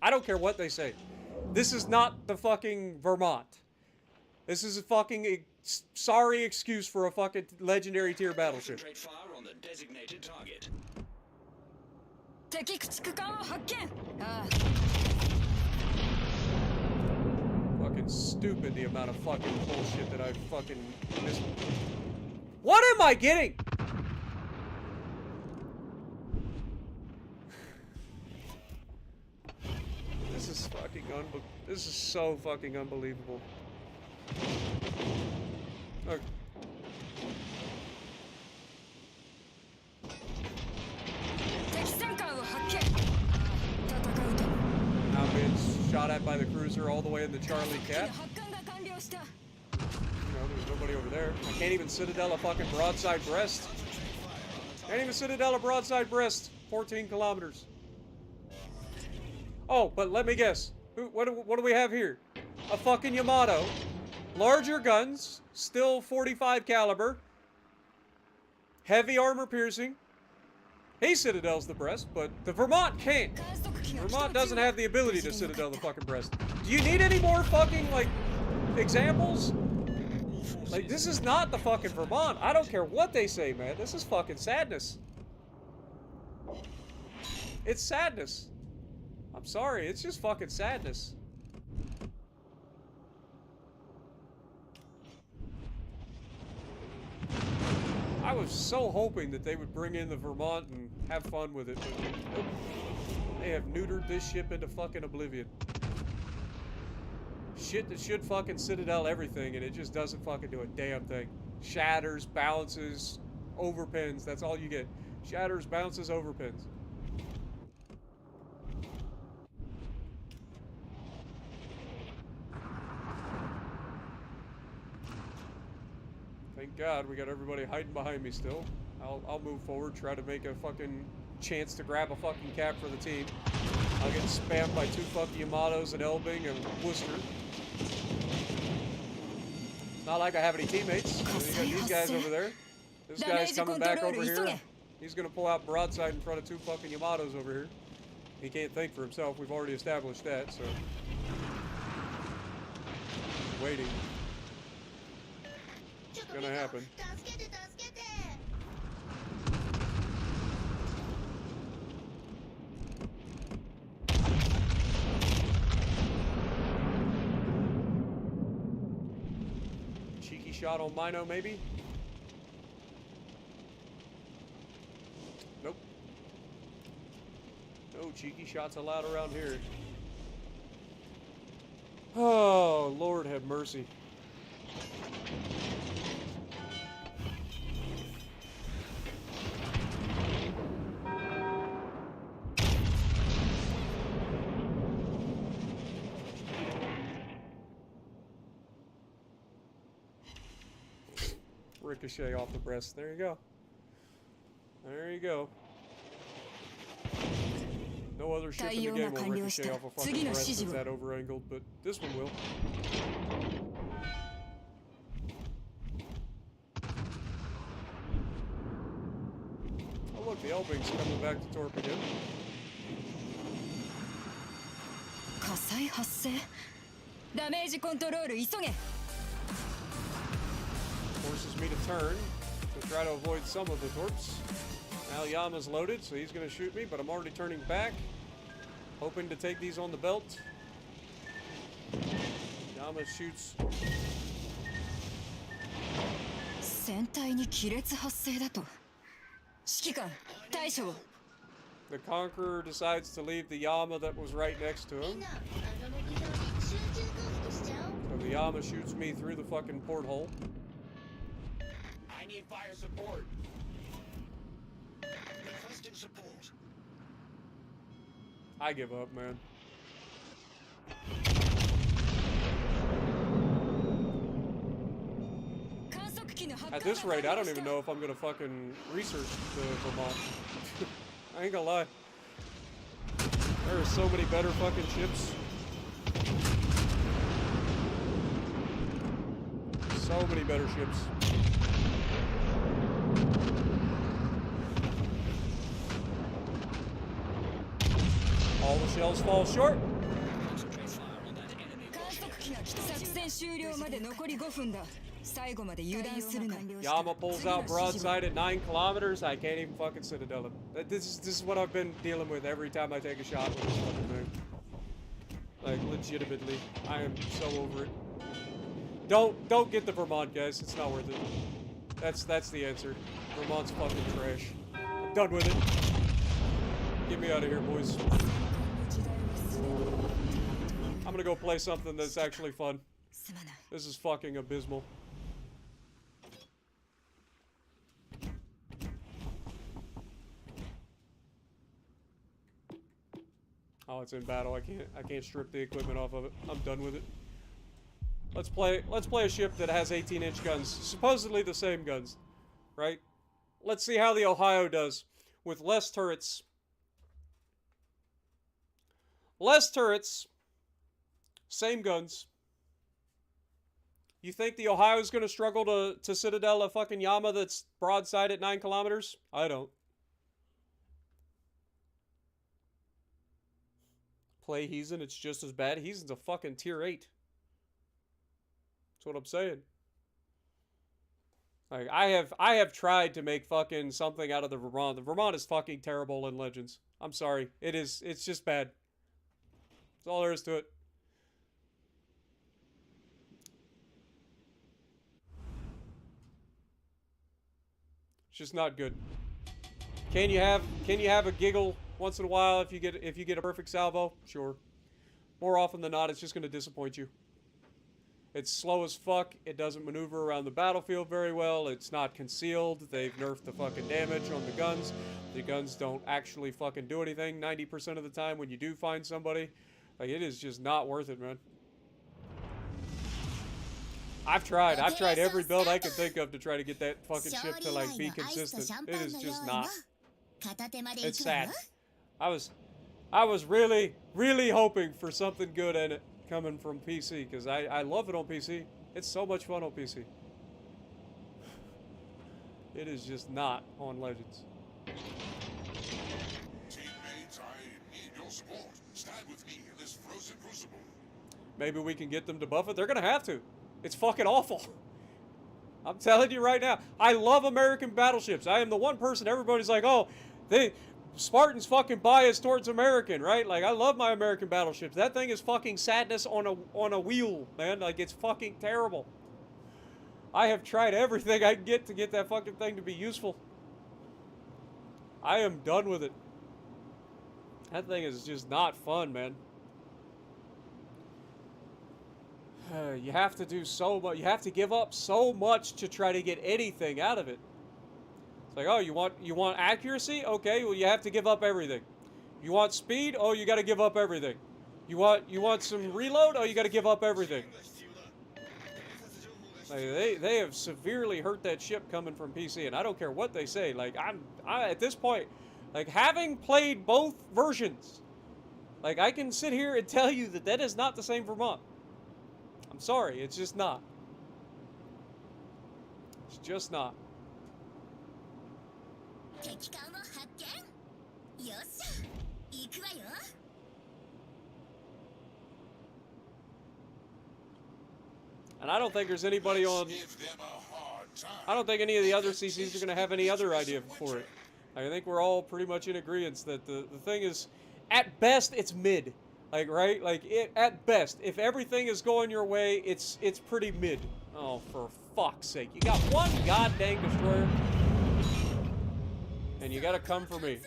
I don't care what they say. This is not the fucking Vermont. This is a fucking sorry excuse for a fucking legendary tier battleship. Concentrate fire on the designated target. 敵駆逐艦を発見。ああ。 Fucking stupid the amount of fucking bullshit that I fucking missed. What am I getting? This is fucking this is so fucking unbelievable. Look. I'm being shot at by the cruiser all the way in the Charlie cap. You know, Well, there's nobody over there. I can't even Citadel a fucking broadside Brest. Can't even Citadel a broadside Brest. 14 kilometers. Oh, but let me guess. What do we have here? A fucking Yamato. Larger guns. Still 45 caliber. Heavy armor piercing. He Citadels the Brest, but the Vermont can't. Vermont doesn't have the ability to Citadel the fucking Brest. Do you need any more fucking, like, examples? Like, this is not the fucking Vermont. I don't care what they say, man. This is fucking sadness. It's sadness. I'm sorry, it's just fucking sadness. I was so hoping that they would bring in the Vermont and have fun with it, but nope. They have neutered this ship into fucking oblivion. Shit that should fucking Citadel everything, and it just doesn't fucking do a damn thing. Shatters, bounces, overpins, that's all you get. Shatters, bounces, overpins. Thank God we got everybody hiding behind me still. I'll move forward, try to make a fucking chance to grab a fucking cap for the team. I'll get spammed by 2 fucking Yamatos and Elbing and Worcester. It's not like I have any teammates. You got these guys over there. This guy's coming back over here. He's gonna pull out broadside in front of 2 fucking Yamatos over here. He can't think for himself. We've already established that, so. Waiting. It's gonna happen. Cheeky shot on Mino, maybe? Nope. No cheeky shots allowed around here. Oh, Lord have mercy. Ricochet off the breast. There you go. There you go. No other ship in the game will ricochet off a fucking breast that's that over-angled, but this one will. Oh look, the Elbing's coming back to torp again. Forces me to turn to try to avoid some of the torps. Now Yama's loaded, so he's going to shoot me, but I'm already turning back, hoping to take these on the belt. Yama shoots. The Conqueror decides to leave the Yama that was right next to him. So the Yama shoots me through the fucking porthole. I need fire support. Requesting support. I give up, man. At this rate, I don't even know if I'm gonna fucking research the Vermont. I ain't gonna lie. There are so many better fucking ships. So many better ships. All the shells fall short. Yama pulls out broadside at 9 kilometers. I can't even fucking Citadel him. This is what I've been dealing with every time I take a shot with this fucking thing. Like, legitimately. I am so over it. Don't get the Vermont, guys. It's not worth it. That's the answer. Vermont's fucking trash. I'm done with it. Get me out of here, boys. I'm gonna go play something that's actually fun. This is fucking abysmal. Oh, it's in battle. I can't strip the equipment off of it. I'm done with it. Let's play a ship that has 18-inch guns. Supposedly the same guns, right? Let's see how the Ohio does with less turrets. Less turrets. Same guns. You think the Ohio's going to struggle to citadel a fucking Yama that's broadside at 9 kilometers? I don't. Play Heathen, it's just as bad. Heathen's a fucking tier 8. That's what I'm saying. Like, I have tried to make fucking something out of the Vermont. The Vermont is fucking terrible in Legends. I'm sorry. It's just bad. That's all there is to it. It's just not good. Can you have a giggle once in a while if you get a perfect salvo? Sure. More often than not, it's just going to disappoint you. It's slow as fuck. It doesn't maneuver around the battlefield very well. It's not concealed. They've nerfed the fucking damage on the guns. The guns don't actually fucking do anything 90% of the time when you do find somebody. Like, it is just not worth it, man. I've tried every build I could think of to try to get that fucking ship to, like, be consistent. It is just not. It's sad. I was really, really hoping for something good in it coming from PC, because I love it on PC. It's so much fun on PC. It is just not on Legends. Teammates, I need your support. Stand with me in this frozen crucible. Maybe we can get them to buff it. They're gonna have to. It's fucking awful. I'm telling you right now. I love American battleships. I am the one person everybody's like, oh, Spartan's fucking biased towards American, right? Like, I love my American battleships. That thing is fucking sadness on a wheel, man. Like, it's fucking terrible. I have tried everything I can get to get that fucking thing to be useful. I am done with it. That thing is just not fun, man. You have to do so much. You have to give up so much to try to get anything out of it. It's like, oh, you want accuracy? Okay, well, you have to give up everything. You want speed? Oh, you got to give up everything. You want some reload? Oh, you got to give up everything. Like, they have severely hurt that ship coming from PC, and I don't care what they say. Like, I at this point, like, having played both versions, like, I can sit here and tell you that is not the same Vermont. I'm sorry, it's just not. It's just not. And I don't think there's anybody on... I don't think any of the other CCs are going to have any other idea for it. I think we're all pretty much in agreement that the thing is, at best, it's mid. Like, right? Like, at best, if everything is going your way, it's pretty mid. Oh, for fuck's sake. You got one goddamn destroyer, and you gotta come for me.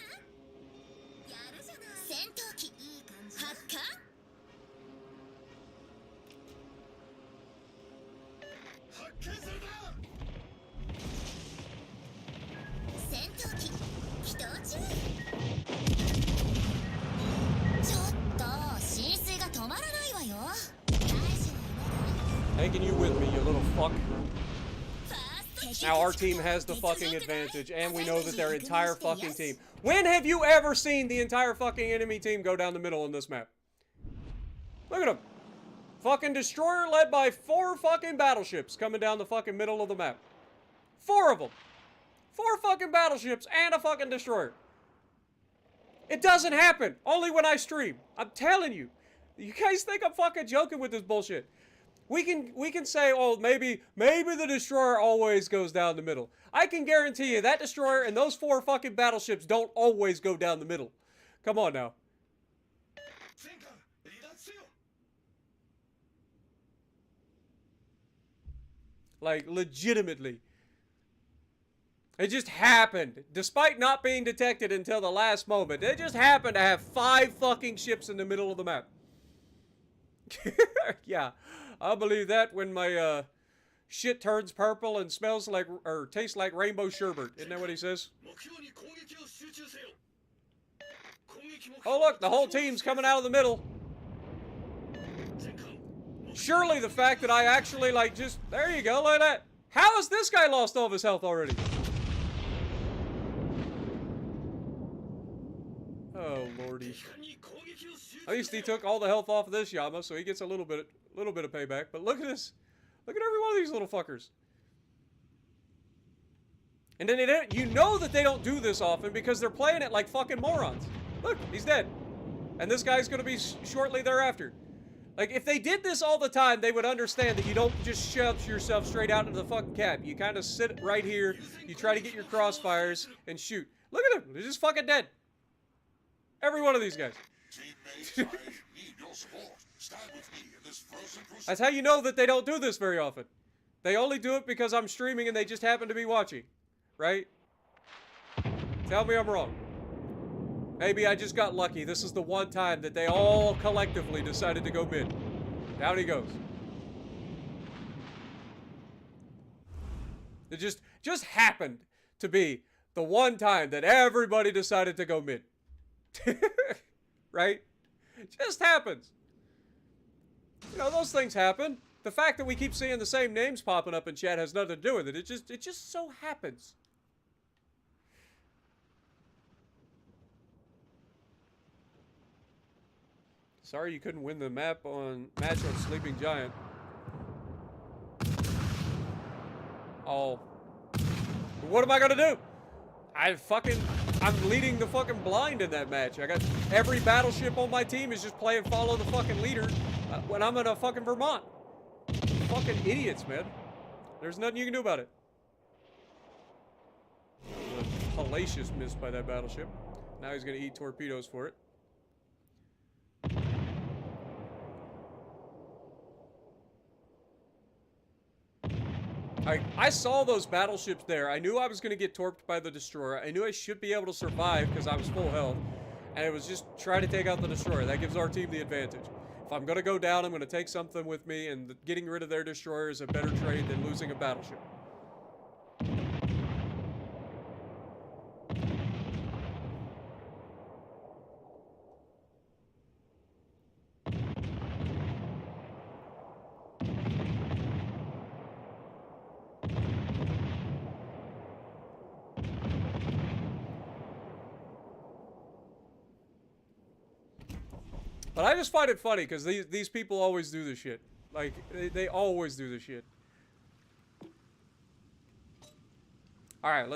Taking you with me, you little fuck. Now our team has the fucking advantage, and we know that their entire fucking team. When have you ever seen the entire fucking enemy team go down the middle on this map? Look at them. Fucking destroyer led by 4 fucking battleships coming down the fucking middle of the map. 4 of them. 4 fucking battleships and a fucking destroyer. It doesn't happen. Only when I stream. I'm telling you. You guys think I'm fucking joking with this bullshit. We can say, oh, maybe the destroyer always goes down the middle. I can guarantee you that destroyer and those 4 fucking battleships don't always go down the middle. Come on now. Like, legitimately. It just happened. Despite not being detected until the last moment, they just happened to have 5 fucking ships in the middle of the map. Yeah. I'll believe that when my shit turns purple and smells like, or tastes like rainbow sherbet. Isn't that what he says? Oh look, the whole team's coming out of the middle. Surely the fact that I actually, like, just... There you go, look at that. How has this guy lost all of his health already? Oh, lordy. At least he took all the health off of this Yama, so he gets a little bit of payback. But look at this. Look at every one of these little fuckers. And then you know that they don't do this often because they're playing it like fucking morons. Look, he's dead. And this guy's going to be shortly thereafter. Like, if they did this all the time, they would understand that you don't just shove yourself straight out into the fucking cap. You kind of sit right here, you try to get your crossfires, and shoot. Look at them. They're just fucking dead. Every one of these guys. Teammates, I need your support. Stand with me in this frozen crucible. That's how you know that they don't do this very often. They only do it because I'm streaming and they just happen to be watching. Right? Tell me I'm wrong. Maybe I just got lucky. This is the one time that they all collectively decided to go mid. Down he goes. It just happened to be the one time that everybody decided to go mid. Right? It just happens. You know, those things happen. The fact that we keep seeing the same names popping up in chat has nothing to do with it. It just so happens. Sorry you couldn't win the match on Sleeping Giant. Oh. What am I gonna do? I'm leading the fucking blind in that match. I got every battleship on my team is just playing follow the fucking leader when I'm in a fucking Vermont. Fucking idiots, man. There's nothing you can do about it. A hellacious miss by that battleship. Now he's gonna eat torpedoes for it. I saw those battleships there. I knew I was going to get torped by the destroyer. I knew I should be able to survive because I was full health. And it was just try to take out the destroyer. That gives our team the advantage. If I'm going to go down, I'm going to take something with me. And getting rid of their destroyer is a better trade than losing a battleship. But I just find it funny because these people always do this shit. Like, they always do this shit. Alright,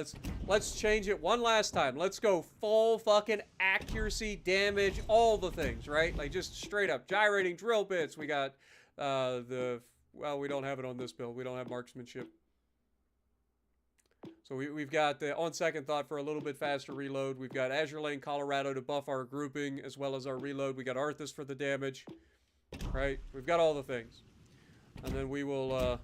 let's change it one last time. Let's go full fucking accuracy, damage, all the things, right? Like, just straight up. Gyrating drill bits. We got well, we don't have it on this build. We don't have marksmanship. So we've got the on second thought for a little bit faster reload. We've got Azure Lane Colorado to buff our grouping as well as our reload. We got Arthas for the damage, right? We've got all the things, and then we will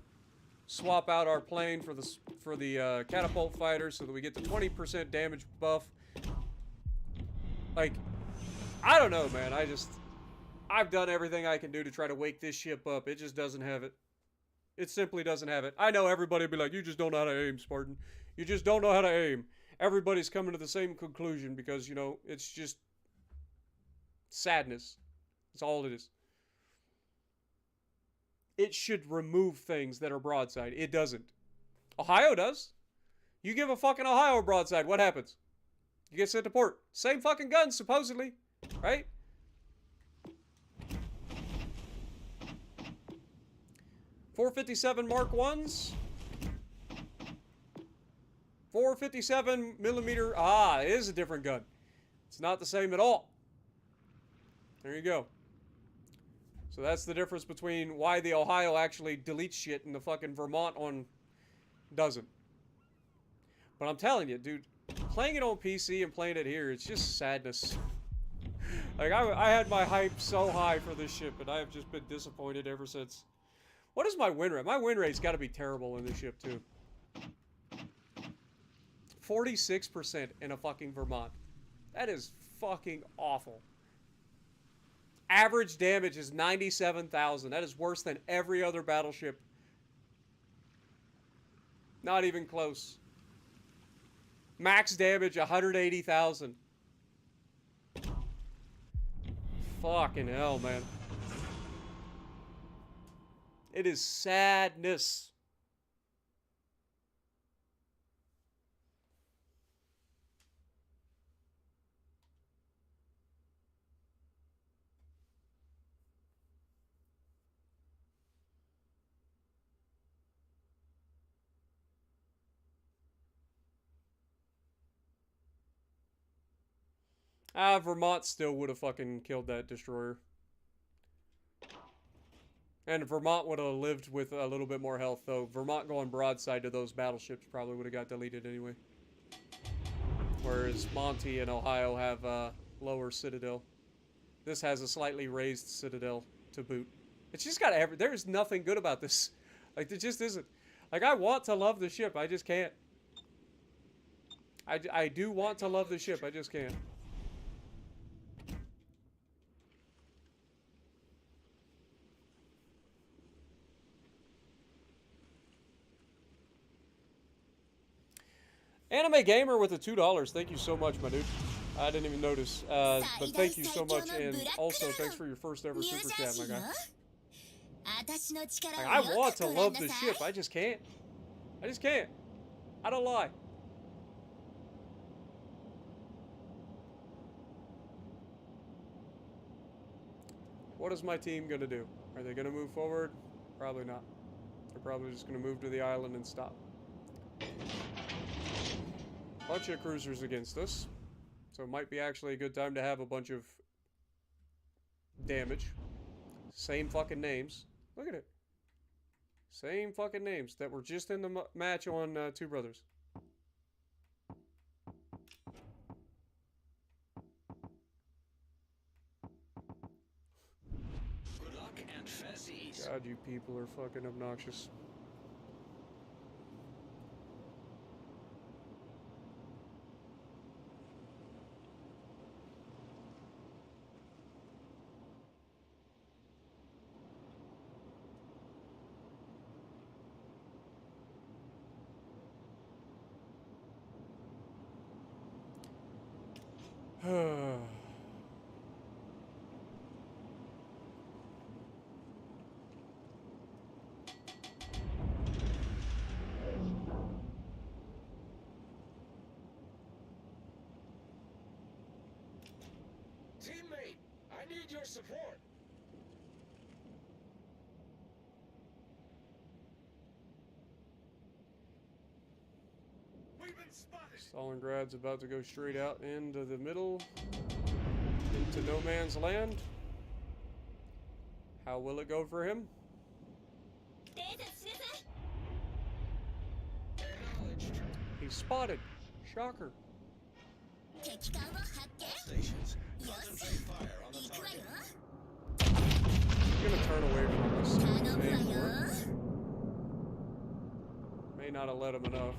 swap out our plane for the catapult fighter so that we get the 20% damage buff. Like, I don't know, man. I've done everything I can do to try to wake this ship up. It just doesn't have it. It simply doesn't have it. I know everybody will be like, you just don't know how to aim, Spartan. You just don't know how to aim. Everybody's coming to the same conclusion because, you know, it's just sadness. That's all it is. It should remove things that are broadside. It doesn't. Ohio does. You give a fucking Ohio broadside, what happens? You get sent to port. Same fucking guns, supposedly. Right? .457 Mark 1s. 457 millimeter. Ah, it is a different gun. It's not the same at all. There you go. So that's the difference between why the Ohio actually deletes shit and the fucking Vermont one doesn't. But I'm telling you, dude, playing it on PC and playing it here, it's just sadness. Like, I had my hype so high for this ship, and I have just been disappointed ever since. What is my win rate? My win rate's got to be terrible in this ship, too. 46% in a fucking Vermont. That is fucking awful. Average damage is 97,000. That is worse than every other battleship. Not even close. Max damage, 180,000. Fucking hell, man. It is sadness. Vermont still would have fucking killed that destroyer. And Vermont would have lived with a little bit more health, though. Vermont going broadside to those battleships probably would have got deleted anyway. Whereas Monty and Ohio have a lower citadel. This has a slightly raised citadel to boot. It's just got there's nothing good about this. Like, there just isn't. Like, I want to love the ship, I just can't. I do want to love the ship, I just can't. Anime Gamer with the $2. Thank you so much, my dude. I didn't even notice. But thank you so much. And also, thanks for your first ever super chat, my guy. Like, I want to love the ship. I just can't. I just can't. I don't lie. What is my team going to do? Are they going to move forward? Probably not. They're probably just going to move to the island and stop. Bunch of cruisers against us, so it might be actually a good time to have a bunch of damage. Same fucking names. Look at it. Same fucking names that were just in the match on Two Brothers. Good luck and fair seas. God, you people are fucking obnoxious. Teammate, I need your support. We've been spotted. Stalingrad's about to go straight out into the middle, into no man's land. How will it go for him? Acknowledged. He's spotted. Shocker. Stations. Concentrate fire on the target. He's gonna turn away from us. May not have let him enough.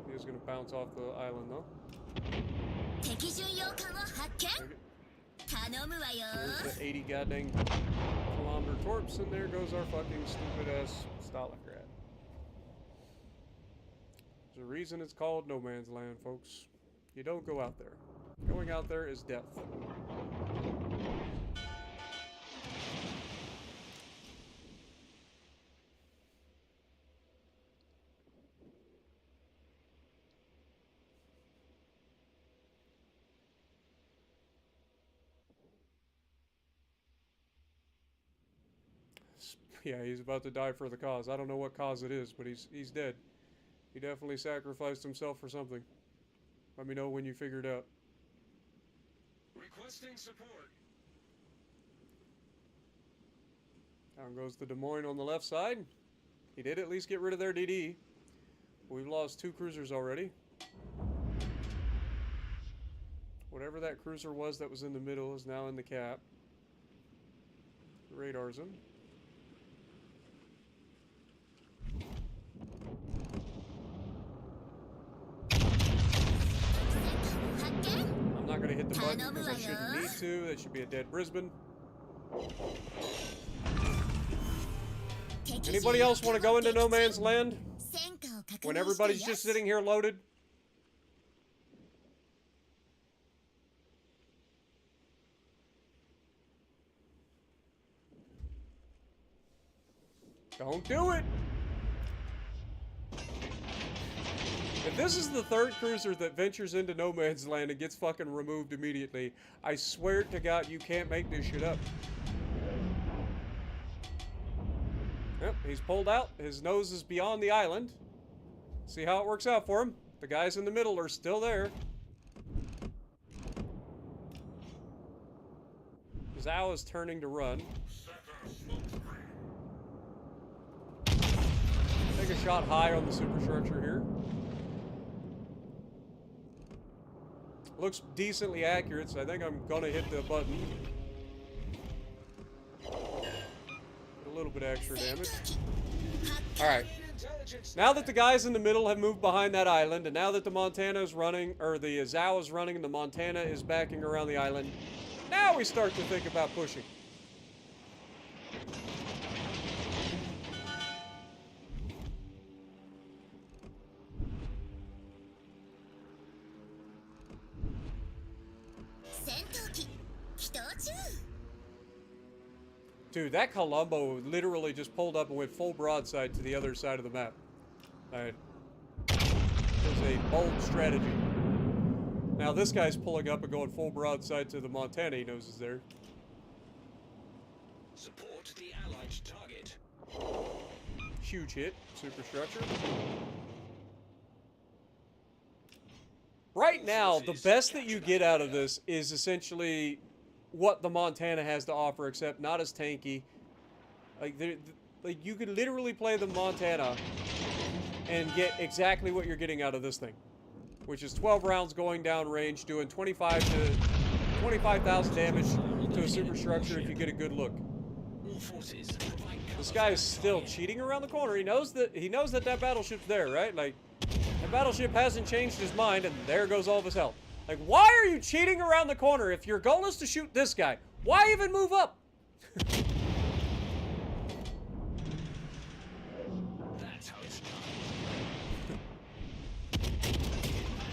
He was gonna bounce off the island though. There's the 80 goddamn kilometer torps, and there goes our fucking stupid ass Stalingrad. There's a reason it's called no man's land, folks. You don't go out there. Going out there is death. Yeah, he's about to die for the cause. I don't know what cause it is, but he's dead. He definitely sacrificed himself for something. Let me know when you figure it out. Requesting support. Down goes the Des Moines on the left side. He did at least get rid of their DD. We've lost 2 cruisers already. Whatever that cruiser was that was in the middle is now in the cap. The radar's in. I'm not gonna hit the button because I shouldn't need to. That should be a dead Brisbane. Anybody else want to go into no man's land when everybody's just sitting here loaded? Don't do it! If this is the third cruiser that ventures into no man's land and gets fucking removed immediately, I swear to God you can't make this shit up. Yep, he's pulled out. His nose is beyond the island. See how it works out for him. The guys in the middle are still there. Zhao is turning to run. Take a shot high on the superstructure here. Looks decently accurate, so I think I'm gonna hit the button. A little bit of extra damage. Alright. Now that the guys in the middle have moved behind that island, and now that the Montana is running, or the Zhao is running, and the Montana is backing around the island, now we start to think about pushing. Dude, that Columbo literally just pulled up and went full broadside to the other side of the map. Alright. It was a bold strategy. Now this guy's pulling up and going full broadside to the Montana he knows is there. Support the allied target. Huge hit. Superstructure. Right now, the best that you get out of this is essentially what the Montana has to offer, except not as tanky. Like you could literally play the Montana and get exactly what you're getting out of this thing, which is 12 rounds going down range, doing 25,000 damage to a superstructure if you get a good look. This guy is still cheating around the corner. He knows that battleship's there, right? Like, the battleship hasn't changed his mind, and there goes all of his health. Like, why are you cheating around the corner if your goal is to shoot this guy? Why even move up? That's how it's done.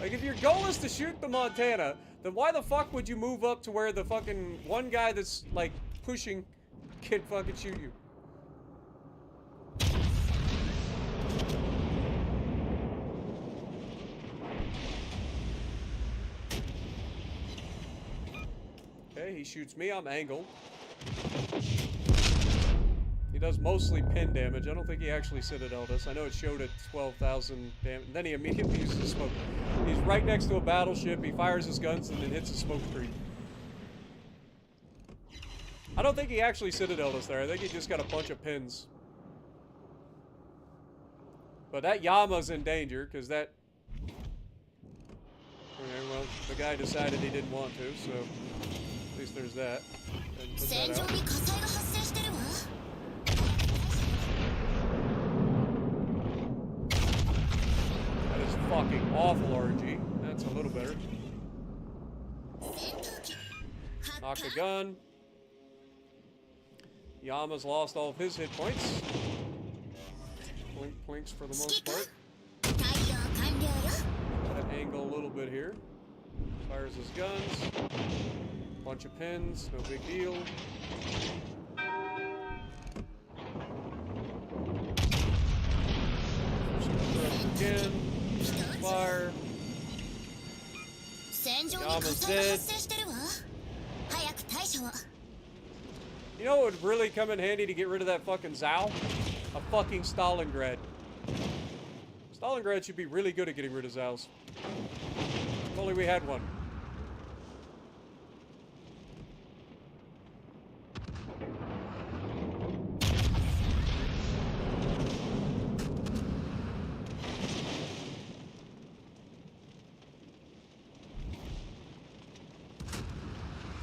Like, if your goal is to shoot the Montana, then why the fuck would you move up to where the fucking one guy that's, like, pushing can fucking shoot you? Okay, he shoots me. I'm angled. He does mostly pin damage. I don't think he actually citadeled us. I know it showed at 12,000 damage. And then he immediately uses the smoke. He's right next to a battleship. He fires his guns and then hits a smoke screen. I don't think he actually citadeled us there. I think he just got a bunch of pins. But that Yama's in danger, because that... Okay, well, the guy decided he didn't want to, so... At least there's that. And put that out. That is fucking awful, RNG. That's a little better. Knock the gun. Yama's lost all of his hit points. Blink plinks for the most part. Gotta angle a little bit here. Fires his guns. Bunch of pins, no big deal. Again. Fire. Yama's dead. You know what would really come in handy to get rid of that fucking Zhao? A fucking Stalingrad. Stalingrad should be really good at getting rid of Zhaos. If only we had one.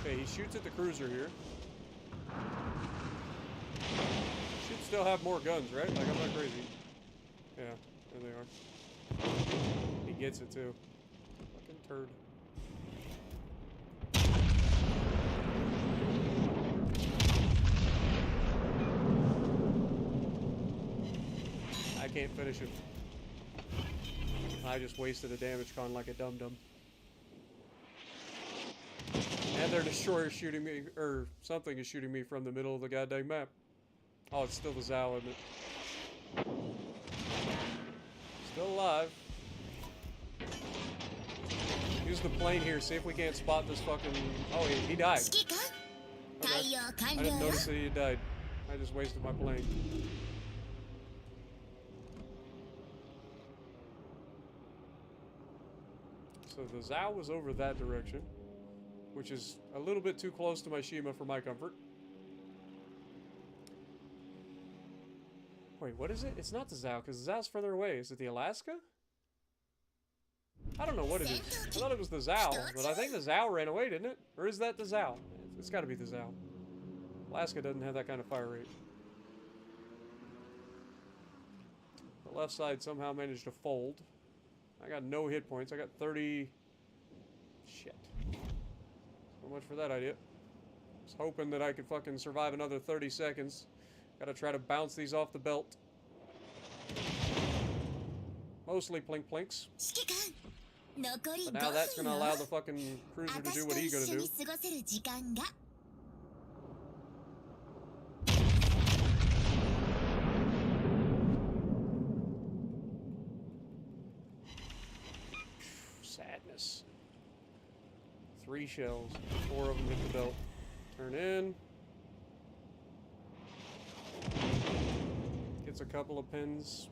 Okay, he shoots at the cruiser here. Should still have more guns, right? Like, I'm not crazy. Yeah, there they are. He gets it too. Fucking turd. I can't finish him. I just wasted a damage con like a dum-dum. And their destroyer shooting me, or something is shooting me from the middle of the goddamn map. Oh, it's still the Zhao, isn't it? Still alive. Use the plane here, see if we can't spot this fucking... Oh, he died. 指揮官 Okay. 対応 I 完了 didn't よ notice that he died. I just wasted my plane. So the Zao was over that direction, which is a little bit too close to my Shima for my comfort. Wait, what is it? It's not the Zao, because the Zao's further away. Is it the Alaska? I don't know what it is. I thought it was the Zao, but I think the Zao ran away, didn't it? Or is that the Zao? It's got to be the Zao. Alaska doesn't have that kind of fire rate. The left side somehow managed to fold. I got no hit points. I got 30... Shit. So much for that idea. Was hoping that I could fucking survive another 30 seconds. Gotta try to bounce these off the belt. Mostly plink plinks. 指揮官残り But 5 now that's 分 gonna よ allow the fucking cruiser to do 私 what と he's 一 gonna 緒 do. に過ごせる時間が Sadness. 3 shells. 4 of them hit the belt. Turn in. Gets a couple of pins.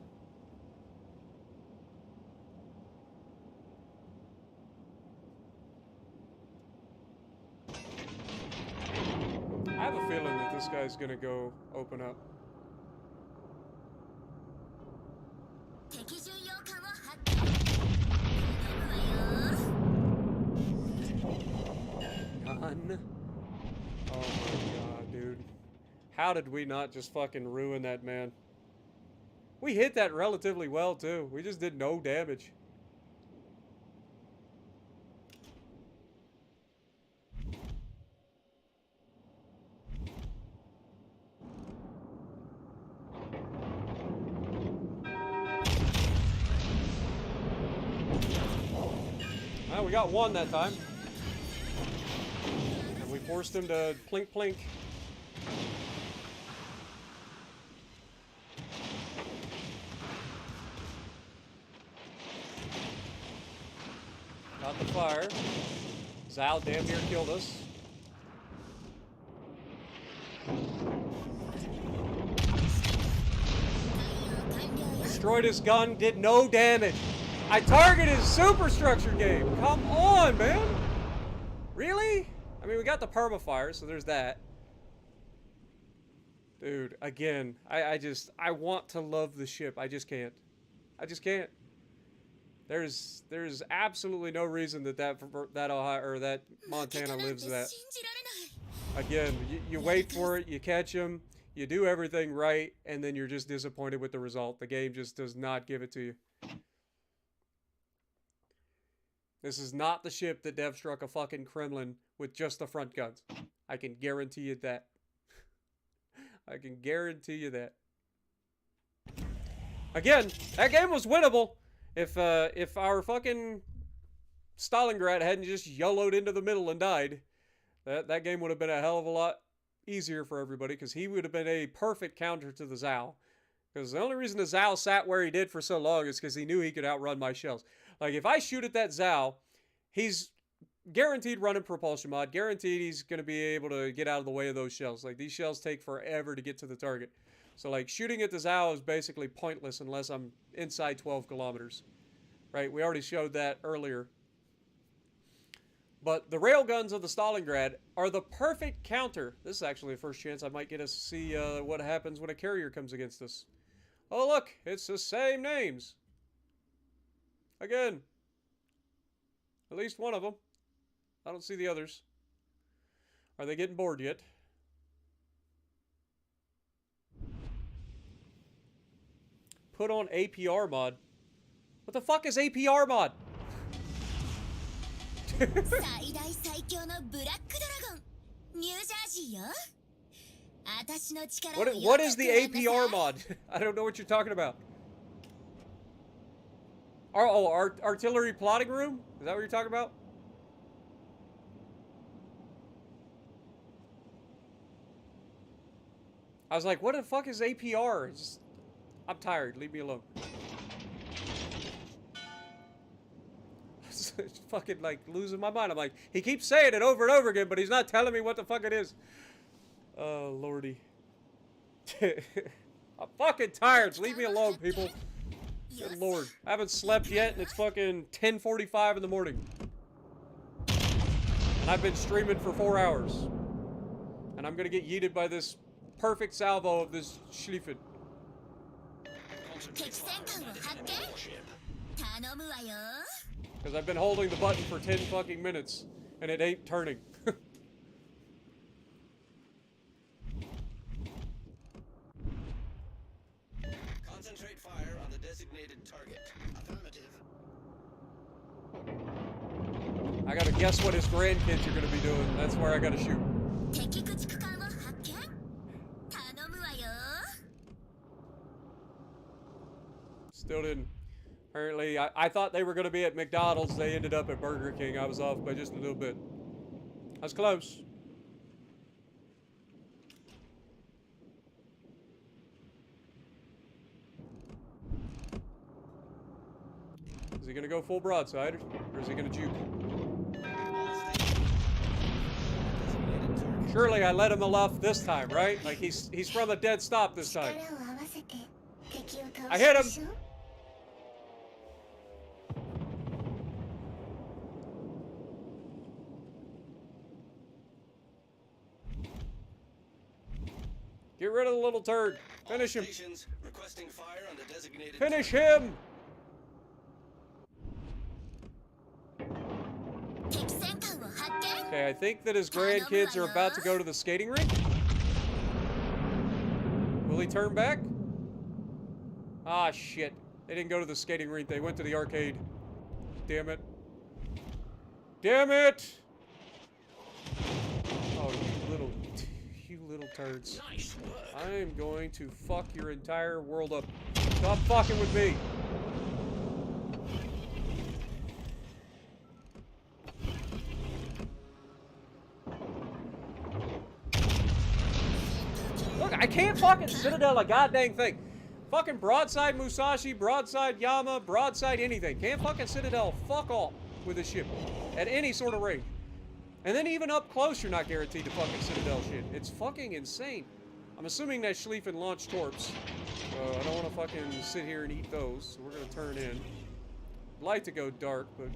I have a feeling that this guy's gonna go open up. 敵巡洋艦を発見頼むわよ Gun. Oh my god, dude. How did we not just fucking ruin that man? We hit that relatively well, too. We just did no damage. Well, we got one that time. And we forced him to plink plink. Got the fire. Zao damn near killed us. Destroyed his gun, did no damage. I targeted his superstructure game. Come on, man. Really? I mean, we got the permafire, so there's that. Dude, again, I want to love the ship. I just can't. I just can't. There's absolutely no reason that Ohio or that Montana 敵なんて lives 信じ that. られない Again, you wait for it, you catch him, you do everything right, and then you're just disappointed with the result. The game just does not give it to you. This is not the ship that dev struck a fucking Kremlin with just the front guns. I can guarantee you that. I can guarantee you that. Again, that game was winnable if our fucking Stalingrad hadn't just YOLO'd into the middle and died. That game would have been a hell of a lot easier for everybody because he would have been a perfect counter to the Zao. Because the only reason the Zao sat where he did for so long is because he knew he could outrun my shells. Like, if I shoot at that Zao, he's guaranteed running propulsion mod. Guaranteed he's going to be able to get out of the way of those shells. Like, these shells take forever to get to the target. So, like, shooting at the Zao is basically pointless unless I'm inside 12 kilometers. Right? We already showed that earlier. But the railguns of the Stalingrad are the perfect counter. This is actually the first chance I might get us to see what happens when a carrier comes against us. Oh, look! It's the same names. Again. At least one of them. I don't see the others. Are they getting bored yet? Put on APR mod. What the fuck is APR mod? 最大最強のブラックドラゴンニュージャージーよ私の力を What is the よくく APR ださい mod? I don't know what you're talking about. Artillery plotting room? Is that what you're talking about? I was like, what the fuck is APR? I'm tired. Leave me alone. fucking like losing my mind. I'm like, he keeps saying it over and over again, but he's not telling me what the fuck it is. Oh, lordy. I'm fucking tired. Leave me alone, people. Good lord. I haven't slept yet, and it's fucking 10:45 in the morning. And I've been streaming for 4 hours. And I'm gonna get yeeted by this perfect salvo of this Schlieffen. 敵戦艦を発見頼むわよ Because I've been holding the button for 10 fucking minutes, and it ain't turning. Concentrate fire on the designated target. Affirmative. I gotta guess what his grandkids are gonna be doing. That's where I gotta shoot. 敵駆逐艦を発見頼むわよ Still didn't. Apparently, I thought they were gonna be at McDonald's. They ended up at Burger King. I was off by just a little bit. I was close. Is he gonna go full broadside, or is he gonna juke? Surely I let him off this time, right? Like he's from a dead stop this time. 力を合わせて敵を I 倒 hit し him. ましょう Get rid of the little turd. Finish him. Stations requesting fire on the designated Finish target. him. 敵戦艦を発見 Okay, I think that his grandkids are about to go to the skating rink. Will he turn back? Ah, shit. They didn't go to the skating rink. They went to the arcade. Damn it. Damn it! Oh, you little turds. Nice work. I am going to fuck your entire world up. Stop fucking with me. Look, I can't fucking Citadel a goddamn thing. Fucking broadside Musashi, broadside Yama, broadside anything. Can't fucking Citadel fuck all with a ship at any sort of range. And then even up close, you're not guaranteed to fucking Citadel shit. It's fucking insane. I'm assuming that Schlieffen launched torps. So I don't want to fucking sit here and eat those. So we're going to turn in. I'd like to go dark, but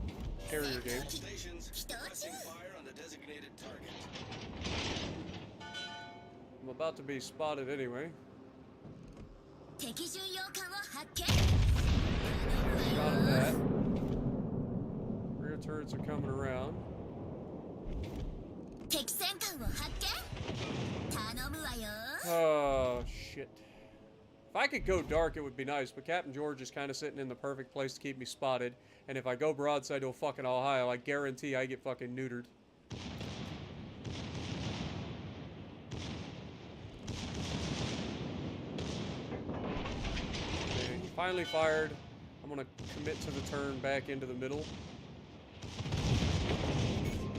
carrier game. Stations requesting fire on the designated target. I'm about to be spotted anyway. 敵巡洋艦を発見 Got that. Rear turrets are coming around. 敵戦艦を発見頼むわよ Oh, shit. If I could go dark, it would be nice, but Captain George is kind of sitting in the perfect place to keep me spotted. And if I go broadside to a fucking Ohio, I guarantee I get fucking neutered. Okay, he finally fired. I'm gonna commit to the turn back into the middle.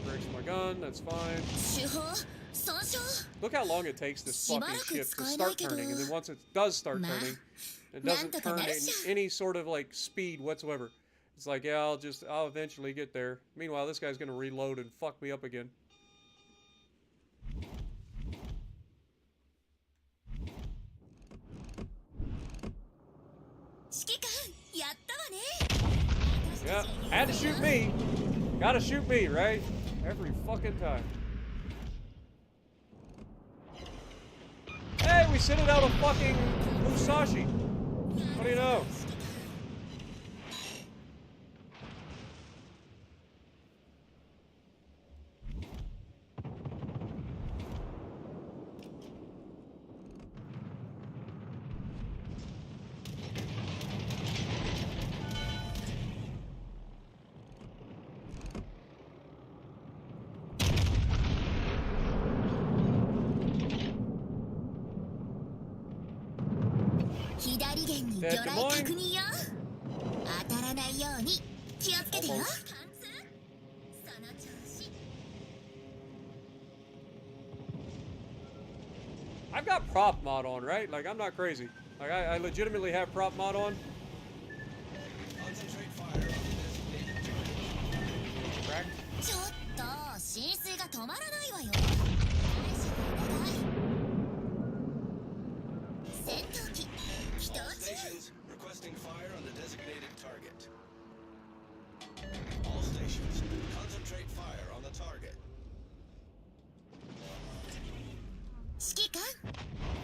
Breaks my gun, that's fine. 手法損傷 Look how long it takes this fucking ship to start turning, and then once it does start turning, it doesn't turn at any sort of like speed whatsoever. It's like, yeah, I'll eventually get there. Meanwhile, this guy's gonna reload and fuck me up again. Yeah, had to shoot me. Gotta shoot me, right? Every fucking time. Hey, we sent it out of fucking Musashi. What do you know? I've got prop mod on, right? Like, I'm not crazy. Like, I legitimately have prop mod on. Concentrate fire on the designated target. 止まらないわよ。大事にお願い。戦闘機起動 All 中。 stations requesting fire on the designated target. All stations, concentrate fire on the target. 指揮官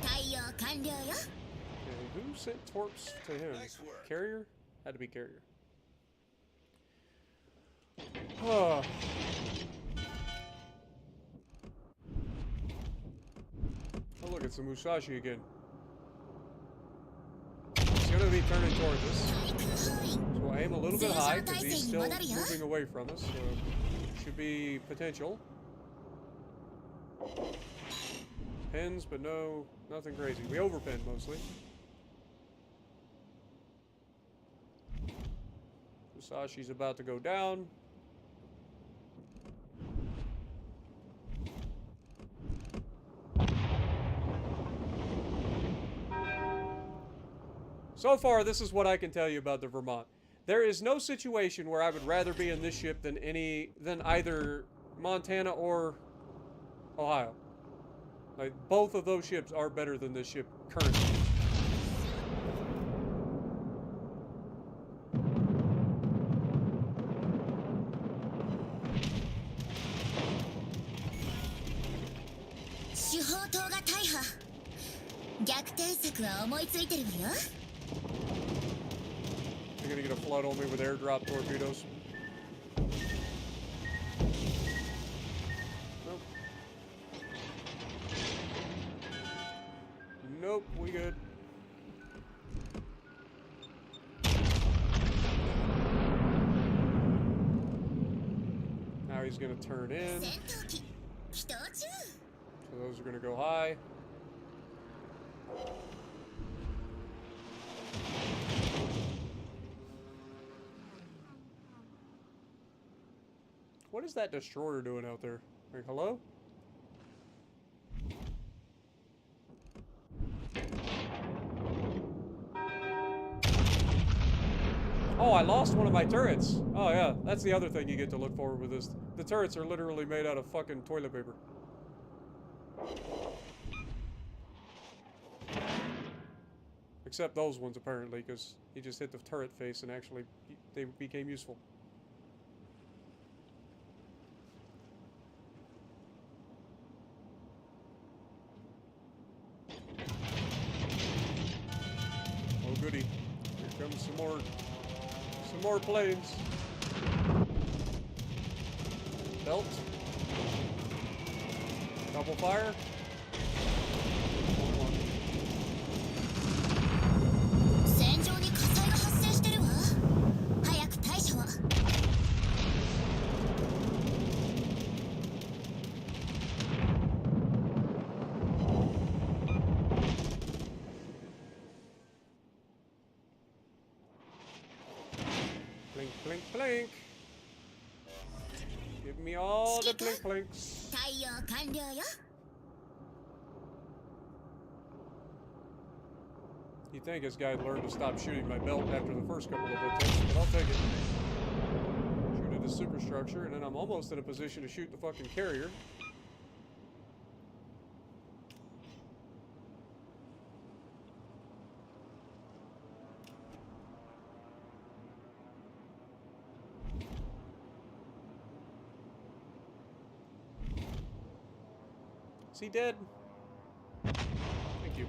対応完了よ。 Okay, who sent torps to him? Nice work. Carrier? Had to be carrier. Oh. Oh, look, it's the Musashi again. He's gonna be turning towards us. 対空包囲 So we'll aim a little bit high because he's still moving away from us. So should be potential. Pins, but no, nothing crazy. We overpinned mostly. Musashi's about to go down. So far, this is what I can tell you about the Vermont. There is no situation where I would rather be in this ship than either Montana or Ohio. Like, both of those ships are better than this ship currently. You're gonna get a flood on me with airdrop torpedoes. Nope. Nope, we good. Now he's gonna turn in. So those are gonna go high. What is that destroyer doing out there? Like, hello? Oh, I lost one of my turrets. Oh, yeah. That's the other thing you get to look forward with this. The turrets are literally made out of fucking toilet paper. Except those ones, apparently, because he just hit the turret face and actually they became useful. Oh, goody. Here comes some more planes. Belt. Double fire. Hold on. 戦場に火災が発生してるわ。早く対処を。 Blink, blink, blink. Give me all the blink blinks. 対応完了よ。 You'd think this guy learned to stop shooting my belt after the first couple of attempts, but I'll take it. Shoot at the superstructure, and then I'm almost in a position to shoot the fucking carrier. Is he dead? Thank you.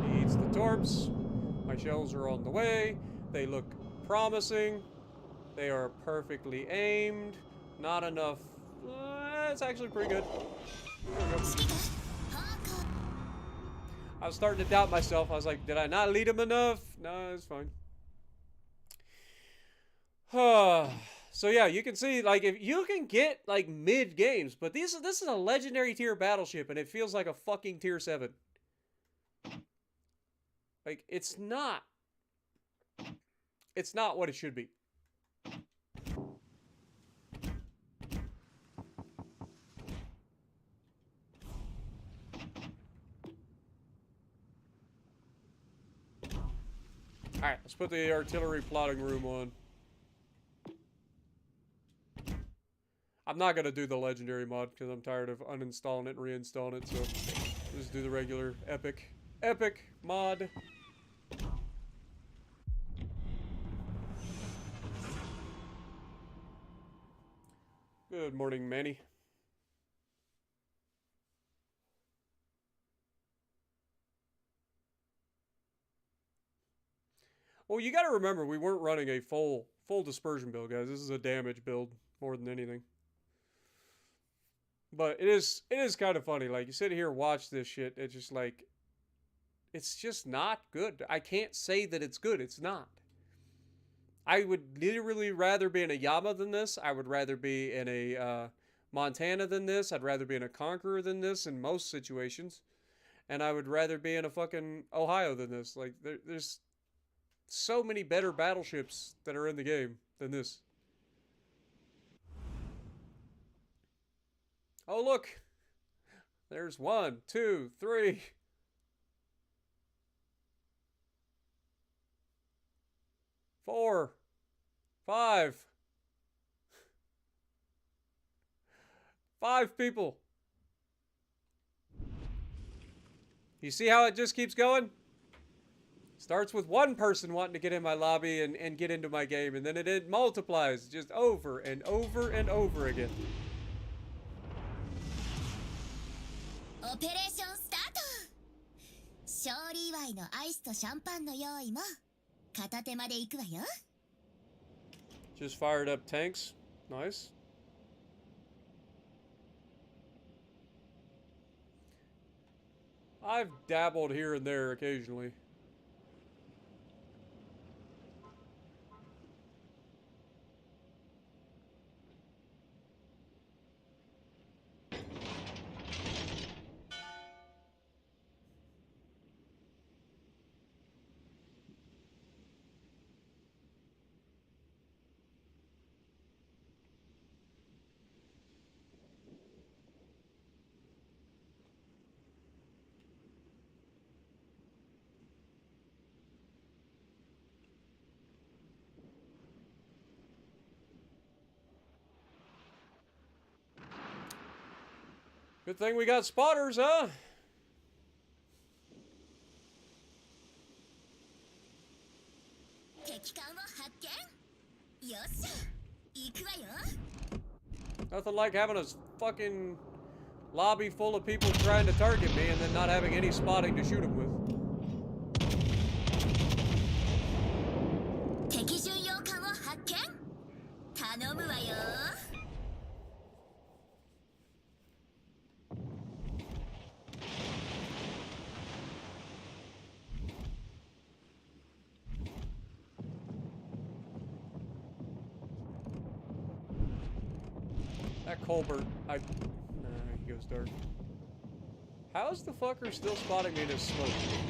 He eats the torps. My shells are on the way. They look promising. They are perfectly aimed. Not enough. It's actually pretty good. There we go. 指揮官報告。 I was starting to doubt myself. I was like, did I not lead him enough? No, it's fine. So yeah, you can see, like, if you can get like mid games, but this is a legendary tier battleship, and it feels like a fucking tier 7. Like, it's not what it should be. Alright, let's put the artillery plotting room on. I'm not gonna do the legendary mod because I'm tired of uninstalling it and reinstalling it, so just do the regular epic mod. Good morning, Manny. Well, you gotta remember, we weren't running a full dispersion build, guys. This is a damage build more than anything. But it is kind of funny. Like, you sit here and watch this shit, it's just like, it's just not good. I can't say that it's good. It's not. I would literally rather be in a Yama than this. I would rather be in a Montana than this. I'd rather be in a Conqueror than this in most situations. And I would rather be in a fucking Ohio than this. Like, there's so many better battleships that are in the game than this. Oh, look. There's 1, 2, 3. 4, 5. 5 people. You see how it just keeps going? Starts with one person wanting to get in my lobby and get into my game, and then it multiplies just over and over and over again. オペレーションスタート。勝利祝いのアイスとシャンパンの用意も片手まで行くわよ。 Just fired up tanks. Nice. I've dabbled here and there occasionally. Good thing we got spotters, huh? 敵艦を発見。よっしゃ、行くわよ。 Nothing like having a fucking lobby full of people trying to target me and then not having any spotting to shoot them with. 敵巡洋艦を発見。頼むわよ。 That Colbert, he goes dark. How is the fucker still spotting me in his smoke?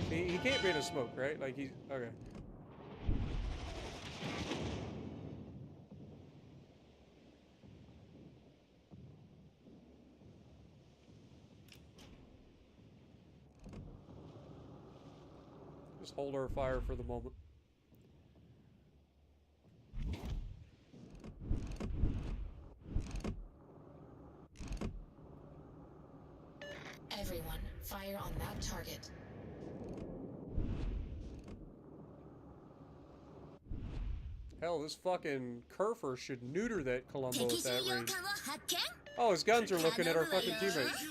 He can't be in his smoke, right? Like, he's... Okay. Just hold our fire for the moment. Everyone, fire on that target. Hell, this fucking Kerfer should neuter that Columbo at 敵 that 巡洋 range. 艦を発見。 Oh, his guns are looking at our fucking teammates.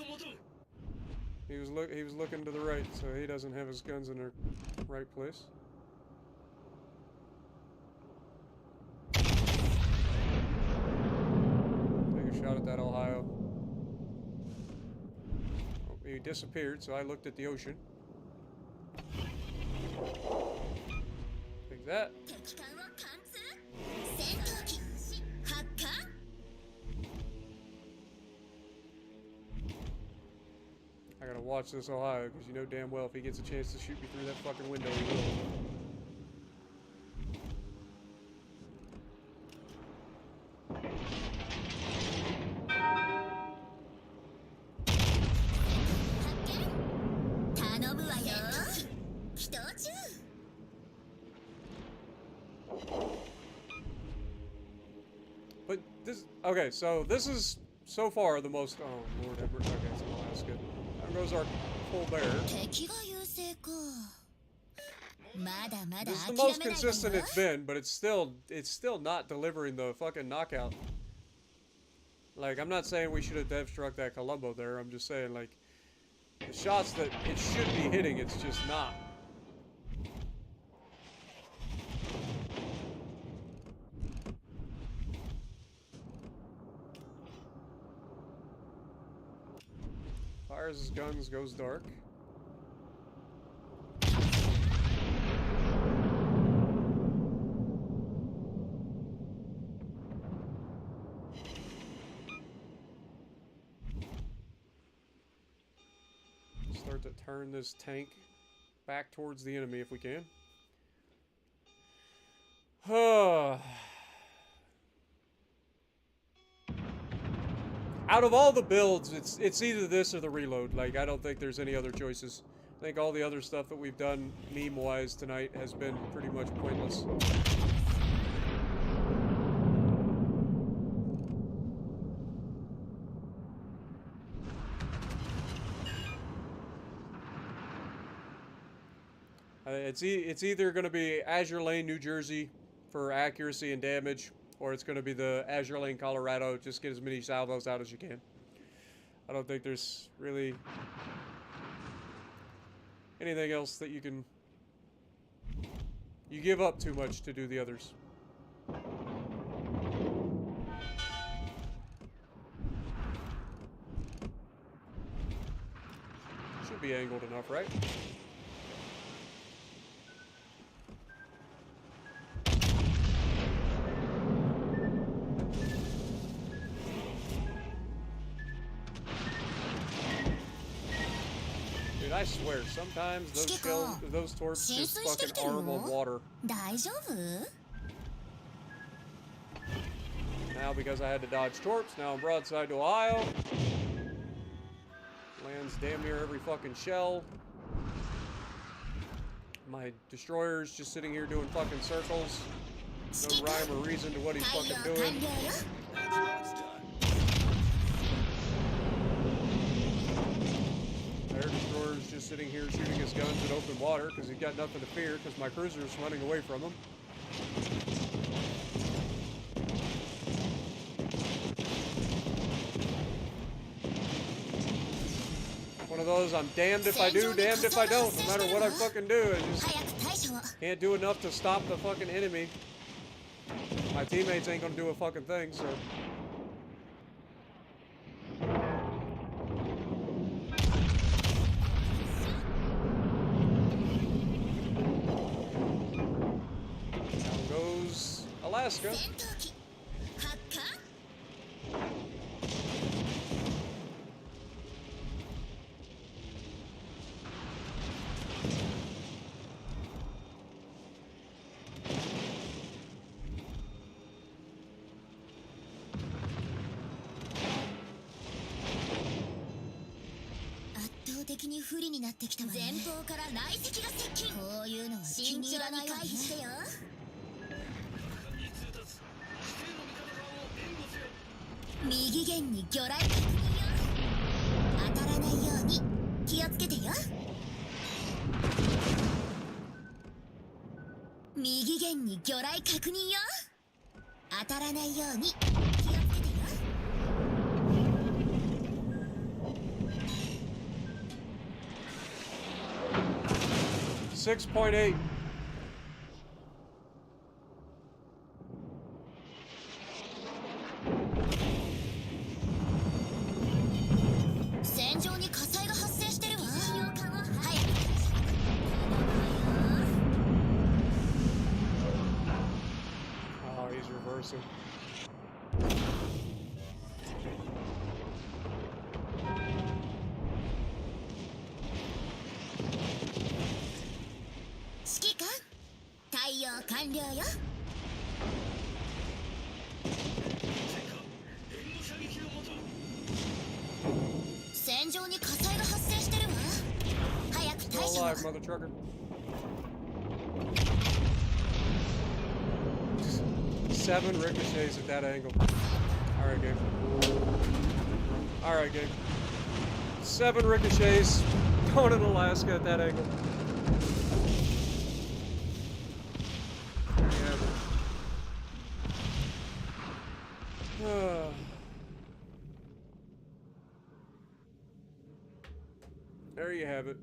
He was looking to the right, so he doesn't have his guns in the right place. Take a shot at that Ohio. Oh, he disappeared, so I looked at the ocean. Take that. 敵艦を貫通。戦闘機発艦。 I gotta watch this Ohio, because you know damn well if he gets a chance to shoot me through that fucking window, he will. But this, okay, so this is so far the most, oh Lord have mercy, okay, it's Alaska. There goes our full bear. 敵が優勢か。まだまだ This is the 諦 most めない consistent わよ。 it's been, but it's still not delivering the fucking knockout. Like, I'm not saying we should have dev struck that Columbo there, I'm just saying, like, the shots that it should be hitting, it's just not. Fires his guns, goes dark. Start to turn this tank back towards the enemy if we can. Out of all the builds, it's either this or the reload. Like, I don't think there's any other choices. I think all the other stuff that we've done meme-wise tonight has been pretty much pointless. It's either going to be Azure Lane, New Jersey for accuracy and damage, or it's going to be the Azure Lane, Colorado. Just get as many salvos out as you can. I don't think there's really anything else that you can... You give up too much to do the others. Should be angled enough, right? I swear, sometimes those torps just fucking arm of water. 大丈夫？ Now, because I had to dodge torps, now I'm broadside to Ohio. Lands damn near every fucking shell. My destroyer's just sitting here doing fucking circles. No rhyme or reason to what he's fucking doing. That's how it's done. Air destroyer's just sitting here shooting his guns at open water because he's got nothing to fear because my cruiser's running away from him. One of those, I'm damned if I do, damned if I don't. No matter what I fucking do, I just 早く対処を。 can't do enough to stop the fucking enemy. My teammates ain't gonna do a fucking thing, so... Down goes Alaska. 戦闘機発火。 圧倒的に不利になってきたわね。前方から雷石が接近。こういうのは気に入らないわね。回避してよ。右舷に魚雷確認よ。当たらないように気をつけてよ。右舷に魚雷確認よ。当たらないように気をつけてよ。 6.8. 戦場に火災が発生してるわ。重要艦を早く。 Oh, he's reversing. Still alive, mother trucker. 7 ricochets at that angle. Alright, game. Alright, game. 7 ricochets going in Alaska at that angle. There you have it. There you have it.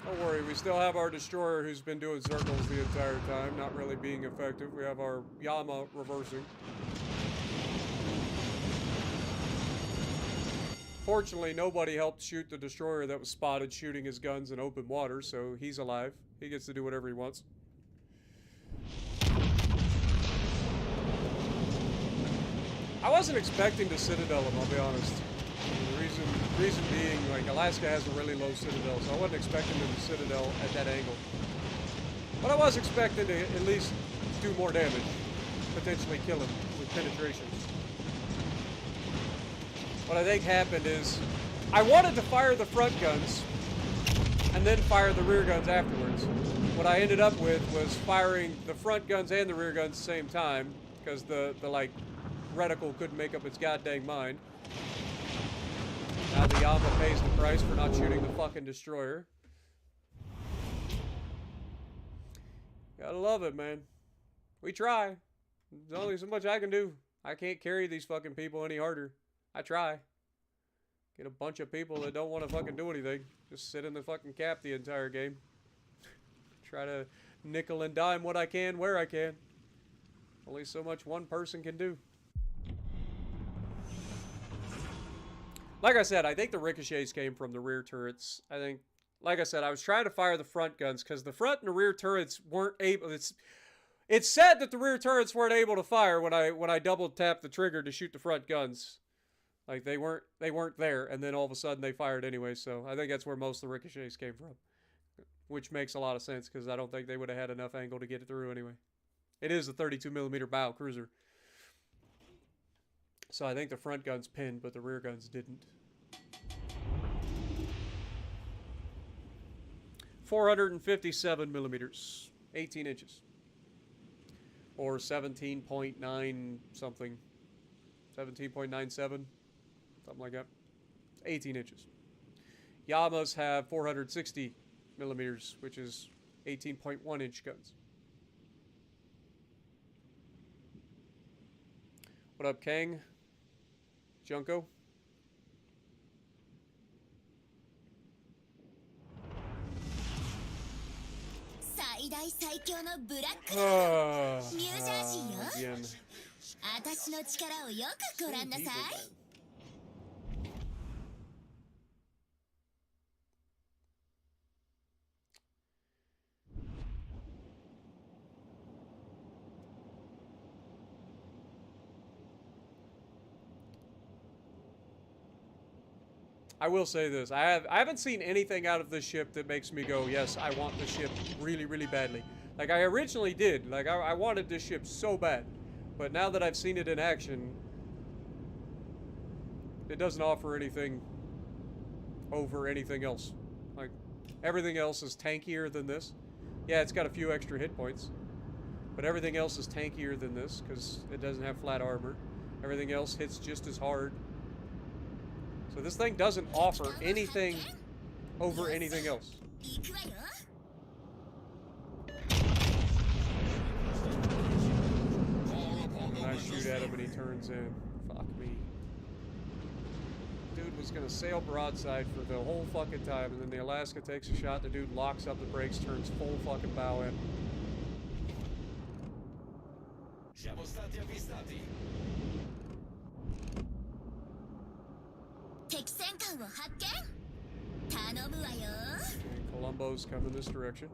Don't worry, we still have our destroyer who's been doing circles the entire time, not really being effective. We have our Yama reversing. Fortunately, nobody helped shoot the destroyer that was spotted shooting his guns in open water, so he's alive. He gets to do whatever he wants. I wasn't expecting to Citadel him, I'll be honest. The reason being, like, Alaska has a really low Citadel, so I wasn't expecting him to Citadel at that angle. But I was expecting to at least do more damage. Potentially kill him with penetration. What I think happened is, I wanted to fire the front guns, and then fire the rear guns afterwards. What I ended up with was firing the front guns and the rear guns at the same time, because the like, reticle couldn't make up its goddamn mind. Now the Yama pays the price for not shooting the fucking destroyer. Gotta love it, man. We try. There's only so much I can do. I can't carry these fucking people any harder. I try. Get a bunch of people that don't want to fucking do anything. Just sit in the fucking cap the entire game. Try to nickel and dime what I can, where I can. Only so much one person can do. Like I said, I think the ricochets came from the rear turrets. I think, like I said, I was trying to fire the front guns because the front and the rear turrets weren't able. It's said that the rear turrets weren't able to fire when I double tapped the trigger to shoot the front guns. Like they weren't there, and then all of a sudden they fired anyway. So I think that's where most of the ricochets came from, which makes a lot of sense because I don't think they would have had enough angle to get it through anyway. It is a 32mm bow cruiser. So I think the front guns pinned, but the rear guns didn't. 457mm, 18 inches. Or 17.9 something. 17.97, something like that. 18 inches. Yamas have 460mm, which is 18.1 inch guns. What up, Kang? Junko? Again. 私の力をよくご覧なさい。I will say this. I haven't seen anything out of this ship that makes me go, yes, I want the ship really, really badly. Like, I originally did. Like, I wanted this ship so bad. But now that I've seen it in action, it doesn't offer anything over anything else. Like, everything else is tankier than this. Yeah, it's got a few extra hit points. But everything else is tankier than this because it doesn't have flat armor. Everything else hits just as hard. So this thing doesn't offer anything over anything else. And I shoot at him and he turns in. Fuck me. Dude was gonna sail broadside for the whole fucking time, and then the Alaska takes a shot, the dude locks up the brakes, turns full fucking bow in. Siamo stati avvistati. 敵戦艦を発見。頼むわよ。 Okay, Columbo's coming this direction.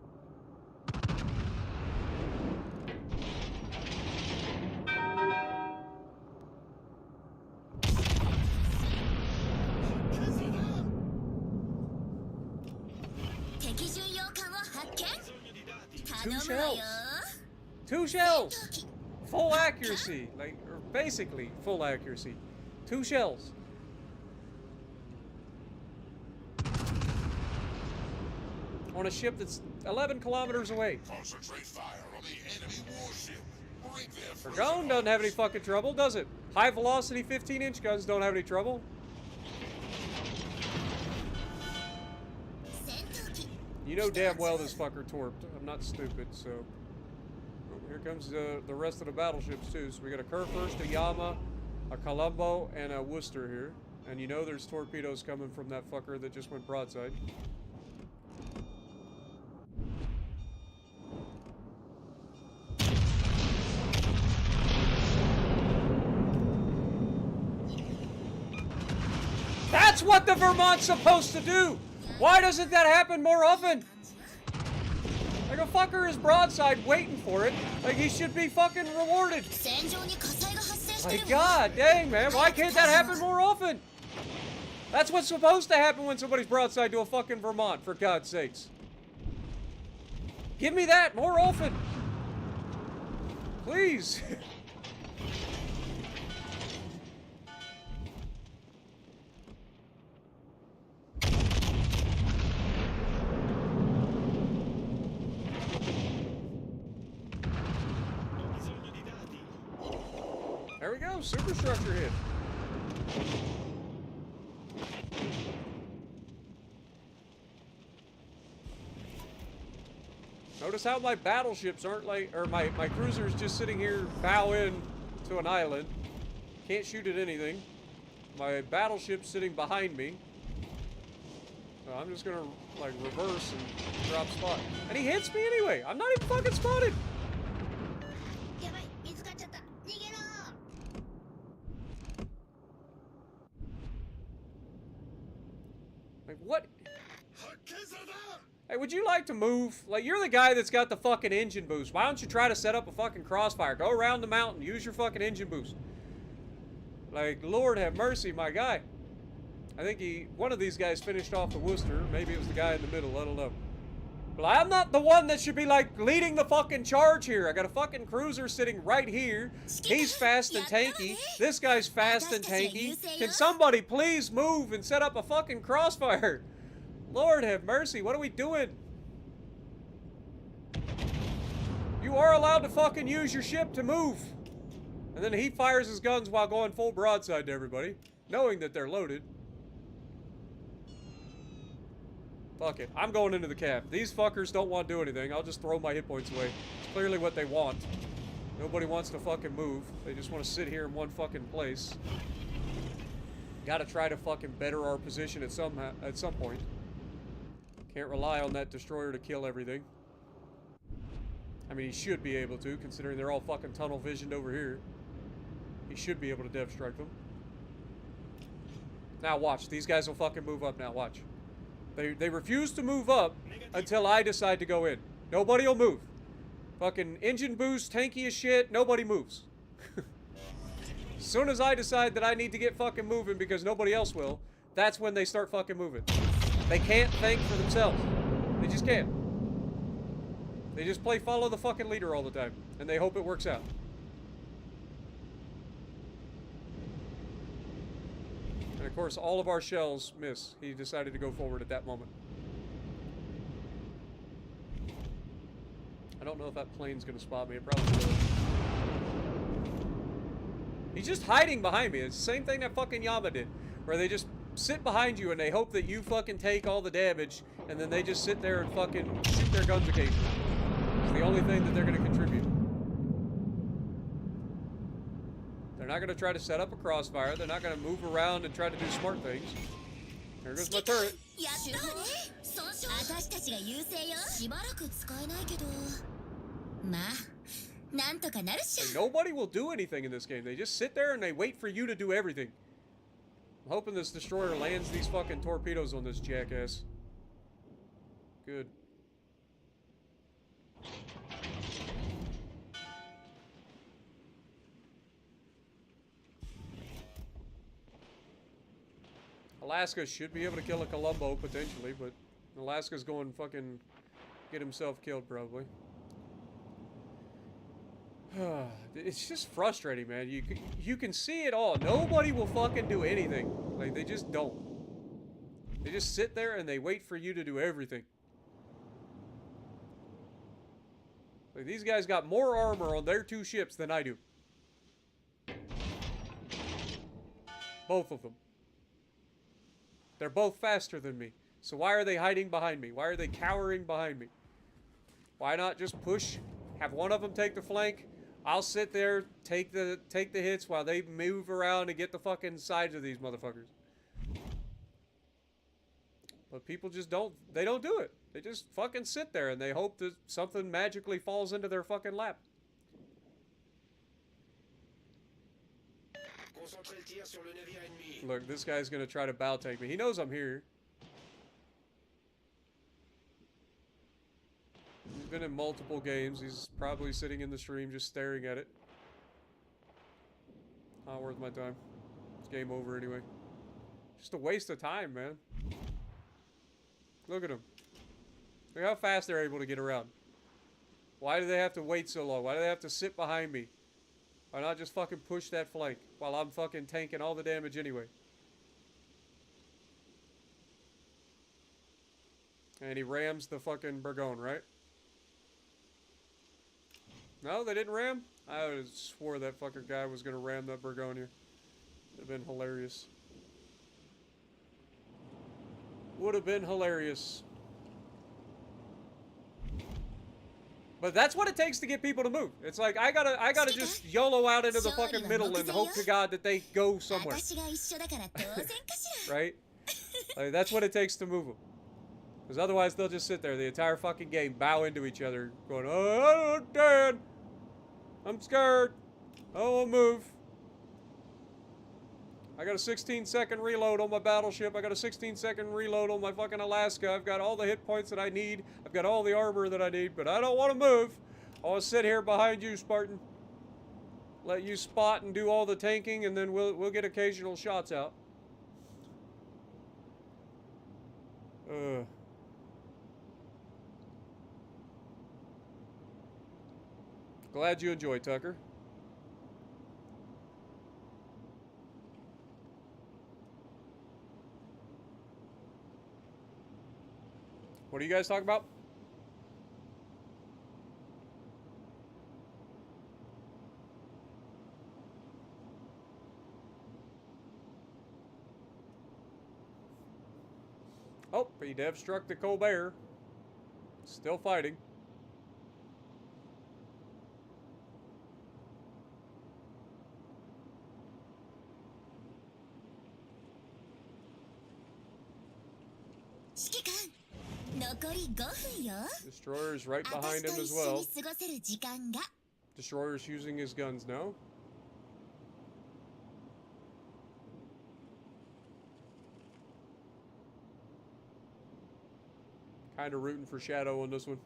Two shells. Two shells. Full accuracy, like, or basically full accuracy. Two shells. on a ship that's 11 kilometers away. Concentrate fire on the enemy warship. Break their Her frozen gun doesn't have any arms. fucking trouble, does it? High velocity 15-inch guns don't have any trouble. 戦闘機 You know damn well this fucker torped. I'm not stupid, so. Oh, here comes the rest of the battleships too. So we got a Kurfürst, a Yama, a Colombo, and a Worcester here. And you know there's torpedoes coming from that fucker that just went broadside. That's what the Vermont's supposed to do! Why doesn't that happen more often? Like a fucker is broadside waiting for it. Like he should be fucking rewarded. 戦場に火災が発生し My てるわ god, dang man, why can't that happen more often? That's what's supposed to happen when somebody's broadside to a fucking Vermont, for God's sakes. Give me that more often. Please. There we go, superstructure hit. Notice how my battleships aren't like, or my cruiser's just sitting here bow in to an island. Can't shoot at anything. My battleship's sitting behind me. So I'm just gonna like reverse and drop spot. And he hits me anyway. I'm not even fucking spotted. やばい見つかっちゃった逃げろ Like what? Hey, would you like to move? Like, you're the guy that's got the fucking engine boost. Why don't you try to set up a fucking crossfire? Go around the mountain. Use your fucking engine boost. Like, Lord have mercy, my guy. I think one of these guys finished off the Worcester. Maybe it was the guy in the middle. I don't know. But I'm not the one that should be, like, leading the fucking charge here. I got a fucking cruiser sitting right here. He's fast and tanky. This guy's fast and tanky. Can somebody please move and set up a fucking crossfire? Lord have mercy, what are we doing? You are allowed to fucking use your ship to move. And then he fires his guns while going full broadside to everybody, knowing that they're loaded. Fuck it, I'm going into the cab. These fuckers don't want to do anything. I'll just throw my hit points away. It's clearly what they want. Nobody wants to fucking move. They just want to sit here in one fucking place. Gotta try to fucking better our position at some point. Can't rely on that destroyer to kill everything. I mean, he should be able to, considering they're all fucking tunnel visioned over here. He should be able to dev strike them. Now watch, these guys will fucking move up now, watch. They refuse to move up until I decide to go in. Nobody will move. Fucking engine boost, tanky as shit, nobody moves. As soon as I decide that I need to get fucking moving because nobody else will, that's when they start fucking moving. They can't think for themselves. They just can't. They just play follow the fucking leader all the time, and they hope it works out. And of course, all of our shells miss. He decided to go forward at that moment. I don't know if that plane's gonna spot me. It probably will. He's just hiding behind me. It's the same thing that fucking Yama did, where they just sit behind you and they hope that you fucking take all the damage, and then they just sit there and fucking shoot their guns occasionally. It's the only thing that they're gonna contribute. They're not gonna try to set up a crossfire. They're not gonna move around and try to do smart things. There goes my turret. やったわね損傷私たちが優勢よしばらく使えないけどまあなんとかなるっしょ Like, nobody will do anything in this game. They just sit there and they wait for you to do everything. I'm hoping this destroyer lands these fucking torpedoes on this jackass. Good. Alaska should be able to kill a Colombo, potentially, but Alaska's going fucking get himself killed, probably. It's just frustrating, man. You can see it all. Nobody will fucking do anything. Like, they just don't. They just sit there and they wait for you to do everything. Like, these guys got more armor on their 2 ships than I do. Both of them. They're both faster than me. So why are they hiding behind me? Why are they cowering behind me? Why not just push, have one of them take the flank? I'll sit there, take the hits while they move around and get the fucking sides of these motherfuckers. But people just don't do it. They just fucking sit there and they hope that something magically falls into their fucking lap. Look, this guy's gonna try to bow tank me. He knows I'm here. He's been in multiple games. He's probably sitting in the stream just staring at it. Not worth my time. It's game over anyway. Just a waste of time, man. Look at them. Look how fast they're able to get around. Why do they have to wait so long? Why do they have to sit behind me? Why not just fucking push that flank while I'm fucking tanking all the damage anyway? And he rams the fucking Burgon, right? No, they didn't ram? I would have swore that fucking guy was gonna ram that Burgonia. Would have been hilarious. Would have been hilarious. But that's what it takes to get people to move. It's like I gotta just YOLO out into the fucking middle and hope to God that they go somewhere. Right? Like, that's what it takes to move them. Because otherwise they'll just sit there the entire fucking game, bow into each other, going, "Oh, Dad, I'm scared. I won't move. I got a 16-second reload on my battleship. I got a 16-second reload on my fucking Alaska. I've got all the hit points that I need. I've got all the armor that I need, but I don't want to move. I want to sit here behind you, Spartan. Let you spot and do all the tanking, and then we'll get occasional shots out." Glad you enjoyed, Tucker. What are you guys talking about? Oh, he dev struck the Colbert. Still fighting. Destroyer's right behind him as well. Destroyer's using his guns now. Kind of rooting for Shadow on this one.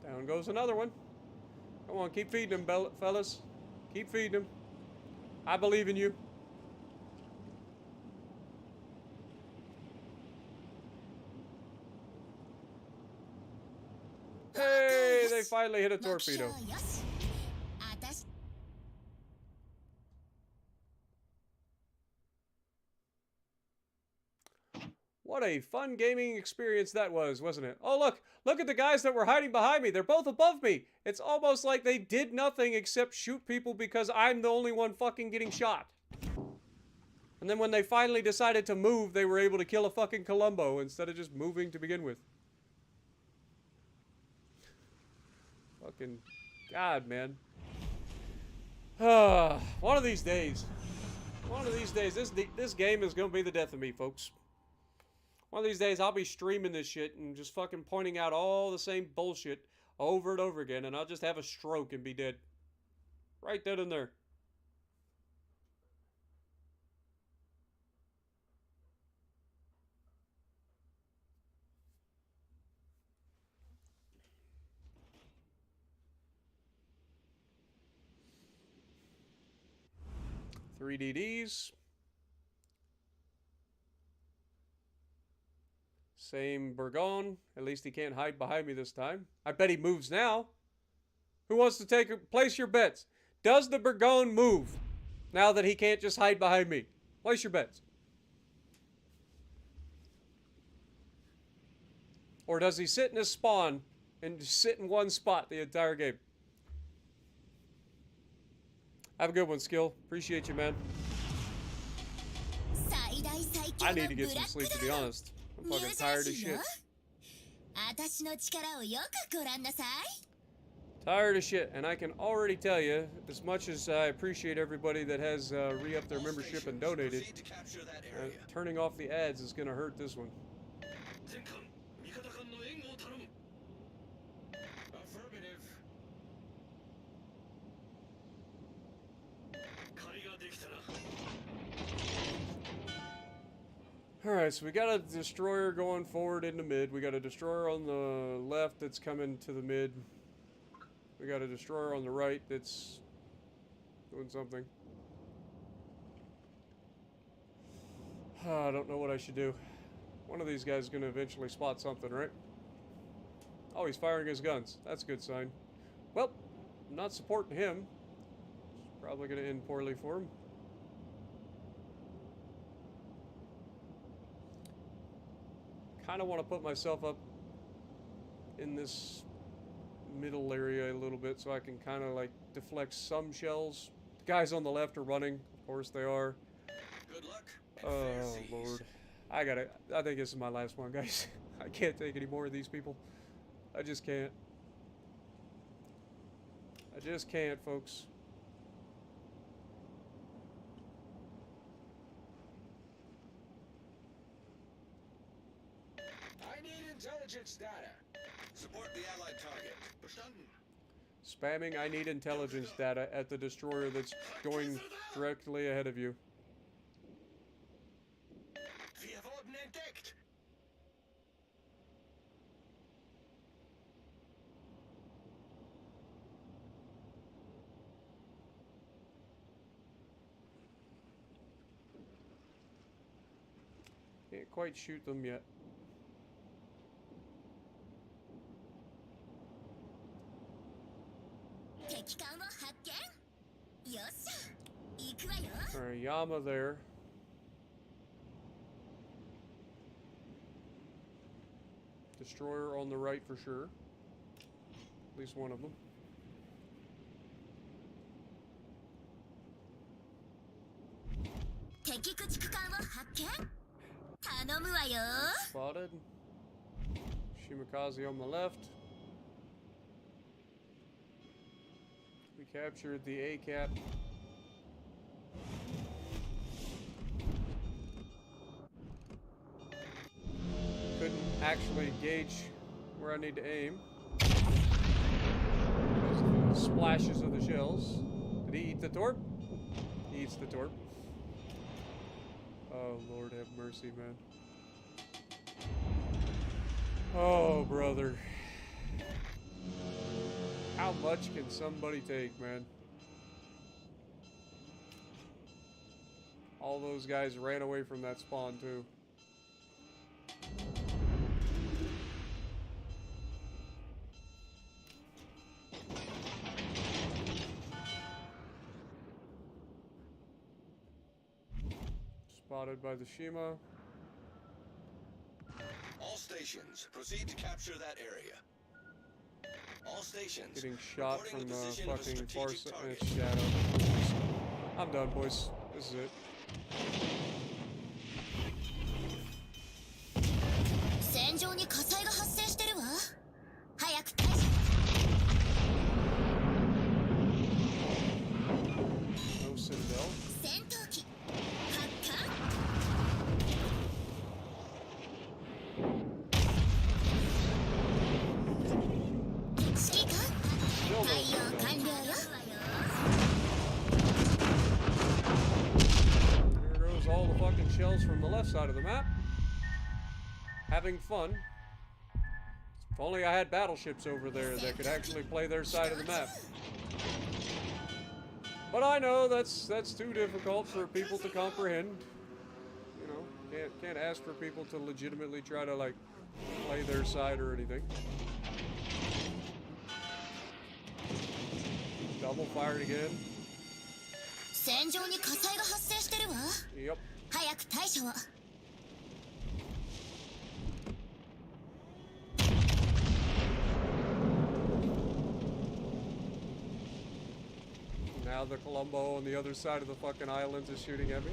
Down goes another one. Come on, keep feeding him, fellas. Keep feeding him. I believe in you. Hey, they finally hit a torpedo. What a fun gaming experience that was, wasn't it? Oh, look. Look at the guys that were hiding behind me. They're both above me. It's almost like they did nothing except shoot people because I'm the only one fucking getting shot. And then when they finally decided to move, they were able to kill a fucking Columbo instead of just moving to begin with. Fucking God, man. One of these days, this game is gonna be the death of me, folks. One of these days, I'll be streaming this shit and just fucking pointing out all the same bullshit over and over again, and I'll just have a stroke and be dead. Right then and there. Three DDs. Same Burgon. At least he can't hide behind me this time. I bet he moves now. Who wants to place your bets? Does the Burgon move now that he can't just hide behind me? Place your bets. Or does he sit in his spawn and just sit in one spot the entire game? Have a good one, Skill. Appreciate you, man. I need to get some sleep, to be honest. I'm fucking tired as shit. Tired of shit, and I can already tell you, as much as I appreciate everybody that has re-upped their membership and donated, turning off the ads is gonna hurt this one. Affirmative. Alright, so we got a destroyer going forward into mid. We got a destroyer on the left that's coming to the mid. We got a destroyer on the right that's doing something. I don't know what I should do. One of these guys is going to eventually spot something, right? Oh, he's firing his guns. That's a good sign. Well, I'm not supporting him. It's probably going to end poorly for him. Kind of want to put myself up in this middle area a little bit so I can kind of like deflect some shells. The guys on the left are running. Of course they are. Good luck. Oh, Lord. I think this is my last one, guys. I can't take any more of these people. I just can't. I just can't, folks. I need intelligence data. Support the allied target. Verstanden. Spamming I need intelligence data at the destroyer that's going directly ahead of you. Wir wurden entdeckt. Can't quite shoot them yet. Alright, Yama there. Destroyer on the right for sure. At least one of them. Spotted. Shimakaze on the left. We captured the A-cap. Couldn't actually gauge where I need to aim because of the splashes of the shells. Did he eat the torp? He eats the torp. Oh, Lord have mercy, man. Oh, brother. How much can somebody take, man? All those guys ran away from that spawn, too. Spotted by the Shima. All stations, proceed to capture that area. All stations. Getting shot reporting from the the position of a fucking far strategic target. shadow. I'm done, boys. This is it. 戦場に火災が発生してるわ。早く対処。 No Citadel. 戦闘機発火。指揮官対応完了よ。 There goes all the fucking shells from the left side of the map. Having fun. If only I had battleships over there that could actually play their side of the map. But I know that's too difficult for people to comprehend. You know, can't ask for people to legitimately try to like play their side or anything. Double fired again. 戦場に火災が発生してるわ。 Yep. 早く対処を。 Now the Columbo on the other side of the fucking islands is shooting at me.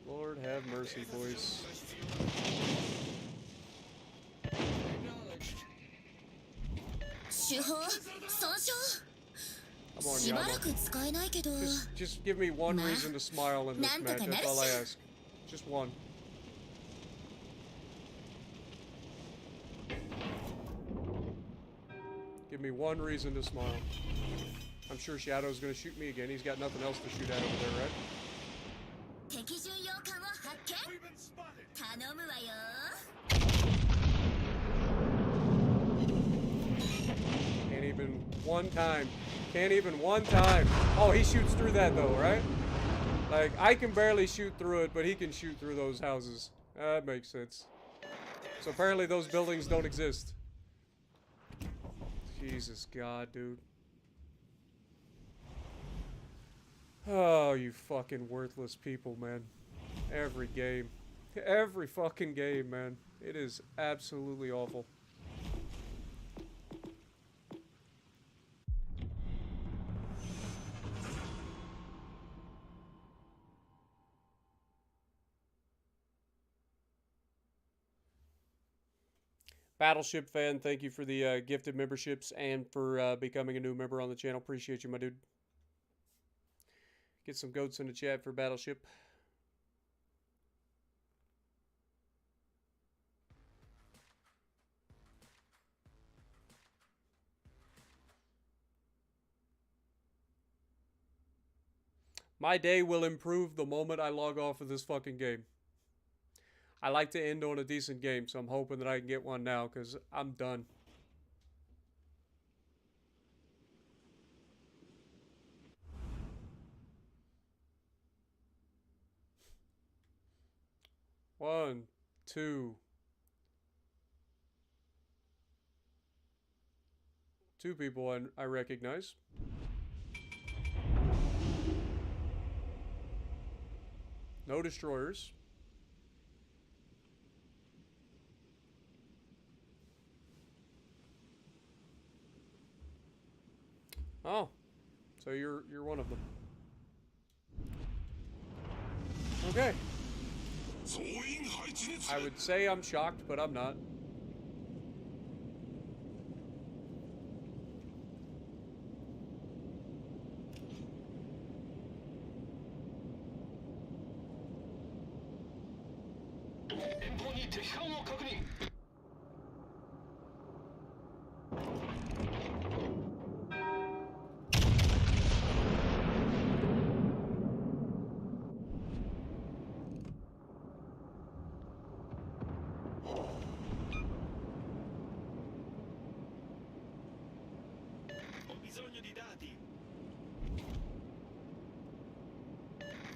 Lord have mercy, boys. Acknowledged. 手法損傷 Come on, しばら Yama. く使えないけど Just give me one Ma, reason to smile in this nanto match. ka That's all I naru ask. Just one. Give me one reason to smile. I'm sure Shadow's gonna shoot me again. He's got nothing else to shoot at over there, right? 敵巡洋艦を発見 We've been spotted. 頼むわよ Can't even one time. Can't even one time. Oh, he shoots through that though, right? Like, I can barely shoot through it, but he can shoot through those houses. That makes sense. So apparently those buildings don't exist. Jesus God, dude. Oh, you fucking worthless people, man. Every game. Every fucking game, man. It is absolutely awful. Battleship fan, thank you for the gifted memberships and for becoming a new member on the channel. Appreciate you, my dude. Get some goats in the chat for Battleship. My day will improve the moment I log off of this fucking game. I like to end on a decent game, so I'm hoping that I can get one now, because I'm done. One, two. Two people I recognize. No destroyers. Oh, so you're one of them. Okay. I would say I'm shocked, but I'm not.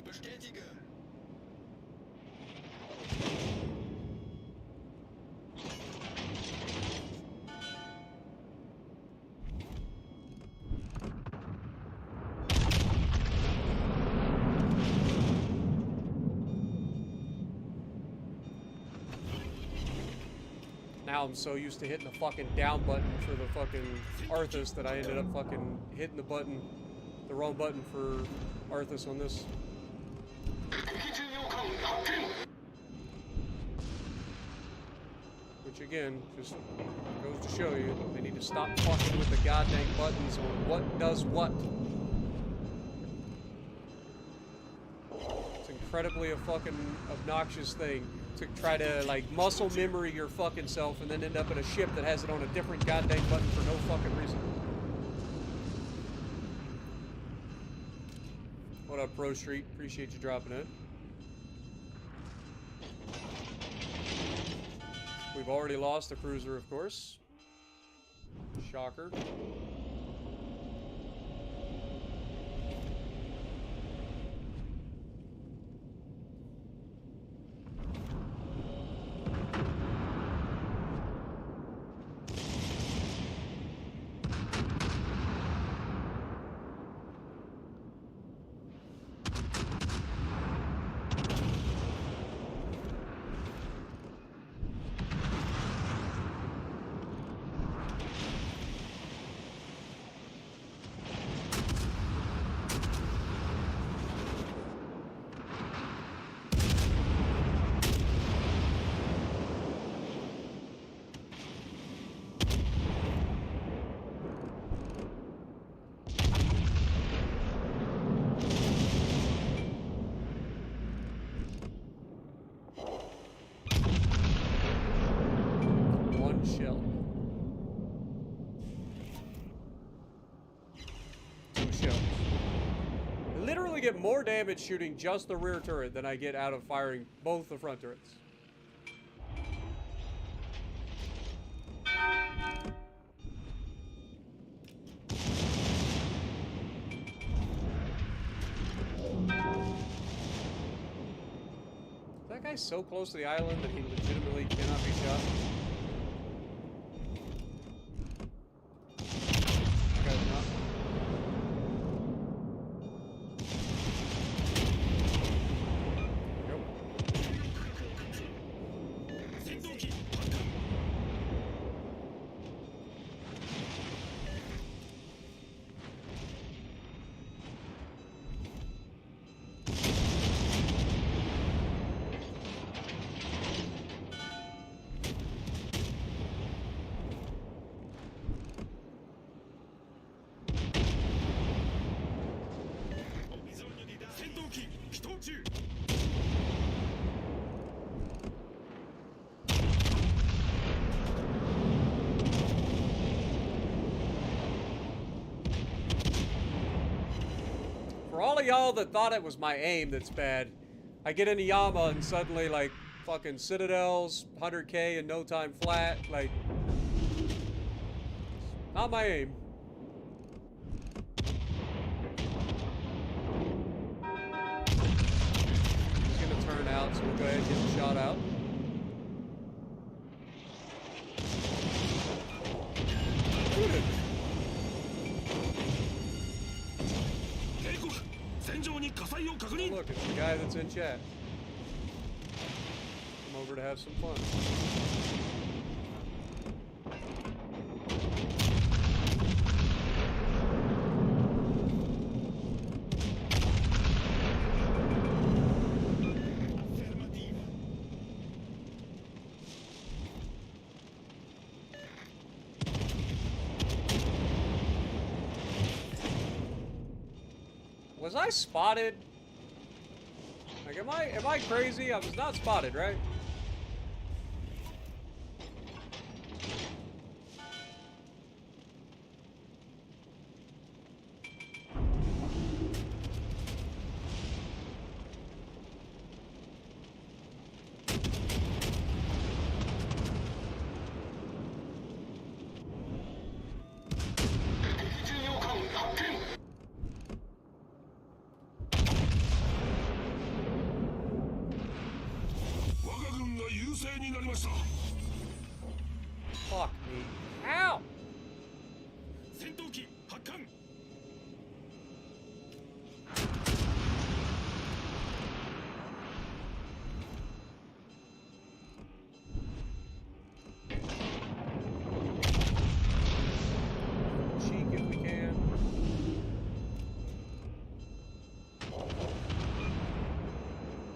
Bestätige. Now I'm so used to hitting the fucking down button for the fucking Arthas that I ended up fucking hitting the wrong button for Arthas on this. Which again, just goes to show you, they need to stop fucking with the goddamn buttons on what does what. It's incredibly a fucking obnoxious thing to try to like muscle memory your fucking self and then end up in a ship that has it on a different goddamn button for no fucking reason. What up, Pro Street? Appreciate you dropping in. We've already lost the cruiser, of course. Shocker. shell. Two shells. I literally get more damage shooting just the rear turret than I get out of firing both the front turrets. That guy's so close to the island that he legitimately cannot be shot. That guy's not. For all of y'all that thought it was my aim that's bad, I get into Yama and suddenly, like, fucking Citadels, 100k in no time flat, like... Not my aim. He's gonna turn out, so we'll go ahead and get the shot out. Shoot it. Oh, look, it's the guy that's in chat. Come over to have some fun. Was I spotted? Like, am I crazy? I was not spotted, right? Fuck me. Ow! Cheek if we can.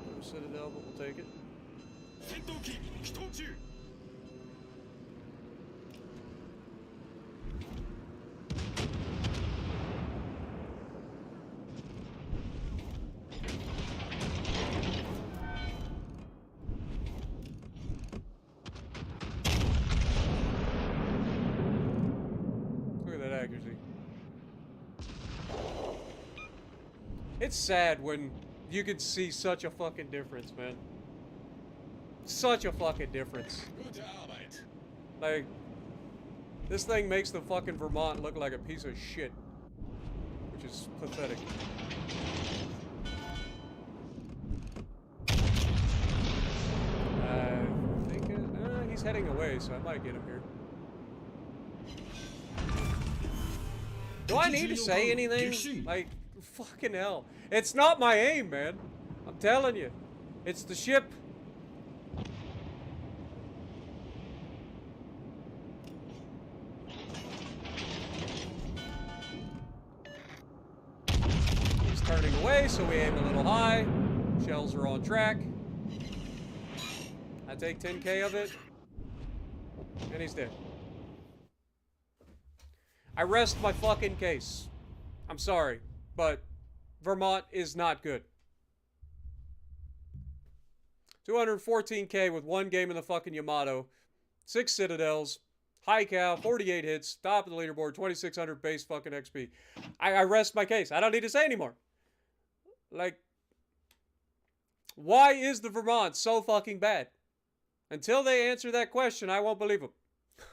No Citadel, but we'll take it. Look at that accuracy. It's sad when you can see such a fucking difference, man. Such a fucking difference. Gute Arbeit. Like, this thing makes the fucking Vermont look like a piece of shit. Which is pathetic. I think he's heading away, so I might get him here. Do I need to say anything? Like, fucking hell. It's not my aim, man. I'm telling you. It's the ship. He's turning away, so we aim a little high. Shells are on track. I take 10k of it. And he's dead. I rest my fucking case. I'm sorry, but Vermont is not good. 214k with one game in the fucking Yamato. 6 citadels, high cal, 48 hits, top of the leaderboard, 2600 base fucking XP. I rest my case. I don't need to say anymore. Like, why is the Vermont so fucking bad? Until they answer that question, I won't believe them.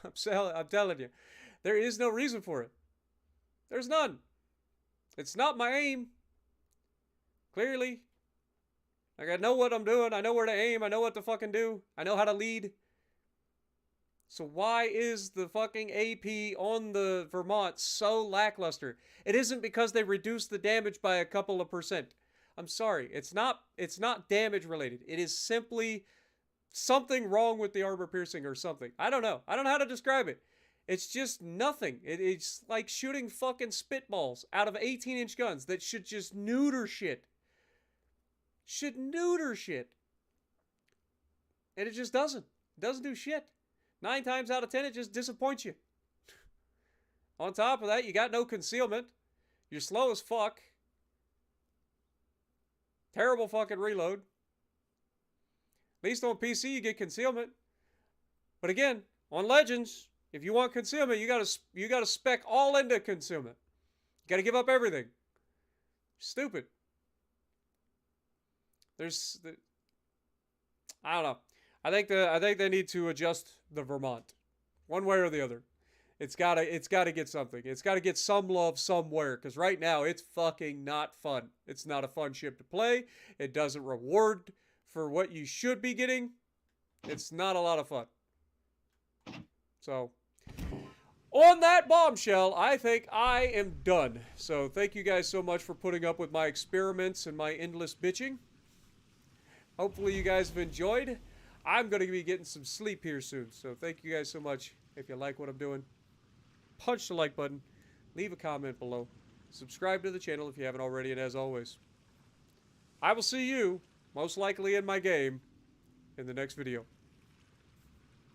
I'm telling you. There is no reason for it. There's none. It's not my aim. Clearly. Like, I know what I'm doing. I know where to aim. I know what to fucking do. I know how to lead. So why is the fucking AP on the Vermont so lackluster? It isn't because they reduced the damage by a couple of percent. I'm sorry. It's not damage related. It is simply something wrong with the armor piercing or something. I don't know. I don't know how to describe it. It's just nothing. It's like shooting fucking spitballs out of 18-inch guns that should just neuter shit. Should neuter shit. And it just doesn't. It doesn't do shit. 9 times out of 10, it just disappoints you. On top of that, you got no concealment. You're slow as fuck. Terrible fucking reload. At least on PC, you get concealment. But again, on Legends, if you want concealment, you gotta spec all into concealment. You gotta give up everything. Stupid. I don't know. I think they need to adjust the Vermont, one way or the other. It's gotta get something. It's gotta get some love somewhere. Because right now it's fucking not fun. It's not a fun ship to play. It doesn't reward for what you should be getting. It's not a lot of fun. So, on that bombshell, I think I am done. So thank you guys so much for putting up with my experiments and my endless bitching. Hopefully you guys have enjoyed. I'm going to be getting some sleep here soon. So thank you guys so much. If you like what I'm doing, punch the like button. Leave a comment below. Subscribe to the channel if you haven't already. And as always, I will see you, most likely in my game, in the next video.